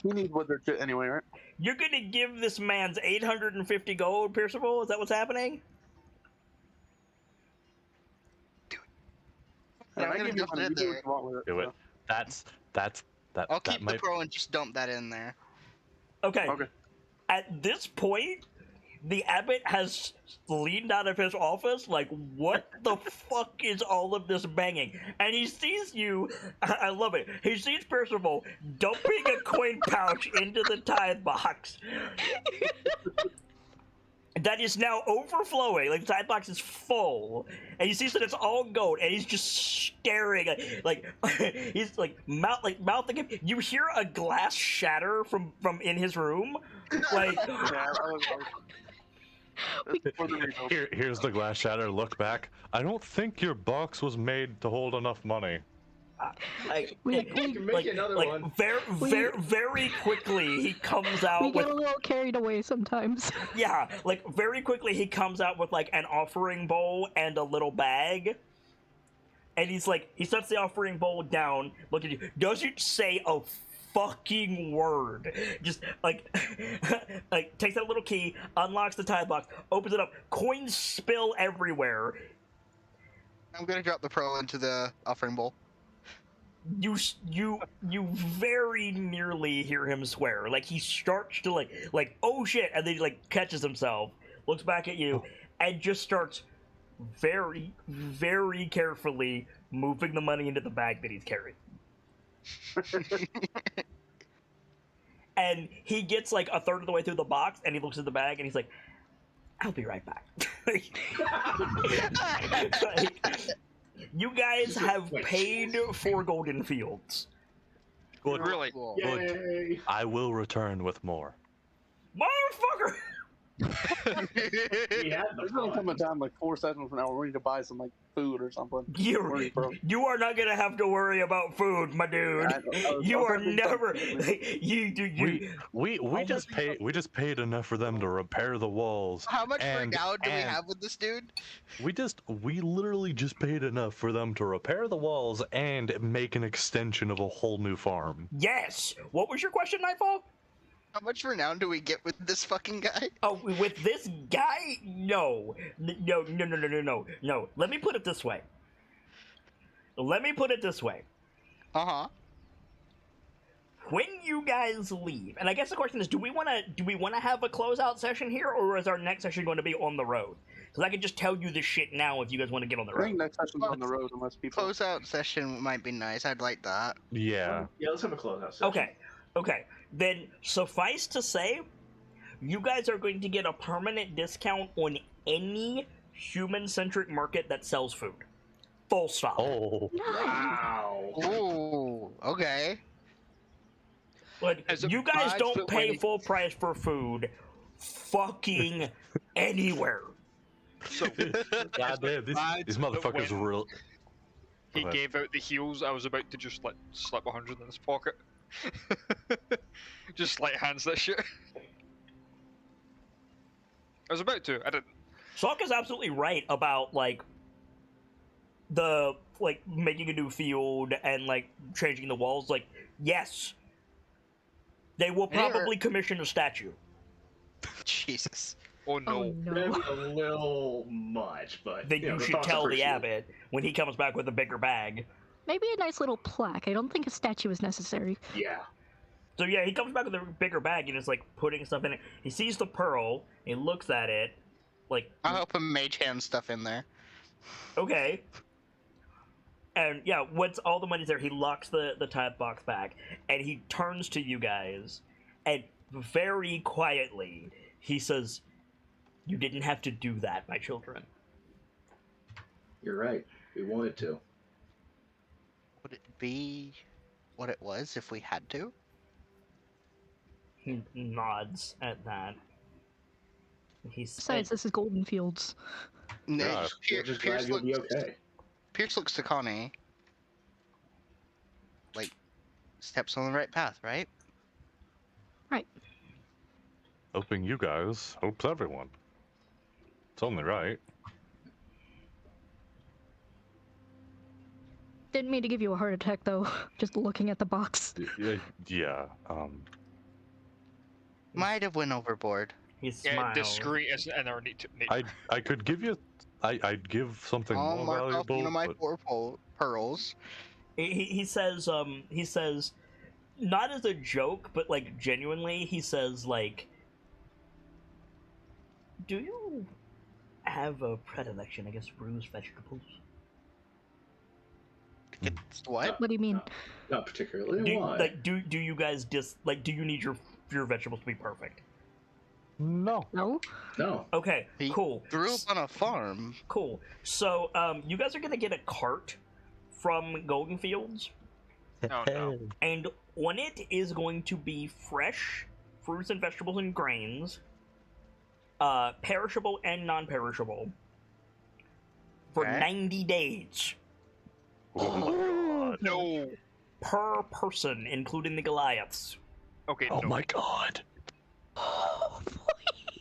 He needs wizard shit anyway, right? You're gonna give this man's 850 gold, Pierceable? Is that what's happening? And I'm I gonna give you dump it money. in You do there. what you want with it. Do it. That I'll keep that the might pearl and just dump that in there. Okay. Okay. At this point, the abbot has leaned out of his office like, what the fuck is all of this banging? And he sees you, I love it, he sees Percival dumping a coin pouch into the tithe box. That is now overflowing, like the tithe box is full, and he sees that it's all gold, and he's just staring, like he's like mouthing him. You hear a glass shatter from in his room, like. Yeah, for the reason. Here's the glass shatter. Look back. I don't think your box was made to hold enough money. You can make another one. Very quickly he comes out We with get a little carried away sometimes. yeah, like very quickly he comes out with like an offering bowl and a little bag, and he's like, he sets the offering bowl down, look at you, doesn't say a fucking word, just like like takes out a little key, unlocks the tie box, opens it up, coins spill everywhere. I'm gonna drop the pearl into the offering bowl. You very nearly hear him swear. Like he starts to like oh shit, and then he like catches himself, looks back at you, and just starts very, very carefully moving the money into the bag that he's carrying. And he gets like a third of the way through the box, and he looks at the bag, and he's like, "I'll be right back." Like, you guys have paid for Golden Fields. Good. Really? Good. Yay! I will return with more. Motherfucker! We had the There's gonna come a funds. time like 4 seconds from now where we need to buy some like food or something. You are not gonna have to worry about food, my dude. You are never. We just paid enough for them to repair the walls. How much and, renown do we and have with this dude? we literally just paid enough for them to repair the walls and make an extension of a whole new farm. Yes. What was your question, Nightfall? How much renown do we get with this fucking guy? Oh, with this guy? No. No. Let me put it this way. Uh-huh. When you guys leave, and I guess the question is, do we want to have a closeout session here, or is our next session going to be on the road? Because I can just tell you this shit now if you guys want to get on the I think road. next session's on the road unless people. Closeout session might be nice. I'd like that. Yeah. Yeah, let's have a closeout session. Okay. Then suffice to say, you guys are going to get a permanent discount on any human-centric market that sells food. Full stop. Oh. Wow. Ooh, okay. Like, As a you guys badge don't that pay when- full price for food fucking anywhere. So God damn, these motherfuckers when- were real. he Go ahead. gave out the heels. I was about to just like slip 100 in his pocket. Just like hands that shit. I was about to. I didn't. Salk is absolutely right about like making a new field and like changing the walls. Like, yes, they will probably commission a statue. Jesus. Oh no. Oh no. That's a little much, but Then you know, you the should thoughts tell the appreciated. abbot when he comes back with a bigger bag. Maybe a nice little plaque. I don't think a statue is necessary. Yeah. So yeah, he comes back with a bigger bag and is like putting stuff in it. He sees the pearl, he looks at it, like, I'll put mage hand stuff in there. okay. And yeah, once all the money's there, he locks the type box back, and he turns to you guys, and very quietly, he says, "You didn't have to do that, my children." You're right. We wanted to. Would it be what it was if we had to? He nods at that. Besides, this is Golden Fields. No, Yeah. We're just glad you'll be okay. Pierce looks to Connie like steps on the right path, right? Hoping you guys, hopes everyone. It's only right. Didn't mean to give you a heart attack, though. Just looking at the box. Yeah. Might have went overboard. He Yeah, smiles. discreet isn't in our need. I could give you. I'd give something I'll more mark off valuable. one of my but- four pearls. He says, not as a joke, but like genuinely, he says, like, do you have a predilection against bruised vegetables? It's what? What do you mean? Not particularly. Do, Why? do you guys do you need your vegetables to be perfect? No. No? No. Okay, He cool. Grew up on a farm. Cool. So, you guys are gonna get a cart from Golden Fields, Oh no. and on it is going to be fresh fruits and vegetables and grains, perishable and non-perishable, for Okay. 90 days Oh my god. No. per person, including the Goliaths. Okay. Oh no. my god.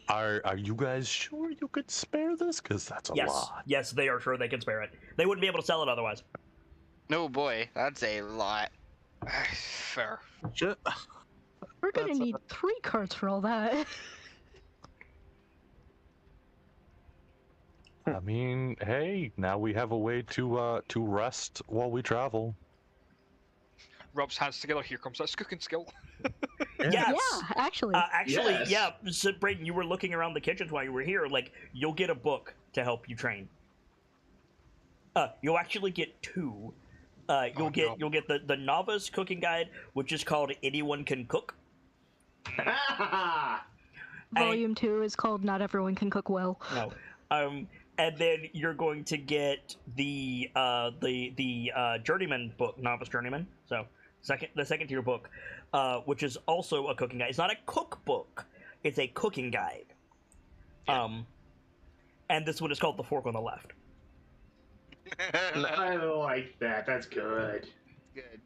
Are you guys sure you could spare this? Because that's a Yes, lot. yes, they are sure they can spare it. They wouldn't be able to sell it otherwise. No boy, that's a lot. Fair. Shit. We're gonna That's, need 3 cards for all that. I mean, hey, now we have a way to rest while we travel. Rubs hands together. Here comes that cooking skill. Yes. Yeah, actually. Actually, Yes. yeah. So, Brayden, you were looking around the kitchens while you were here. Like, you'll get a book to help you train. You'll actually get 2. You'll get the novice cooking guide, which is called Anyone Can Cook. Volume 2 is called Not Everyone Can Cook Well. No. And then you're going to get the journeyman book, novice journeyman. So the second tier book, which is also a cooking guide. It's not a cookbook; it's a cooking guide. And this one is called The Fork on the Left. I like that. That's good. Good.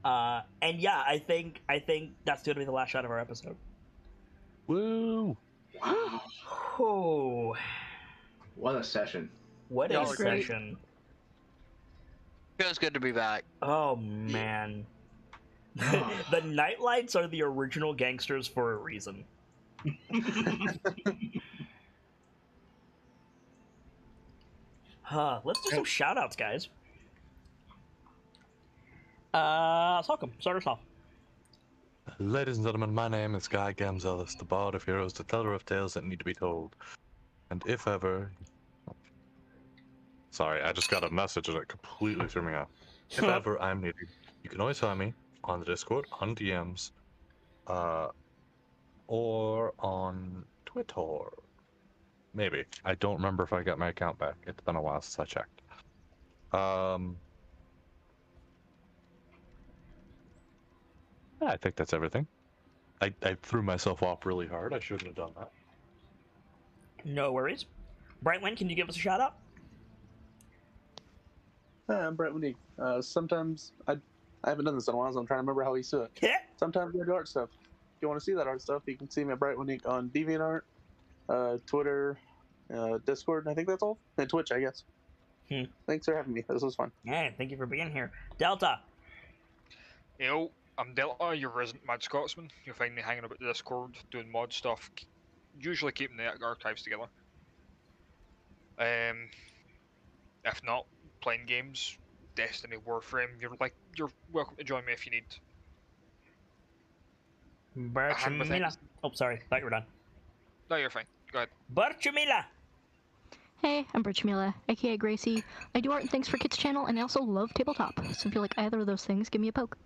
And yeah, I think that's going to be the last shot of our episode. Woo! Wow. Oh, What a session. what a Y'all are great. session! Feels good to be back. Oh man, the KnightLites are the original gangsters for a reason. Let's do some shout-outs, guys. Salcom, start us off. Ladies and gentlemen, my name is Guy Gamzelis, the Bard of Heroes, the teller of tales that need to be told. And if ever... Sorry, I just got a message and it completely threw me off. If ever I'm needed, you can always find me on the Discord, on DMs, or on Twitter. Maybe. I don't remember if I got my account back. It's been a while since I checked. I think that's everything. I threw myself off really hard. I shouldn't have done that. No worries. Brightwin, can you give us a shout-out? Hi, I'm Brett Windy. Sometimes I haven't done this in a while, so I'm trying to remember how we used to do it. Yeah. Sometimes I do art stuff. If you want to see that art stuff, you can see me at Bright Windy on DeviantArt, Twitter, Discord. I think that's all. And Twitch, I guess. Thanks for having me. This was fun. Yeah, thank you for being here. Delta. Yo, I'm Delta, your resident Mad Scotsman. You'll find me hanging about the Discord, doing mod stuff, usually keeping the archives together. If not, playing games, Destiny, Warframe, you're welcome to join me if you need. Berchmila. Oh, sorry. Thought you were done. No, you're fine. Go ahead. Berchmila. Hey, I'm Birchmila, aka Gracie. I do art and things for Kids channel, and I also love tabletop. So if you like either of those things, give me a poke.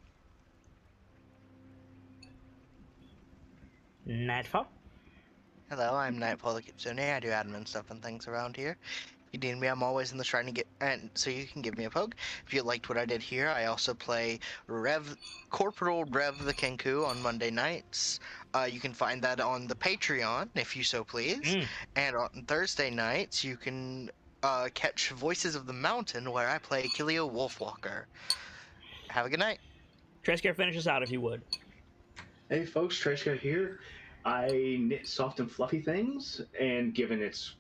Nightfall. Hello, I'm Nightfall the Kitsune. I do admin stuff and things around here. If you need me, I'm always in the shrine to get, and so you can give me a poke. If you liked what I did here, I also play Corporal Rev the Kenku on Monday nights. You can find that on the Patreon, if you so please. And on Thursday nights, you can catch Voices of the Mountain, where I play Kilio Wolfwalker. Have a good night. Trescare, finish us out if you would. Hey folks, Treshka here. I knit soft and fluffy things, and given it's,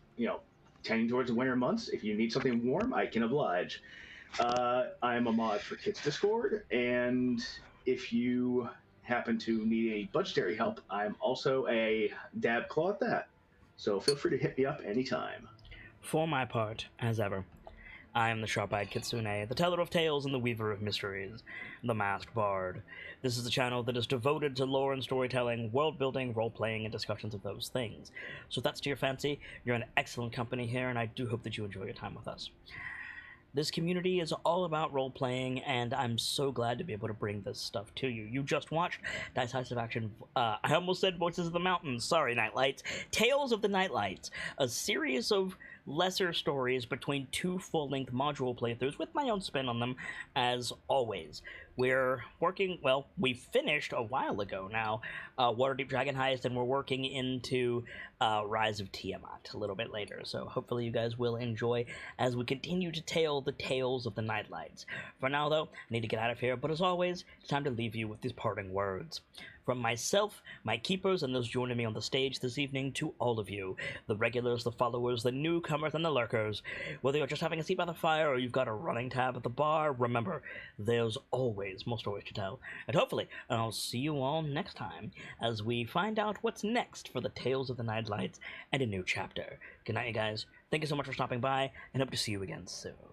tending towards the winter months, if you need something warm, I can oblige. I'm a mod for Kids Discord, and if you happen to need any budgetary help, I'm also a dab claw at that. So feel free to hit me up anytime. For my part, as ever, I am the sharp-eyed Kitsune, the teller of tales and the weaver of mysteries, the masked bard. This is a channel that is devoted to lore and storytelling, world-building, role-playing, and discussions of those things. So if that's to your fancy, you're in excellent company here, and I do hope that you enjoy your time with us. This community is all about role-playing, and I'm so glad to be able to bring this stuff to you. You just watched Dice-Icive Action. I almost said Voices of the Mountains. Sorry, KnightLites. Tales of the KnightLites, a series of lesser stories between 2 full-length module playthroughs with my own spin on them, as always. We're working, well, we finished a while ago now, Waterdeep Dragon Heist, and we're working into Rise of Tiamat a little bit later, so hopefully you guys will enjoy as we continue to tell the tales of the KnightLites. For now, though, I need to get out of here, but as always, it's time to leave you with these parting words. From myself, my keepers, and those joining me on the stage this evening, to all of you, the regulars, the followers, the newcomers, and the lurkers, whether you're just having a seat by the fire or you've got a running tab at the bar, remember, there's always more stories to tell. And hopefully, I'll see you all next time as we find out what's next for the Tales of the KnightLites and a new chapter. Good night, you guys. Thank you so much for stopping by, and hope to see you again soon.